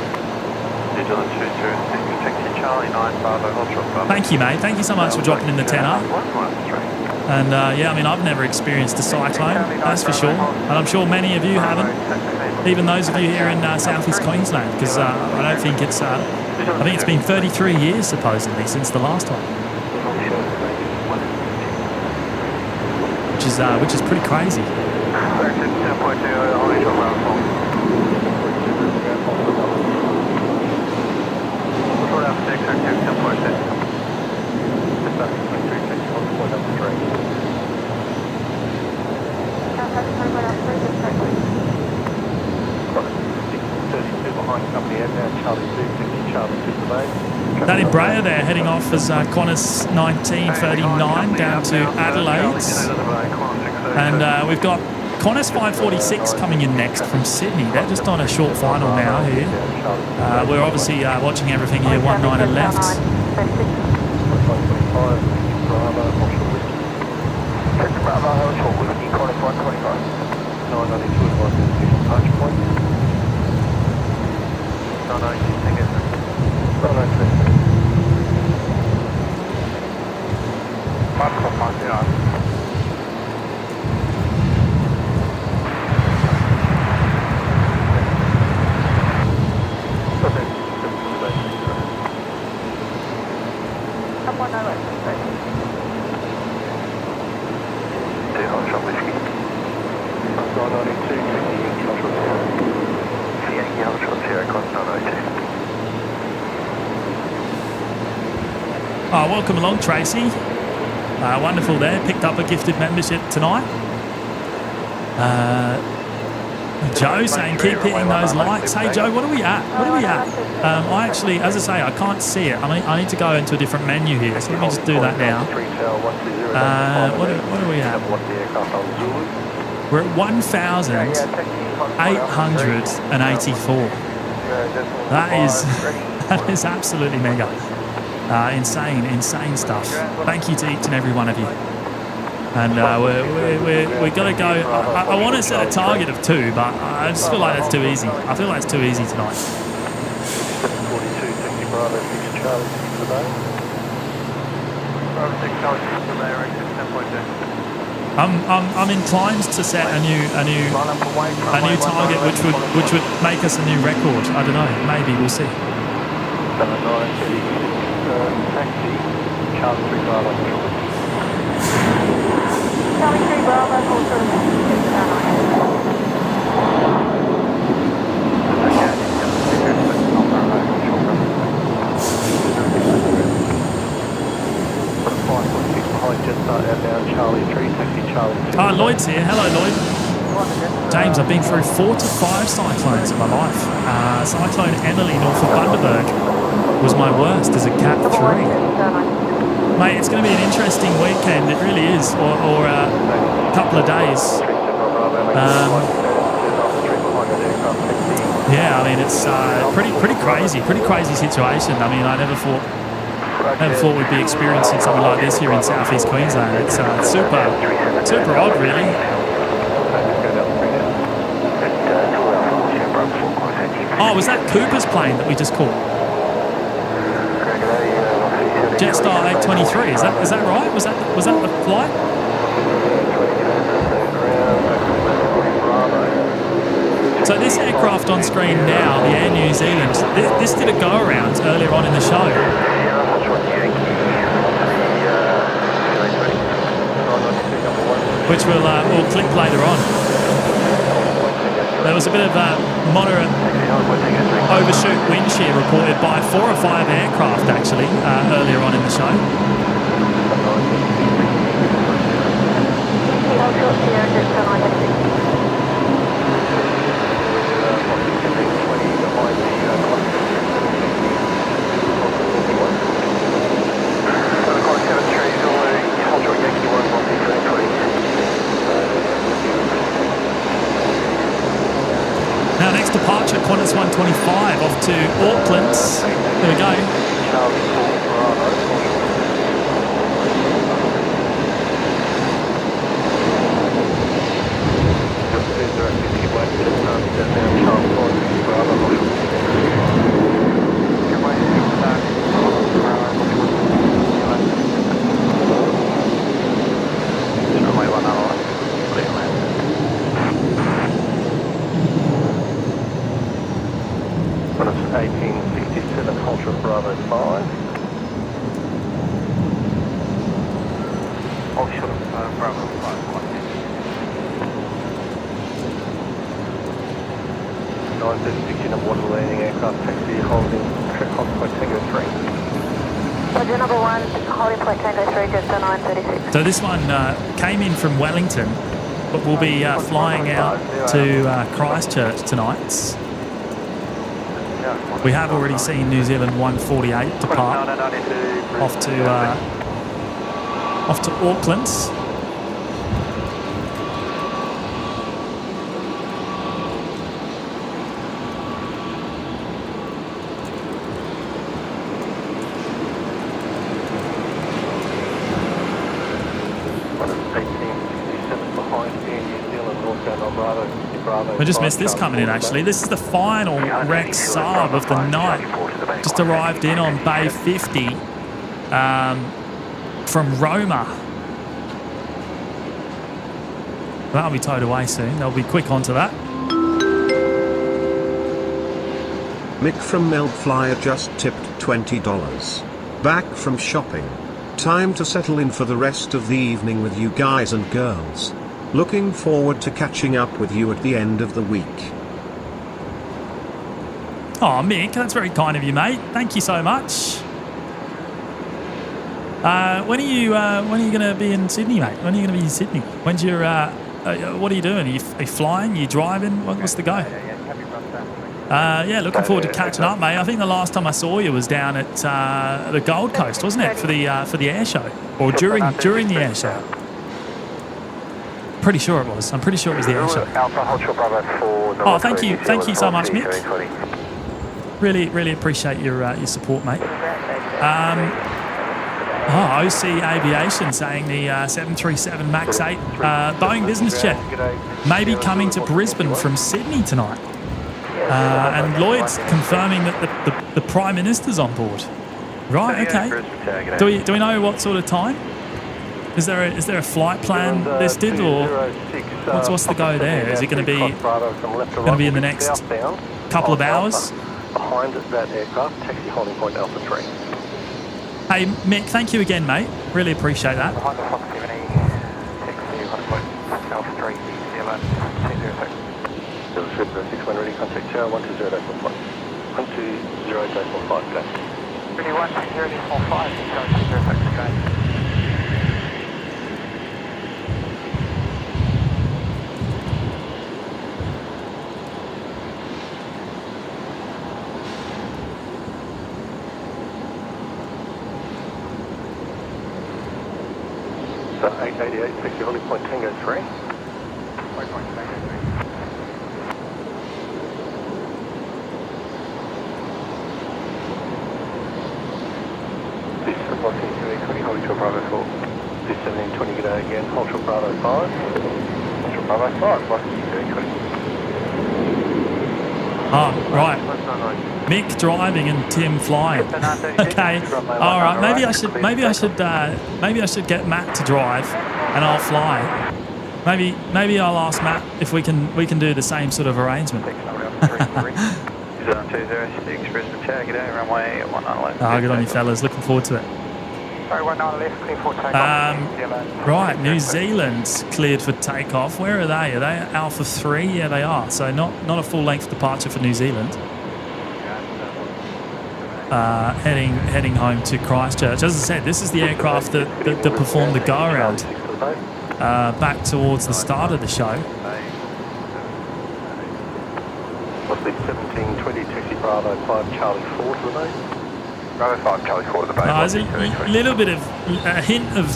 [SPEAKER 1] Thank you, mate. Thank you so much for dropping in the tenner. And yeah, I mean, I've never experienced a cyclone, that's for sure. And I'm sure many of you haven't, even those of you here in southeast Queensland, because I don't think it's, I think it's been 33 years supposedly since the last one. Which is pretty crazy. That Embraer there heading off as Qantas 1939 down to Adelaide. And we've got Qantas 546 coming in next from Sydney. They're just on a short final now here. We're obviously watching everything here, 19 left. Welcome along, Tracy. Wonderful there. Picked up a gifted membership tonight. Joe saying keep hitting those likes. Hey Joe, what are we at? What are we at? I actually, as I say, I can't see it. I mean, I need to go into a different menu here. So let me just do that now. What are we at? We're at 1,884. That is absolutely mega. Insane stuff. Thank you to each and every one of you. And we're going to go. I want to set a target of 2, but I just feel like that's too easy. I feel like it's too easy tonight. I'm inclined to set a new target, which would make us a new record. I don't know. Maybe we'll see.
[SPEAKER 3] Taxi, Charlie 3 Bravo.
[SPEAKER 2] Charlie 3 Bravo, full service.
[SPEAKER 1] Lloyd's here. Hello, Lloyd. James, I've been through 4 to 5 cyclones in my life. Cyclone Emily north of Bundaberg was my worst as a Cat 3. Mate, it's going to be an interesting weekend. It really is, or a couple of days. Yeah, I mean, it's pretty crazy situation. I mean, I never thought we'd be experiencing something like this here in southeast Queensland. It's super odd, really. Oh, was that Cooper's plane that we just caught? Jetstar 823. Is that right? Was that the flight? So this aircraft on screen now, the Air New Zealand, this did a go around earlier on in the show, which we'll clip later on. There was a bit of a moderate overshoot wind shear reported by 4 or 5 aircraft actually earlier on in the show. minus 125 off to Auckland. There we go.
[SPEAKER 3] Charlie 4 Bravo. When it's 1867 Ultra Bravo 5. Ultra Bravo 5. 936 number 1 landing aircraft taxi holding point Tango 3.
[SPEAKER 2] Roger, number 1, holding point Tango 3, just a 936.
[SPEAKER 1] So this one came in from Wellington, but we'll be flying out to Christchurch tonight. We have already seen New Zealand 148 depart off to Auckland. We just missed this coming in, actually. This is the final Rex Saab of the night. Just arrived in on Bay 50 from Roma. That'll be towed away soon. They'll be quick onto that.
[SPEAKER 7] Mick from Melflyer just tipped $20. Back from shopping. Time to settle in for the rest of the evening with you guys and girls. Looking forward to catching up with you at the end of the week.
[SPEAKER 1] Oh, Mick, that's very kind of you, mate. Thank you so much. When are you going to be in Sydney, mate? When are you going to be in Sydney? When's your? What are you doing? Are you flying? Are you driving? What's the go? Yeah, looking forward to catching up, mate. I think the last time I saw you was down at the Gold Coast, wasn't it, for the air show, or during the air show? Pretty sure it was. I'm pretty sure it was the air show. Oh, thank you so much, Mick. Really appreciate your support, mate. OC Aviation saying the 737 MAX 8 Boeing business jet may be coming to Brisbane from Sydney tonight. And Lloyd's confirming that the Prime Minister's on board. Right, okay. Do we know what sort of time? Is there a flight plan listed, or what's the go there? Is it going to be in the next couple of hours?
[SPEAKER 3] Behind that aircraft, taxi holding point Alpha 3.
[SPEAKER 1] Hey Mick, thank you again, mate. Really appreciate that.
[SPEAKER 3] Behind the Fox 70, taxi holding point Alpha 3, 206. 61 ready, contact Tower 120.45. 120.45, go. Ready 120.45, 206, go. So 888, 60 holding point Tango 3. Waypoint Tango 3. This is 1720 holding to Bravo 4. This 1720 get out again, hold to Bravo 5. Hold to Bravo 5, Boston 2020.
[SPEAKER 1] Oh, right. Mick driving and Tim flying. Okay. All right. Maybe I should get Matt to drive, and I'll fly. Maybe I'll ask Matt if we can do the same sort of arrangement.
[SPEAKER 5] 206 Brisbane Tower, get out runway 19 left.
[SPEAKER 1] Oh, good on you fellas. Looking forward to it.
[SPEAKER 3] Sorry, 19 left, clear for takeoff.
[SPEAKER 1] Right, New Zealand's cleared for takeoff. Where are they? Are they at Alpha 3? Yeah, they are. So not a full-length departure for New Zealand. Heading home to Christchurch. As I said, this is the aircraft that performed the go-around back towards the start of the show.
[SPEAKER 3] What's the 1720 taxi Bravo 5 Charlie 4 to the base? Bravo 5 Charlie 4 to the base.
[SPEAKER 1] There's a little bit of a hint of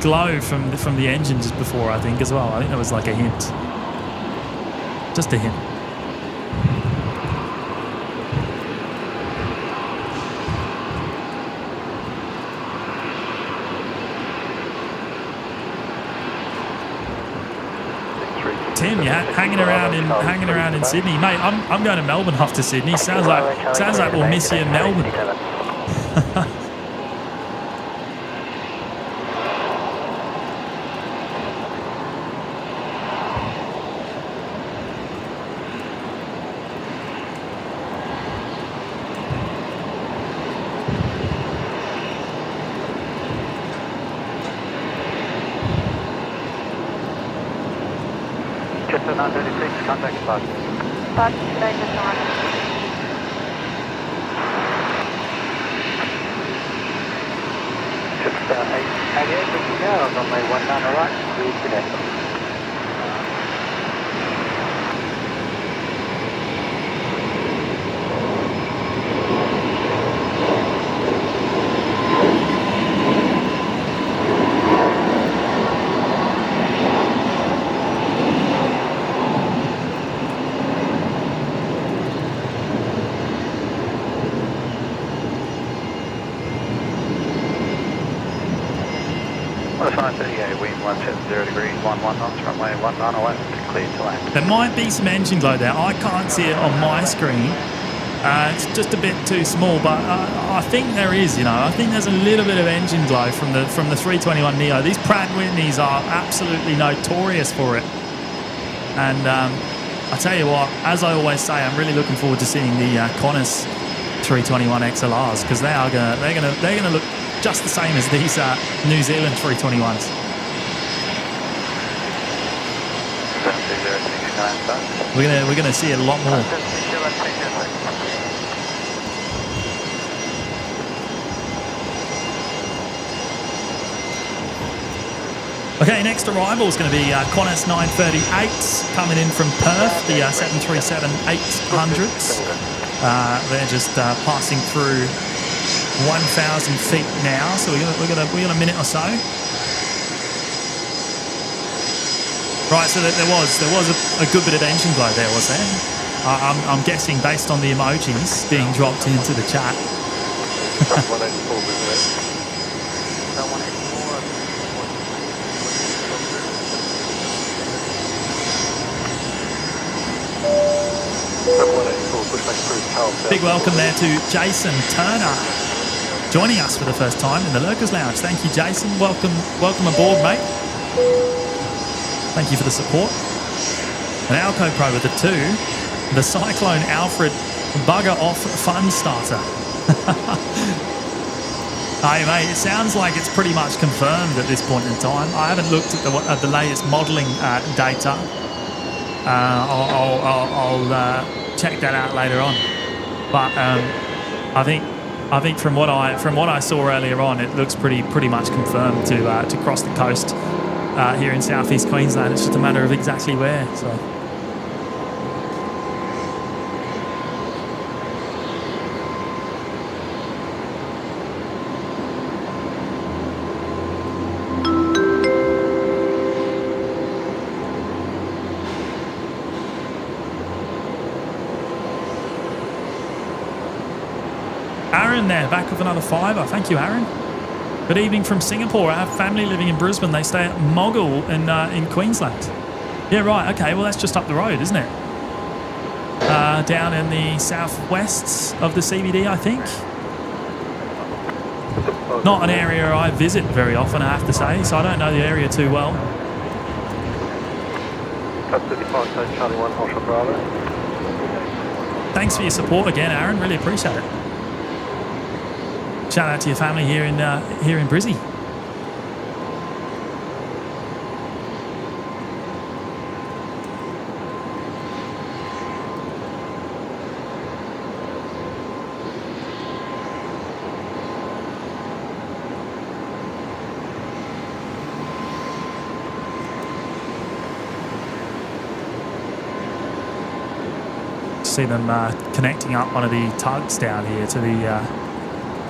[SPEAKER 1] glow from the engine just before, I think, as well. I think there was like a hint, just a hint. Tim. You're hanging around in Sydney, mate. I'm going to Melbourne after Sydney. Sounds like we'll miss you in Melbourne.
[SPEAKER 4] Just 936, contact bus.
[SPEAKER 2] Bus, Danger 9.
[SPEAKER 4] Just 88, looking down, runway 19 right, clear today.
[SPEAKER 5] Wind 170 degrees, 11 knots, runway 19 left, clear to land.
[SPEAKER 1] There might be some engine glow there. I can't see it on my screen. It's just a bit too small, but I think there is. I think there's a little bit of engine glow from the 321neo. These Pratt & Whitneys are absolutely notorious for it. And I tell you what, as I always say, I'm really looking forward to seeing the Qantas 321 XLRs because they're gonna look just the same as these New Zealand 321s. We're gonna see a lot more. Okay, next arrival is going to be Qantas 938's coming in from Perth, the 737-800s. They're just passing through 1,000 feet now, so we got a minute or so. Right, so there was a good bit of engine glow there, was there? I'm guessing based on the emojis being dropped into the chat. Big welcome there to Jason Turner, joining us for the first time in the Lurkers Lounge. Thank you, Jason. Welcome aboard, mate. Thank you for the support. An Alco Pro with the 2, the Cyclone Alfred bugger off fun starter. Hey mate, it sounds like it's pretty much confirmed at this point in time. I haven't looked at the latest modelling data. I'll check that out later on. But I think from what I saw earlier on, it looks pretty much confirmed to cross the coast here in southeast Queensland. It's just a matter of exactly where. So. Aaron there, back with another $5. Thank you, Aaron. Good evening from Singapore. I have family living in Brisbane. They stay at Moggle in Queensland. Yeah, right. Okay, well, that's just up the road, isn't it? Down in the southwest of the CBD, I think. Not an area I visit very often, I have to say, so I don't know the area too well. Thanks for your support again, Aaron. Really appreciate it. Shout out to your family here in Brizzy. See them connecting up one of the tugs down here to the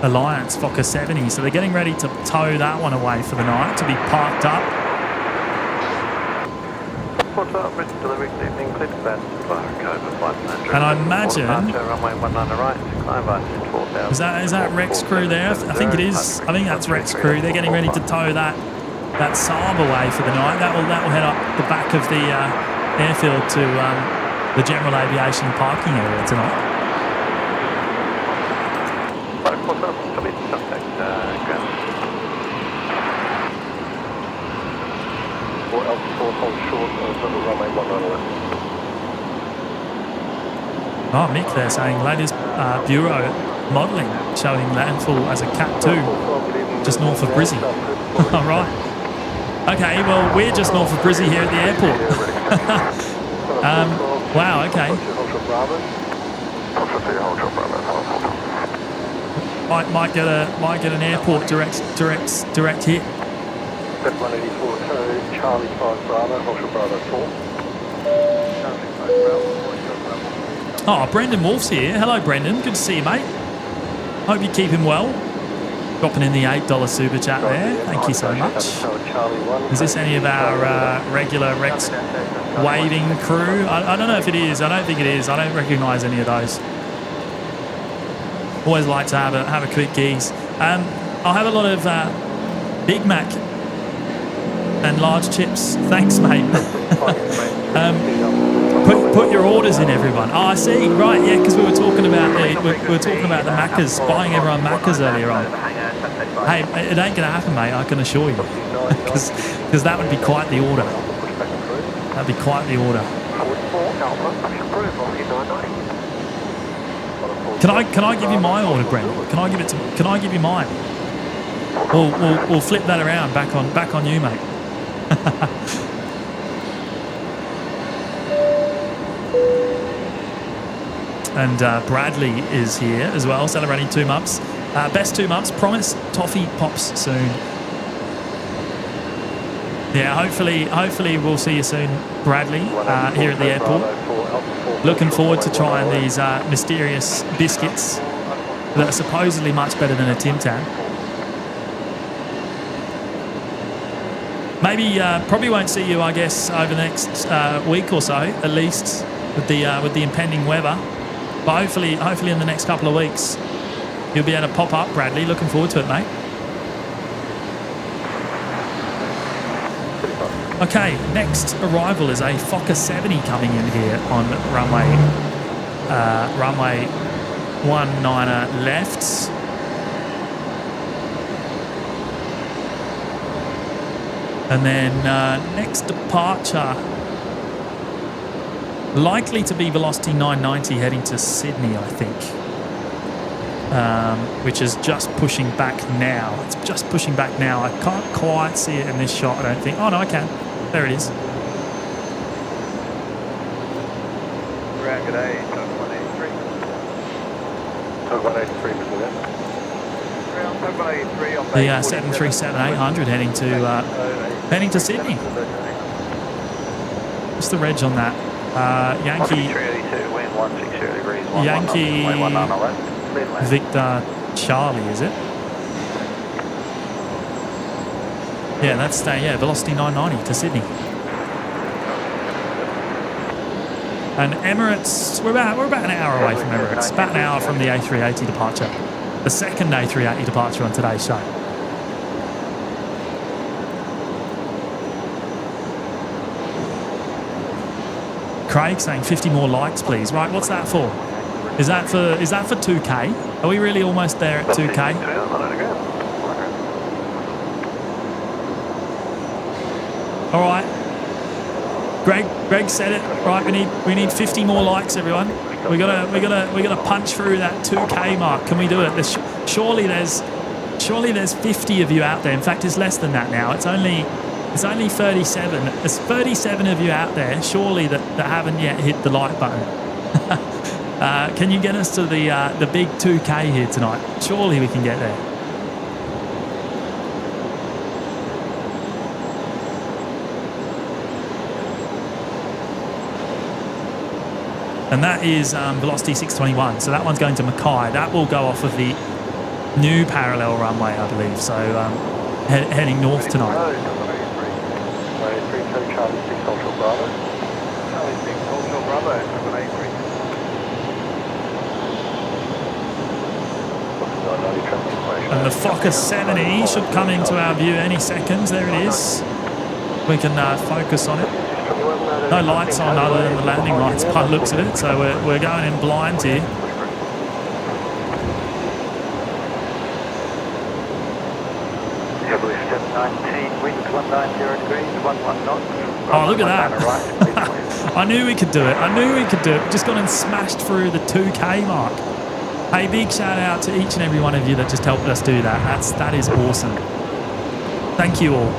[SPEAKER 1] Alliance Fokker 70, so they're getting ready to tow that one away for the night to be parked up. And I imagine is that Rex crew there? I think it is. I think that's Rex crew. They're getting ready to tow that Saab away for the night. That will head up the back of the airfield to the general aviation parking area tonight. Oh, Mick, they're saying latest Bureau modelling showing landfall as a Cat 2 just north of Brizzy. All right. Okay, well, we're just north of Brizzy here at the airport. Wow, okay. Might get an airport direct hit.
[SPEAKER 3] Charlie 5 Bravo, Hotel Bravo 4.
[SPEAKER 1] Oh, Brendan Wolf's here. Hello, Brendan. Good to see you, mate. Hope you keep him well. Dropping in the $8 super chat there. Thank you so much. Is this any of our regular Rex waving crew? I don't know if it is. I don't think it is. I don't recognise any of those. Always like to have a quick geese. I'll have a lot of Big Mac and large chips. Thanks, mate. Put your orders in, everyone. Oh, I see. Right, yeah, because we were talking about the Maccas, buying everyone Maccas earlier on. Hey, it ain't gonna happen, mate. I can assure you, because that would be quite the order. That'd be quite the order. Can I give you my order, Brent? Can I give you mine? We'll flip that around back on you, mate. And Bradley is here as well, celebrating 2 months. Best 2 months. Promise toffee pops soon. Yeah, hopefully we'll see you soon, Bradley, here at the airport. Looking forward to trying these mysterious biscuits that are supposedly much better than a Tim Tam. Maybe probably won't see you, I guess, over the next week or so, at least with the impending weather. But hopefully in the next couple of weeks, you'll be able to pop up, Bradley. Looking forward to it, mate. Okay, next arrival is a Fokker 70 coming in here on runway 19er left. And then next departure, likely to be Velocity 990 heading to Sydney, I think, which is just pushing back now. It's just pushing back now. I can't quite see it in this shot, I don't think. Oh, no, I can. There it is.
[SPEAKER 3] G'day, 183. 183 before that.
[SPEAKER 1] The 737-800 heading to Sydney. What's the reg on that? Yankee Victor Charlie, is it? Yeah, that's Velocity 990 to Sydney. And Emirates, we're about an hour away from Emirates. About an hour from the A380 departure. The second A380 departure on today's show. Craig saying 50 more likes, please. Right, what's that for? Is that for 2K? Are we really almost there at 2K? All right. Greg said it. Right, we need 50 more likes, everyone. We gotta punch through that 2K mark. Can we do it? Surely there's 50 of you out there. In fact, it's less than that now. It's only 37. There's 37 of you out there, surely that haven't yet hit the like button. Can you get us to the big 2K here tonight? Surely we can get there. And that is Velocity 621. So that one's going to Mackay. That will go off of the new parallel runway, I believe. So heading north tonight. And the Fokker 70 should come into our view any seconds. There it is. We can focus on it. No lights on other than the landing lights by the looks of it, so we're going in blind here.
[SPEAKER 4] Heavily 719, wind 190 degrees, 11 knots.
[SPEAKER 1] Oh, look at that. I knew we could do it. Just gone and smashed through the 2K mark. Hey, big shout out to each and every one of you that just helped us do that. That is awesome. Thank you all.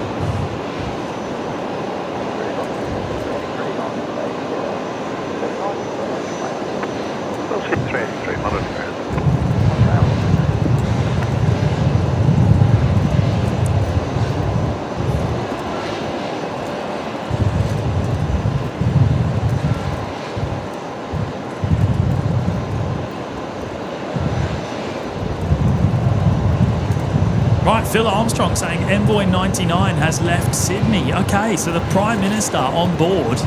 [SPEAKER 1] Right, Phil Armstrong saying Envoy 99 has left Sydney. Okay, so the Prime Minister on board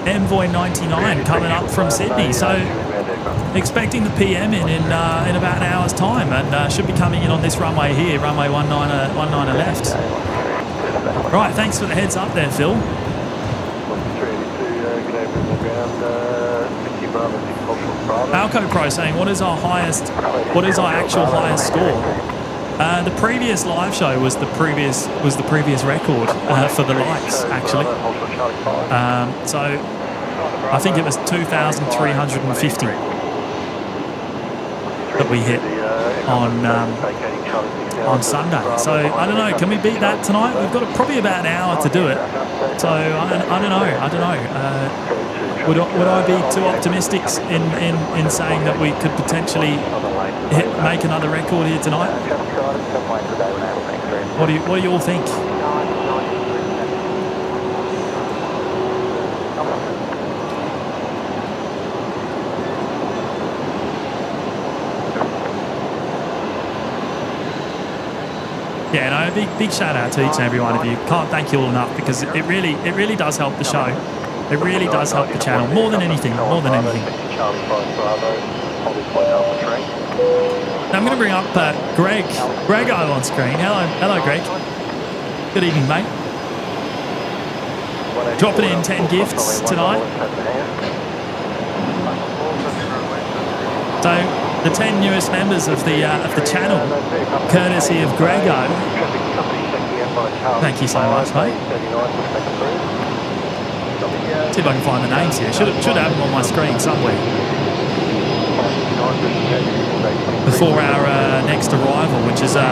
[SPEAKER 1] Envoy 99 coming up from Sydney. So expecting the PM in about an hour's time, and should be coming in on this runway here, runway 19 left. Right, thanks for the heads up there, Phil. Alco Pro saying, what is our actual highest score? The previous live show was the previous record for the lights, actually. So I think it was 2,350 that we hit on Sunday. So I don't know. Can we beat that tonight? We've got probably about an hour to do it. So I don't know. Would I be too optimistic in saying that we could potentially make another record here tonight? What do you all think? Yeah, no, big shout out to each and every one of you. Can't thank you all enough, because it really does help the show. It really does help the channel more than anything. Now I'm going to bring up Grego on screen. Hello, Greg. Good evening, mate. Dropping in 10 gifts tonight. So the 10 newest members of the channel, courtesy of Grego. Thank you so much, mate. See if I can find the names here. Should have them on my screen somewhere. Before our next arrival, which is a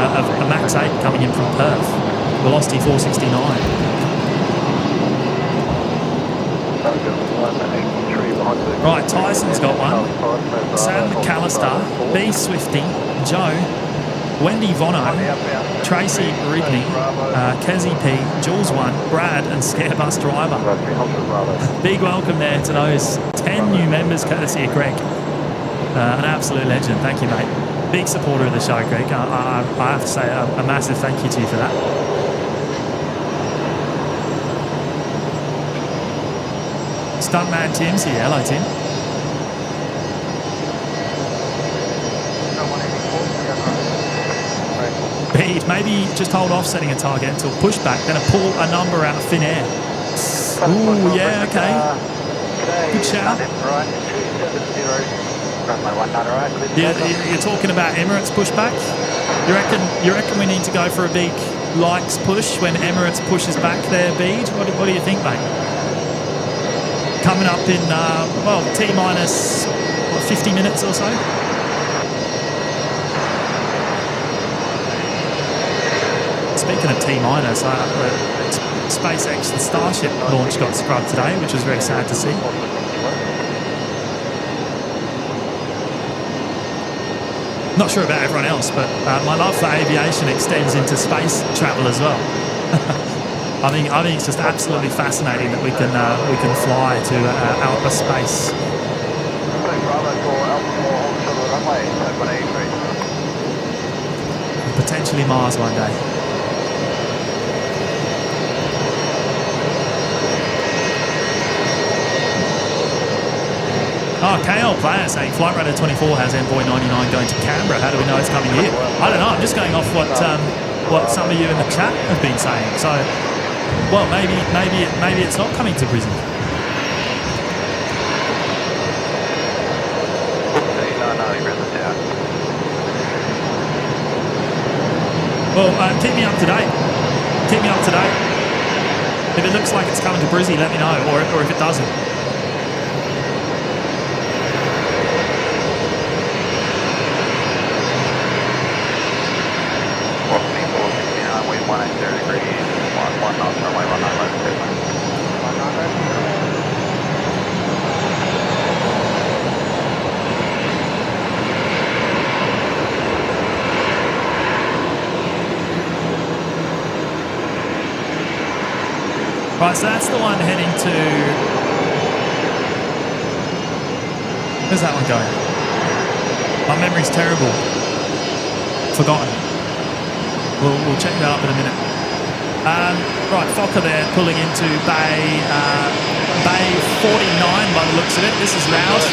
[SPEAKER 1] Max 8 coming in from Perth. Velocity 469. Right, Tyson's got one. Sam McAllister, B Swifty, Joe, Wendy Vono, Tracy Rigney, Kezi P, Jules 1, Brad, and Scarebus Driver. Big welcome there to those 10 new members, courtesy of Greg. An absolute legend. Thank you, mate. Big supporter of the show, Greg. I have to say a massive thank you to you for that. Stuntman Tim's here. Hello, Tim. Bead, maybe just hold off setting a target until pushback, then pull a number out of thin air. Ooh, yeah, okay. Good shout. You're talking about Emirates pushback? You reckon we need to go for a big likes push when Emirates pushes back their bead? What do you think, mate? Coming up in T-minus 50 minutes or so. Speaking of T-minus, SpaceX and Starship launch got scrubbed today, which was very sad to see. Not sure about everyone else, but my love for aviation extends into space travel as well. I think it's just absolutely fascinating that we can fly to outer space. Potentially Mars one day. Oh, KL player saying Flight Radar 24 has Envoy 99 going to Canberra. How do we know it's coming here? I don't know. I'm just going off what some of you in the chat have been saying. So Well, maybe it's not coming to Brisbane. Well, keep me up to date. Keep me up to date. If it looks like it's coming to Brizzy, let me know, or if it doesn't. Right, so that's the one heading to... Where's that one going? My memory's terrible. Forgotten. We'll check that up in a minute. Right, Fokker there pulling into Bay 49 by the looks of it. This is Rouse.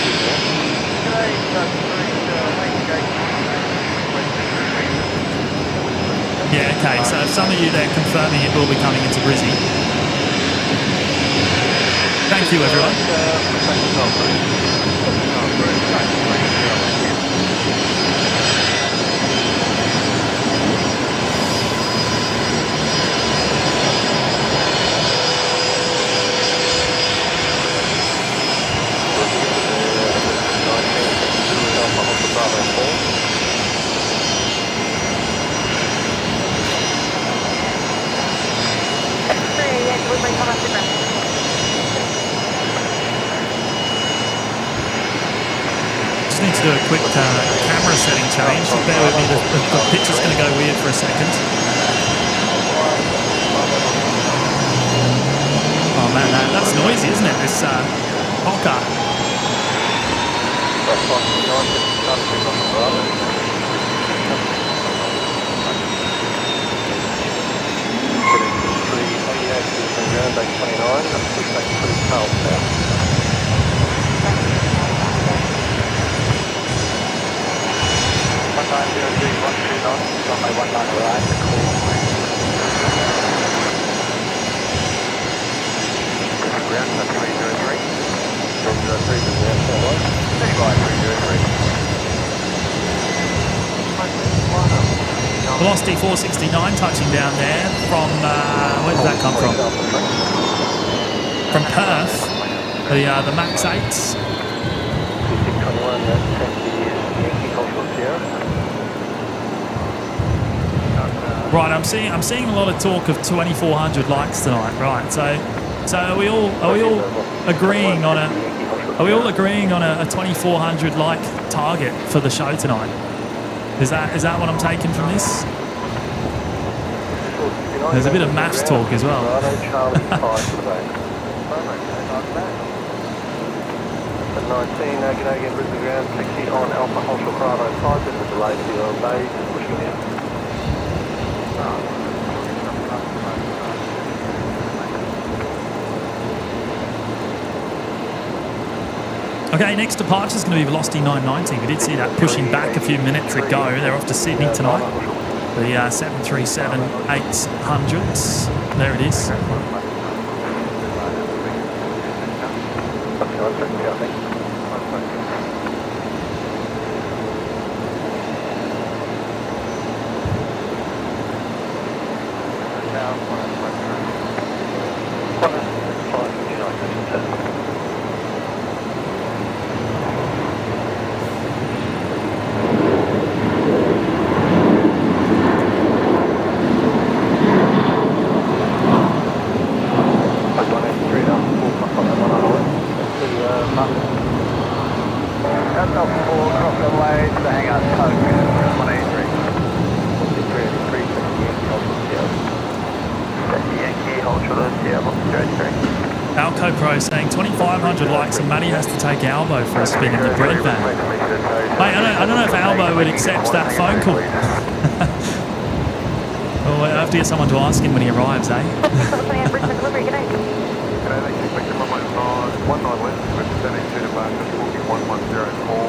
[SPEAKER 1] Yeah, okay, so some of you there confirming it will be coming into Brizzy. Thank you, everyone. Need to do a quick camera setting change. Bear with me, the picture's going to go weird for a second. Oh man, that's noisy, isn't it? This Fokker. Velocity 469 touching down there from, where did that come from? From Perth, the Max 8s. Right, I'm seeing a lot of talk of 2,400 likes tonight. Right, so are we all agreeing on a 2,400 like target for the show tonight? Is that what I'm taking from this? There's a bit of maths talk as well.
[SPEAKER 3] 19, Canadian Brisbane ground, 60 on Alpha Hotel Bravo 5, this is delayed to the bay, pushing in.
[SPEAKER 1] Okay, next departure is going to be velocity 990. We did see that pushing back a few minutes ago. They're off to Sydney tonight. The 737-800s. There it is. Saying 2,500 likes and Matty has to take Albo for a spin in the bread van. Mate, I don't know if Albo would accept that phone call. Oh, I have to get someone to ask him when he arrives, eh?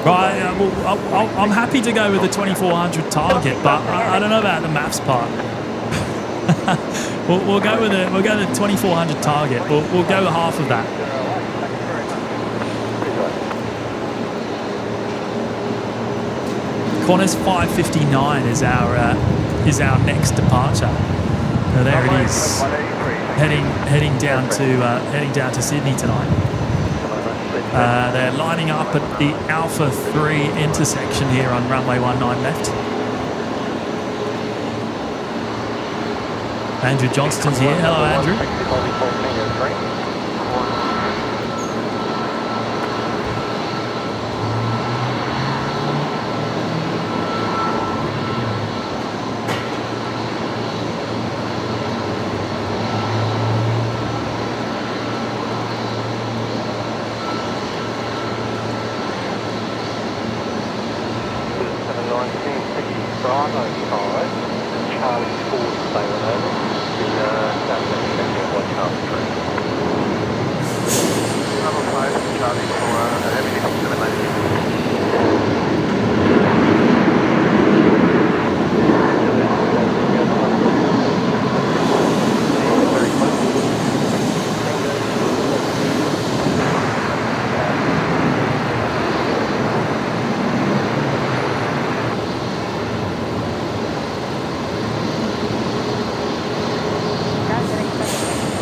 [SPEAKER 1] Right, well, I'm happy to go with the 2,400 target, but I don't know about the maths part. We'll go with the 2400 target. We'll go half of that. Qantas 5:59 is our next departure. So there it is, heading down to Sydney tonight. They're lining up at the Alpha 3 intersection here on runway 19 left. Andrew Johnston's here. Hello, Andrew.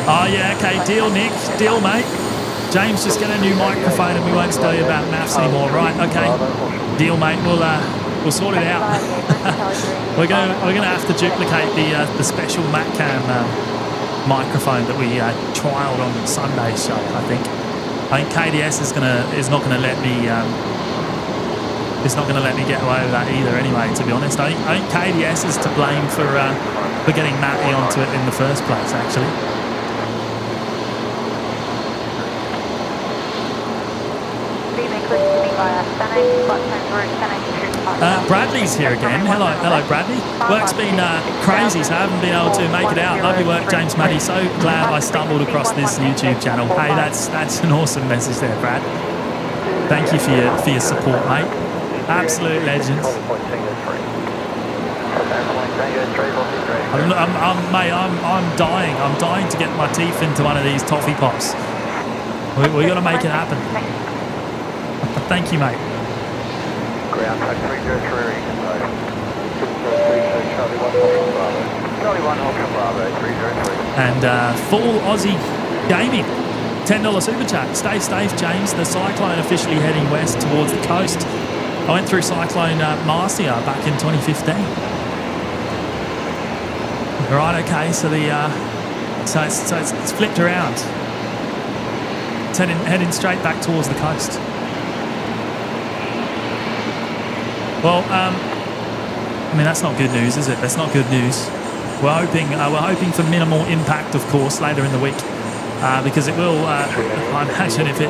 [SPEAKER 1] Oh yeah, okay, deal Nick, deal mate. James, just get a new microphone and we won't tell you about maths anymore, right? Okay, deal mate. We'll sort it out. we're gonna have to duplicate the special MatCam microphone that we trialed on Sunday's show. I think KDS is not gonna let me. It's not going to let me get away with that either. Anyway, to be honest, I think KDS is to blame for getting Matty onto it in the first place. Actually. Bradley's here again. Hello, Bradley. Work's been crazy, so I haven't been able to make it out. Lovely work, James Muddy. So glad I stumbled across this YouTube channel. Hey, that's an awesome message there, Brad. Thank you for your support, mate. Absolute legends. I'm dying. I'm dying to get my teeth into one of these toffee pops. We're gonna make it happen. Thank you, mate.
[SPEAKER 3] Ground track 303. Charlie 1 Ultra Bravo 303.
[SPEAKER 1] And full Aussie gaming. $10 super chat. Stay safe, James. The Cyclone officially heading west towards the coast. I went through Cyclone Marcia back in 2015. Right, okay. So it's flipped around. It's heading straight back towards the coast. Well, I mean that's not good news, is it? That's not good news. We're hoping for minimal impact, of course, later in the week, because it will. I imagine if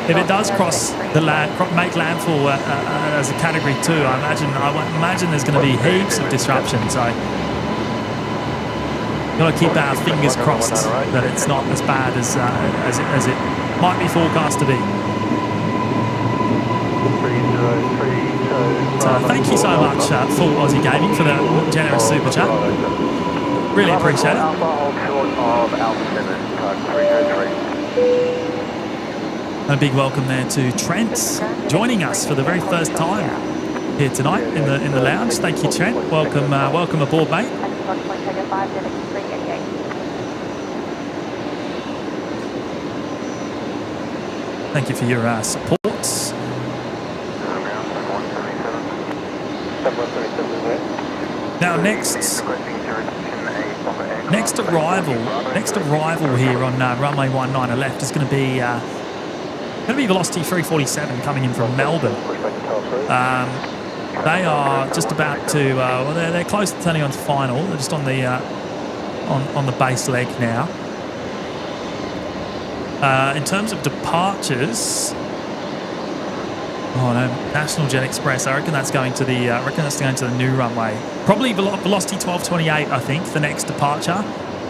[SPEAKER 1] it does cross the land, make landfall as a Category 2, I imagine there's going to be heaps of disruption. So we've got to keep our fingers crossed that it's not as bad as it might be forecast to be. So thank you so much, Full Aussie Gaming, for the generous super chat. Really appreciate it. And a big welcome there to Trent, joining us for the very first time here tonight in the lounge. Thank you, Trent. Welcome aboard, mate. Thank you for your support. Now next arrival here on runway 19 left is going to be Velocity 347 coming in from Melbourne. They are just about to they're close to turning on to final. They're just on the base leg now. In terms of departures, National Jet Express. I reckon that's going to the new runway. Probably Velocity 1228. I think the next departure.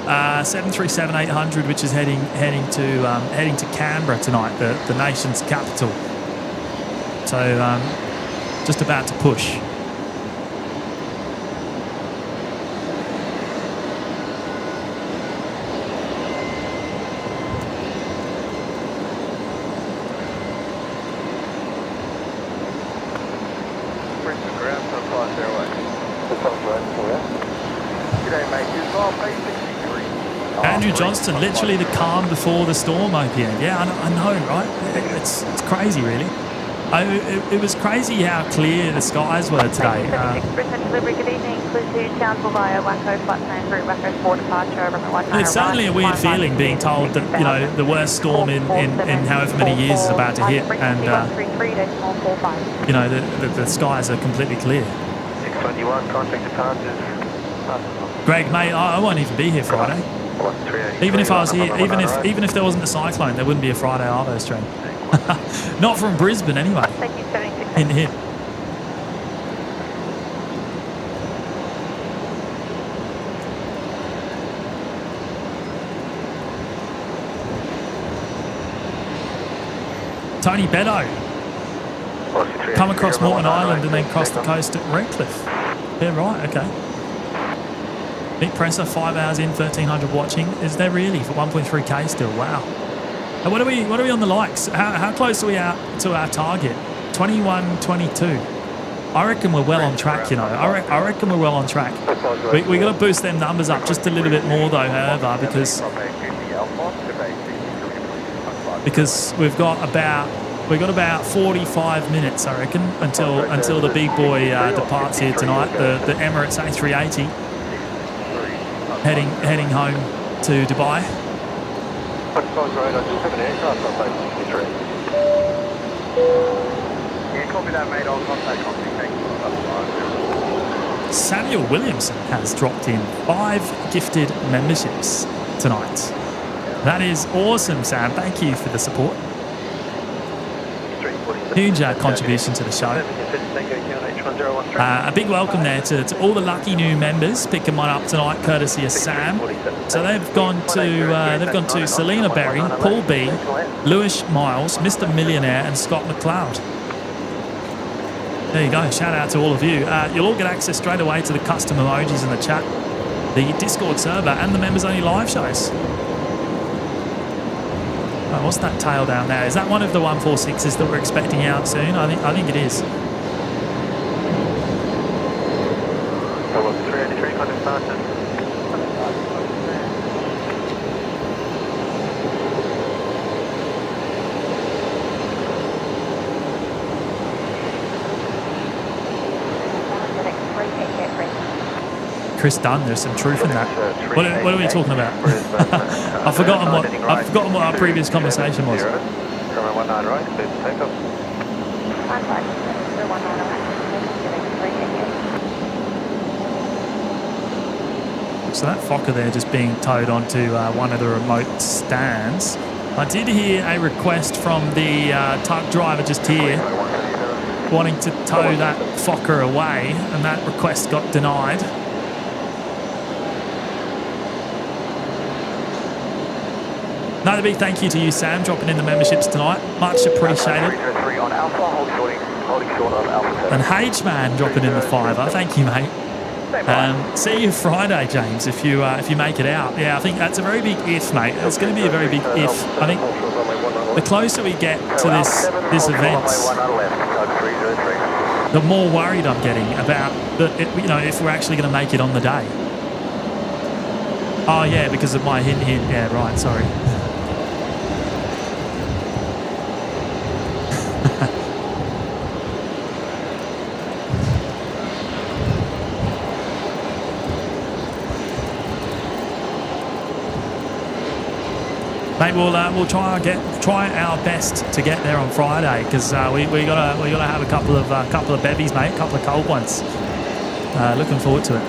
[SPEAKER 1] 737-800, which is heading to Canberra tonight, the nation's capital. So just about to push.
[SPEAKER 3] G'day, mate. Is P63?
[SPEAKER 1] Andrew Johnston, literally the calm before the storm, OPN. Yeah, I know, right? It's crazy, really. It was crazy how clear the skies were today.
[SPEAKER 2] Brisbane delivery, good evening. Cruise to Townsville via Wacko, flight plan through Wacko 4 departure over runway 19.
[SPEAKER 1] It's certainly a weird feeling being told that, you know, the worst storm in however many years is about to hit, and you know, the skies are completely clear.
[SPEAKER 3] 621, contact departures.
[SPEAKER 1] Greg, mate, I won't even be here Friday. Even if I was here, even if there wasn't a cyclone, there wouldn't be a Friday Arvo stream. Not from Brisbane, anyway. In here. Tony Beddoe. Come across Moreton Island and then cross the coast at Redcliffe. Yeah, right, okay. Nick Presser, 5 hours in, 1,300 watching. Is there really for 1.3k still? Wow. And what are we on the likes? How close are we out to our target? 21, 22. I reckon we're well on track, you know. I reckon we're well on track. We got to boost them numbers up just a little bit more though, however, because we've got about 45 minutes, I reckon, until the big boy departs here tonight. The Emirates A380 heading home to Dubai. Samuel Williamson has dropped in 5 gifted memberships tonight. That is awesome, Sam. Thank you for the support. Huge contribution to the show. A big welcome there to all the lucky new members picking one up tonight, courtesy of Sam. So they've gone to Selena Berry, Paul B, Lewis Miles, Mr. Millionaire, and Scott McLeod. There you go. Shout out to all of you. You'll all get access straight away to the custom emojis in the chat, the Discord server, and the members only live shows. Oh, what's that tail down there? Is that one of the 146s that we're expecting out soon? I think it is. Chris Dunn, there's some truth in that. What are we talking about? I've forgotten what our previous conversation was. So that Fokker there just being towed onto one of the remote stands. I did hear a request from the truck driver just here wanting to tow that Fokker away, and that request got denied. Another big thank you to you, Sam, dropping in the memberships tonight. Much appreciated. And H-Man dropping in the $5. Thank you, mate. See you Friday, James, if you make it out. Yeah, I think that's a very big if, mate. It's going to be a very big if. I think the closer we get to this event, the more worried I'm getting about if we're actually going to make it on the day. Oh yeah, because of my hint. Yeah, right. Sorry. Mate, we'll try our best to get there on Friday, because we gotta have a couple of bevies, mate, a couple of cold ones. Looking forward to it.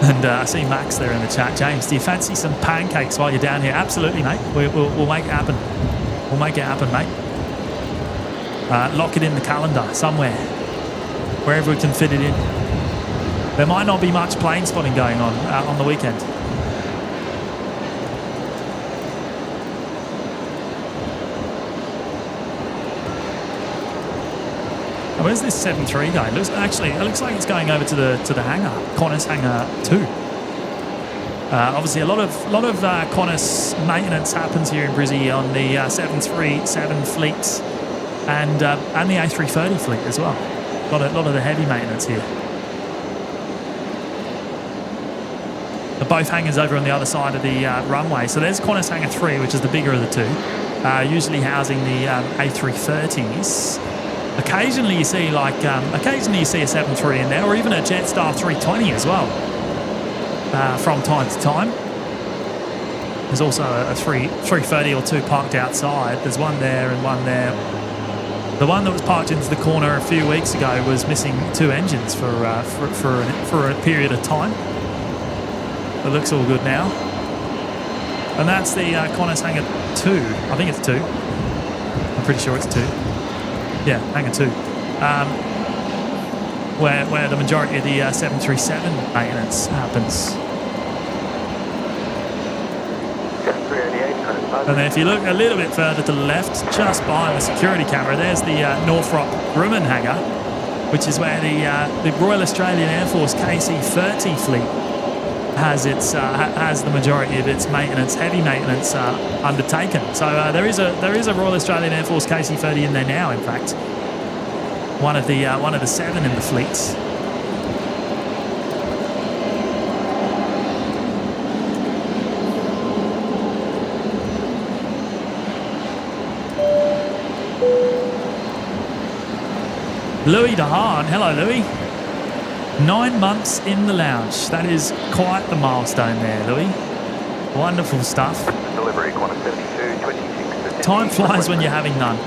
[SPEAKER 1] And I see Max there in the chat. James, do you fancy some pancakes while you're down here? Absolutely, mate. We'll make it happen. We'll make it happen, mate. Lock it in the calendar somewhere, wherever we can fit it in. There might not be much plane spotting going on the weekend. Where's this 7.3 going? It looks like it's going over to the hangar, Qantas Hangar 2. Obviously, a lot of Qantas maintenance happens here in Brizzy on the 737 fleets and the A330 fleet as well. A lot of the heavy maintenance here. both hangars over on the other side of the runway. So there's Qantas Hangar 3, which is the bigger of the two, usually housing the A330's. Occasionally you see a 73 in there, or even a Jetstar 320 as well, from time to time. There's also a 330 or 2 parked outside. There's one there and one there. The one that was parked into the corner a few weeks ago was missing 2 engines for a period of time. It looks all good now. And that's the Qantas Hangar 2. I think it's 2. I'm pretty sure it's 2. Yeah, Hangar 2. Where the majority of the 737 maintenance happens. And then if you look a little bit further to the left, just behind the security camera, there's the Northrop Grumman hangar, which is where the Royal Australian Air Force KC-30 fleet has the majority of its maintenance, heavy maintenance, undertaken. So there is a Royal Australian Air Force KC-30 in there now. In fact, one of the 7 in the fleets. Louis DeHaan, hello Louis. 9 months in the lounge. That is quite the milestone there, Louis. Wonderful stuff.
[SPEAKER 5] Delivery, Qantas 72, 26.
[SPEAKER 1] Time flies when you're having none.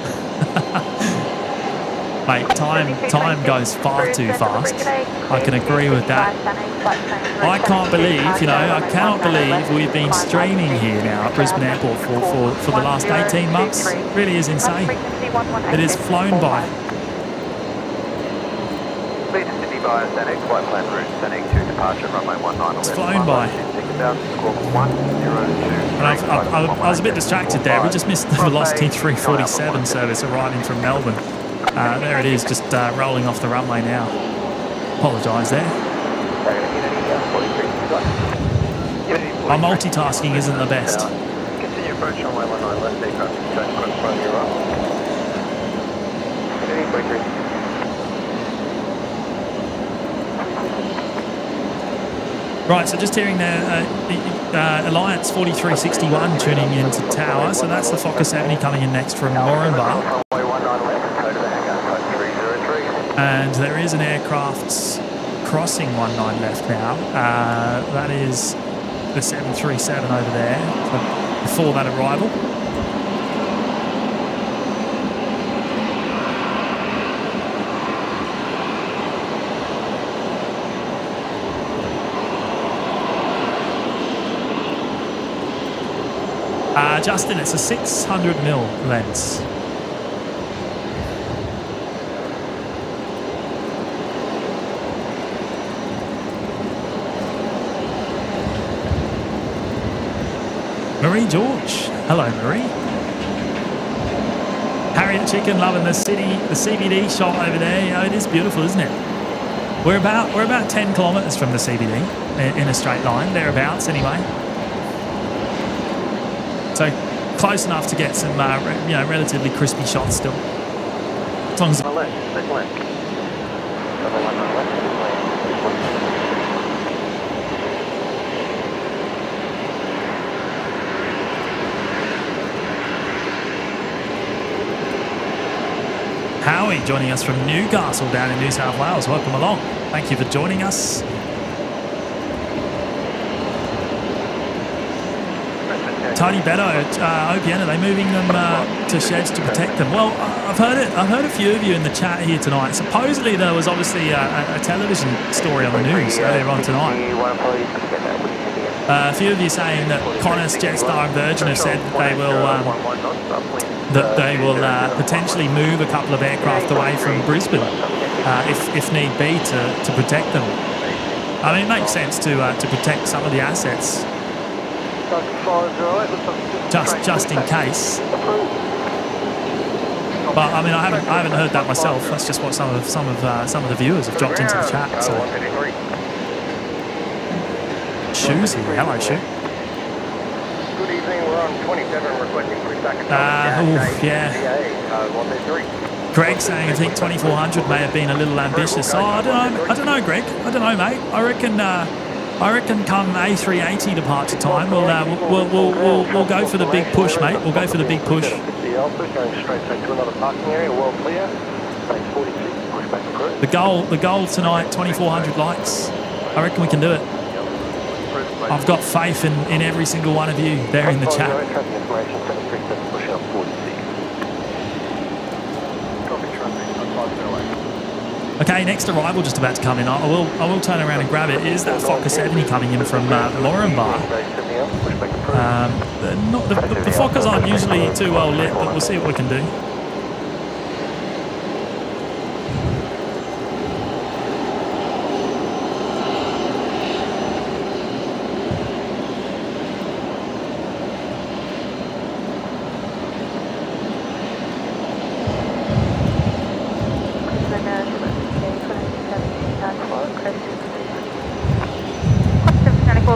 [SPEAKER 1] Mate, time goes far too fast. I can agree with that. I can't believe, I cannot believe we've been streaming here now at Brisbane Airport for the last 18 months. It really is insane. It has flown by. It's flown by. And I was a bit distracted there. We just missed the Velocity 347 service arriving from Melbourne. There it is, just rolling off the runway now. Apologise there. My multitasking isn't the best.
[SPEAKER 5] Continue approach runway 19 left, aircraft change quick front your right.
[SPEAKER 1] Right, so just hearing there, Alliance 4361 tuning into tower. So that's the Fokker 70 coming in next from Moranbah. And there is an aircraft crossing 19 left now. That is the 737 over there, so before that arrival. Justin, it's a 600mm lens. Marie George. Hello, Marie. Harriet Chicken loving the CBD shot over there. It is beautiful, isn't it? We're about 10 kilometres from the CBD in a straight line, thereabouts anyway. So close enough to get some, relatively crispy shots still. As long as Howie joining us from Newcastle down in New South Wales. Welcome along. Thank you for joining us. Tony Beto, OPN, are they moving them to sheds to protect them? Well, I've heard a few of you in the chat here tonight. Supposedly there was obviously a television story on the news earlier on tonight. A few of you saying that Qantas, Jetstar and Virgin have said that they will potentially move a couple of aircraft away from Brisbane if need be to protect them. I mean, it makes sense to protect some of the assets. Just in case. But I mean, I haven't heard that myself. That's just what some of the viewers have dropped into the chat. So. Shoes here. Hello, Shoe.
[SPEAKER 6] Good evening. We're on 27 requesting 3 seconds.
[SPEAKER 1] Yeah. Greg saying I think 2400 may have been a little ambitious. Oh, I don't know, Greg. I don't know, mate. I reckon I reckon come A380 departure time, we'll go for the big push, mate. We'll go for the big push. The goal tonight, 2,400 likes. I reckon we can do it. I've got faith in every single one of you there in the chat. Okay, next arrival just about to come in. I will turn around and grab it. It is that Fokker 70 coming in from Moranbah. The Fokkers aren't usually too well lit, but we'll see what we can do.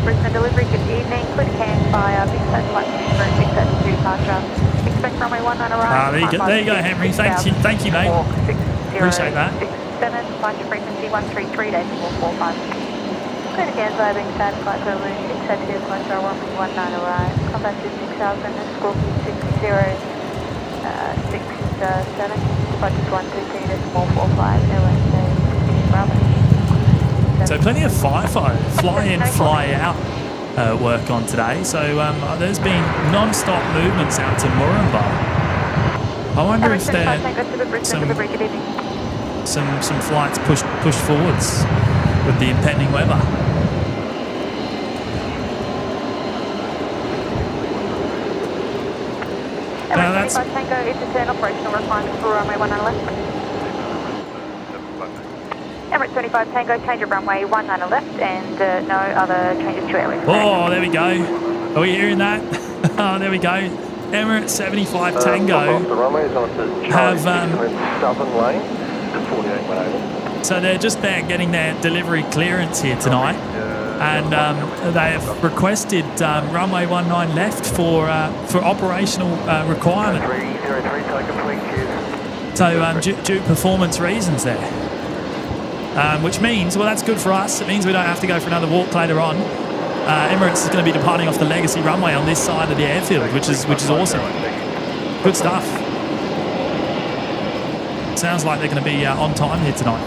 [SPEAKER 2] Brisbane delivery, good evening. Clear to campfire, big set flight for big set to departure. Expect runway 19 arrival.
[SPEAKER 1] There you go, Henry. Thank you, mate. Appreciate that.
[SPEAKER 2] 67, departure frequency 133.445. Clear to campfire, big set flight for balloon, big set to departure, runway 19 arrive. Combat 6000, Scorpion 6067, departure 123.445, airline Bravo.
[SPEAKER 1] So plenty of FIFO, fly in, fly out work on today. So there's been non-stop movements out to Moranbah. I wonder if there some flights pushed forwards with the impending weather.
[SPEAKER 2] Now that's Tango, it's a turn operational requirement for runway 19 left. Emirates 25 Tango, change of runway 19 left and no other changes to airway.
[SPEAKER 1] Oh, there we go. Are we hearing that? Oh, there we go. Emirates 75 Tango have
[SPEAKER 3] southern lane to 48
[SPEAKER 1] so they're just there getting their delivery clearance here tonight, and they have requested runway 19 left for operational requirement. So due performance reasons there. Which means, well, that's good for us. It means we don't have to go for another walk later on. Emirates is going to be departing off the legacy runway on this side of the airfield, which is awesome. Good stuff. Sounds like they're going to be on time here tonight.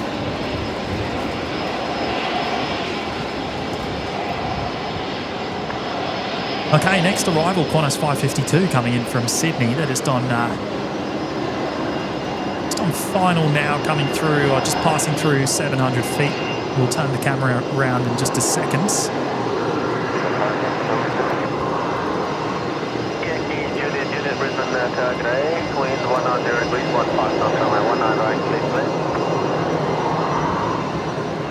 [SPEAKER 1] Okay, next arrival, Qantas 552 coming in from Sydney. They're just on final now, coming through, or just passing through 700 feet. We'll turn the camera around in just a second.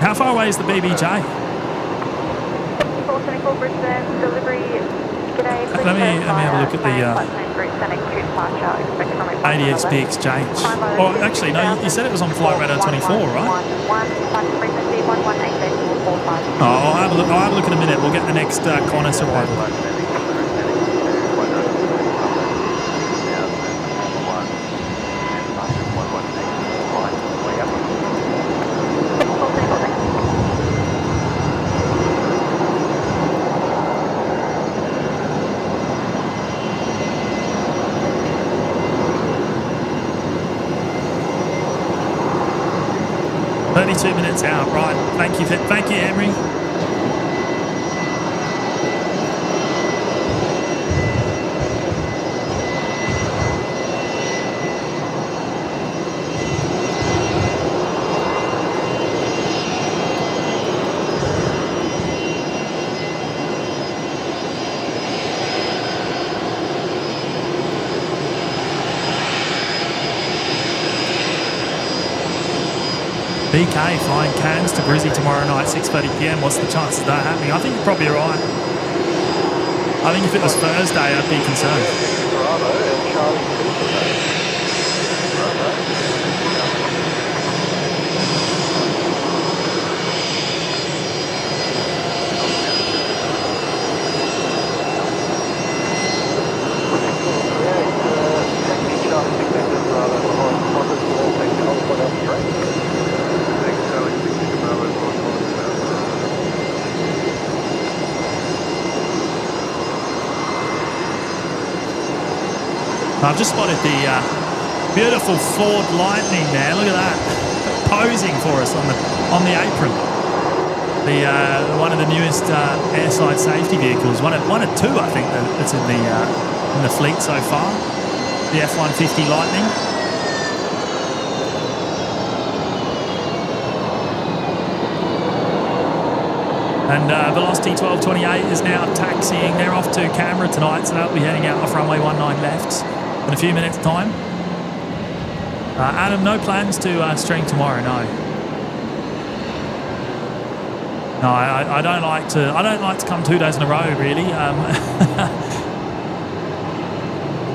[SPEAKER 1] How far away is the BBJ? Let me have a look at the ADXB exchange. Oh, actually, no, you said it was on flight radar 24, right? Oh, I'll have a look in a minute. We'll get the next Qantas arrival. Minutes out, right? Thank you, Henry. BK flying Cairns to Brizzy tomorrow night, 6:30 PM. What's the chances of that happening? I think you're probably right. I think if it was Thursday, I'd be concerned. I've just spotted the beautiful Ford Lightning there. Look at that, posing for us on the apron. The one of the newest airside safety vehicles. One of two, I think, that's in the fleet so far. The F-150 Lightning. And Velocity 1228 is now taxiing. They're off to Canberra tonight, so they'll be heading out off runway 19 left in a few minutes' time. Adam, no plans to stream tomorrow, no. No, I don't like to come 2 days in a row, really.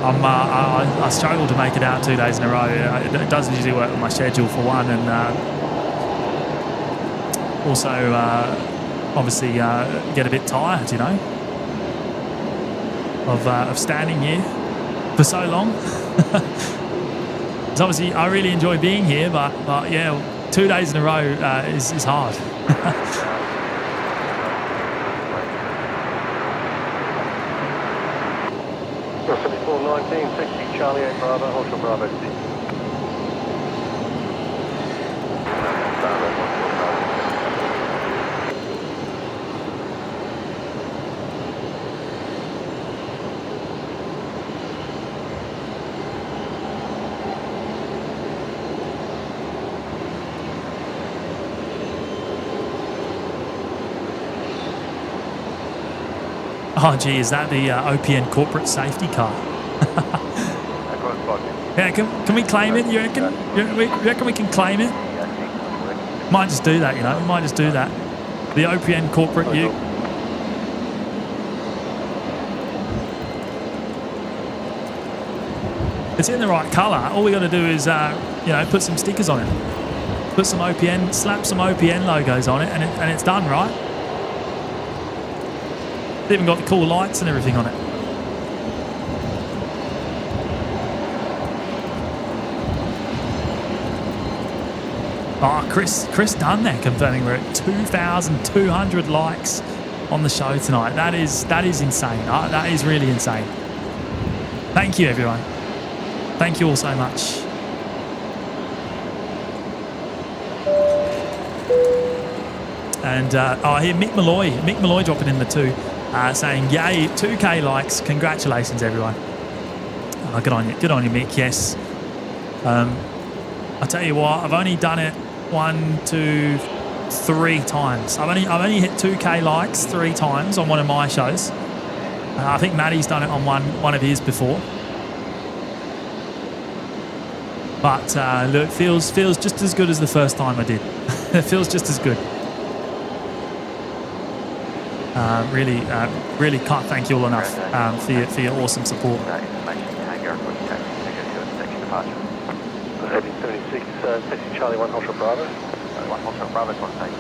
[SPEAKER 1] I struggle to make it out 2 days in a row. It doesn't usually work with my schedule, for one, and also obviously get a bit tired, you know, of standing here for so long. Because obviously I really enjoy being here, but yeah, 2 days in a row is hard.
[SPEAKER 3] Russell 419, 60 Charlie 8 Bravo, Hotel Bravo 6.
[SPEAKER 1] Oh, gee, is that the OPN corporate safety car? Yeah, can we claim it, you reckon? You reckon we can claim it? Might just do that, you know. We might just do that. The OPN corporate ute. It's in the right colour. All we got to do is, you know, put some stickers on it. Put some OPN, slap some OPN logos on it, and it's done, right? It's even got the cool lights and everything on it. Oh, Chris Dunn there confirming we're at 2,200 likes on the show tonight. That is insane. That is really insane. Thank you, everyone. Thank you all so much. And I hear Mick Malloy dropping in the two, saying, "Yay, 2K likes! Congratulations, everyone!" Oh, good on you, Mick. Yes. I tell you what, I've only done it 1, 2, 3 times. I've only hit 2K likes 3 times on one of my shows. I think Maddie's done it on one of his before. But look, feels just as good as the first time I did. It feels just as good. Really can't thank you all enough for your awesome support.
[SPEAKER 3] 76, 60 Charlie 1 Hotel Bravo. 1 Hotel Bravo, contact.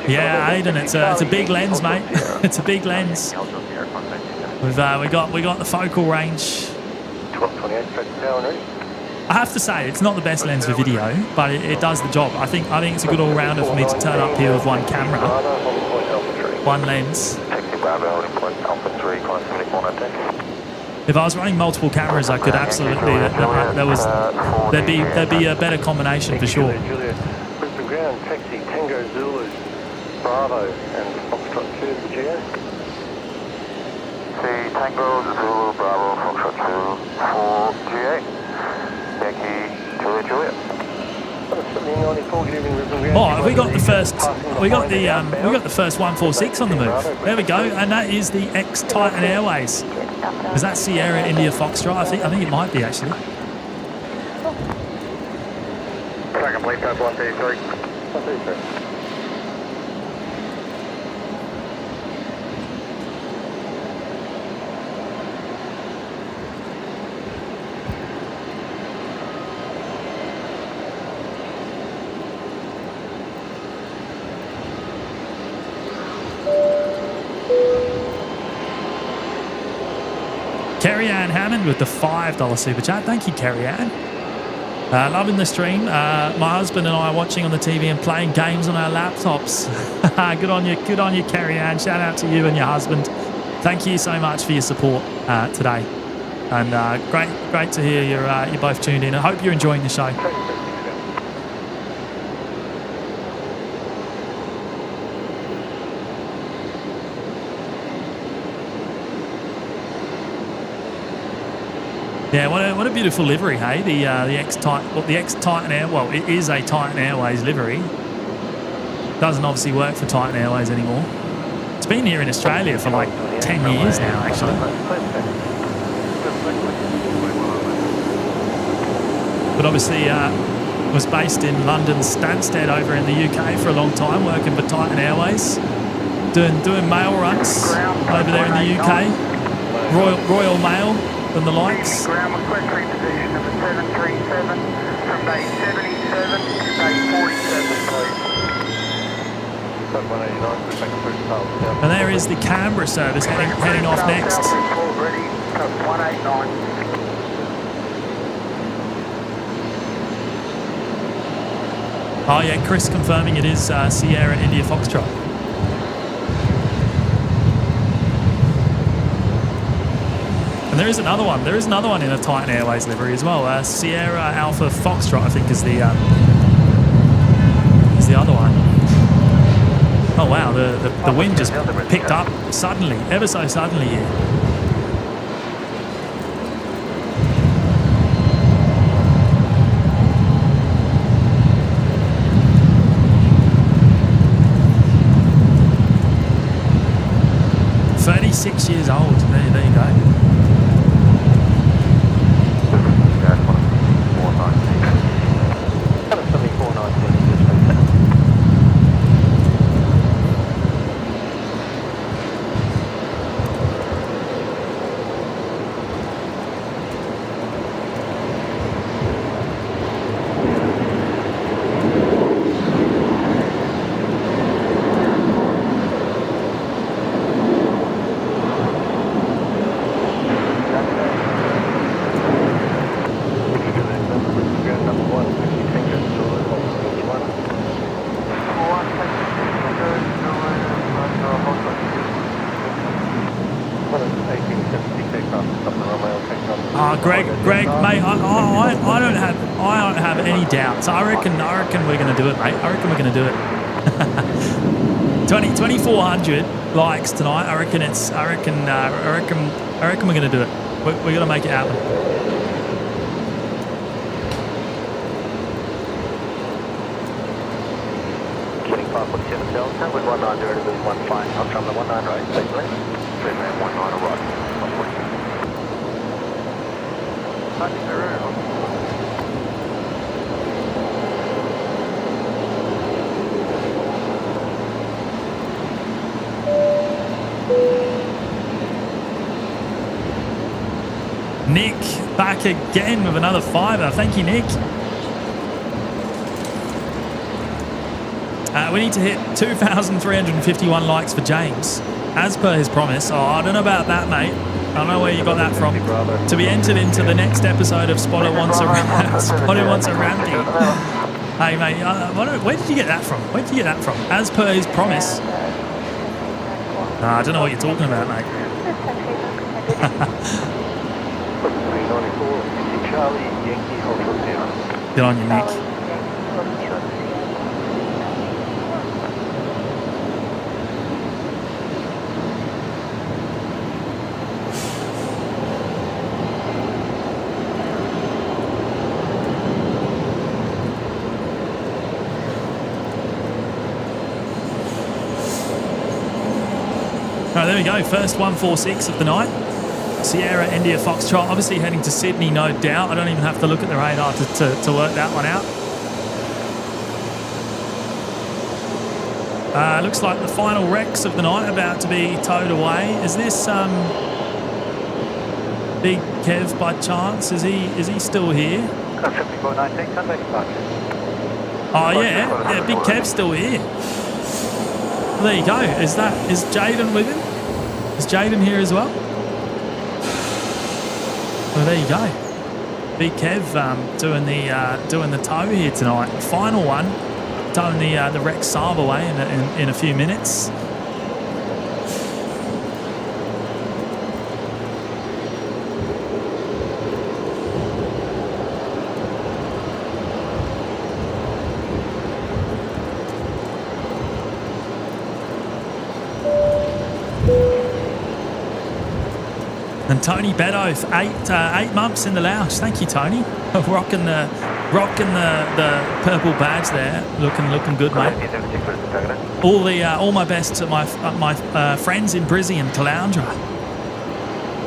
[SPEAKER 1] Yeah, Aidan, it's a big lens, mate. It's a big lens. We got the focal range.
[SPEAKER 3] 1228, straight to power and ready.
[SPEAKER 1] I have to say, it's not the best lens for video, but it does the job. I think it's a good all-rounder for me to turn up here with one camera, one lens. If I was running multiple cameras, I could absolutely. There'd be a better combination for sure.
[SPEAKER 3] Brisbane ground, taxi, Tango Zulu, Bravo, and Foxtrot 2 to GA.
[SPEAKER 5] Tango Zulu Bravo Foxtrot 2 for GA. Yankee Juliet.
[SPEAKER 1] Oh, have we got the first? We got the first 146 on the move. There we go, and that is the ex-Titan Airways. Is that Sierra India Foxtrot? I think it might be actually.
[SPEAKER 5] Second, please, pass 133. 133.
[SPEAKER 1] Kerry Ann Hammond with the $5 super chat. Thank you, Kerry Ann. Loving the stream. My husband and I are watching on the TV and playing games on our laptops. Good on you, Kerry Ann. Shout out to you and your husband. Thank you so much for your support today. And great to hear you're both tuned in. I hope you're enjoying the show. Yeah, what a beautiful livery, hey? The ex-Titan Air. Well, it is a Titan Airways livery. Doesn't obviously work for Titan Airways anymore. It's been here in Australia for like 10 years now, actually. But obviously was based in London's Stansted over in the UK for a long time, working for Titan Airways, doing mail runs over there in the UK, Royal Mail and the likes.
[SPEAKER 8] Ground request reposition number 737 from base 77 to base 47, please.
[SPEAKER 1] And there is the Canberra service heading off next.
[SPEAKER 8] Ready, 189.
[SPEAKER 1] Oh yeah, Chris confirming it is Sierra India Foxtrot. And there is another one. There is another one in a Titan Airways livery as well. Sierra Alpha Foxtrot, I think, is the other one. Oh wow, the wind just picked up suddenly, ever so suddenly here. .36 years old. There you go. Greg, mate, I don't have any doubts. I reckon we're going to do it, mate. I reckon we're going to do it. 2,400 likes tonight. I reckon we're going to do it. We're going to make it happen.
[SPEAKER 5] Getting 547 Delta with 19 to lose 1 flight. I'll try the 19 right, please. Brisbane 19 right.
[SPEAKER 1] Nick back again with another fiver. Thank you, Nick. We need to hit 2,351 likes for James, as per his promise. Oh, I don't know about that, mate. I don't know where you got that from. To be entered into the next episode of Spotter Wants a Ramdy. Hey, mate, where did you get that from? Where did you get that from? As per his promise. I don't know what you're talking about, mate. Good on you, Nick. Right, there we go. First 146 of the night. Sierra India Foxtrot, obviously heading to Sydney, no doubt. I don't even have to look at the radar to work that one out. Looks like the final wrecks of the night about to be towed away. Is this Big Kev by chance? Is he still here? Oh yeah, Big Kev's still here. Well, there you go. Is Jaden with him? Is Jaden here as well? Well, there you go. Big Kev doing the tow here tonight. Final one, towing the Rex Saab away in a few minutes. And Tony Beddoes, 8 months in the lounge. Thank you, Tony. rocking the purple badge there. Looking good, mate. All my best to my friends in Brizzy and Caloundra.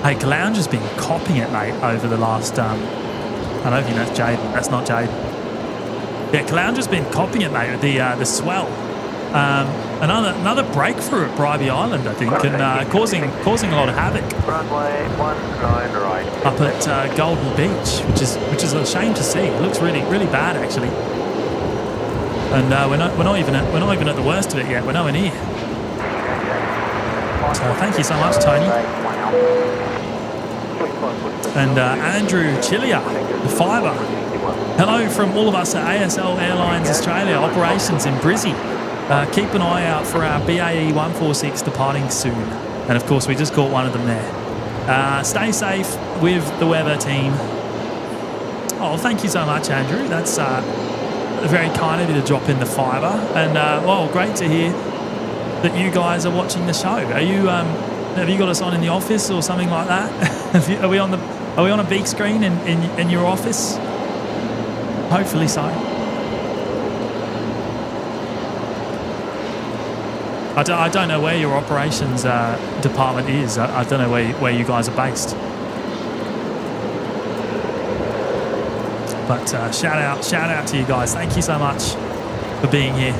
[SPEAKER 1] Hey, Caloundra's been copying it, mate, over the last. I don't think that's Jaden. That's not Jaden. Yeah, Caloundra's been copying it, mate, with the swell. Another breakthrough at Bribey Island, I think, and causing a lot of havoc.
[SPEAKER 3] Runway 19 right.
[SPEAKER 1] Up at Golden Beach, which is a shame to see. It looks really bad, actually. And we're not even at the worst of it yet. We're nowhere near. So thank you so much, Tony. And Andrew Chilia, the fibre. Hello from all of us at ASL Airlines Australia operations in Brizzy. Keep an eye out for our BAE 146 departing soon. And of course, we just caught one of them there. Stay safe with the weather team. Oh, thank you so much, Andrew. That's very kind of you to drop in the fibre. And well, great to hear that you guys are watching the show. Are you? Have you got us on in the office or something like that? Are we on a big screen in your office? Hopefully so. I don't know where your operations department is. I don't know where you guys are based. But shout out to you guys. Thank you so much for being here.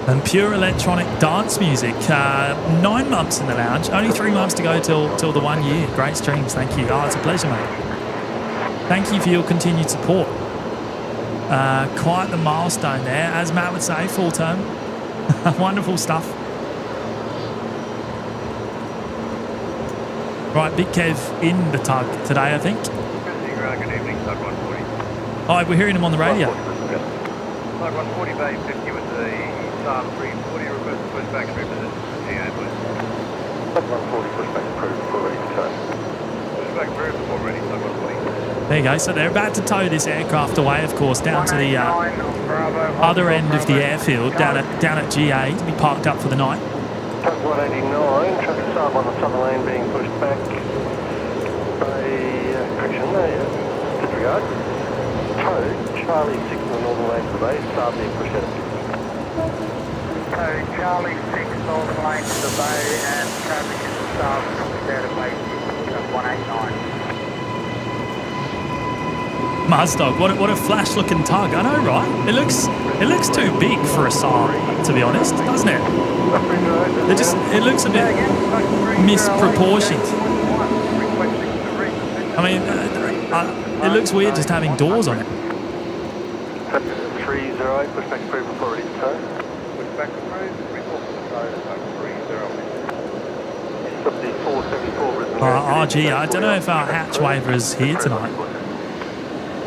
[SPEAKER 1] And pure electronic dance music. 9 months in the lounge. Only 3 months to go till the 1 year. Great streams. Thank you. Oh, it's a pleasure, mate. Thank you for your continued support. Quite the milestone there, as Matt would say, full term. Wonderful stuff. Right, Big Kev in the tug today, I think.
[SPEAKER 6] Good evening, Tug 140.
[SPEAKER 1] Oh, we're hearing him on the radio.
[SPEAKER 6] Tug 140, Bay 50 with the SAR 340, request to push back and reposition to GA, please.
[SPEAKER 3] Tug 140, push back approved, before ready to tow.
[SPEAKER 6] Push back approved before ready, Tug 140.
[SPEAKER 1] There you go. So they're about to tow this aircraft away, of course, down to the other end of the airfield, down at GA, to be parked up for the night.
[SPEAKER 3] Tug 189, traffic sub on the southern lane being pushed back by correction, disregard. Tow, Charlie 6 on the northern lane to the base, sub being pushed out of
[SPEAKER 8] So Charlie 6 northern lane to the bay and traffic is sub pushed out of base 189.
[SPEAKER 1] Muzdog, what a flash-looking tug. I know, right? It looks too big for a SAR, to be honest, doesn't it? It looks a bit misproportioned. I mean, it looks weird just having doors on it.
[SPEAKER 3] 308, push back approved before ready to tow.
[SPEAKER 6] Push back approved, report to the tow, Tug 308.
[SPEAKER 3] Stop the 474 Brisbane.
[SPEAKER 1] RG, I don't know if our hatch waiver is here tonight.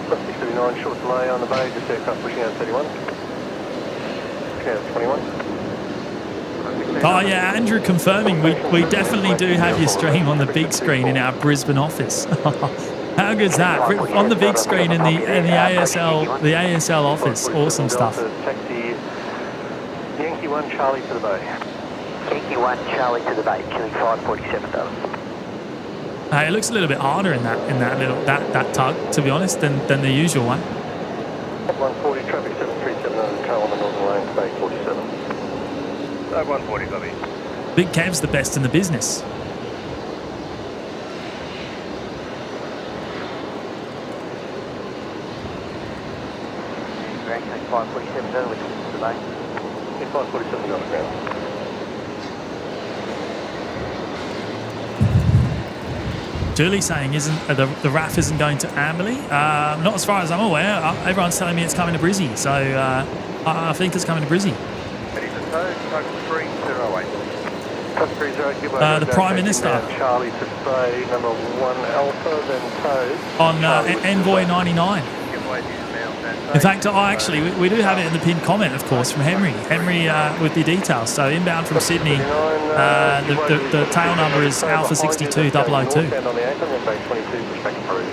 [SPEAKER 3] 679, short delay on the bay, just aircraft pushing out 31. Pushing out 21.
[SPEAKER 1] Oh yeah, Andrew confirming we definitely do have your stream on the big screen in our Brisbane office. How good's that? On the big screen in the ASL office. Awesome stuff.
[SPEAKER 3] Taxi Yankee 1 Charlie to the bay.
[SPEAKER 2] Yankee 1 Charlie to the bay, killing 547 dollars.
[SPEAKER 1] It looks a little bit harder in that tug, to be honest, than the usual one.
[SPEAKER 3] 140 traffic 737 on the trail on the northern lane, bay 47.
[SPEAKER 6] 140, copy.
[SPEAKER 1] Big Kev's the best in the business.
[SPEAKER 2] We're actually 547 dollars, we're talking to the bay.
[SPEAKER 3] 547 on the ground.
[SPEAKER 1] Julie saying the RAF isn't going to Amberley? Not as far as I'm aware. Everyone's telling me it's coming to Brizzy, so I think it's coming to Brizzy.
[SPEAKER 6] Ready to tow, Tug 308.
[SPEAKER 3] Tug 308,
[SPEAKER 1] the Prime Minister.
[SPEAKER 3] Charlie to bay, number 1 Alpha, then tow.
[SPEAKER 1] On Envoy 99. In fact, we do have it in the pinned comment, of course, from Henry. Henry with the details. So inbound from Sydney, the tail number is Alpha 62002.
[SPEAKER 3] On the 8, and then bay 22, push back approved.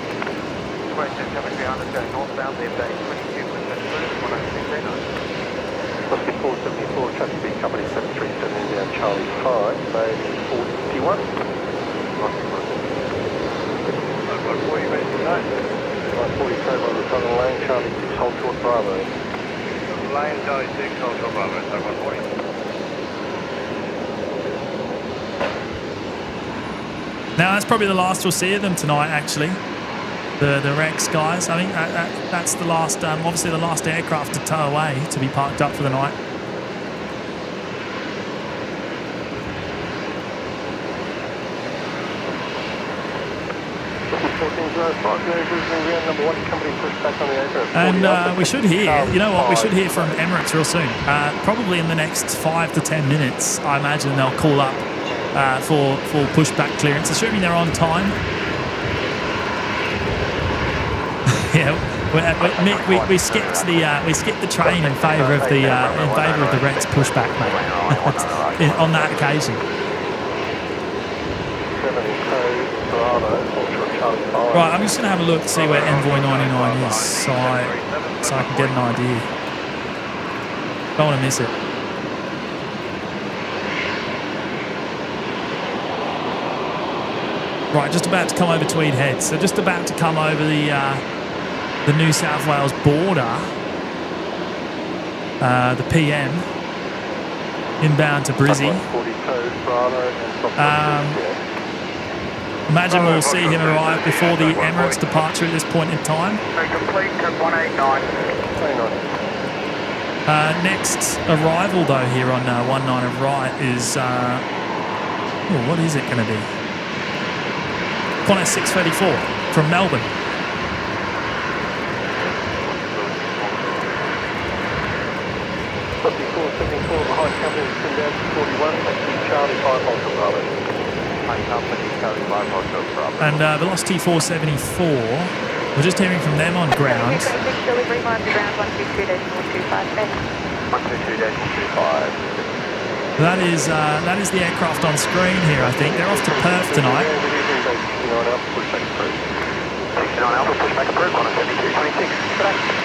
[SPEAKER 6] 22 coming behind us, going northbound, then bay 22, push back approved, 106.
[SPEAKER 3] Must be 474, traffic speed company 737 inbound Charlie 5, base 41.
[SPEAKER 6] 140 ready to go.
[SPEAKER 3] 140 Cobra on the southern lane, Charlie 6, hold short Bravo.
[SPEAKER 6] Lane Charlie 6, hold short Bravo, so 140.
[SPEAKER 1] Now that's probably the last we'll see of them tonight, actually. The Rex guys. I think that's the last, obviously the last aircraft to tow away, to be parked up for the night. And we should hear, you know what, we should hear from Emirates real soon. Probably in the next 5 to 10 minutes, I imagine they'll call up for pushback clearance, assuming they're on time. Yeah, we skipped the train in favour of the Rex pushback, mate. On that occasion. Right, I'm just going to have a look to see where Envoy 99 is, so I can get an idea. Don't want to miss it. Right, just about to come over Tweed Head. So just about to come over the New South Wales border, the PM, inbound to Brizzy. Imagine we'll see him arrive before the Emirates departure at this point in time.
[SPEAKER 8] Complete, 189.
[SPEAKER 1] Next arrival, though, here on 19 of right is... what is it going to be? Qantas 634 from Melbourne. And Velocity 474, we're just hearing from them on ground.
[SPEAKER 2] Delivery on ground 122.25.
[SPEAKER 1] That is the aircraft on screen here, I think. They're off to Perth tonight.
[SPEAKER 3] 69 Alpha, pushback approved, Qantas 7226.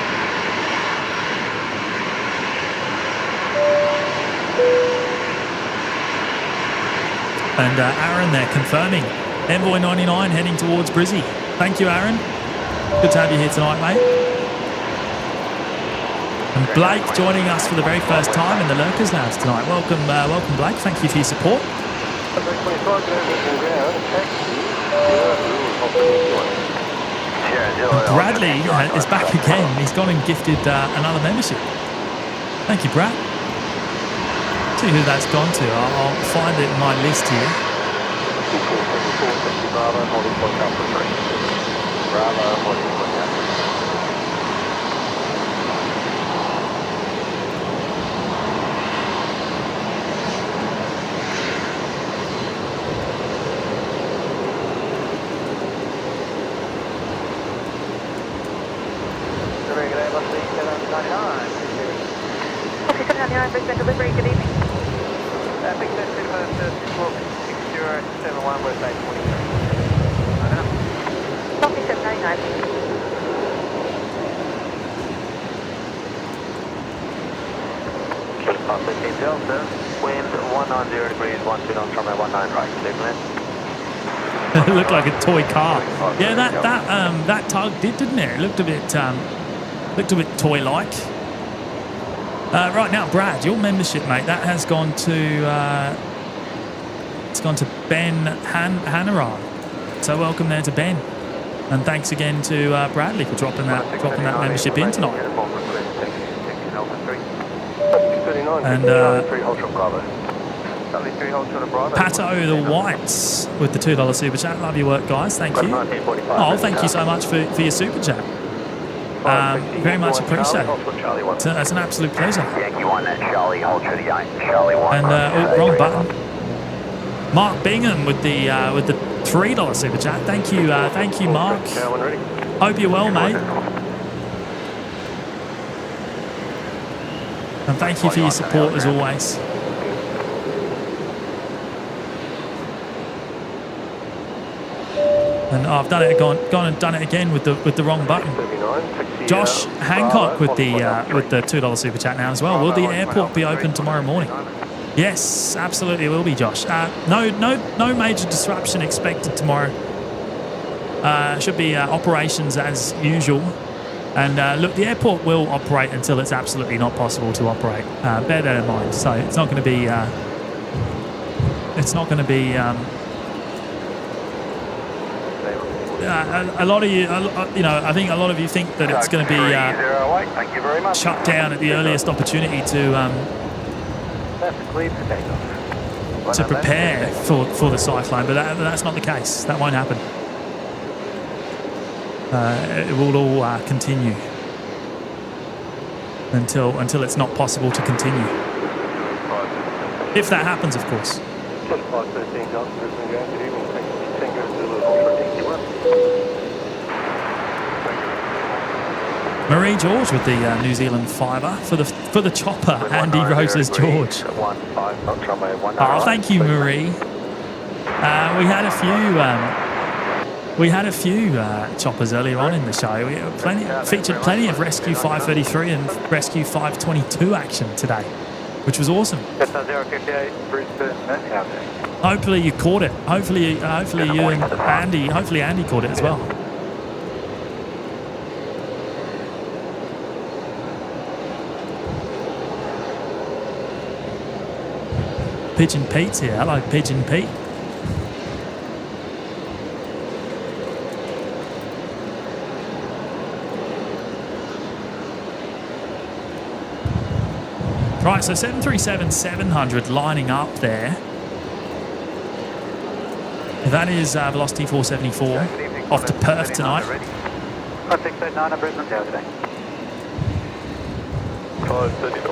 [SPEAKER 1] And Aaron there confirming. Envoy 99 heading towards Brizzy. Thank you, Aaron. Good to have you here tonight, mate. And Blake joining us for the very first time in the Lurkers Lounge tonight. Welcome, Blake. Thank you for your support. And Bradley is back again. He's gone and gifted another membership. Thank you, Brad. See who that's gone to. I'll find it in my list here.
[SPEAKER 2] Okay, 799, Brisbane delivery, good evening.
[SPEAKER 6] Big 6071, West 843.
[SPEAKER 2] Copy 799.
[SPEAKER 5] Delta, wind 190 degrees, 1 speed on runway 19 right, clear to land.
[SPEAKER 1] It looked like a toy car. Yeah, that tug didn't it? It looked a bit toy-like. Right now, Brad, your membership, mate, that has gone to Ben Hanaran. So welcome there to Ben, and thanks again to Bradley for dropping that membership in tonight. And Pato the Whites with the $2 super chat. Love your work, guys. Thank you. Oh, thank you so much for your super chat. Very much appreciated. It's an absolute pleasure. And wrong button. Mark Bingham with the $3 super chat. Thank you, Mark. Hope you're well, mate. And thank you for your support as always. And I've done it, gone and done it again with the wrong button. Josh Hancock with the $2 super chat now as well. Will the airport be open tomorrow morning? Yes, absolutely it will be, Josh. No major disruption expected tomorrow. Should be operations as usual. And look, the airport will operate until it's absolutely not possible to operate. Bear that in mind. So it's not going to be. It's not going to be. A lot of you, I think a lot of you think that it's going to be
[SPEAKER 6] Thank you very much.
[SPEAKER 1] shut down at the earliest opportunity to
[SPEAKER 6] That's clear for takeoff.
[SPEAKER 1] prepare for the cyclone, but that's not the case. That won't happen. It will all continue until it's not possible to continue. If that happens, of course.
[SPEAKER 6] Just 513 Delta, Brisbane Ground. Good evening. Thank you. Tango Zulu Alfred 81.
[SPEAKER 1] Marie George with the New Zealand fibre for the chopper. Andy Rose's George. Oh, thank you, Marie. We had a few choppers earlier on in the show. We featured plenty of Rescue 533 and Rescue 522 action today, which was awesome. Hopefully you caught it. Hopefully you and Andy. Hopefully Andy caught it as well. Pigeon Pete's here. Hello, Pigeon Pete. Right, so 737-700 lining up there. That is Velocity 474 off to Perth tonight.
[SPEAKER 4] 5689 at Brisbane Tower today.
[SPEAKER 3] 530.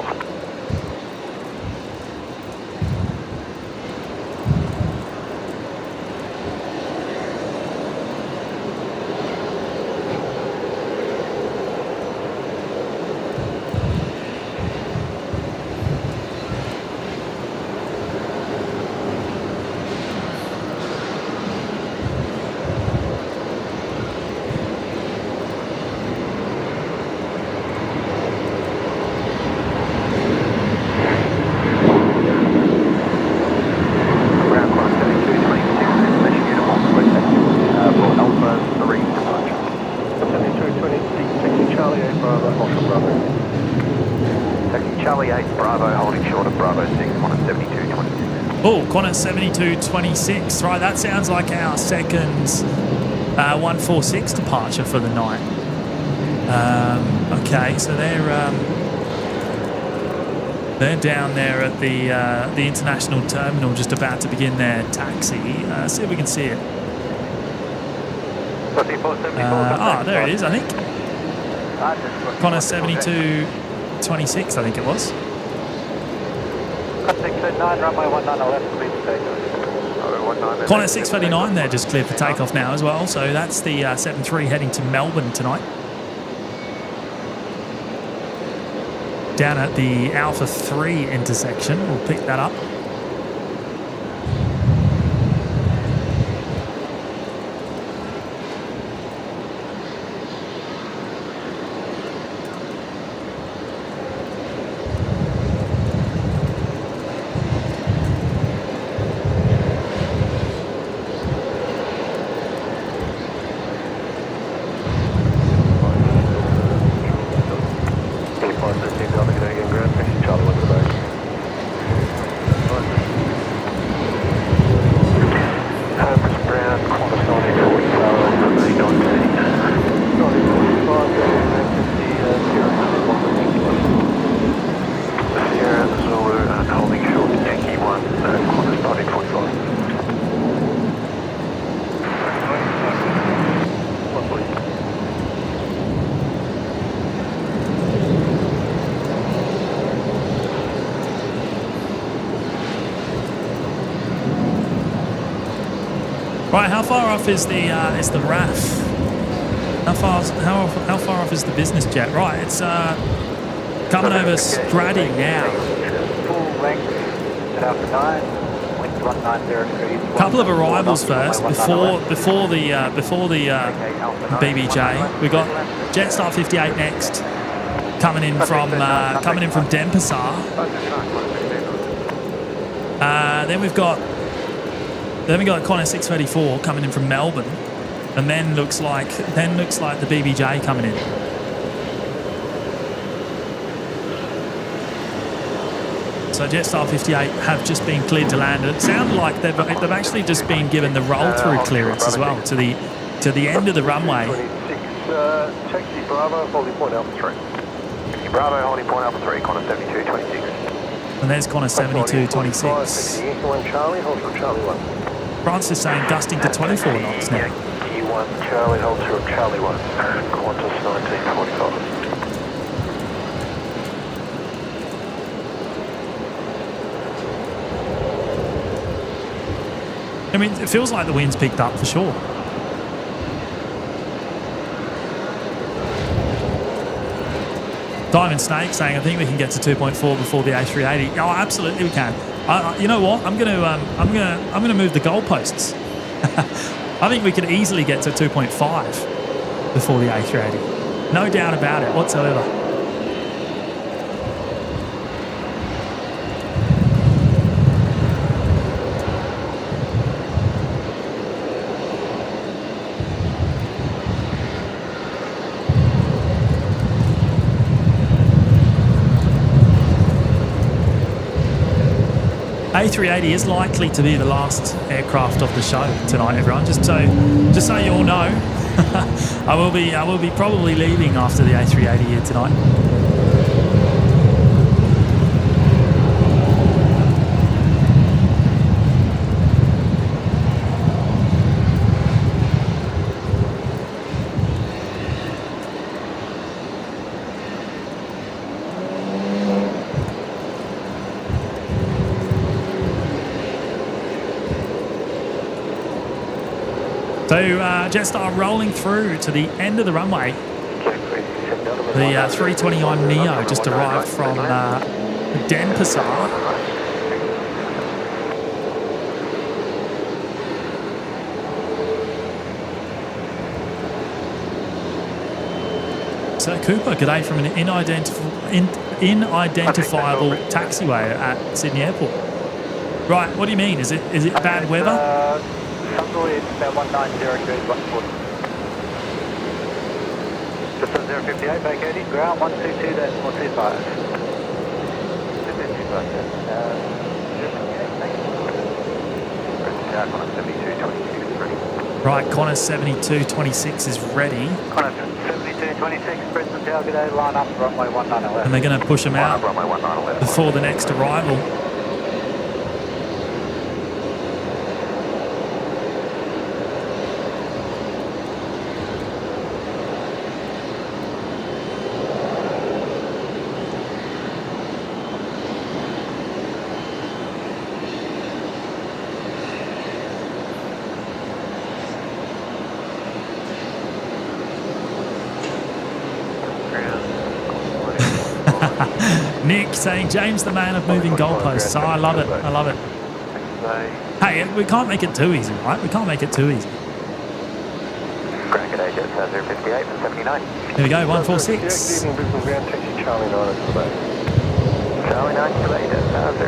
[SPEAKER 1] Qantas 7226. Right, that sounds like our second 146 departure for the night. Okay, so they're down there at the international terminal, just about to begin their taxi. See if we can see it. There it is, I think. Qantas 7226, I think it was.
[SPEAKER 4] 689, runway 19 left, please take
[SPEAKER 1] Qantas 639 there, just cleared for takeoff now as well. So that's the 73 heading to Melbourne tonight. Down at the Alpha 3 intersection, we'll pick that up. Right, how far off is the RAF? How far off is the business jet? Right, it's coming over Straddy now.
[SPEAKER 4] Full length at Alpha 9, wind 1903.
[SPEAKER 1] Couple of arrivals first before the BBJ. We got Jetstar 58 next, coming in from Denpasar. Then we got Qantas 634 coming in from Melbourne, and then looks like the BBJ coming in. So Jetstar 58 have just been cleared to land. It sounded like they've actually just been given the roll-through clearance as well to the end of the runway.
[SPEAKER 3] 26, taxi Bravo, holding point Alpha 3. Taxi Bravo, holding point Alpha 3, Qantas 7226.
[SPEAKER 1] And there's Qantas 7226.
[SPEAKER 3] 1 Charlie, hold from Charlie 1.
[SPEAKER 1] France is saying gusting to 24 knots now.
[SPEAKER 3] Yankee 1 Charlie, hold through Charlie 1. Qantas 1945.
[SPEAKER 1] I mean, it feels like the wind's picked up for sure. Diamond Snake saying, I think we can get to 2.4 before the A380. Oh, absolutely we can. You know what? I'm gonna move the goalposts. I think we could easily get to 2.5 before the A380. No doubt about it whatsoever. A380 is likely to be the last aircraft of the show tonight, everyone. Just so you all know, I will be probably leaving after the A380 here tonight. So Jetstar rolling through to the end of the runway. The 329 Neo just arrived from Denpasar. So Cooper, g'day from an inidentifiable taxiway at Sydney Airport. Right, what do you mean? Is it bad weather?
[SPEAKER 4] It's about 190 degrees, 140. Just on 058, vacating, ground 122.125.
[SPEAKER 1] Right, Qantas 7226 is ready.
[SPEAKER 4] Qantas 7226, Brisbane Tower, g'day, line up, runway 19 left.
[SPEAKER 1] And they're going to push them out before the next arrival. Nick saying, James the man of moving goalposts. Oh, I love it. I love it. Hey, we can't make it too easy, right? We can't make it too easy. Here we go, 146.
[SPEAKER 3] Charlie 9 is the Charlie 9 to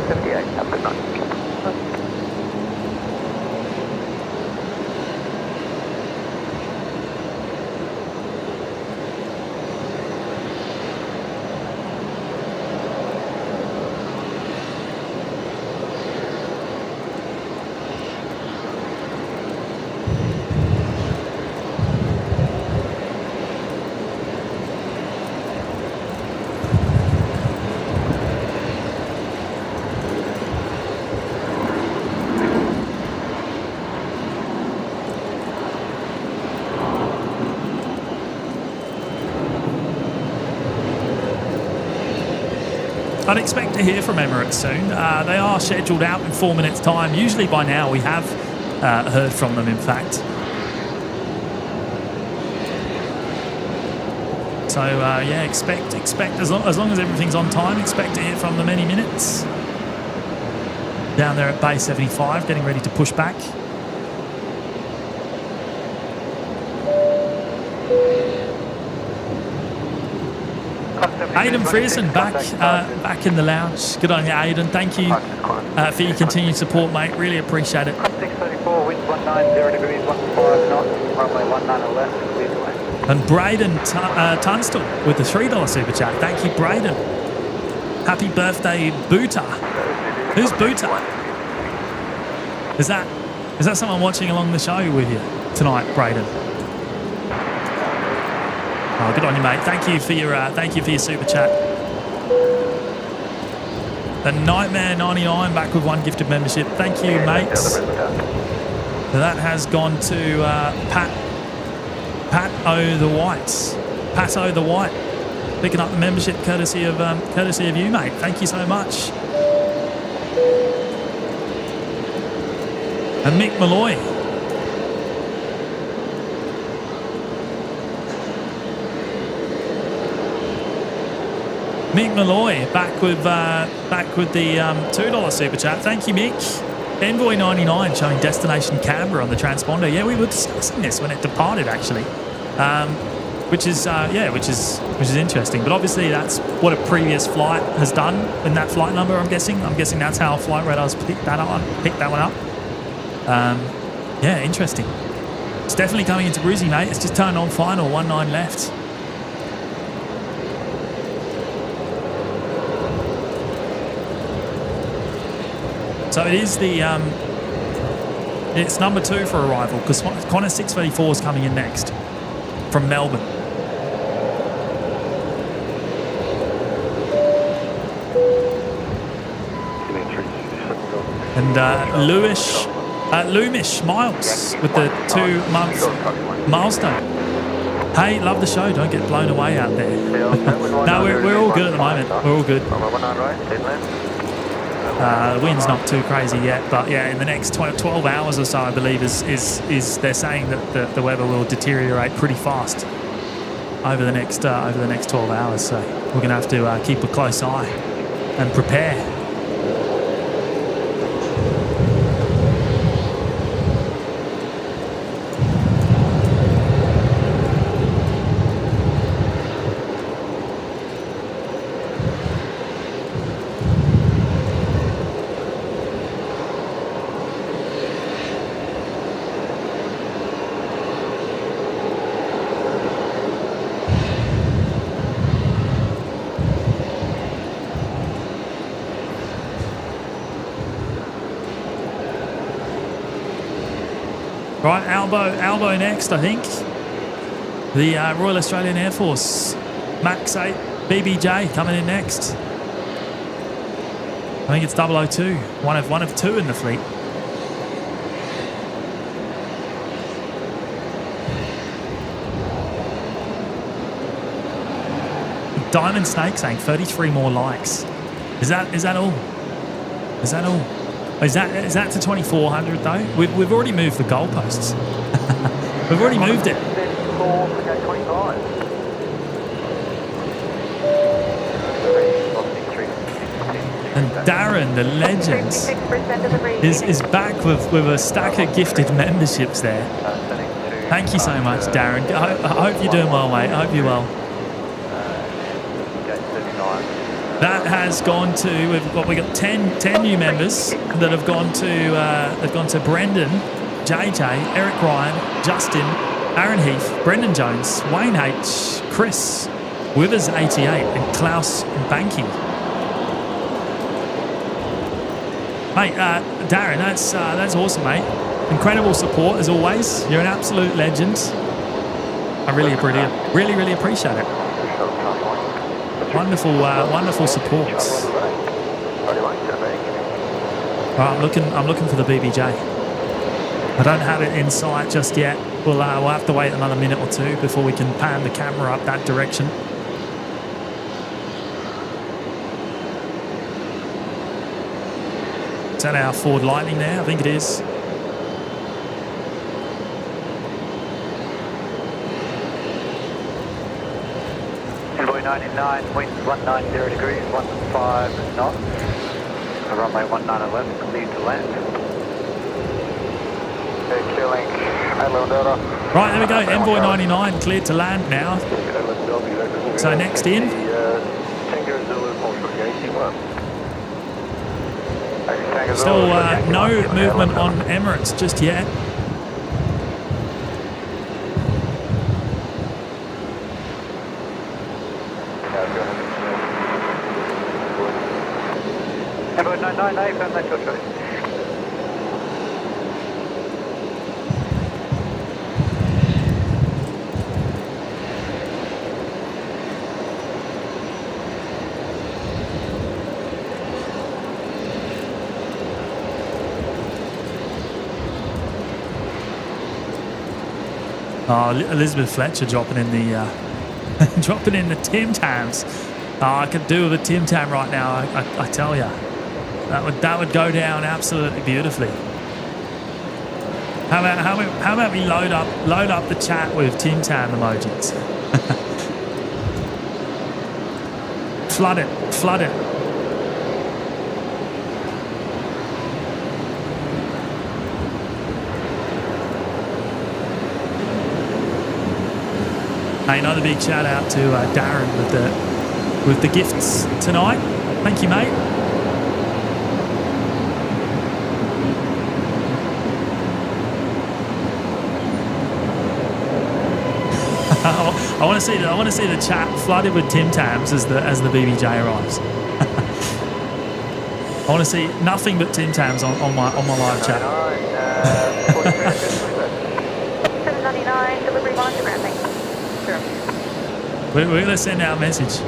[SPEAKER 3] 058. Have a good night.
[SPEAKER 1] I'd expect to hear from Emirates soon. They are scheduled out in 4 minutes' time. Usually by now we have heard from them, in fact. So yeah, expect as long as everything's on time, expect to hear from them any minutes. Down there at base 75, getting ready to push back. Aidan Frierson back in the lounge. Good on you, Aidan. Thank you for your continued support, mate. Really appreciate it.
[SPEAKER 4] 634, wind 190 degrees, 15 knots, runway 19 left, clear to land.
[SPEAKER 1] And Braden Tunstall with the $3 super chat. Thank you, Braden. Happy birthday, Boota. Who's Boota? Is that someone watching along the show with you tonight, Braden? Oh, good on you, mate. Thank you for your super chat. The Nightmare 99 back with 1 gifted membership. Thank you, mates. That has gone to Pat O the Whites. Pat O the White, picking up the membership courtesy of you, mate. Thank you so much. And Mick Malloy. Mick Malloy back with the $2 super chat. Thank you, Mick. Envoy 99 showing destination Canberra on the transponder. Yeah, we were discussing this when it departed, actually, which is interesting. But obviously, that's what a previous flight has done in that flight number. I'm guessing that's how flight radars picked that one up. Yeah, interesting. It's definitely coming into Brizzy, mate. It's just turned on final. 19 left. So it is it's number 2 for arrival because Qantas 634 is coming in next from Melbourne. And Loomish Miles with the 2-month milestone. Hey, love the show. Don't get blown away out there. No, we're all good at the moment. We're all good. The wind's not too crazy yet, but yeah, in the next 12 hours or so, I believe is they're saying that the weather will deteriorate pretty fast over the next 12 hours. So we're going to have to keep a close eye and prepare. Right, Albo next, I think. The Royal Australian Air Force Max 8 BBJ coming in next. I think it's 002, one of 2 in the fleet. Diamond Snake saying 33 more likes. Is that all? Is that all? Is that to 2,400 though? We've already moved the goalposts. We've already moved it. And Darren, the legend, is back with a stack of gifted memberships there. Thank you so much, Darren. I hope you're doing well, mate. I hope you're well. That has gone to we got 10 new members that have gone to Brendan, JJ, Eric Ryan, Justin, Aaron Heath, Brendan Jones, Wayne H, Chris, Withers 88, and Klaus Banky. Mate, Darren, that's awesome, mate. Incredible support as always. You're an absolute legend. I really appreciate it. Wonderful support. Right, I'm looking for the BBJ. I don't have it in sight just yet. We'll have to wait another minute or 2 before we can pan the camera up that direction. Is that our Ford Lightning there? I think it is.
[SPEAKER 4] Envoy 99, wind 190 degrees, 15 knots. Runway 19 left, clear to land.
[SPEAKER 1] Right, there we go. Envoy 99 cleared to land now. So next in Still no movement on Emirates just yet.
[SPEAKER 4] Emirates 998, from that your choice.
[SPEAKER 1] Oh, Elizabeth Fletcher dropping in the dropping in the Tim Tams. Oh, I could do with a Tim Tam right now. I tell you, that would go down absolutely beautifully. How about we load up the chat with Tim Tam emojis? Flood it. Hey, another big shout out to Darren with the gifts tonight. Thank you, mate. I want to see the chat flooded with Tim Tams as the BBJ arrives. I want to see nothing but Tim Tams on my live chat.
[SPEAKER 2] 799, delivery monitor grounding.
[SPEAKER 1] We're going to send out a message.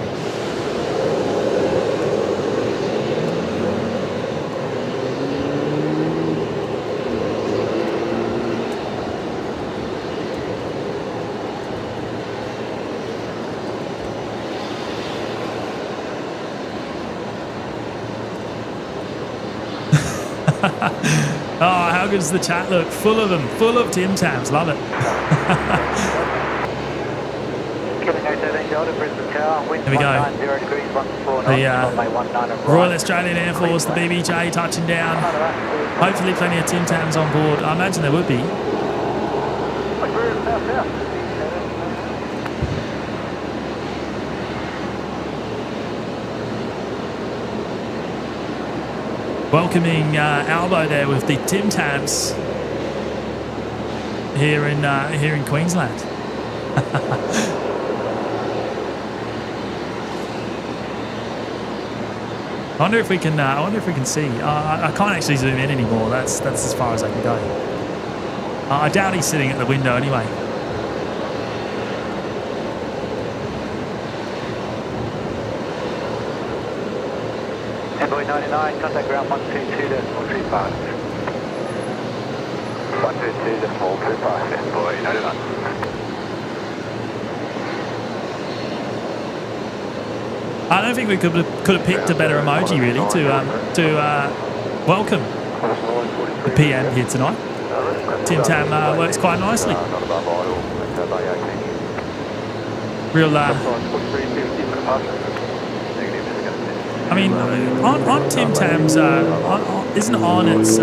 [SPEAKER 1] Oh, how good does the chat look? Full of them, full of Tim Tams. Love it. There we go. The Royal Australian Air Force, the BBJ touching down. Hopefully plenty of Tim Tams on board. I imagine there would be. Welcoming Albo there with the Tim Tams here in Queensland. I wonder if we can see. I can't actually zoom in anymore. That's as far as I can go. I doubt he's sitting at the window anyway.
[SPEAKER 4] Envoy 99, contact ground 122.35. 122.35, Envoy 99.
[SPEAKER 1] I don't think we could have picked a better emoji really to welcome the PM here tonight. Tim Tam works quite nicely. Real. I mean, on Tim Tams, isn't Arnott's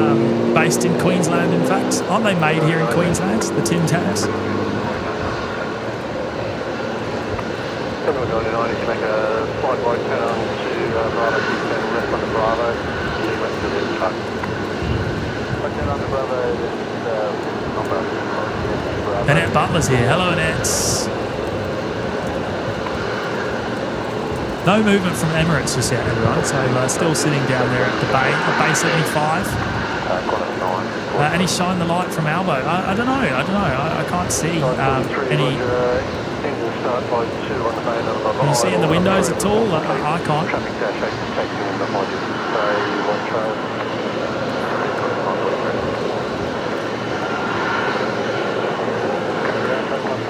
[SPEAKER 1] based in Queensland? In fact, aren't they made here in Queensland? The Tim Tams.
[SPEAKER 3] 799 to make a flight right turn on to Bravo 6 and left on the Bravo, leading west to the truck. Right turn on the Bravo,
[SPEAKER 1] Annette Butler's here. Hello, Annette. No movement from Emirates just yet, everyone. So still sitting down there at the bay 75. And he's shining the light from Albo. I don't know. I can't see any. Can you see in the windows at all? I can't.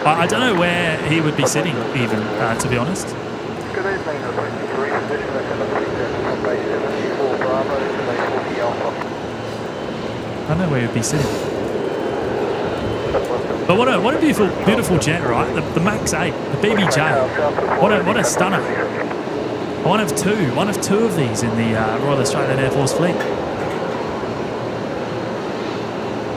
[SPEAKER 1] I don't know where he would be sitting, even, to be honest.
[SPEAKER 3] Good evening, reposition from base 74 Bravo to base 40 Alpha.
[SPEAKER 1] I don't know where he'd be sitting. But what a beautiful jet, right? The Max 8, the BBJ. What a stunner. One of two of these in the Royal Australian Air Force fleet.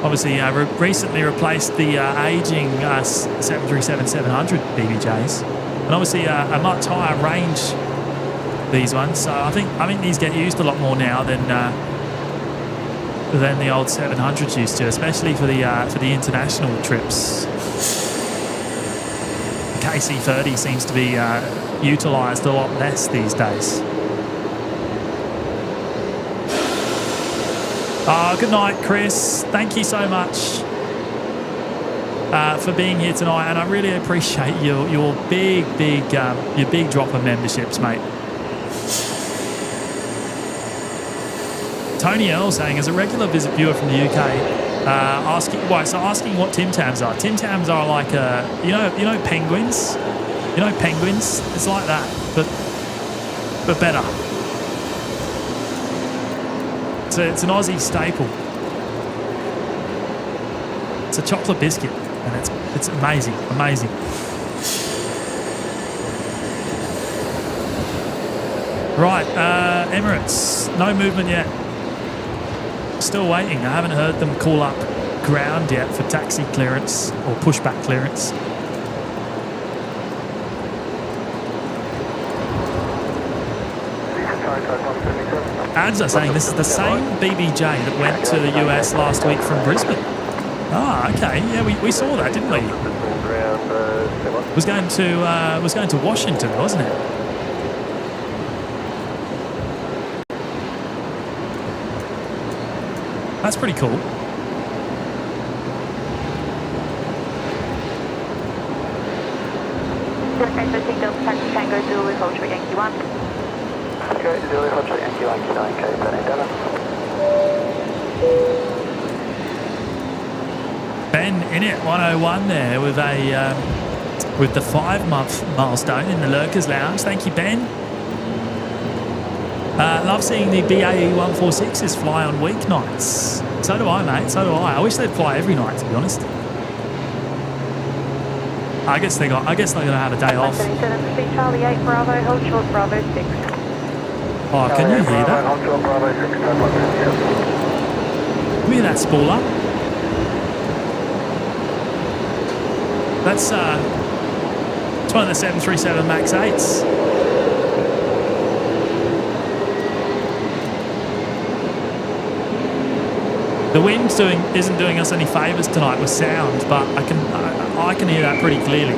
[SPEAKER 1] Obviously, recently replaced the aging 737-700 BBJs, and obviously a much higher range. These ones, so I think these get used a lot more now than than the old 700s used to, especially for the international trips. The KC-30 seems to be utilised a lot less these days. Good night, Chris. Thank you so much for being here tonight, and I really appreciate your big drop of memberships, mate. Tony Earl saying, as a regular visit viewer from the UK, asking what Tim Tams are. Tim Tams are like you know penguins. You know penguins. It's like that, but better. It's an Aussie staple. It's a chocolate biscuit, and it's amazing. Right, Emirates, no movement yet. Still waiting. I haven't heard them call up ground yet for taxi clearance or pushback clearance. Ads are saying this is the same BBJ that went to the US last week from Brisbane. Okay. Yeah, we saw that, didn't we? Was going to Washington, wasn't it? That's pretty cool.
[SPEAKER 2] Okay, so signal taxi Tango Zulu Hotel Yankee 1.
[SPEAKER 4] Okay, Zulu Hotel Yankee 9K,
[SPEAKER 1] Ben in it 101 there with the 5-month milestone in the Lurkers Lounge. Thank you, Ben. Love seeing the BAE 146s fly on weeknights. So do I, mate. So do I. I wish they'd fly every night, to be honest. I guess they're gonna have a day off.
[SPEAKER 2] 77 Charlie 8 Bravo, hold short Bravo 6.
[SPEAKER 1] Oh, can you hear that? Can you hear that spooler? It's one of the 737 MAX 8s. The wind isn't doing us any favours tonight with sound, but I can hear that pretty clearly.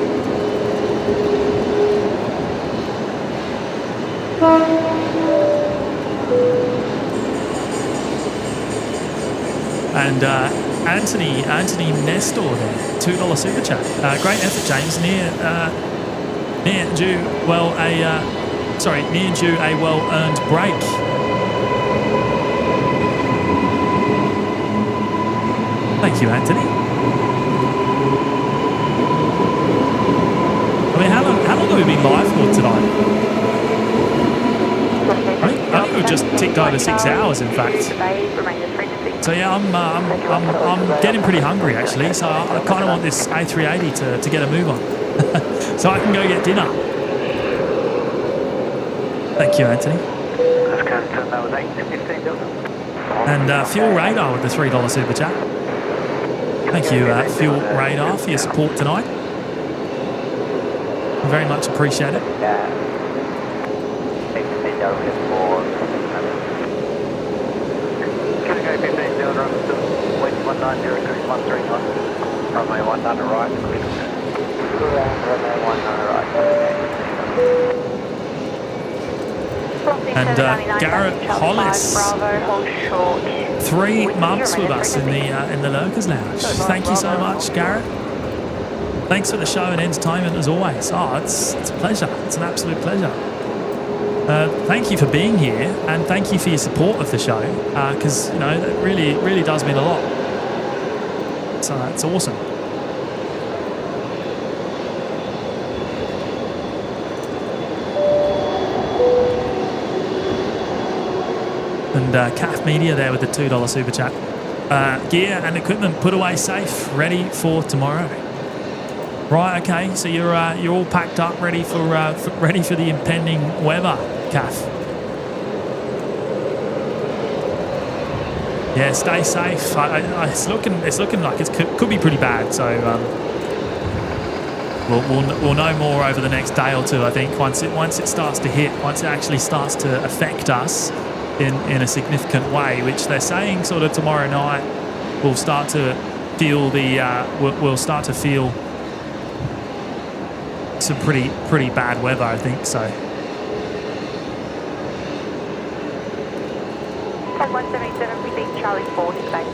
[SPEAKER 1] And Anthony Nestor there, $2 super chat. Great effort, James. Near due a well-earned break. Thank you, Anthony. I mean, how long have we been live for tonight? I think we've just ticked over 6 hours, in fact. So yeah, I'm getting pretty hungry actually. So I kind of want this A380 to get a move on, so I can go get dinner. Thank you, Anthony. And Fuel Radar with the $3 super chat. Thank you, Fuel Radar, for your support tonight. Very much appreciated. And Garrett Hollis, 3 months with us in the Lurkers Lounge. Thank you so much, Garrett. Thanks for the show and entertainment as always. It's a pleasure. It's an absolute pleasure. Thank you for being here, and thank you for your support of the show, because that really does mean a lot. So it's awesome. And CAF Media there with the $2 super chat. Gear and equipment put away safe, ready for tomorrow. Right, okay. So you're all packed up, ready for the impending weather, CAF. Yeah, stay safe. It's looking like it could be pretty bad. So we'll know more over the next day or two. I think once it starts to hit, once it actually starts to affect us. in a significant way, which they're saying sort of tomorrow night we'll start to feel we'll start to feel some pretty bad weather, I think so.
[SPEAKER 2] Tag 177, proceed Charlie 4 to the base.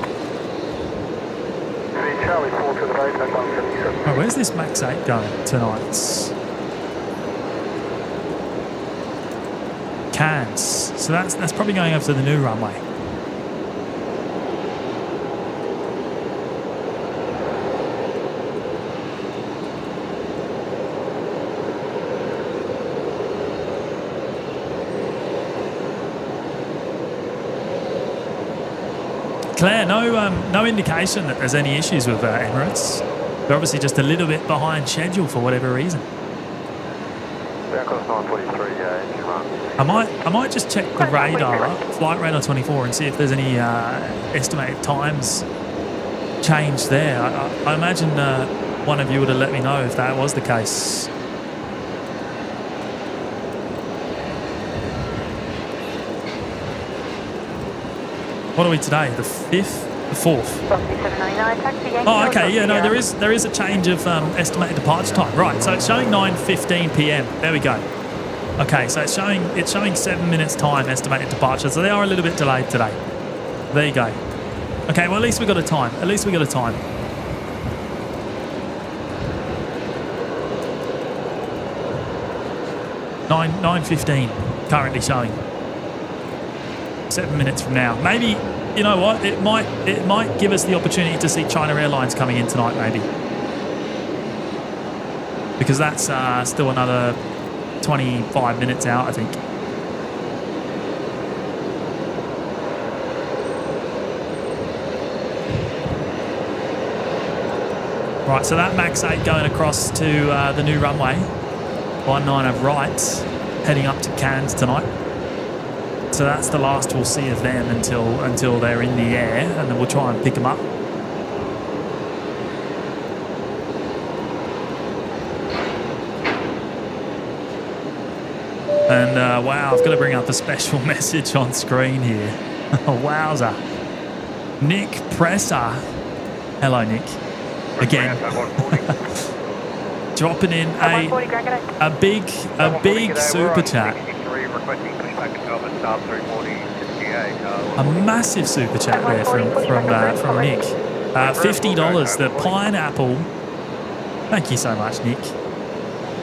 [SPEAKER 8] Charlie 4 to the base, tag 177.
[SPEAKER 1] Oh, where's this Max 8 going tonight? Cairns. So that's probably going over to the new runway. Claire, no indication that there's any issues with Emirates. They're obviously just a little bit behind schedule for whatever reason.
[SPEAKER 3] Course 943, engine run.
[SPEAKER 1] I might just check the radar, flight radar 24, and see if there's any estimated times change there. I imagine one of you would have let me know if that was the case. What are we today? The 5th? The 4th? Oh, okay. Yeah, no, there is a change of estimated departure time. Right, so it's showing 9:15 p.m. There we go. Okay, so it's showing 7 minutes time estimated departure. So they are a little bit delayed today. There you go. Okay, well at least we got a time. 9:15 currently showing. 7 minutes from now. Maybe, you know what? It might give us the opportunity to see China Airlines coming in tonight, maybe. Because that's still another 25 minutes out, I think. Right, so that Max 8 going across to the new runway. 19 right, heading up to Cairns tonight. So that's the last we'll see of them until they're in the air, and then we'll try and pick them up. And wow, I've got to bring up a special message on screen here. Wowza. Nick Presser. Hello, Nick. Again. Dropping in a big super chat. A massive super chat there from Nick. $50, the pineapple. Thank you so much, Nick.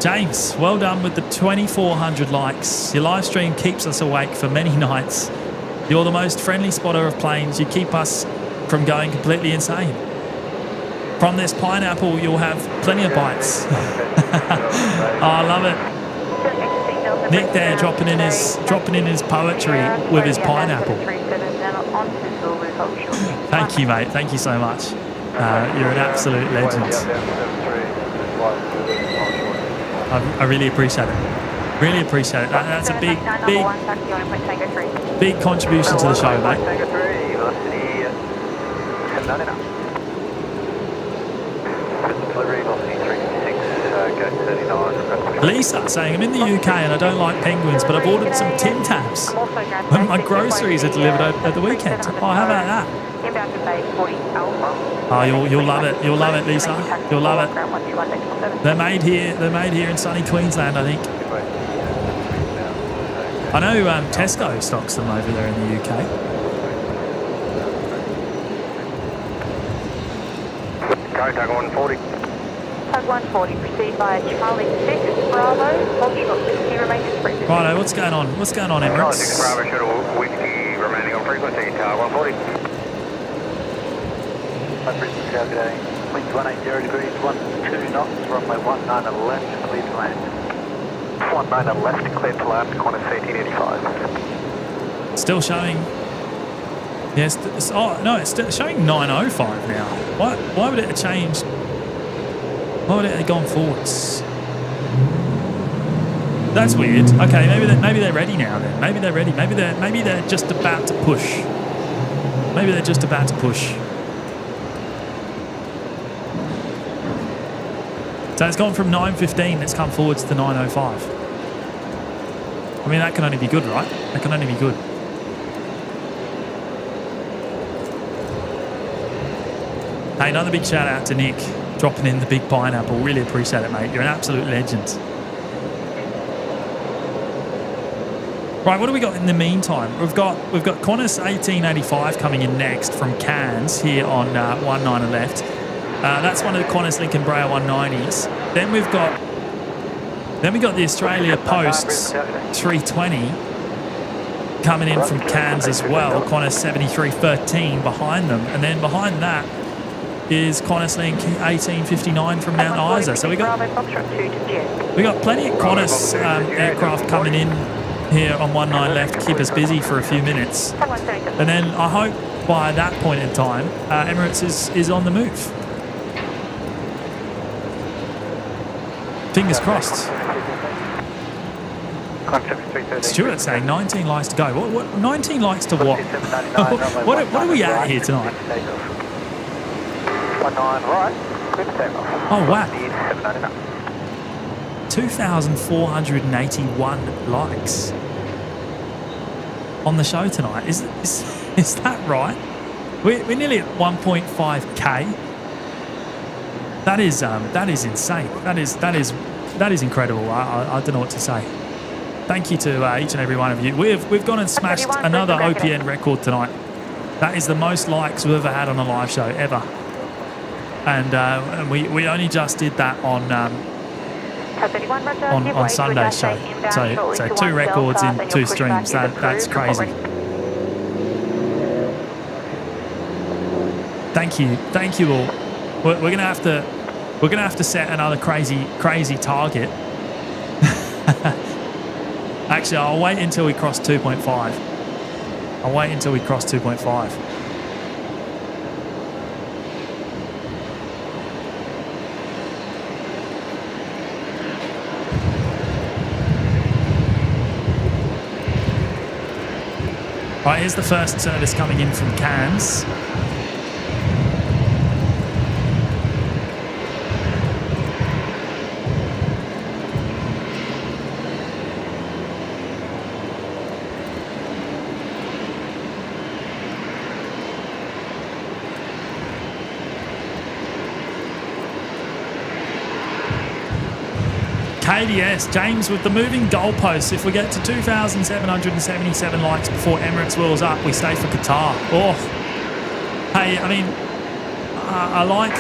[SPEAKER 1] James, well done with the 2,400 likes. Your live stream keeps us awake for many nights. You're the most friendly spotter of planes. You keep us from going completely insane. From this pineapple, you'll have plenty of bites. Oh, I love it. Nick there dropping in his poetry with his pineapple. Thank you, mate. Thank you so much. You're an absolute legend. I really appreciate it. Really appreciate it. That's a big contribution to the show, mate. Lisa saying, I'm in the UK and I don't like penguins, but I've ordered some Tim Tams. My groceries are delivered at the weekend. Oh, how about that? Oh, you'll love it. You'll love it, Lisa. You'll love it. They're made here in sunny Queensland, I think. I know Tesco stocks them over there in the UK.
[SPEAKER 6] Go, tag 140.
[SPEAKER 2] Tag 140, proceed via Charlie 6, Bravo, Foxtrot 60, remaining frequency.
[SPEAKER 1] Righto, what's going on? What's going on,
[SPEAKER 6] Charlie 6,
[SPEAKER 1] Emirates?
[SPEAKER 6] Bravo, shuttle, whiskey, remaining on frequency, tag 140.
[SPEAKER 4] Brisbane, today. Winds 180 degrees, 12 knots, runway 19 left, clear to land. 19 left, clear to land, Qantas 1885.
[SPEAKER 1] Still showing. Yes. Oh no, it's still showing 9:05 now. Why would it have changed? Why would it have gone forwards? That's weird. Okay, maybe they're ready now. Then maybe they're ready. Maybe they're just about to push. Maybe they're just about to push. So it's gone from 9:15. It's come forwards to 9:05. I mean, that can only be good, right? That can only be good. Hey, another big shout out to Nick, dropping in the big pineapple. Really appreciate it, mate. You're an absolute legend. Right, what do we got in the meantime? We've got Qantas 1885 coming in next from Cairns here on 190 left. That's one of the Qantas Lincoln Braille 190s. Then we got the Australia Post 320 coming in from Cairns as well. Qantas 7313 behind them, and then behind that is Qantas Link 1859 from Mount Isa. So we got plenty of Qantas aircraft coming in here on 19 left to keep us busy for a few minutes. And then I hope by that point in time, Emirates is on the move. Fingers crossed. Stuart saying 19 likes to go. What 19 likes to what? what are we at here tonight?
[SPEAKER 6] 19 right, clear for takeoff.
[SPEAKER 1] Oh wow.
[SPEAKER 6] 799.
[SPEAKER 1] 2,481 likes on the show tonight. Is that right? We're nearly at 1.5k. That is insane. That is incredible. I don't know what to say. Thank you to each and every one of you. We've gone and smashed another OPN record tonight. That is the most likes we've ever had on a live show ever. And we only just did that on Sunday's show. So 2 records in 2 streams. That's crazy. Thank you all. We're gonna have to set another crazy target. Actually, I'll wait until we cross 2.5. Right, here's the first service coming in from Cairns. KDS, James with the moving goalposts. If we get to 2,777 likes before Emirates wheels up, we stay for Qatar. Oh, hey, I mean, I like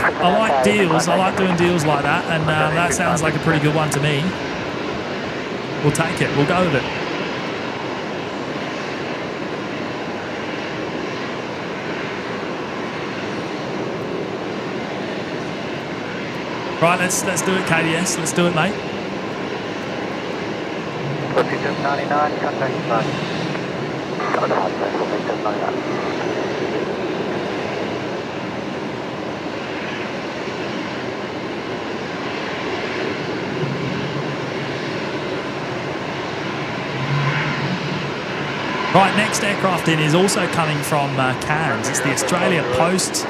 [SPEAKER 1] deals. I like doing deals like that, and that sounds like a pretty good one to me. We'll take it. We'll go with it. Right, let's do it, KDS. Let's do it, mate.
[SPEAKER 4] 799, contact flight.
[SPEAKER 1] Right, next aircraft in is also coming from Cairns. It's the Australia Post.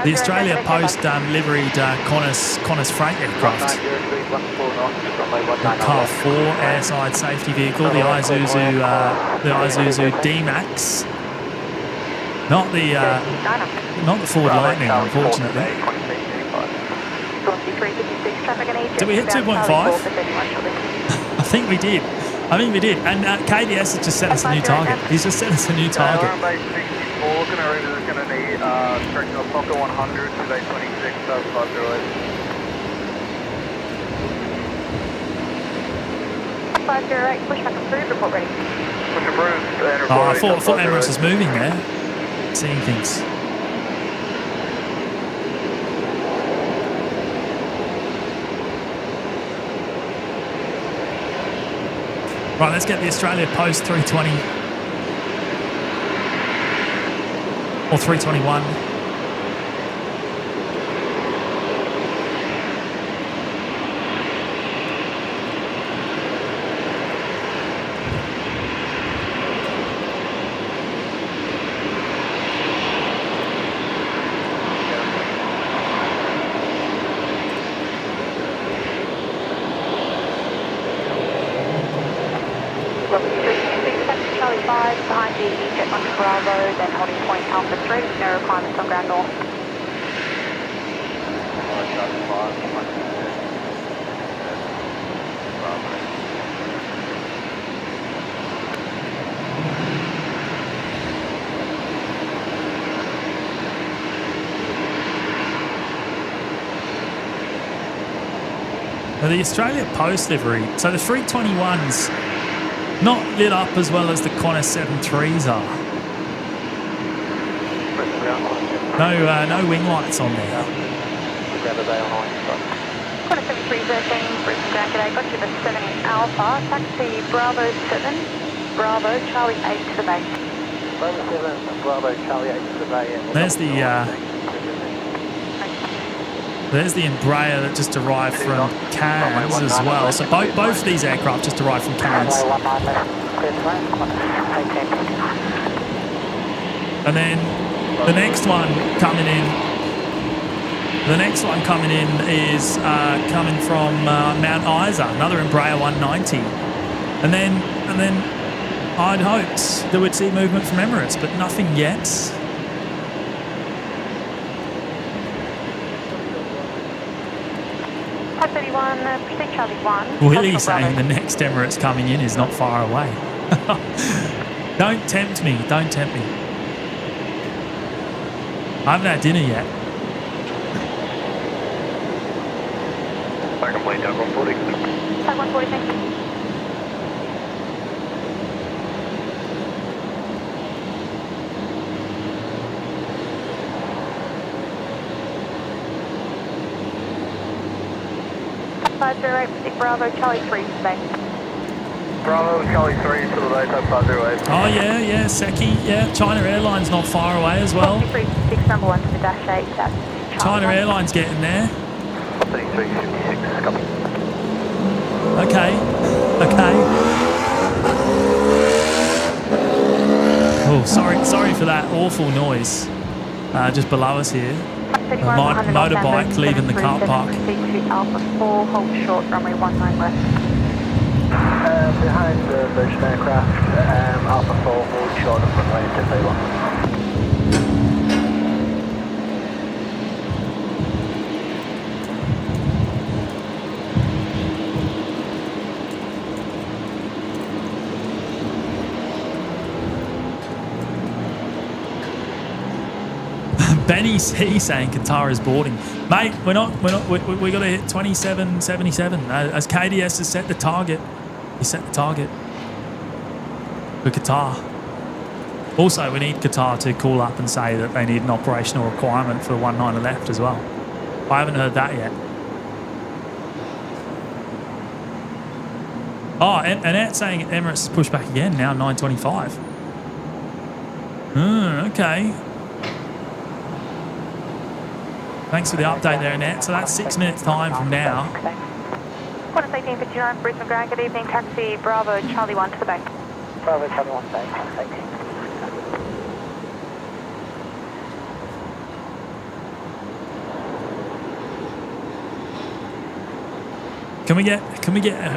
[SPEAKER 1] The Australia Post liveried Qantas freight aircraft. Car 4 airside safety vehicle, the Isuzu D-Max. Not the Ford Lightning, unfortunately. Did we hit 2.5? I think we did. And KDS has just set us a new target. He's just set us a new target.
[SPEAKER 6] Looking at is going to need stretching off Fokker 100 to 826, 508.
[SPEAKER 2] 508, pushback approved, report ready.
[SPEAKER 6] Push approved.
[SPEAKER 1] Oh, I thought Emirates was moving there. Seeing things. Right, let's get the Australia Post 320. Or 321.
[SPEAKER 2] Charlie 5 behind the jet on Bravo, then holding point Alfred 3, no requirements on ground north.
[SPEAKER 1] Now, the Australia Post livery, so the 321's not lit up as well as the Qantas 73's are. No wing lights on there.
[SPEAKER 2] Qantas 7313, Brisbane Ground, g'day. Got you the 7 Alpha, taxi Bravo 7, Bravo Charlie 8 to the base.
[SPEAKER 3] Bravo 7, Bravo Charlie 8 to the bay.
[SPEAKER 1] There's the Embraer that just arrived from Cairns as well. So both of these aircraft just arrived from Cairns. And then the next one coming in is coming from Mount Isa, another Embraer 190. And then I'd hoped that we'd see movement from Emirates, but nothing yet. Willie's saying the next Emirates coming in is not far away. Don't tempt me. I haven't had dinner yet.
[SPEAKER 6] Back and plane, Doug 140.
[SPEAKER 2] Doug 140, thank you. Bravo Charlie 3 today.
[SPEAKER 6] Bravo Charlie 3 to the day, type 508.
[SPEAKER 1] Oh yeah, Seki, yeah. China Airlines not far away as well.
[SPEAKER 2] 336, number 1 to the dash 8, that's
[SPEAKER 1] China Airlines getting there.
[SPEAKER 6] 3356, copy.
[SPEAKER 1] Okay. Oh, sorry for that awful noise. Just below us here. A motorbike leaving the car park.
[SPEAKER 2] Alpha 4, hold short, runway 19 left.
[SPEAKER 3] Behind the Virgin aircraft, Alpha 4, hold short of runway 231.
[SPEAKER 1] Benny C saying Qatar is boarding. Mate, we got to hit 27.77 as KDS has set the target. He set the target for Qatar. Also, we need Qatar to call up and say that they need an operational requirement for 19 left as well. I haven't heard that yet. Oh, and Annette saying Emirates is pushed back again now, 9:25. Okay. Thanks for the update there, Annette. So that's 6 minutes time from now.
[SPEAKER 2] Qantas 1859, Brisbane Ground, good evening. Taxi Bravo Charlie 1 to the back.
[SPEAKER 3] Bravo Charlie 1 to the back, thank you.
[SPEAKER 1] Can we get?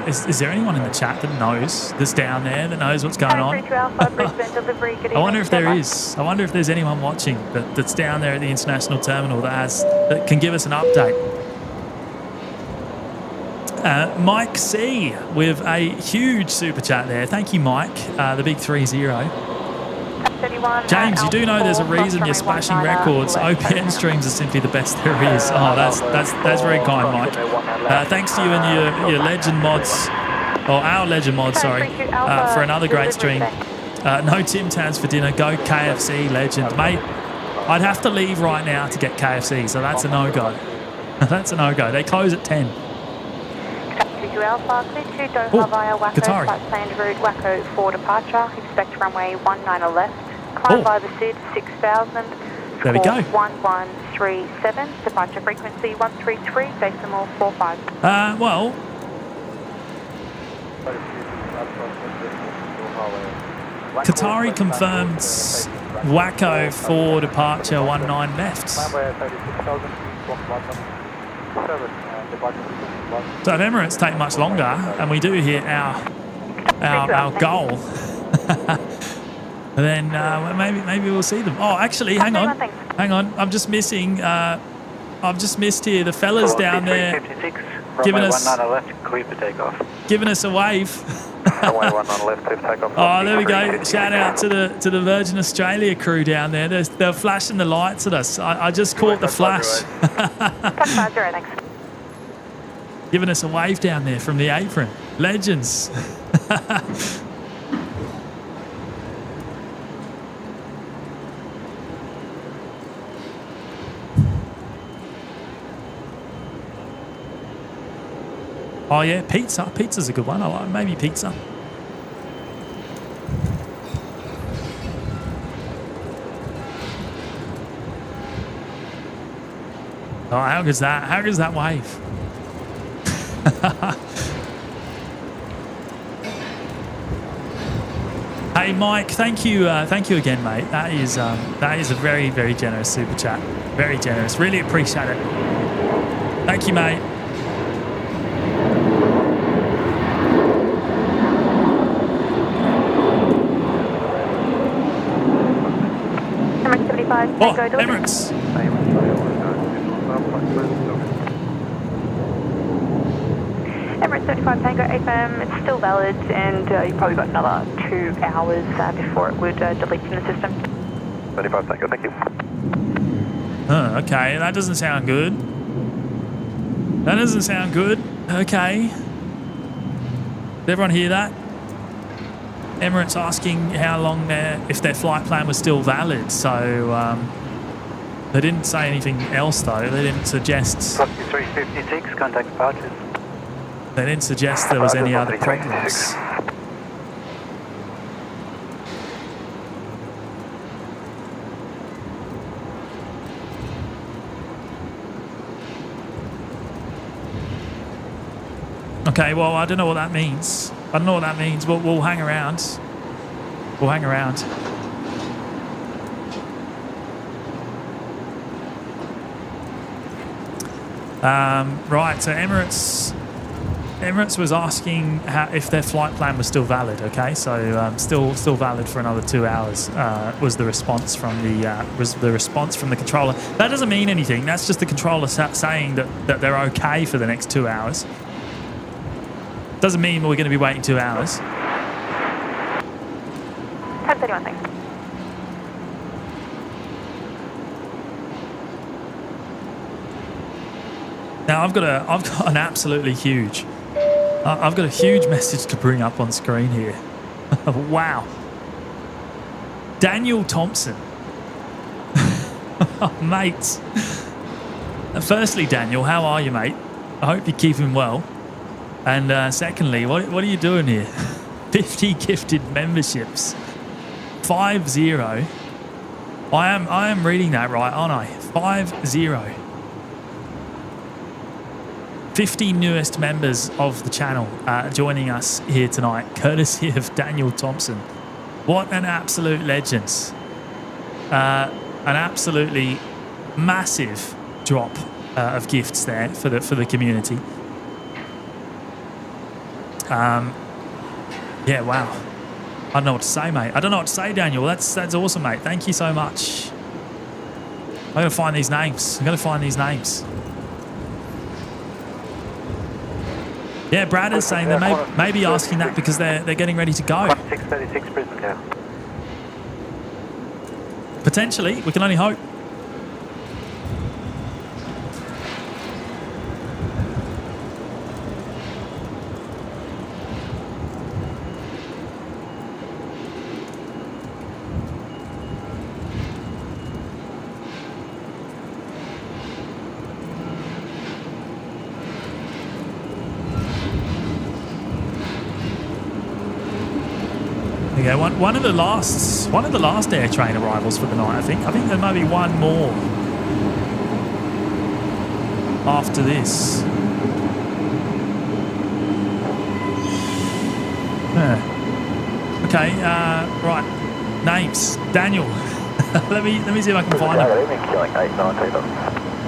[SPEAKER 1] Is there anyone in the chat that's down there that knows what's going on? I wonder if there is. I wonder if there's anyone watching that's down there at the international terminal that can give us an update. Mike C with a huge super chat there. Thank you, Mike. The big 30. James, you do know there's a reason you're smashing records. OPN streams are simply the best there is. Oh, that's very kind, Mike. Thanks to you and your legend mods, or our legend mods, sorry, for another great stream. No Tim Tams for dinner. Go KFC, legend, mate. I'd have to leave right now to get KFC, so that's a no-go. That's a no-go. They close at 10.
[SPEAKER 2] Alpha, clear to Doha via Waco,
[SPEAKER 1] Qatari.
[SPEAKER 2] planned route Waco for departure. Expect runway 19 left. Climb by the SID 6000.
[SPEAKER 1] There we go.
[SPEAKER 2] 1137. Departure frequency 133 decimal 45.
[SPEAKER 1] Well, Qatari confirmed Waco for departure 19 left. So if Emirates take much longer and we do hit our goal, then maybe we'll see them. Oh, actually, hang on. I'm just missing. I I've just missed here. The fellas down there giving us
[SPEAKER 4] left, clear for takeoff.
[SPEAKER 1] giving us a wave.
[SPEAKER 3] Runway 19 left, clear for takeoff.
[SPEAKER 1] Oh, there we go. Shout out to the Virgin Australia crew down there. They're flashing the lights at us. I just caught the flash.
[SPEAKER 2] Touch 50, thanks.
[SPEAKER 1] Giving us a wave down there from the apron. Legends. Oh yeah, pizza. Pizza's a good one. I like maybe pizza. Oh, how good's that? How good's that wave? Hey Mike, thank you again, mate. That is a very, very generous super chat. Very generous. Really appreciate it. Thank you, mate.
[SPEAKER 2] Emirates 75,
[SPEAKER 1] Oh,
[SPEAKER 2] Tango Delta.
[SPEAKER 1] Emirates.
[SPEAKER 2] Emirates 75 Tango AFM, it's still valid, and you've probably got another 2 hours before it would delete from the system.
[SPEAKER 3] 35 Tango, thank you.
[SPEAKER 1] Oh, okay, that doesn't sound good. That doesn't sound good. Okay. Did everyone hear that? Emirates asking how long if their flight plan was still valid. So they didn't say anything else though. They didn't suggest.
[SPEAKER 4] 356, contact departures.
[SPEAKER 1] They didn't suggest there was any other problems. Okay, well, I don't know what that means. I don't know what that means. We'll hang around. We'll hang around. Right, so Emirates was asking if their flight plan was still valid. Okay, so still valid for another 2 hours. Was the response from the controller. That doesn't mean anything. That's just the controller saying that they're okay for the next 2 hours. Doesn't mean we're going to be waiting 2 hours.
[SPEAKER 2] 1031, thanks.
[SPEAKER 1] Now I've got an absolutely huge. I've got a huge message to bring up on screen here. Wow. Daniel Thompson. Oh, mate. Firstly, Daniel, how are you, mate? I hope you're keeping well. And secondly, what are you doing here? 50 gifted memberships. 50. I am reading that right, aren't I? 50. 50 newest members of the channel joining us here tonight, courtesy of Daniel Thompson. What an absolute legend. An absolutely massive drop of gifts there for the community. Yeah, wow. I don't know what to say, mate. I don't know what to say, Daniel. That's awesome, mate. Thank you so much. I'm going to find these names. Yeah, Brad is saying they may be asking that because they're getting ready to go.
[SPEAKER 4] 636 Brisbane Tower.
[SPEAKER 1] Potentially. We can only hope. Yeah, one of the last air train arrivals for the night. I think there might be one more after this. Yeah. Okay, right. Names. Daniel. let me see if I can find him.
[SPEAKER 3] Killing 892.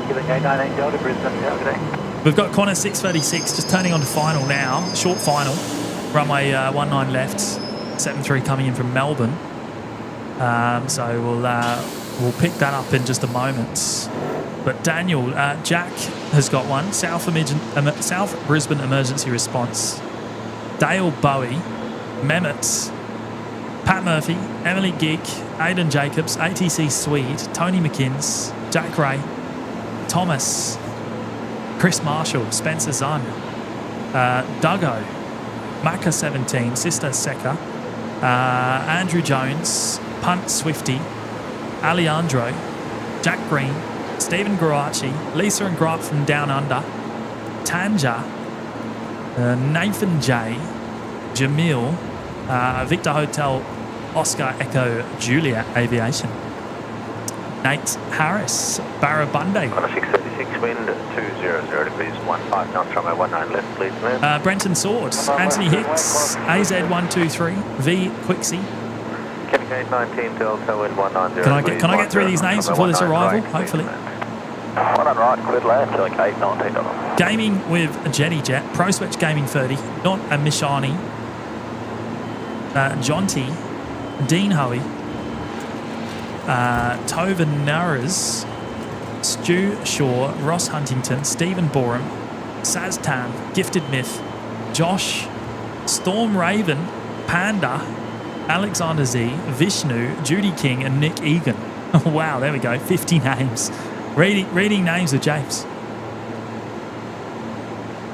[SPEAKER 4] Killing 898 Delta Brisbane Tower, good day.
[SPEAKER 1] We've got Qantas 636 just turning on to final now. Short final. Runway 19 left. 73 coming in from Melbourne. So we'll pick that up in just a moment. But Daniel, Jack has got one. South Brisbane Emergency Response. Dale Bowie, Mehmet, Pat Murphy, Emily Geek, Aidan Jacobs, ATC Swede, Tony McKinns, Jack Ray, Thomas, Chris Marshall, Spencer Zahn, Duggo, Maka 17, Sister Seka, Andrew Jones, Punt Swifty, Alejandro, Jack Green, Stephen Garachi, Lisa and Grant from Down Under, Tanja, Nathan J, Jamil, Victor Hotel, Oscar Echo Julia Aviation, Nate Harris, Barabunde,
[SPEAKER 3] 636 wind, 200 degrees, 15 knots, runway 19 left, please, man.
[SPEAKER 1] Brenton Sword, Anthony Hicks, AZ123, V Quixie.
[SPEAKER 3] Kevin Gate 19, Delta wind 190.
[SPEAKER 1] Can I get through these names before this arrival? Hopefully.
[SPEAKER 3] One on right, cleared land, like 819 dollars.
[SPEAKER 1] Gaming with Jetty Jet, Pro Switch Gaming 30, not a Mishani, John T, Dean Hoey, Tovan Naras, Stu Shaw, Ross Huntington, Stephen Borum, Saz Tam, Gifted Myth, Josh, Storm Raven, Panda, Alexander Z, Vishnu, Judy King, and Nick Egan. Wow, there we go, 50 names. Reading names of James.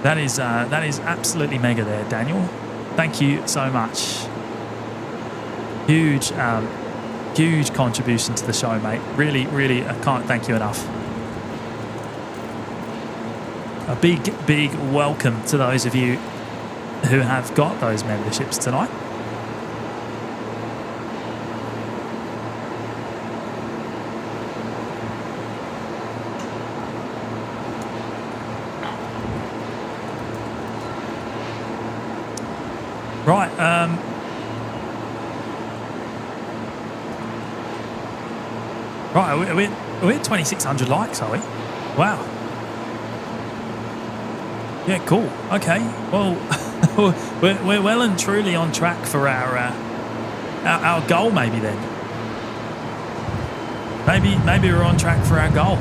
[SPEAKER 1] That is absolutely mega there, Daniel. Thank you so much. Huge contribution to the show, mate. Really, I can't thank you enough. A big welcome to those of you who have got those memberships tonight. Right, we're at 2,600 likes, are we? Wow. Yeah, cool. Okay, well, we're well and truly on track for our goal. Maybe then. Maybe we're on track for our goal.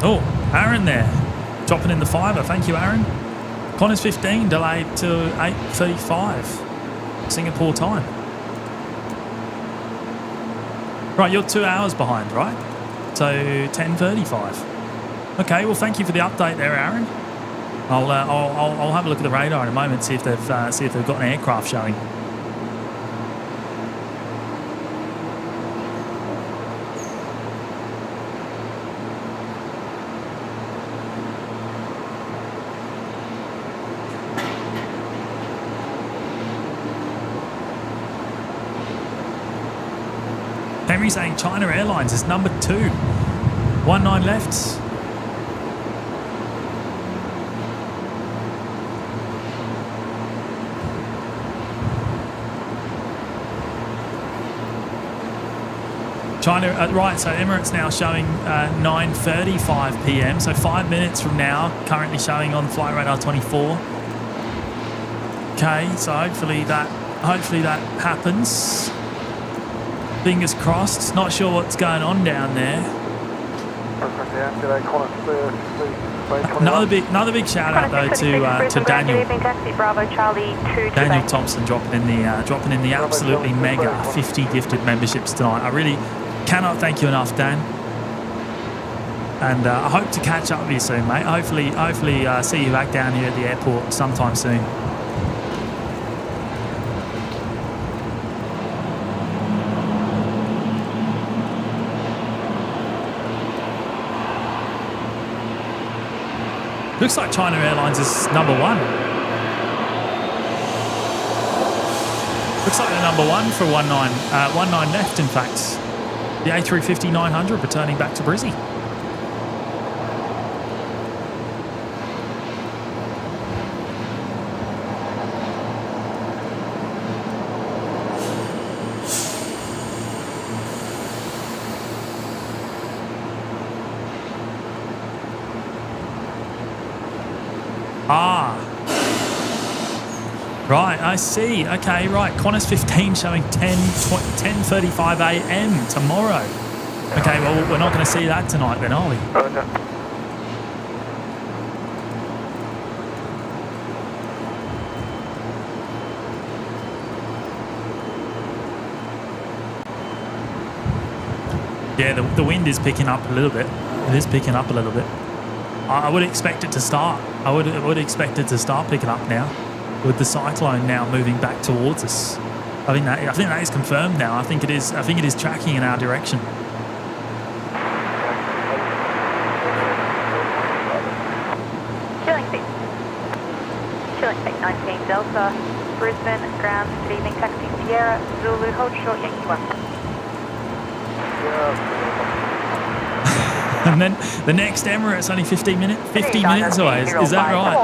[SPEAKER 1] Oh, Aaron there, dropping in the fiver. Thank you, Aaron. Connors 15, delayed to 8:35 Singapore time. Right, you're 2 hours behind, right? So 10:35. Okay, well, thank you for the update there, Aaron. I'll have a look at the radar in a moment, see if they've got an aircraft showing. Henry saying China Airlines is number 2. 19 left. China, right, so Emirates now showing 9:35 p.m. So 5 minutes from now, currently showing on Flight Radar 24. Okay, so hopefully that happens. Fingers crossed. Not sure what's going on down there. Another big shout out though to Daniel. Daniel Thompson dropping in the absolutely mega 50 gifted memberships tonight. I really cannot thank you enough, Dan. And I hope to catch up with you soon, mate. Hopefully see you back down here at the airport sometime soon. Looks like China Airlines is number 1. Looks like they're number 1 for 19 left, in fact. The A350-900 returning back to Brizzy. Right, I see. Okay, right. Qantas 15 showing 10:35 a.m. tomorrow. Okay, well, we're not going to see that tonight then, are we? Yeah, the wind is picking up a little bit. It is picking up a little bit. I would expect it to start. I would expect it to start picking up now, with the cyclone now moving back towards us. I think that is confirmed now. I think it is tracking in our direction.
[SPEAKER 2] Chilling 19 Delta, Brisbane, ground, good evening, taxi Sierra, Zulu, hold short, Yankee 1.
[SPEAKER 1] And then the next Emirates only 50 minutes away. Is that right?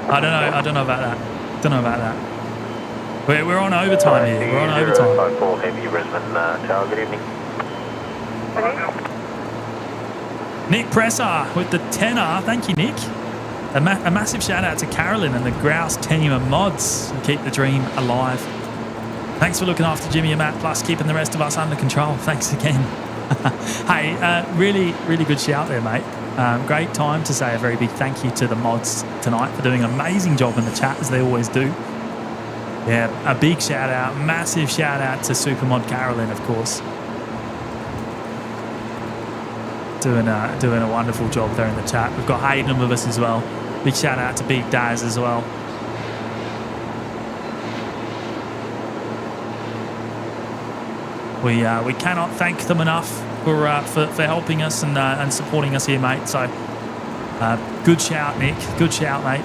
[SPEAKER 1] I don't know about that. We're on overtime here. We're on overtime.
[SPEAKER 5] 54 Heavy Brisbane Tower. Good evening.
[SPEAKER 1] Nick Presser with the tenner. Thank you, Nick. A massive shout out to Carolyn and the Grouse team of mods who keep the dream alive. Thanks for looking after Jimmy and Matt, plus keeping the rest of us under control. Thanks again. Hey, really, really good shout there, mate. Great time to say a very big thank you to the mods tonight for doing an amazing job in the chat, as they always do. Yeah, a big shout out, massive shout out to Supermod Carolyn, of course. Doing a wonderful job there in the chat. We've got Hayden with us as well. Big shout out to Big Daz as well. We cannot thank them enough for helping us and supporting us here, mate. So good shout, Nick. Good shout, mate.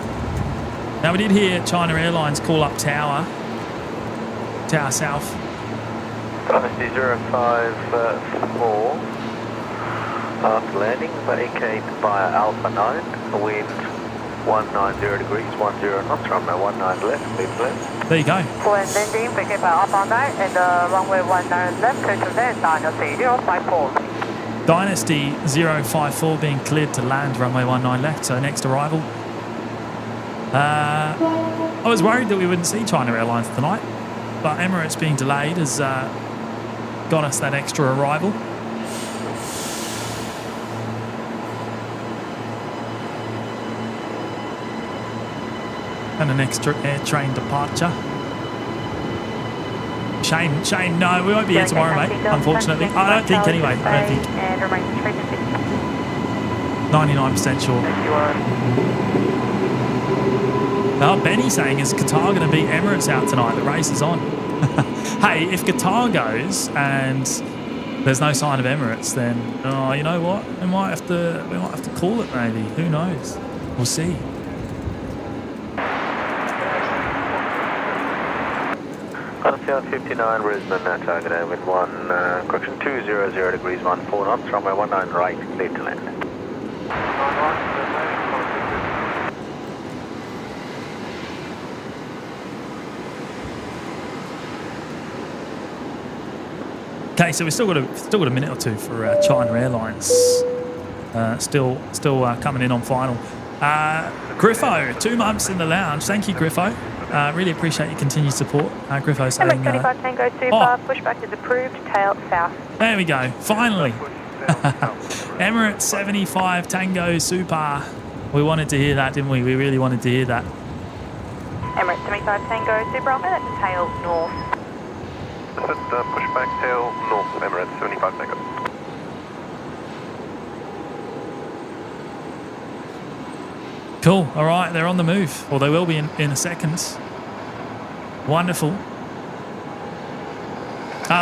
[SPEAKER 1] Now we did hear China Airlines call up Tower South.
[SPEAKER 5] Dynasty 054. After landing, vacated via Alpha 9, wind 190 degrees, 10 knots, runway 19 left, leave left.
[SPEAKER 1] There you go.
[SPEAKER 2] When landing, vacate by Alpha 9 and runway 19 left, clear to land, Dynasty 054.
[SPEAKER 1] Dynasty 054 being cleared to land, runway 19 left, so next arrival. I was worried that we wouldn't see China Airlines tonight, but Emirates being delayed has got us that extra arrival. And an extra air train departure. Shane, no, we won't be here tomorrow, mate, unfortunately. I don't think anyway. I don't think. 99% sure. Oh, Benny saying, is Qatar going to beat Emirates out tonight? The race is on. Hey, if Qatar goes and there's no sign of Emirates, then you know what? We might have to call it maybe. Who knows? We'll see.
[SPEAKER 5] South 59 Brisbane, target air wind 200 degrees, 14 knots, runway 19 right, clear to land.
[SPEAKER 1] Okay, so we've still got a minute or two for China Airlines. Still coming in on final. Griffo, 2 months in the lounge. Thank you, Griffo. Really appreciate your continued support. Griffo saying...
[SPEAKER 2] Emirates 25 Tango Super, pushback is approved, tail south.
[SPEAKER 1] There we go, finally. Emirates 75 Tango Super. We wanted to hear that, didn't we? We really wanted to hear that.
[SPEAKER 2] Emirates 75 Tango Super, I'll that's tail north.
[SPEAKER 6] Pushback tail north, Emirates 75 Tango.
[SPEAKER 1] Cool. All right, they're on the move. Or they will be in a second. Wonderful.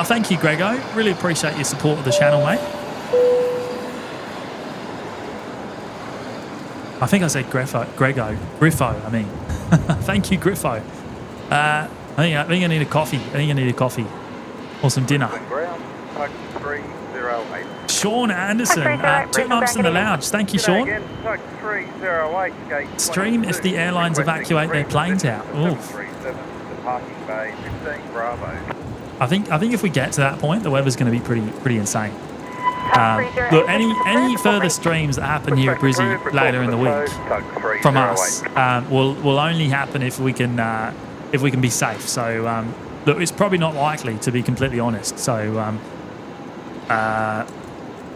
[SPEAKER 1] Thank you, Grego. Really appreciate your support of the channel, mate. I think I said Griffo, I mean. Thank you, Griffo. I think I need a coffee. Or some dinner. Sean Anderson, 2 months in the lounge. Thank you, Sean. Stream if the airlines evacuate their planes out. Oof. I think if we get to that point, the weather's going to be pretty insane. Look, any further streams that happen here at Brizzy later in the week from us will only happen if we can be safe. So look, it's probably not likely, to be completely honest. So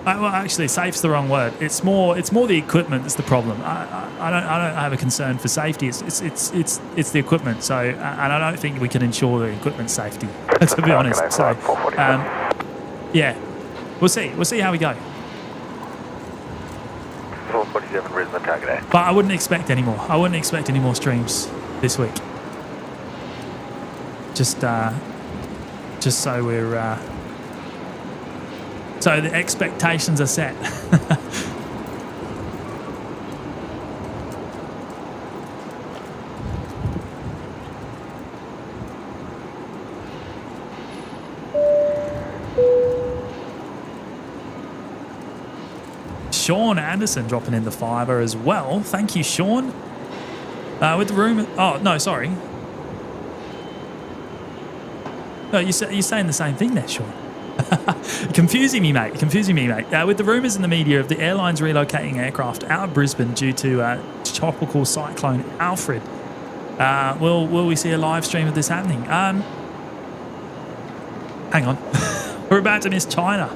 [SPEAKER 1] well, actually, safe's the wrong word. It's more the equipment that's the problem. I don't have a concern for safety. It's the equipment. So and I don't think we can ensure the equipment's safety, to be honest. So yeah, we'll see how we go.
[SPEAKER 3] 447 Brisbane, target A.
[SPEAKER 1] But I wouldn't expect any more. I wouldn't expect any more streams this week. Just so we're so the expectations are set. Sean Anderson dropping in the fiver as well. Thank you, Sean. With the room. Oh no, sorry. No, you're saying the same thing there, Sean. Confusing me, mate. With the rumours in the media of the airlines relocating aircraft out of Brisbane due to tropical cyclone Alfred, will we see a live stream of this happening? Hang on. We're about to miss China.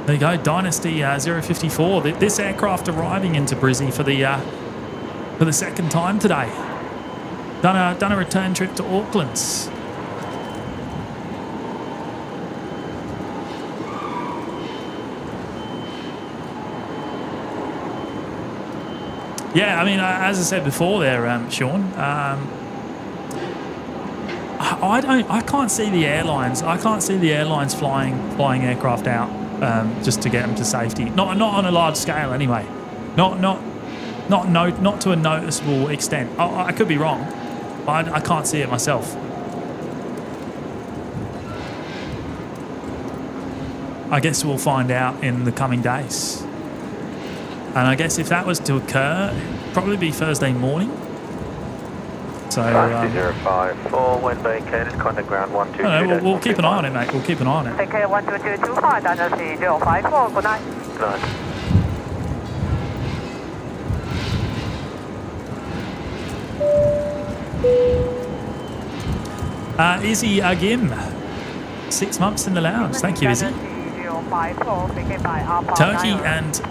[SPEAKER 1] There you go, Dynasty 054. This aircraft arriving into Brizzy for the second time today. Done a return trip to Auckland. Yeah, I mean, as I said before there, Sean. I can't see the airlines. I can't see the airlines flying aircraft out. Just to get them to safety, not on a large scale anyway, not to a noticeable extent. I could be wrong, but I can't see it myself. I guess we'll find out in the coming days, and I guess if that was to occur, it'd probably be Thursday morning. So
[SPEAKER 3] 054, wind vacated, contact ground 122.
[SPEAKER 1] We'll keep an eye on it, mate. We'll keep an eye on it.
[SPEAKER 2] Take care, 12225, Dynasty 054, good night.
[SPEAKER 1] Good night. Izzy Agim, 6 months in the lounge. Thank you, Izzy. Turkey and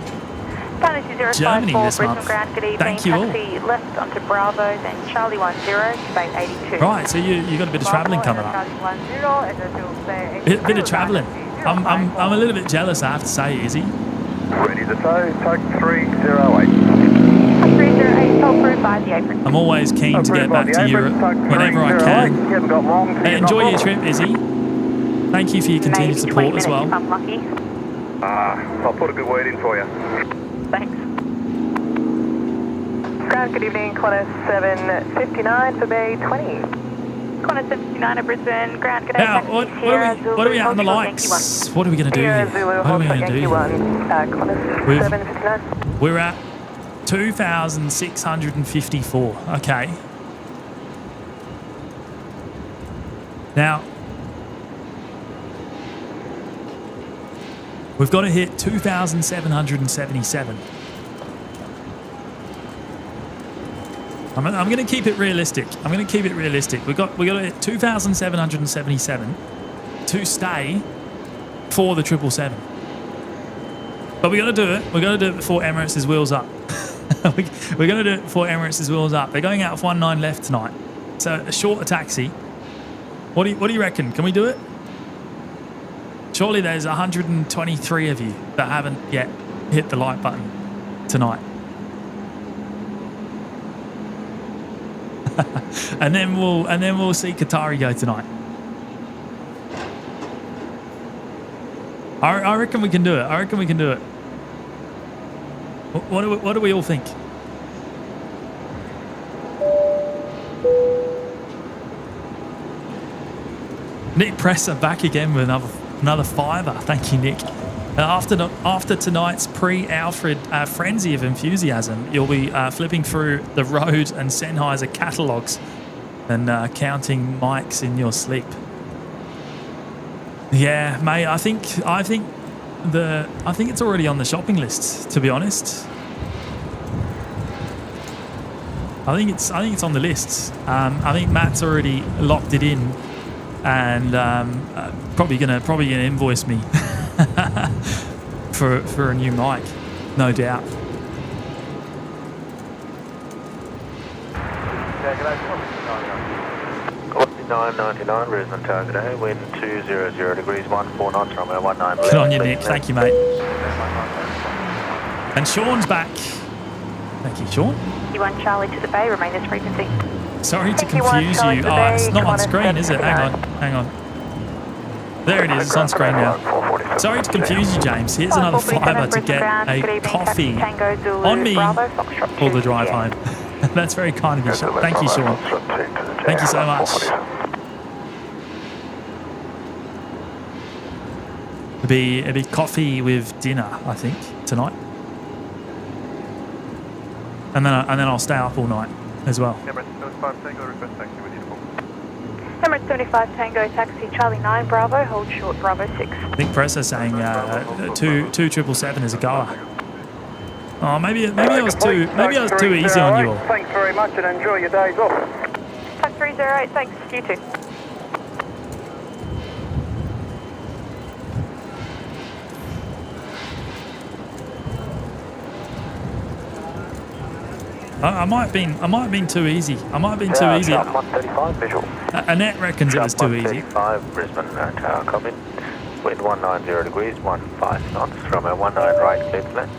[SPEAKER 1] Germany this month. Thank you all.
[SPEAKER 2] Left onto Bravo, then Charlie 10 to base 82.
[SPEAKER 1] Right, so you got a bit of travelling coming up. Bit of travelling. I'm a little bit jealous, I have to say, Izzy.
[SPEAKER 3] Ready to tow, tug 308.
[SPEAKER 2] 308, toll approved by the apron.
[SPEAKER 1] I'm always keen to get back to Europe whenever I can. Hey, enjoy your trip, Izzy. Thank you for your continued support as well.
[SPEAKER 2] I'm lucky.
[SPEAKER 3] I'll put a good word in for you.
[SPEAKER 2] Thanks.
[SPEAKER 9] Ground, good evening, Qantas 759 for Bay 20.
[SPEAKER 2] Qantas 759 at Brisbane, ground, good
[SPEAKER 1] Now, what are we out on the likes? What are we going to do here? What are we going to do here?
[SPEAKER 9] Qantas 759.
[SPEAKER 1] We're at 2,654. Okay. Now, we've got to hit 2,777. I'm going to keep it realistic. We've got to hit 2,777 to stay for the 777. But we got to do it. We're going to do it before Emirates is wheels up. We're going to do it before Emirates is wheels up. They're going out of 19 left tonight. So a shorter taxi. What do you reckon? Can we do it? Surely there's 123 of you that haven't yet hit the like button tonight. and then we'll see Qatari go tonight. I reckon we can do it. What do we all think? Nick Presser back again with another fiver. Thank you, Nick. After tonight's pre-Alfred frenzy of enthusiasm, you'll be flipping through the Rode and Sennheiser catalogues and counting mics in your sleep. Yeah, mate. I think it's already on the shopping list. To be honest, I think it's on the list. I think Matt's already locked it in, and probably gonna invoice me for a new mic, no doubt.
[SPEAKER 6] Yeah, good day. 999 Brisbane target A, wind 200 degrees, 14 knots, Romeo 19.
[SPEAKER 1] Good on you, Nick. Thank you, mate. And Sean's back. Thank you, Sean.
[SPEAKER 9] You1 Charlie to the bay, remain this frequency.
[SPEAKER 1] Sorry to confuse you. Oh, it's not on screen, is it? Hang on. There it is. It's on screen now. Sorry to confuse you, James. Here's another fiver to get a coffee on me all the drive home. That's very kind of you, Sean. Thank you, Sean. Thank you so much. It'll be coffee with dinner, I think, tonight. And then I'll stay up all night as well.
[SPEAKER 6] Emirates 75 Tango, request taxi with uniform.
[SPEAKER 9] Emirates 75 Tango, taxi Charlie 9 Bravo, hold short Bravo 6.
[SPEAKER 1] Nick Presser saying 2777 is a goer. Oh, maybe I was too easy on you all.
[SPEAKER 8] Thanks very much and enjoy your days off.
[SPEAKER 9] 5308, thanks. You too.
[SPEAKER 1] I might have been too easy. I might have been too easy.
[SPEAKER 3] 135 visual.
[SPEAKER 1] Annette reckons it was too easy.
[SPEAKER 3] 135 Brisbane tower coming. Wind 190 degrees, 15 knots. Romeo 19 right, clear to land.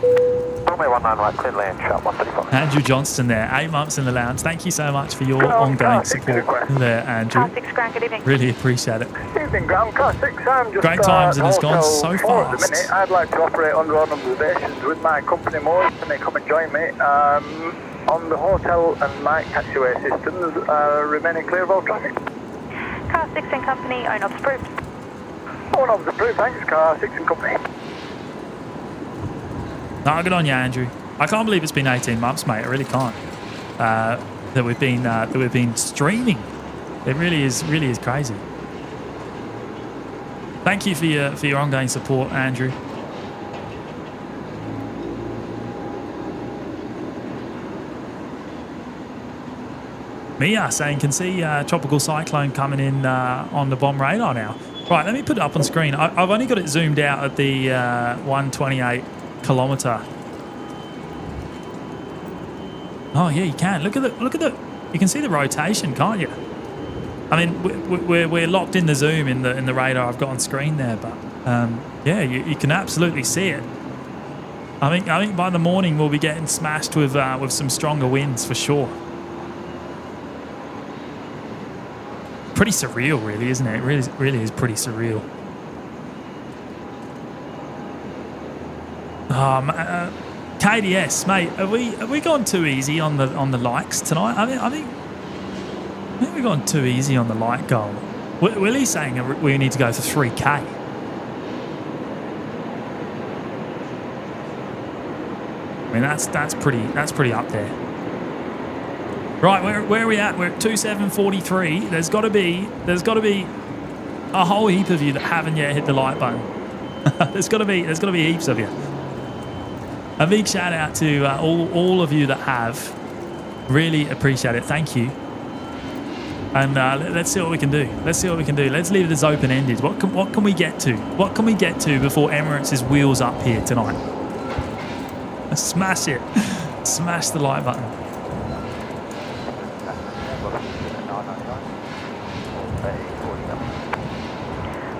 [SPEAKER 3] Romeo 19 right, clear to land, sharp 135.
[SPEAKER 1] Andrew Johnston there, 8 months in the lounge. Thank you so much for your ongoing support there, Andrew.
[SPEAKER 9] Car 6 Grand, good evening.
[SPEAKER 1] Really appreciate it.
[SPEAKER 8] Evening, Graham. Car 6, I'm just
[SPEAKER 1] Great times and it's gone so
[SPEAKER 8] at the
[SPEAKER 1] fast.
[SPEAKER 8] minute. I'd like to operate under odd observations with my company more. Can they come and join me? On the hotel and night taxiway systems, remaining clear of all traffic.
[SPEAKER 9] Car 6 and company, own ops approved.
[SPEAKER 8] Own ops approved, thanks. Car 6 and company.
[SPEAKER 1] No, good on you, Andrew. I can't believe it's been 18 months, mate. I really can't. That we've been streaming. It really is crazy. Thank you for your ongoing support, Andrew. Mia saying can see tropical cyclone coming in on the bomb radar now. Right, let me put it up on screen. I've only got it zoomed out at the 128 kilometre. Oh yeah, you can look at the. You can see the rotation, can't you? I mean, we're locked in the zoom in the radar I've got on screen there, but yeah, you can absolutely see it. I think by the morning we'll be getting smashed with some stronger winds for sure. Pretty surreal, really, isn't it? It really is pretty surreal. KDS, mate, have we gone too easy on the likes tonight? I think we've gone too easy on the like goal. Willie's saying we need to go for 3K. I mean that's pretty up there. Right, where are we at? We're at 2743. There's got to be a whole heap of you that haven't yet hit the like button. there's got to be heaps of you. A big shout out to all of you that have. Really appreciate it. Thank you. And let's see what we can do. Let's leave this open ended. What can we get to? What can we get to before Emirates' wheels up here tonight? Smash it. Smash the like button.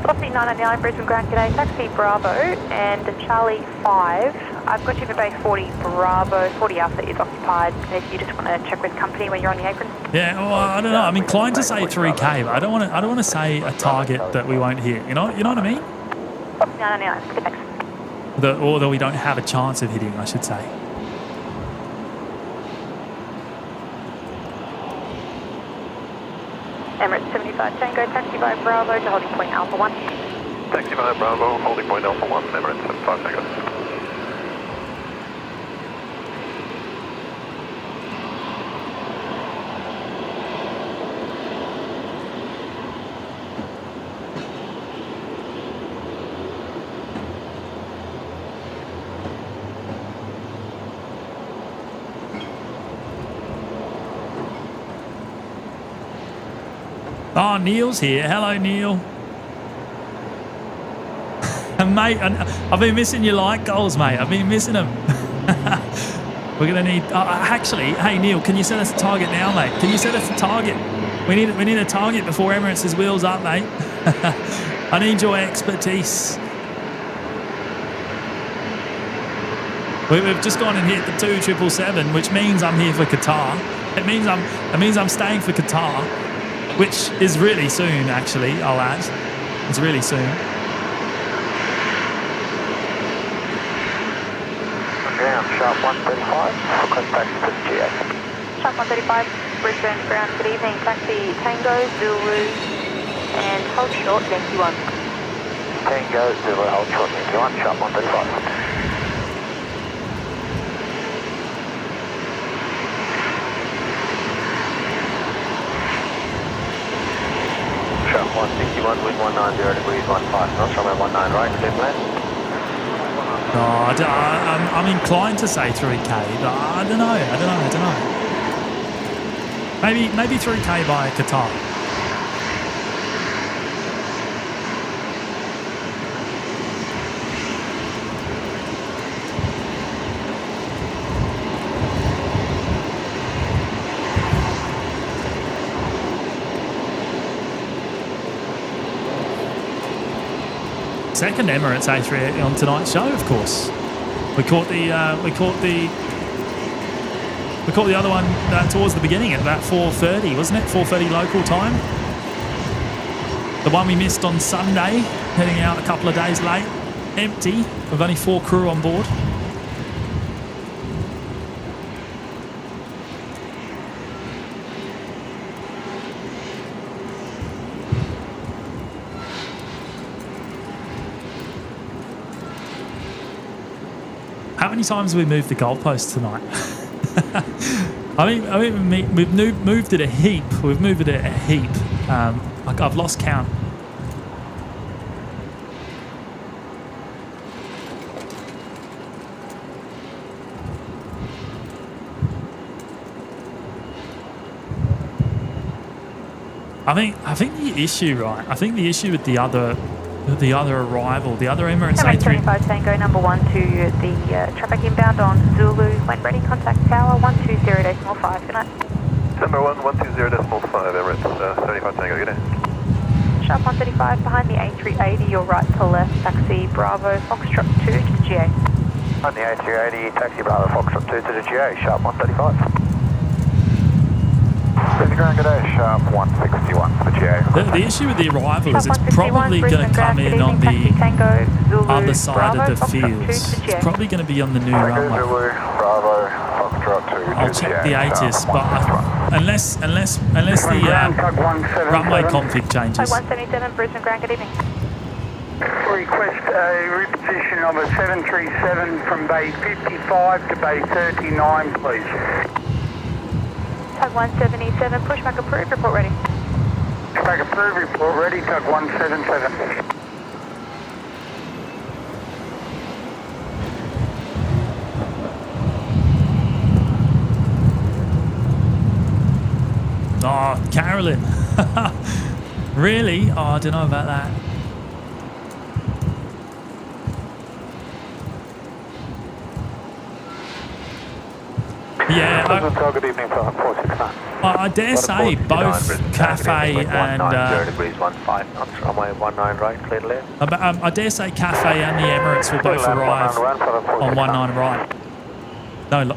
[SPEAKER 9] Philosophy 999 Brisbane Grand Cadet, taxi Bravo and Charlie 5. I've got you for base 40 Bravo, 40 Alpha is occupied. If you just want to check with company when you're on the apron.
[SPEAKER 1] Yeah, well, I don't know. I'm inclined to say 3K, but I don't want to say a target that we won't hit. You know what I mean?
[SPEAKER 9] 999. Good, thanks.
[SPEAKER 1] Or that we don't have a chance of hitting, I should say.
[SPEAKER 9] 35 Tango, taxi by Bravo to holding point Alpha 1.
[SPEAKER 3] Taxi by Bravo, holding point Alpha 1, Emirates 75 Tango.
[SPEAKER 1] Oh, Neil's here. Hello, Neil. And mate, I've been missing your light goals, mate. I've been missing them. We're gonna need. Actually, hey Neil, can you set us a target now, mate? Can you set us a target? We need a target before Emirates' wheels up, mate. I need your expertise. We've just gone and hit the 2777, which means I'm here for Qatar. It means I'm staying for Qatar, which is really soon. Actually, I'll add, it's really soon.
[SPEAKER 4] Ground sharp 135 for contact to GA.
[SPEAKER 9] Sharp 135, Brisbane ground, good evening. Taxi Tango, Zulu, and hold short, Yankee 1.
[SPEAKER 4] Tango, Zulu, hold short, Yankee 1, sharp 135. Sharp 161, wind 190 degrees, 15 knots, runway 19 right, clear plan.
[SPEAKER 1] No, I'm inclined to say 3K, but I don't know. Maybe 3K by Qatar. Second Emirates A380 on tonight's show, of course. We caught the other one towards the beginning at about 4:30, wasn't it? 4:30 local time. The one we missed on Sunday, heading out a couple of days late, empty, with only 4 crew on board. How many times have we moved the goalpost tonight? I mean, we've moved it a heap. We've moved it a heap. I've lost count. I think the issue, right? I think the issue with the other arrival, the other Emirates A380.
[SPEAKER 9] 25 Tango number 1 to the traffic inbound on Zulu. When ready, contact tower 120.5. Good night.
[SPEAKER 3] Number 120.5 Emirates 75 Tango. Good day.
[SPEAKER 9] Sharp 135 behind the A380. Your right to left. Taxi Bravo Foxtrot 2 to the GA.
[SPEAKER 4] On the A380, taxi Bravo Foxtrot 2 to the GA. Sharp 135. Ground, good day, sharp 161 for the GA.
[SPEAKER 1] The issue with the arrival is it's probably going to come in on the other side of the field. It's probably going to be on the new runway.
[SPEAKER 4] Bravo, Foxtrot 2
[SPEAKER 1] I'll check the ATC, but unless the runway config changes.
[SPEAKER 9] 177 Brisbane ground, good evening.
[SPEAKER 10] Request a reposition of a 737 from bay 55 to bay 39, please.
[SPEAKER 9] Tug 177, pushback approved, report ready.
[SPEAKER 10] Pushback approved, report ready, Tug 177.
[SPEAKER 1] Oh, Carolyn. Really? Oh, I don't know about that. Yeah, I dare say both Cafe and I dare say Cafe and the Emirates will both arrive on 19 right.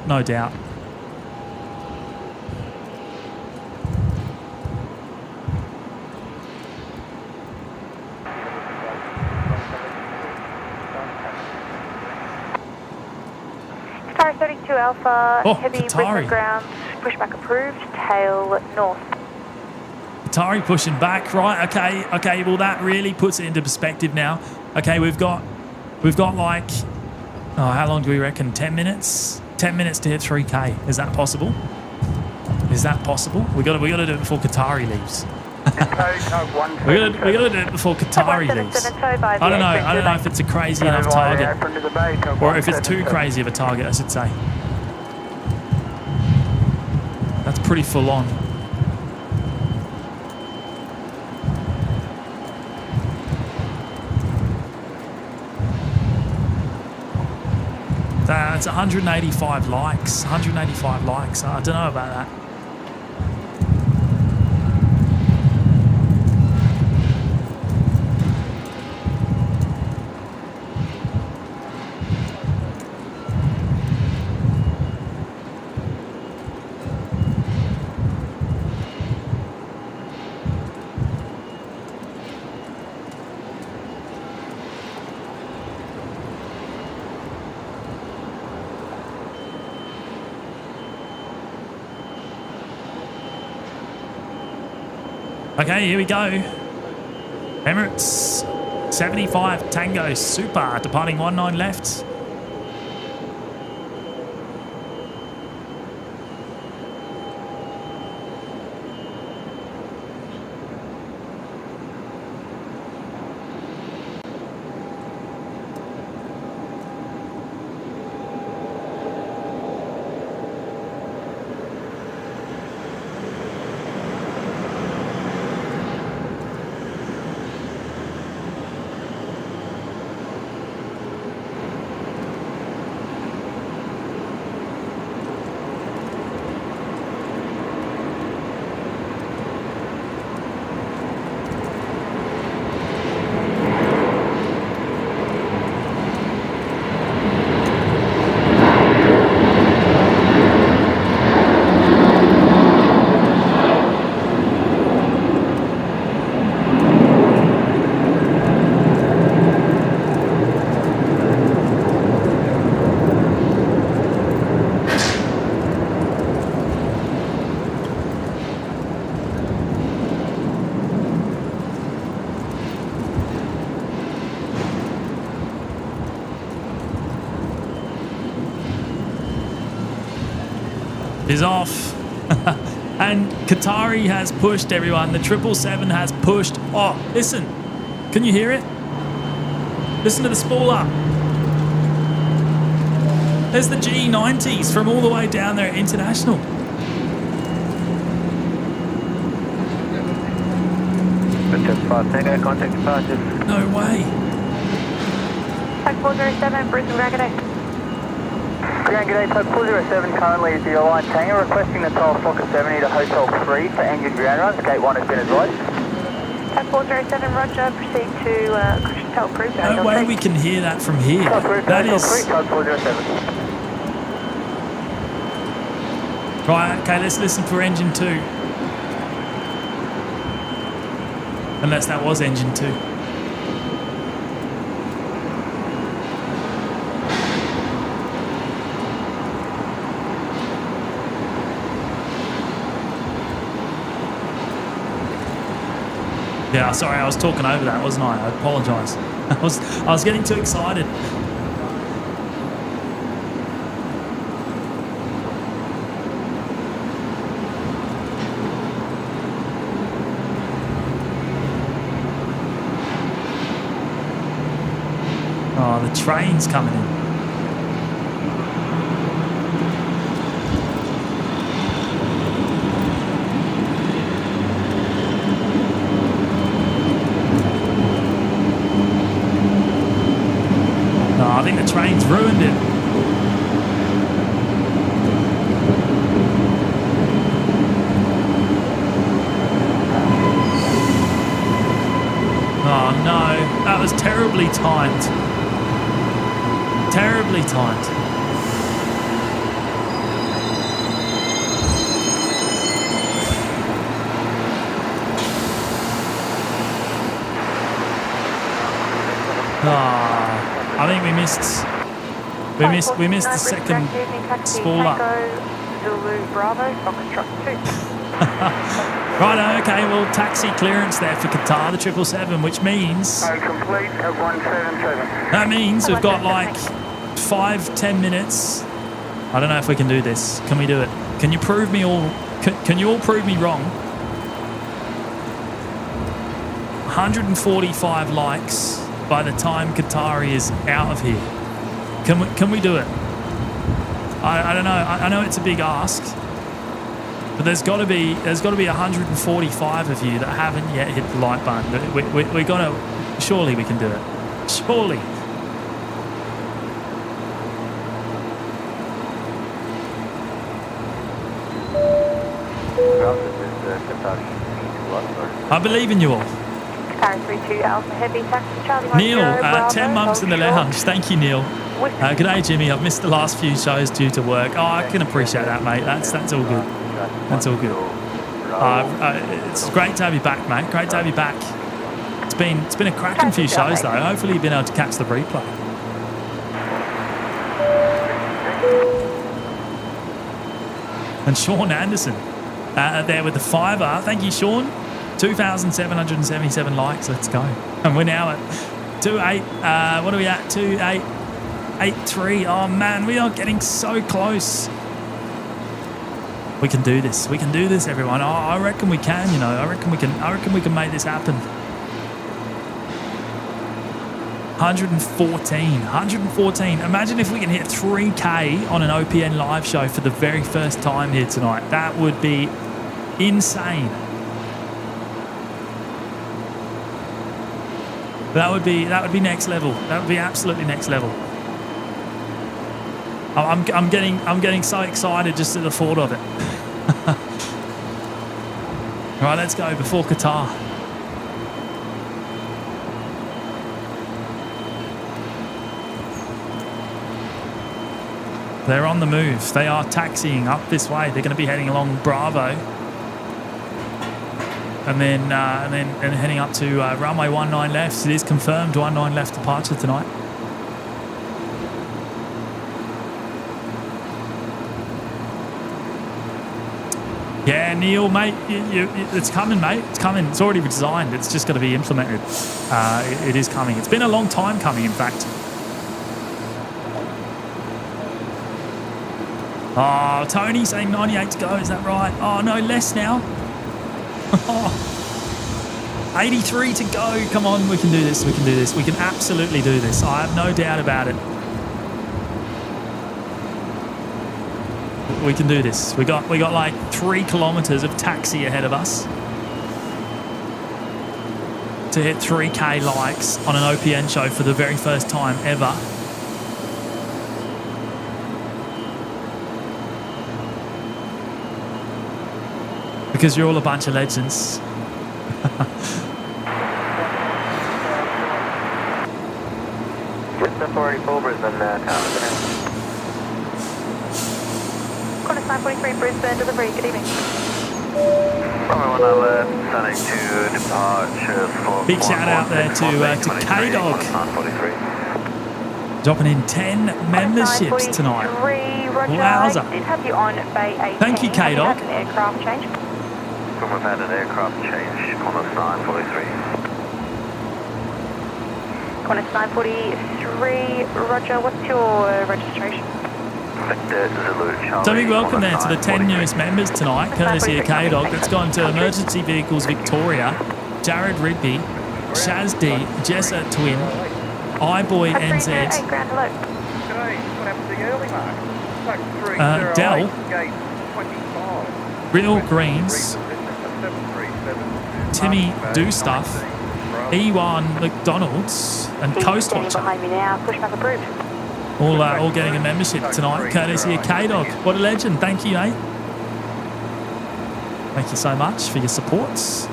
[SPEAKER 1] No doubt.
[SPEAKER 9] Qatar 32 Alpha,
[SPEAKER 1] Oh,
[SPEAKER 9] heavy
[SPEAKER 1] Qatari.
[SPEAKER 9] Brisbane ground, pushback approved, tail north.
[SPEAKER 1] Qatari pushing back, right? Okay. Well, that really puts it into perspective now. Okay, we've got like, how long do we reckon? 10 minutes? 10 minutes to hit 3K. Is that possible? Is that possible? We got to do it before Qatari leaves. we got to do it before Qatari leaves. I don't know if it's a crazy enough target, or if it's too crazy of a target, I should say. That's pretty full on. It's 185 likes. 185 likes. I don't know about that. Okay, here we go. Emirates 75 Tango Super departing 19 left. Is off. And Qatari has pushed, everyone. The 777 has pushed. Oh, listen. Can you hear it? Listen to the spooler. There's the G90s from all the way down there at International.
[SPEAKER 3] Contact departures.
[SPEAKER 1] No way.
[SPEAKER 9] Type 407, Brisbane International.
[SPEAKER 8] G'day, Type 407 currently is the Align Tango requesting the tail flock of 70 to Hotel 3 for engine ground runs. Gate 1 has been advised.
[SPEAKER 9] Type 407, roger, proceed to Hotel Cruise.
[SPEAKER 1] No way we can hear that from here. That is...
[SPEAKER 8] Type 407.
[SPEAKER 1] Right, okay, let's listen for engine 2. Unless that was engine 2. Yeah, sorry, I was talking over that, wasn't I? I apologise. I was getting too excited. Oh, the train's coming in. I think the train's ruined it. Oh no, that was terribly timed. Terribly timed. I think we missed the second spoiler.
[SPEAKER 9] Zulu Bravo, Foxtrot 2.
[SPEAKER 1] Right, okay, well, taxi clearance there for Qatar, the 777, which means...
[SPEAKER 10] complete at 177.
[SPEAKER 1] That means we've got like 5-10 minutes. I don't know if we can do this. Can we do it? Can you prove me all... Can you all prove me wrong? 145 likes by the time Qatari is out of here. Can we do it? I don't know. I know it's a big ask, but there's got to be 145 of you that haven't yet hit the like button. We're gonna. Surely we can do it. Surely. I believe in you all.
[SPEAKER 9] Qatar 32 Alpha Heavy Taxi Charlie 10
[SPEAKER 1] Neil,
[SPEAKER 9] Bravo,
[SPEAKER 1] 10 months in the lounge. Thank you, Neil. G'day, Jimmy. I've missed the last few shows due to work. Oh, I can appreciate that, mate. That's all good. That's all good. It's great to have you back, mate. Great to have you back. It's been a cracking few shows, though. Hopefully you've been able to catch the replay. And Sean Anderson there with the fiver. Thank you, Sean. 2,777 likes. Let's go. And we're now at 28. What are we at? 2883. Oh man, we are getting so close. We can do this. We can do this, everyone. Oh, I reckon we can. You know, I reckon we can make this happen. 114. Imagine if we can hit 3K on an OPN live show for the very first time here tonight. That would be insane. That would be next level. That would be absolutely next level. I'm getting so excited just at the thought of it. Right, let's go before Qatar. They're on the move. They are taxiing up this way. They're going to be heading along Bravo. And then heading up to runway 19 left. It is confirmed 19 left departure tonight. Yeah, Neil, mate, it's coming, mate. It's coming. It's already designed. It's just got to be implemented. It is coming. It's been a long time coming, in fact. Oh, Tony saying 98 to go. Is that right? Oh, no, less now. 83 to go. Come on, we can do this. We can do this. We can absolutely do this. I have no doubt about it. We can do this. We got like 3 kilometers of taxi ahead of us to hit 3K likes on an OPN show for the very first time ever. Because you're all a bunch of legends.
[SPEAKER 5] Just 44 Brisbane,
[SPEAKER 9] Qantas 943 Brisbane delivery. Good evening.
[SPEAKER 5] Runway 19 left, turning to departure for...
[SPEAKER 1] Big shout out there to K-Dog. Dropping in 10 memberships tonight. Wowza.
[SPEAKER 9] Did have you on Bay 18.
[SPEAKER 1] Thank you, K-Dog.
[SPEAKER 9] Have you had an aircraft change?
[SPEAKER 5] We've had an aircraft change, Qantas 943.
[SPEAKER 9] Qantas 943, Roger. What's your registration?
[SPEAKER 1] So big welcome there to the 10 newest members tonight, courtesy of K-Dog. Let's go into Emergency Vehicles Victoria, Jared Rigby, Shaz D, Jessa Twin, iBoy NZ, Dell, Real Greens, Timmy Do Stuff, E1 McDonald's, and Coast Watcher.
[SPEAKER 9] Behind me now. Pushback approved.
[SPEAKER 1] All getting a membership tonight, courtesy of K-Dog. What a legend. Thank you, mate. Thank you so much for your supports.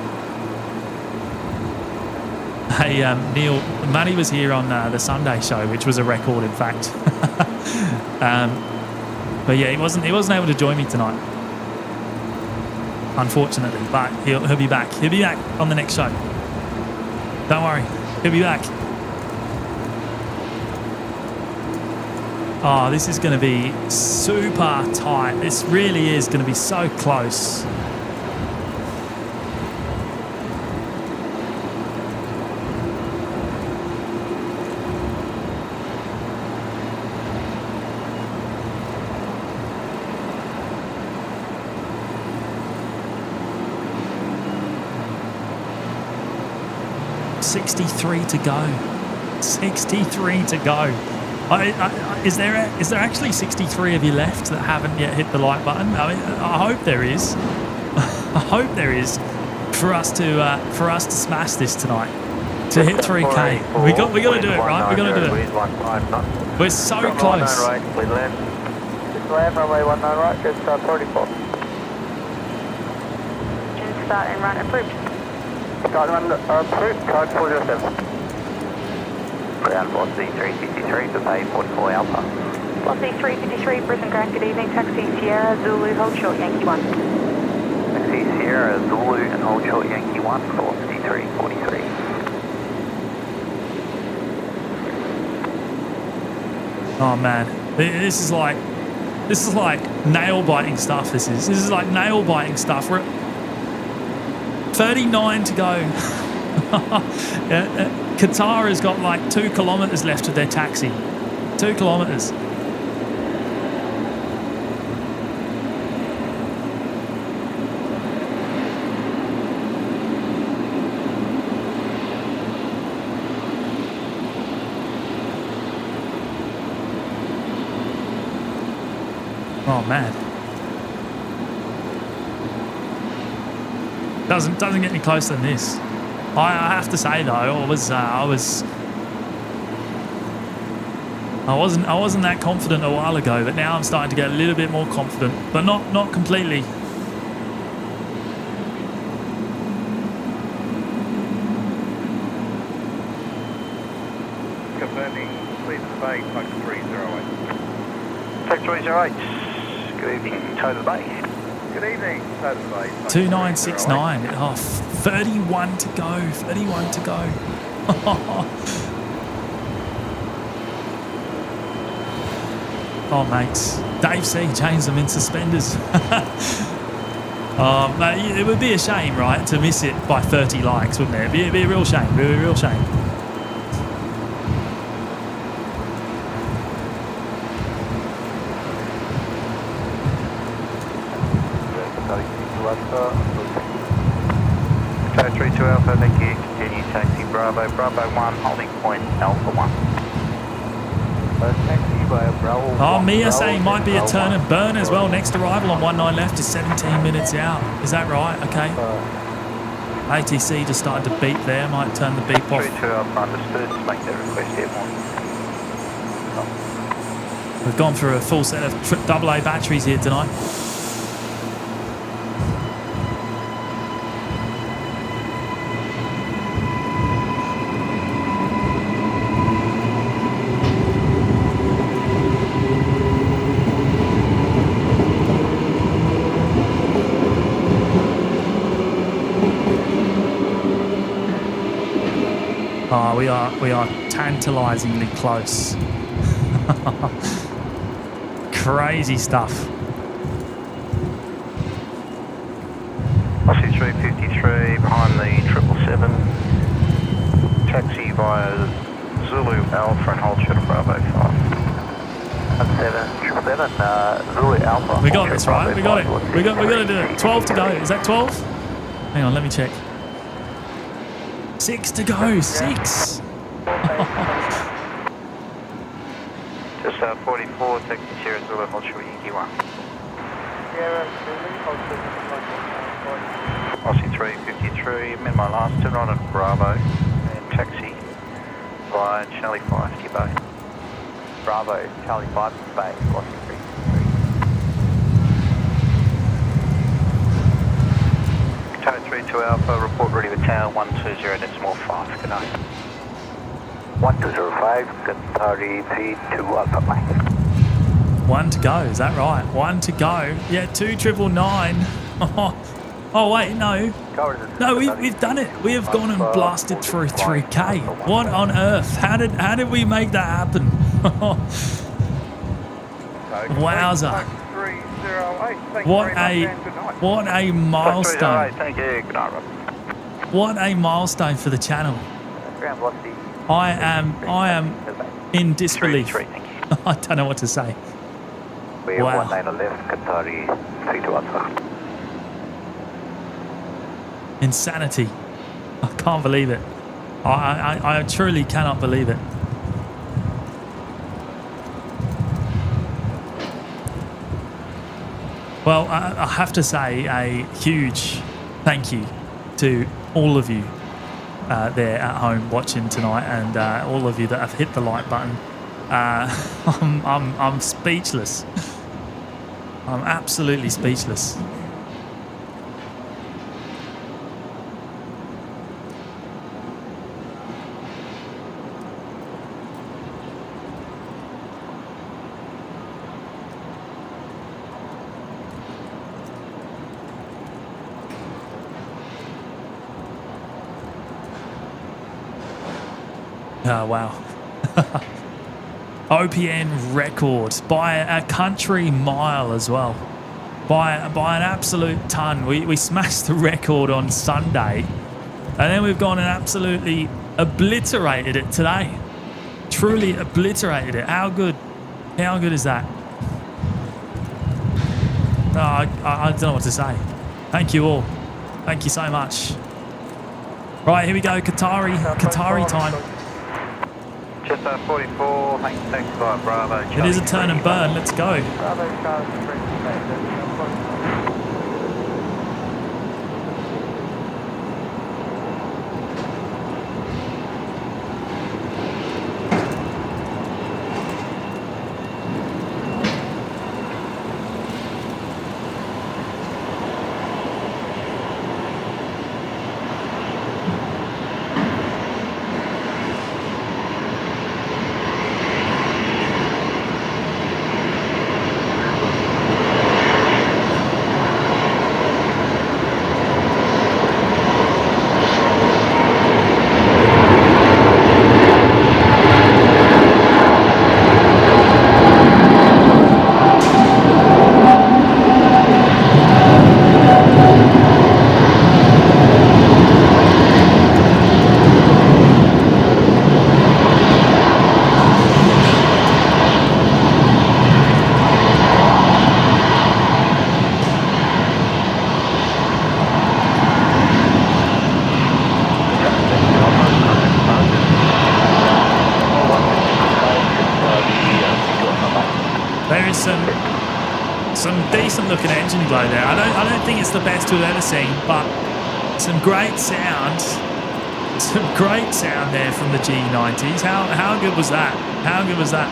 [SPEAKER 1] Hey, Neil, Matty was here on the Sunday show, which was a record, in fact. But yeah, he wasn't able to join me tonight, unfortunately. But he'll be back. He'll be back on the next show. Don't worry, he'll be back. Oh, this is going to be super tight. This really is going to be so close. 63 to go. 63 to go. Is there actually 63 of you left that haven't yet hit the like button? I mean, I hope there is. I hope there is for us to smash this tonight. To hit 3K. We got to do it, right? We got to do it. We're so close.
[SPEAKER 8] Right, we land. Just land runway 19 right, just 44.
[SPEAKER 9] Start and run approved.
[SPEAKER 8] Start and run approved, code 407.
[SPEAKER 4] Ground velocity 353 for bay 44 Alpha.
[SPEAKER 9] Velocity 353, Brisbane Grand, good evening. Taxi Sierra Zulu, hold short Yankee 1.
[SPEAKER 4] Taxi Sierra Zulu and hold short Yankee 1, velocity 343.
[SPEAKER 1] Oh man, this is like nail biting stuff. This is like nail biting stuff. We're at 39 to go. Qatar has got like 2 kilometers left of their taxi. 2 kilometers. Oh man. Doesn't get any closer than this. I have to say though, I wasn't that confident a while ago, but now I'm starting to get a little bit more confident, but not completely.
[SPEAKER 6] Confirming, please the bay, Tuck 308.
[SPEAKER 4] Tuck 308, good evening, tow the bay.
[SPEAKER 6] Good evening, tow the bay.
[SPEAKER 1] 2969. Oh, 31 to go. 31 to go. Oh, mates. Dave C. changed them in suspenders. Mate, it would be a shame, right, to miss it by 30 likes, wouldn't it? It'd be a real shame. It'd be a real shame.
[SPEAKER 4] Tow 32 Alpha, thank you. Continue taxi Bravo, Bravo 1, holding point Alpha 1. Taxi by Bravo 1.
[SPEAKER 1] Oh, Mia saying might be a turn and burn as well. Next arrival on 19 left is 17 minutes out. Is that right? Okay. ATC just started to beep there. Might turn the beep off.
[SPEAKER 4] 32 Alpha understood. Make that request airborne.
[SPEAKER 1] We've gone through a full set of AA batteries here tonight. We are tantalizingly close. Crazy stuff.
[SPEAKER 4] Velocity 353 behind the 777. Taxi via Zulu Alpha and hold short of Bravo 5. 777 Zulu Alpha.
[SPEAKER 1] We got this, right? We got it. We got to do it. 12 to go. Is that 12? Hang on, let me check. 6 to go. 6.
[SPEAKER 4] Just 44, taxi Sierra Zulu, hold short Yankee 1. Velocity 353, I'm in my last turn on at Bravo, and taxi via Charlie 5 to Bay. Bravo, Charlie 5 to Bay, velocity 353. Tow 32 Alpha, report ready for tower 120 decimal 5, good night. 1205, Qatar 32 Alpha Mike.
[SPEAKER 1] 1 to go, is that right? 1 to go. Yeah, 2999. Oh wait, no. No, we've done it. We have gone and blasted through 3K. What on earth? How did we make that happen? Wowza. What a milestone. What a milestone for the channel. I am in disbelief. I don't know what to say.
[SPEAKER 4] We have 19 left, Qatari 32 Alpha.
[SPEAKER 1] Insanity. I can't believe it. I truly cannot believe it. Well, I have to say a huge thank you to all of you there at home watching tonight, and all of you that have hit the like button. I'm speechless. I'm absolutely speechless. Oh, wow. OPN record by a country mile as well. By an absolute ton. We smashed the record on Sunday, and then we've gone and absolutely obliterated it today. Truly obliterated it. How good is that? No, I don't know what to say. Thank you all. Thank you so much. Right, here we go. Qatari time.
[SPEAKER 6] Just 44, thanks by Bravo.
[SPEAKER 1] It is a turn and burn. Let's go.
[SPEAKER 6] Bravo, Charlie,
[SPEAKER 1] Decent looking engine glow there. I don't think it's the best we've ever seen, but some great sound. Some great sound there from the G90s. How good was that? How good was that?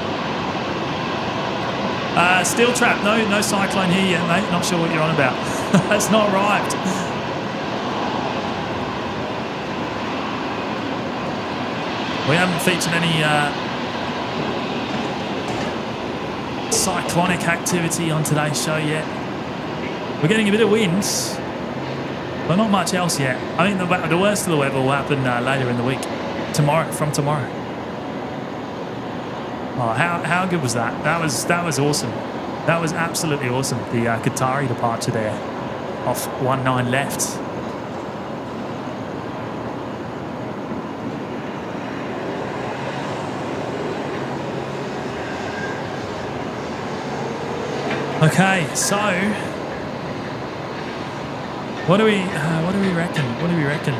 [SPEAKER 1] Steel trap. No Cyclone here yet, mate. Not sure what you're on about. That's not arrived. We haven't featured any cyclonic activity on today's show yet. We're getting a bit of wind, but not much else yet. I think the worst of the weather will happen later in the week, from tomorrow. Oh, how good was that? That was awesome. That was absolutely awesome. The Qatari departure there, off 19 left. Okay, so what do we reckon? What do we reckon?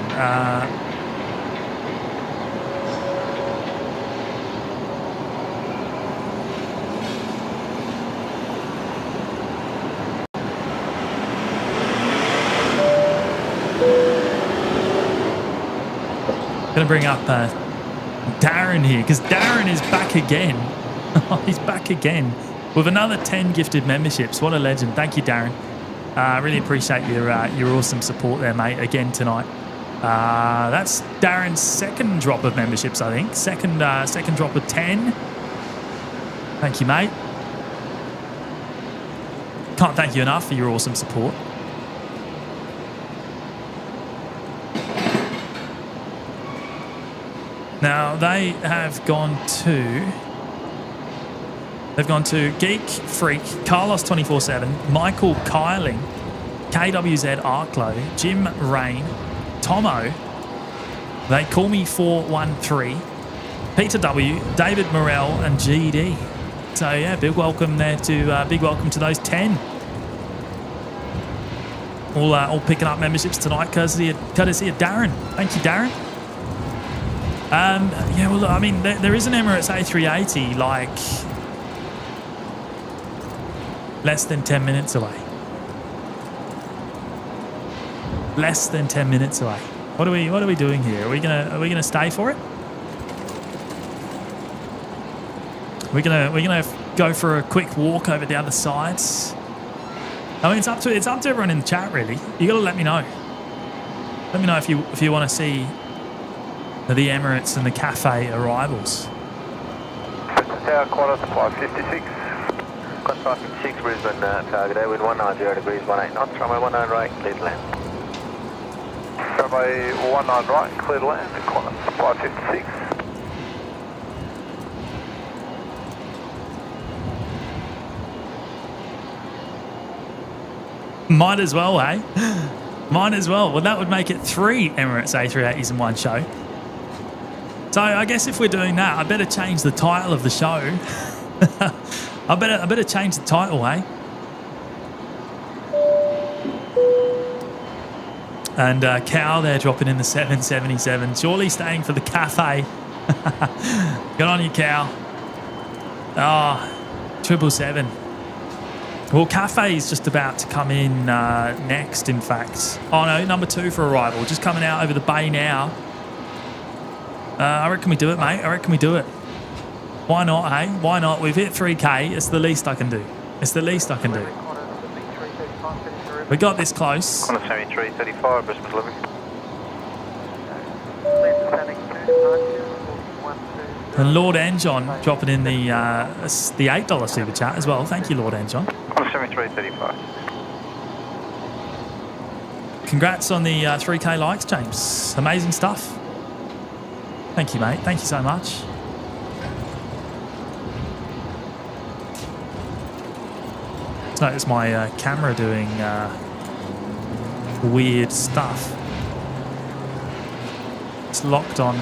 [SPEAKER 1] Gonna bring up Darren here, because Darren is back again. He's back again with another 10 gifted memberships. What a legend. Thank you, Darren. Really appreciate your awesome support there, mate, again tonight. That's Darren's second drop of memberships, I think. Second drop of 10. Thank you, mate. Can't thank you enough for your awesome support. Now, they have gone to... They've gone to Geek Freak, Carlos 24/7, Michael Kyling, KWZ Arklow, Jim Rain, Tomo, They Call Me 413, Peter W, David Morell, and GD. So yeah, big welcome there to big welcome to those 10. All picking up memberships tonight, courtesy of Darren. Thank you, Darren. Yeah, well, I mean, there is an Emirates A380, like, less than 10 minutes away. Less than 10 minutes away. What are we doing here? Are we gonna stay for it? We're gonna go for a quick walk over the other sides. I mean, it's up to everyone in the chat, really. You gotta let me know. Let me know if you want to see the Emirates and the cafe arrivals.
[SPEAKER 3] Tower, quarter to 556.
[SPEAKER 5] Quad 556 Brisbane target with 190 degrees, 18 knots, runway 19 right, clear to land.
[SPEAKER 3] Runway 19 right, clear to land, quarter to 556.
[SPEAKER 1] Might as well, eh? Might as well. Well, that would make it 3 Emirates A380s in one show. So I guess if we're doing that, I better change the title of the show. I better change the title, eh? And Cal there dropping in the 777. Surely staying for the cafe. Good on you, Cal. Ah, 777. Well, cafe is just about to come in next, in fact. Oh no, number 2 for arrival. Just coming out over the bay now. I reckon we do it, mate. I reckon we do it. Why not, hey? Why not? We've hit 3K. It's the least I can do. It's the least I can do. We got this close.
[SPEAKER 6] On a 7335, Brisbane delivery.
[SPEAKER 1] And Lord Enjon dropping in the $8 super chat as well. Thank you, Lord Enjon.
[SPEAKER 6] On a 7335.
[SPEAKER 1] Congrats on the 3K likes, James. Amazing stuff. Thank you, mate. Thank you so much. So it's my camera doing weird stuff. It's locked on.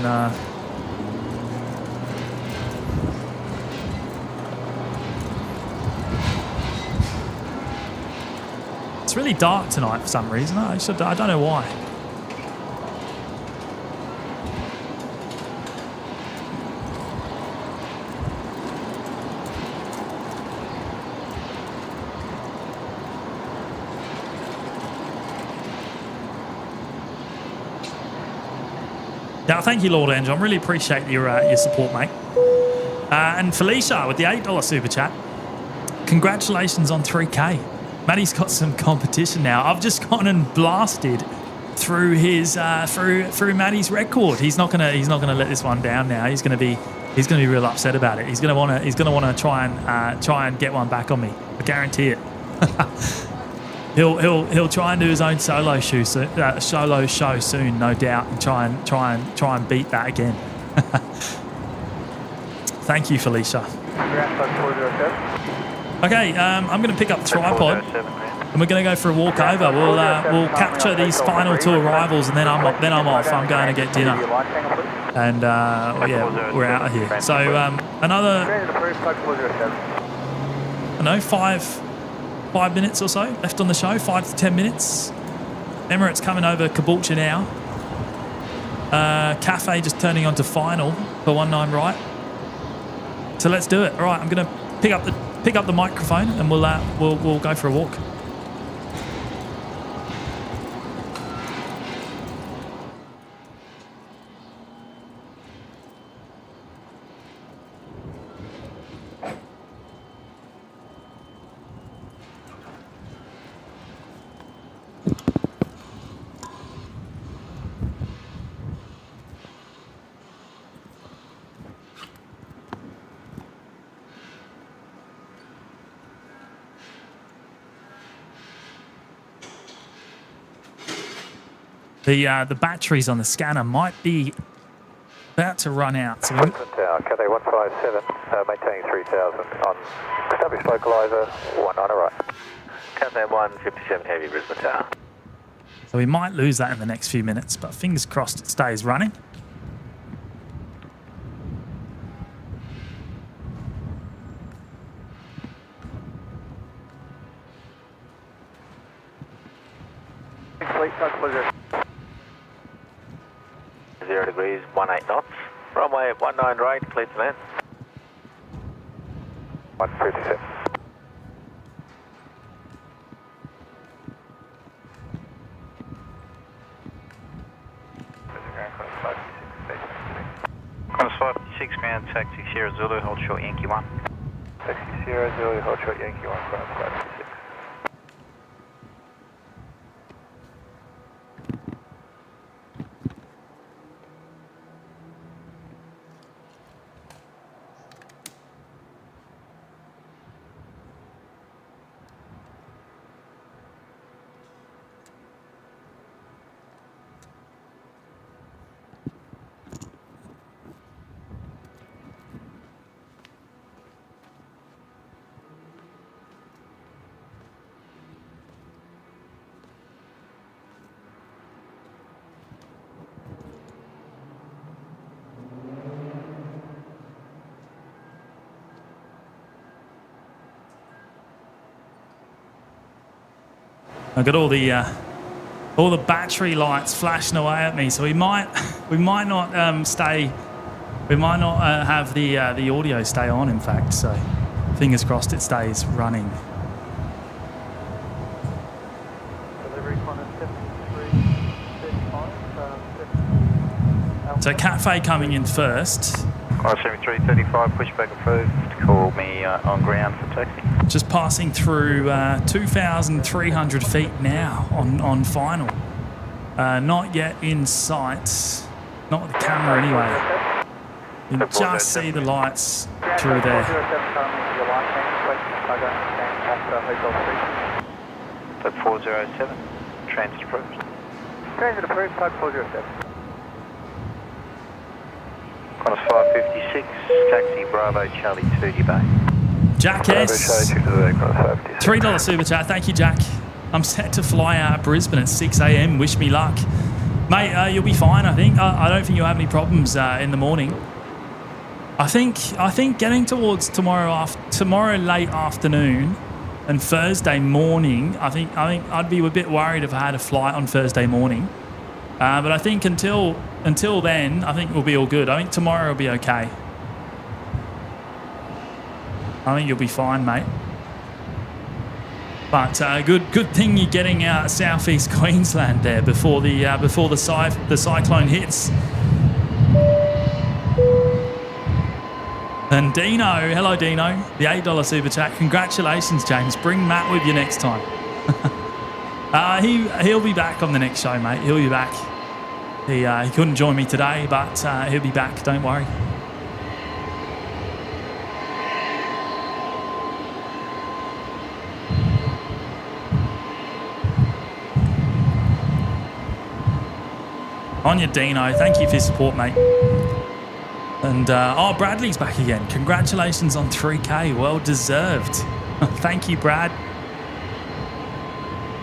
[SPEAKER 1] It's really dark tonight for some reason. I don't know why. Now, thank you, Lord Angel. I really appreciate your support, mate. And Felicia with the $8 super chat. Congratulations on 3K. Matty's got some competition now. I've just gone and blasted through his through Matty's record. He's not gonna let this one down now. He's gonna be real upset about it. He's gonna wanna try and get one back on me. I guarantee it. He'll try and do his own solo show soon, no doubt, and try and beat that again. Thank you, Felicia. Okay, I'm going to pick up the tripod, and we're going to go for a walk over. We'll capture these final 2 arrivals, and then I'm off. I'm going to get dinner, and yeah, we're out of here. So another, I don't know, 5 minutes or so left on the show. 5 to 10 minutes. Emirates coming over Caboolture now. Cafe just turning onto final for 19 right. So let's do it. All right, I'm going to pick up the microphone, and we'll go for a walk. The batteries on the scanner might be about to run out. So
[SPEAKER 3] Brisbane Tower, Cathay 157, maintaining 3000 on established localizer, 19 right.
[SPEAKER 5] Cathay 157 heavy, Brisbane Tower.
[SPEAKER 1] So we might lose that in the next few minutes, but fingers crossed it stays running.
[SPEAKER 5] Fleet, 0 degrees, 18 knots.
[SPEAKER 3] Runway 19 right, clear to land. 137.
[SPEAKER 4] Qantas 556, ground taxi Sierra Zulu, hold short Yankee 1.
[SPEAKER 3] Taxi Sierra Zulu, hold short Yankee 1, Qantas 556.
[SPEAKER 1] I've got all the battery lights flashing away at me, so we might not have the audio stay on. In fact, so fingers crossed it stays running.
[SPEAKER 3] Delivery Qantas 7335.
[SPEAKER 1] So Cafe coming in first.
[SPEAKER 4] Qantas 7335, pushback approved. Call me on ground for taxi.
[SPEAKER 1] Just passing through 2,300 feet now on final. Not yet in sight. Not with the camera anyway. You can just see the lights through there.
[SPEAKER 4] Type 407, transit approved.
[SPEAKER 3] Transit approved, type 407.
[SPEAKER 4] Qantas 556, taxi Bravo Charlie 2 Bay.
[SPEAKER 1] Jack S. $3 super chat. Thank you, Jack. I'm set to fly out of Brisbane at 6 a.m. Wish me luck. Mate, you'll be fine, I think. I don't think you'll have any problems in the morning. I think getting towards tomorrow late afternoon and Thursday morning, I think I'd be a bit worried if I had a flight on Thursday morning. But I think until then, I think we'll be all good. I think tomorrow will be okay. I think you'll be fine, mate. But good thing you're getting out southeast Queensland there before the cyclone hits. And Dino, hello Dino, the $8 super chat. Congratulations, James. Bring Matt with you next time. He'll be back on the next show, mate. He'll be back. He couldn't join me today, but he'll be back. Don't worry. On your Dino, thank you for your support, mate. And Bradley's back again. Congratulations on 3K, well deserved. Thank you, Brad.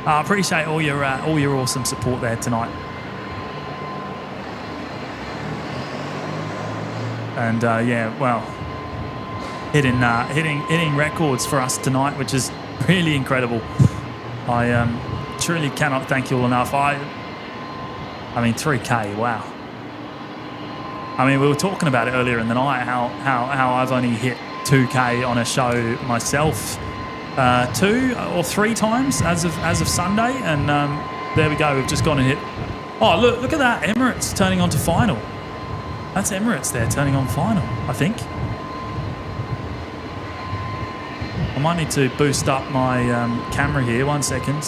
[SPEAKER 1] I appreciate all your awesome support there tonight. And hitting records for us tonight, which is really incredible. I truly cannot thank you all enough. I mean, 3K, wow. I mean, we were talking about it earlier in the night, how I've only hit 2K on a show myself 2 or 3 times as of Sunday, and there we go. We've just gone and hit. Oh, look at that! Emirates turning on to final. That's Emirates there turning on final, I think. I might need to boost up my camera here. 1 second.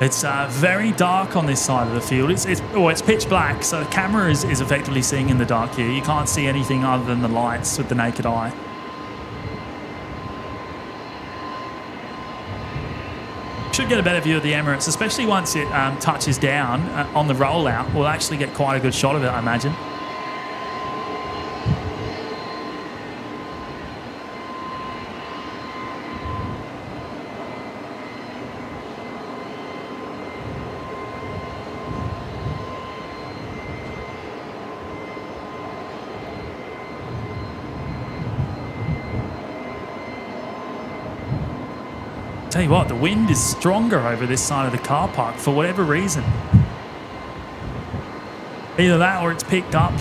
[SPEAKER 1] It's very dark on this side of the field. It's pitch black, so the camera is effectively seeing in the dark here. You can't see anything other than the lights with the naked eye. Should get a better view of the Emirates, especially once it touches down on the rollout. We'll actually get quite a good shot of it, I imagine. Tell you what, the wind is stronger over this side of the car park for whatever reason. Either that or it's picked up.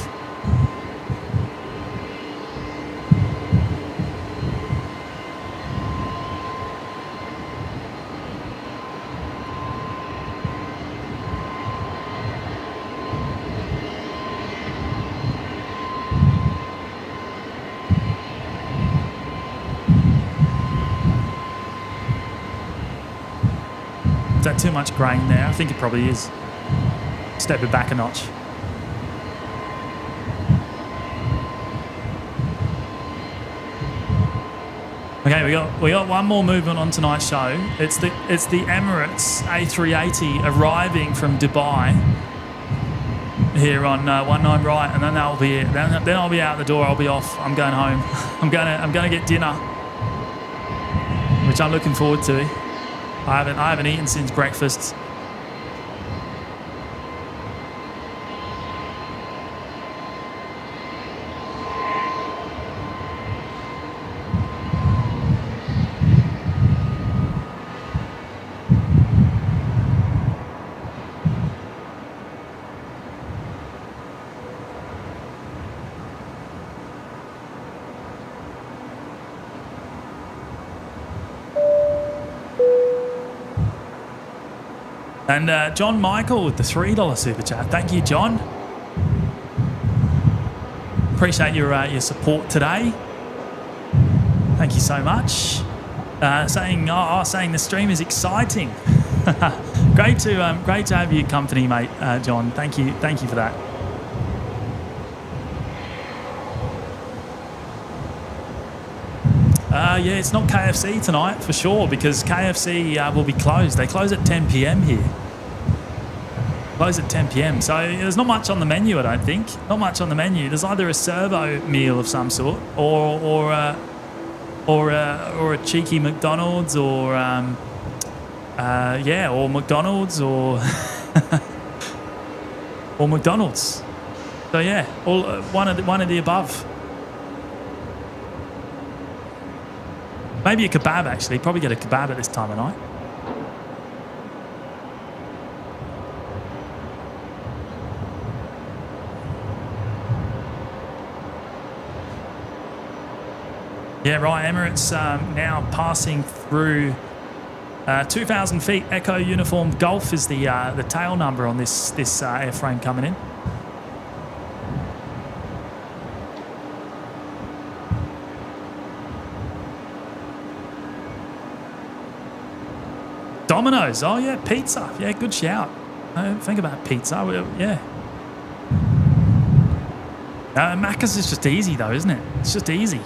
[SPEAKER 1] Is that too much grain there? I think it probably is. Step it back a notch. Okay, we got one more movement on tonight's show. It's the Emirates A380 arriving from Dubai here on 19 right, and then that'll be it. Then I'll be out the door. I'll be off. I'm going home. I'm gonna get dinner, which I'm looking forward to. I haven't eaten since breakfast. And John Michael with the $3 super chat. Thank you, John. Appreciate your support today. Thank you so much. Saying the stream is exciting. Great to have your company, mate, John. Thank you for that. Yeah, it's not KFC tonight for sure, because KFC will be closed. They close at 10 p.m. here. Close at 10 p.m. So there's not much on the menu, I don't think. Not much on the menu. There's either a servo meal of some sort, or a cheeky McDonald's, or or McDonald's, or or McDonald's. So yeah, all one of the above. Maybe a kebab, actually. Probably get a kebab at this time of night. Yeah, right. Emirates now passing through 2,000 feet. Echo Uniform Golf is the tail number on this airframe coming in. Domino's. Oh, yeah, pizza. Yeah, good shout. I don't think about pizza. Yeah. Macca's is just easy, though, isn't it? It's just easy.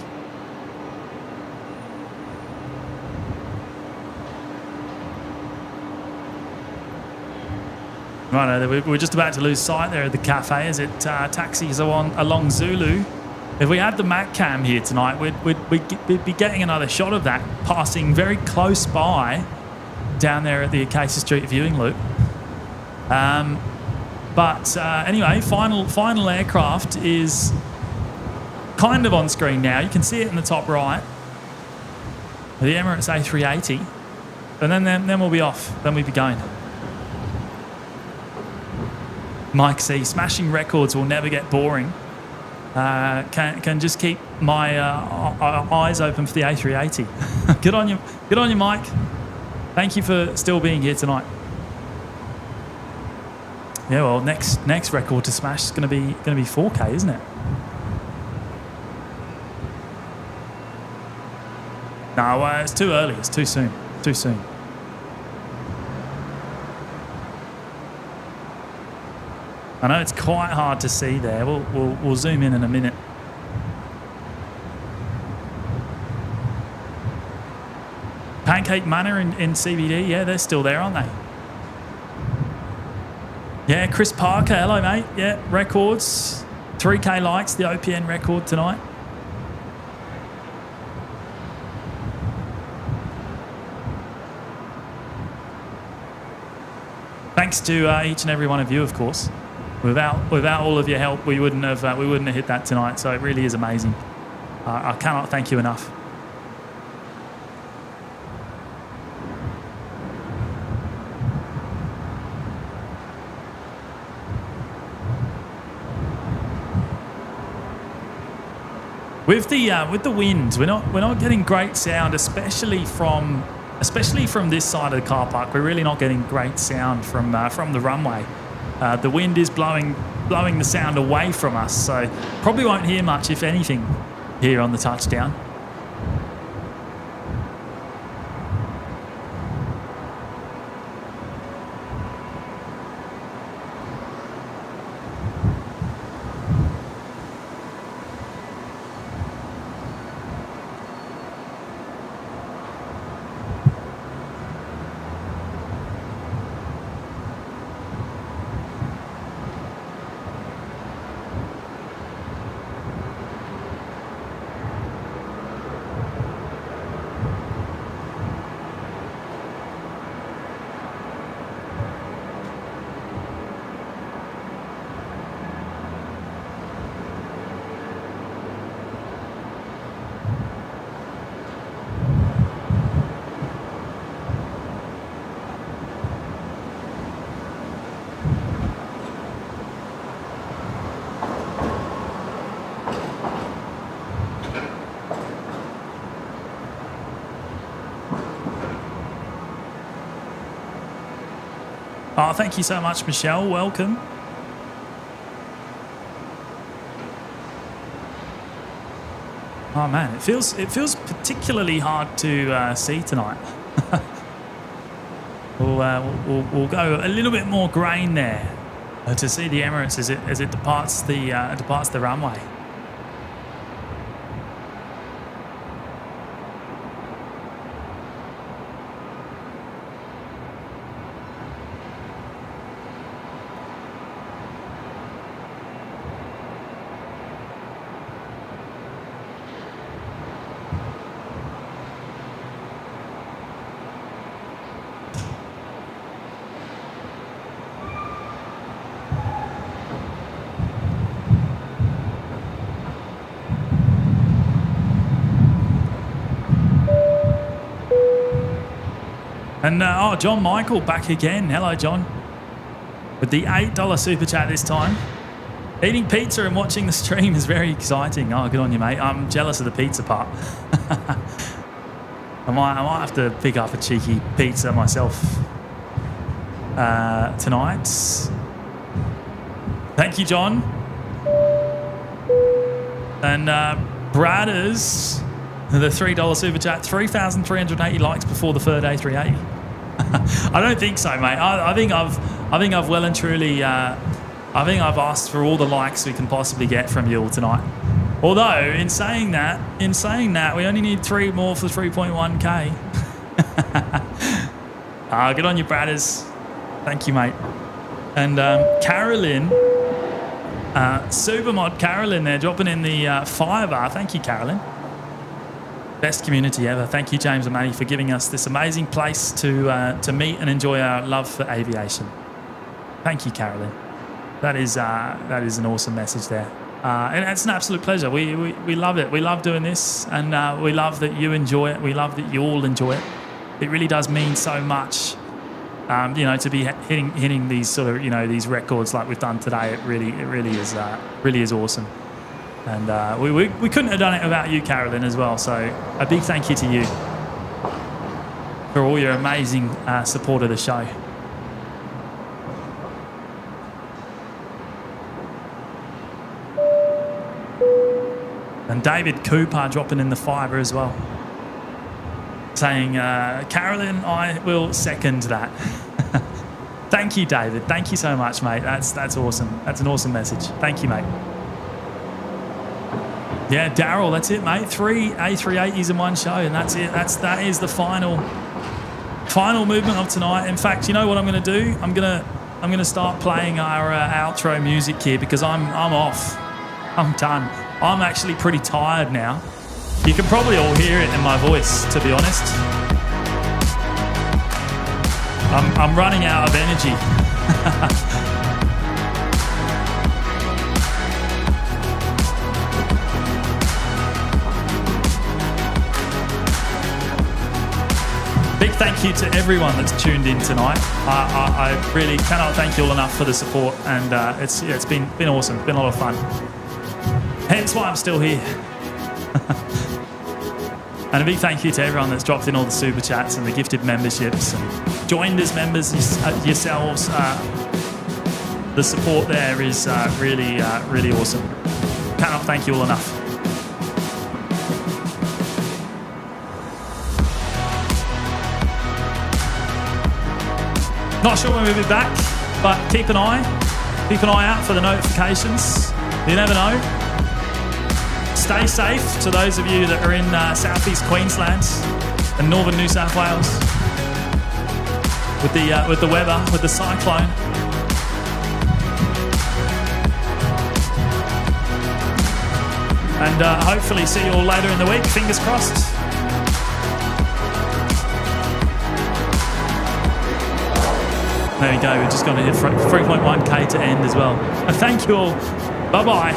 [SPEAKER 1] Right, we're just about to lose sight there at the cafe as it taxis along Zulu. If we had the Mac cam here tonight, we'd be getting another shot of that passing very close by down there at the Acacia Street viewing loop. But anyway, final aircraft is kind of on screen now. You can see it in the top right. The Emirates A380. And then we'll be off. Then we'll be going. Mike C, smashing records will never get boring. Can just keep my eyes open for the A380. Good on you, Mike. Thank you for still being here tonight. Yeah, well, next record to smash is going to be 4K, isn't it? No, it's too early. It's too soon. Too soon. I know it's quite hard to see there. We'll zoom in a minute. Pancake Manor in CBD, yeah, they're still there, aren't they? Yeah, Chris Parker, hello, mate. Yeah, records, 3K likes, the OPN record tonight. Thanks to each and every one of you, of course. Without all of your help, we wouldn't have hit that tonight. So it really is amazing. I cannot thank you enough. With the wind, we're not getting great sound, especially from this side of the car park. We're really not getting great sound from the runway. The wind is blowing the sound away from us, so probably won't hear much, if anything, here on the touchdown. Oh, thank you so much, Michelle. Welcome. Oh man, it feels particularly hard to see tonight. We'll go a little bit more grain there to see the Emirates as it departs the runway. And John Michael back again. Hello, John. With the $8 super chat this time. Eating pizza and watching the stream is very exciting. Oh, good on you, mate. I'm jealous of the pizza part. I might have to pick up a cheeky pizza myself tonight. Thank you, John. And Bradders, the $3 super chat, 3,380 likes before the third A380. I don't think so, mate. I think I've well and truly. I think I've asked for all the likes we can possibly get from you all tonight. Although, in saying that, we only need 3 more for 3.1k. Good on you, Bradders. Thank you, mate. And Carolyn, Supermod Carolyn there, dropping in the $5. Thank you, Carolyn. Best community ever. Thank you, James and Manny, for giving us this amazing place to meet and enjoy our love for aviation. Thank you, Carolyn. That is an awesome message there. And it's an absolute pleasure. We love it. We love doing this, and we love that you enjoy it. We love that you all enjoy it. It really does mean so much, to be hitting these sort of, these records like we've done today. It really is awesome. And we couldn't have done it without you, Carolyn, as well. So a big thank you to you for all your amazing support of the show. And David Cooper dropping in the $5 as well, saying, Carolyn, I will second that. Thank you, David. Thank you so much, mate. That's awesome. That's an awesome message. Thank you, mate. Yeah, Daryl, that's it, mate. 3 A380s in one show, and that's it. That is the final movement of tonight. In fact, you know what I'm going to do? I'm going to start playing our outro music here, because I'm off. I'm done. I'm actually pretty tired now. You can probably all hear it in my voice, to be honest. I'm running out of energy. Big thank you to everyone that's tuned in tonight. I really cannot thank you all enough for the support, and it's been awesome. It's been a lot of fun. Hence why I'm still here. And a big thank you to everyone that's dropped in all the super chats and the gifted memberships and joined as members yourselves. The support there is really awesome. Cannot thank you all enough. Not sure when we'll be back, but keep an eye out for the notifications. You never know. Stay safe to those of you that are in southeast Queensland and northern New South Wales with the weather, with the cyclone. And hopefully see you all later in the week. Fingers crossed. There we go. We're just going to hit 3.1k to end as well. And thank you all. Bye-bye.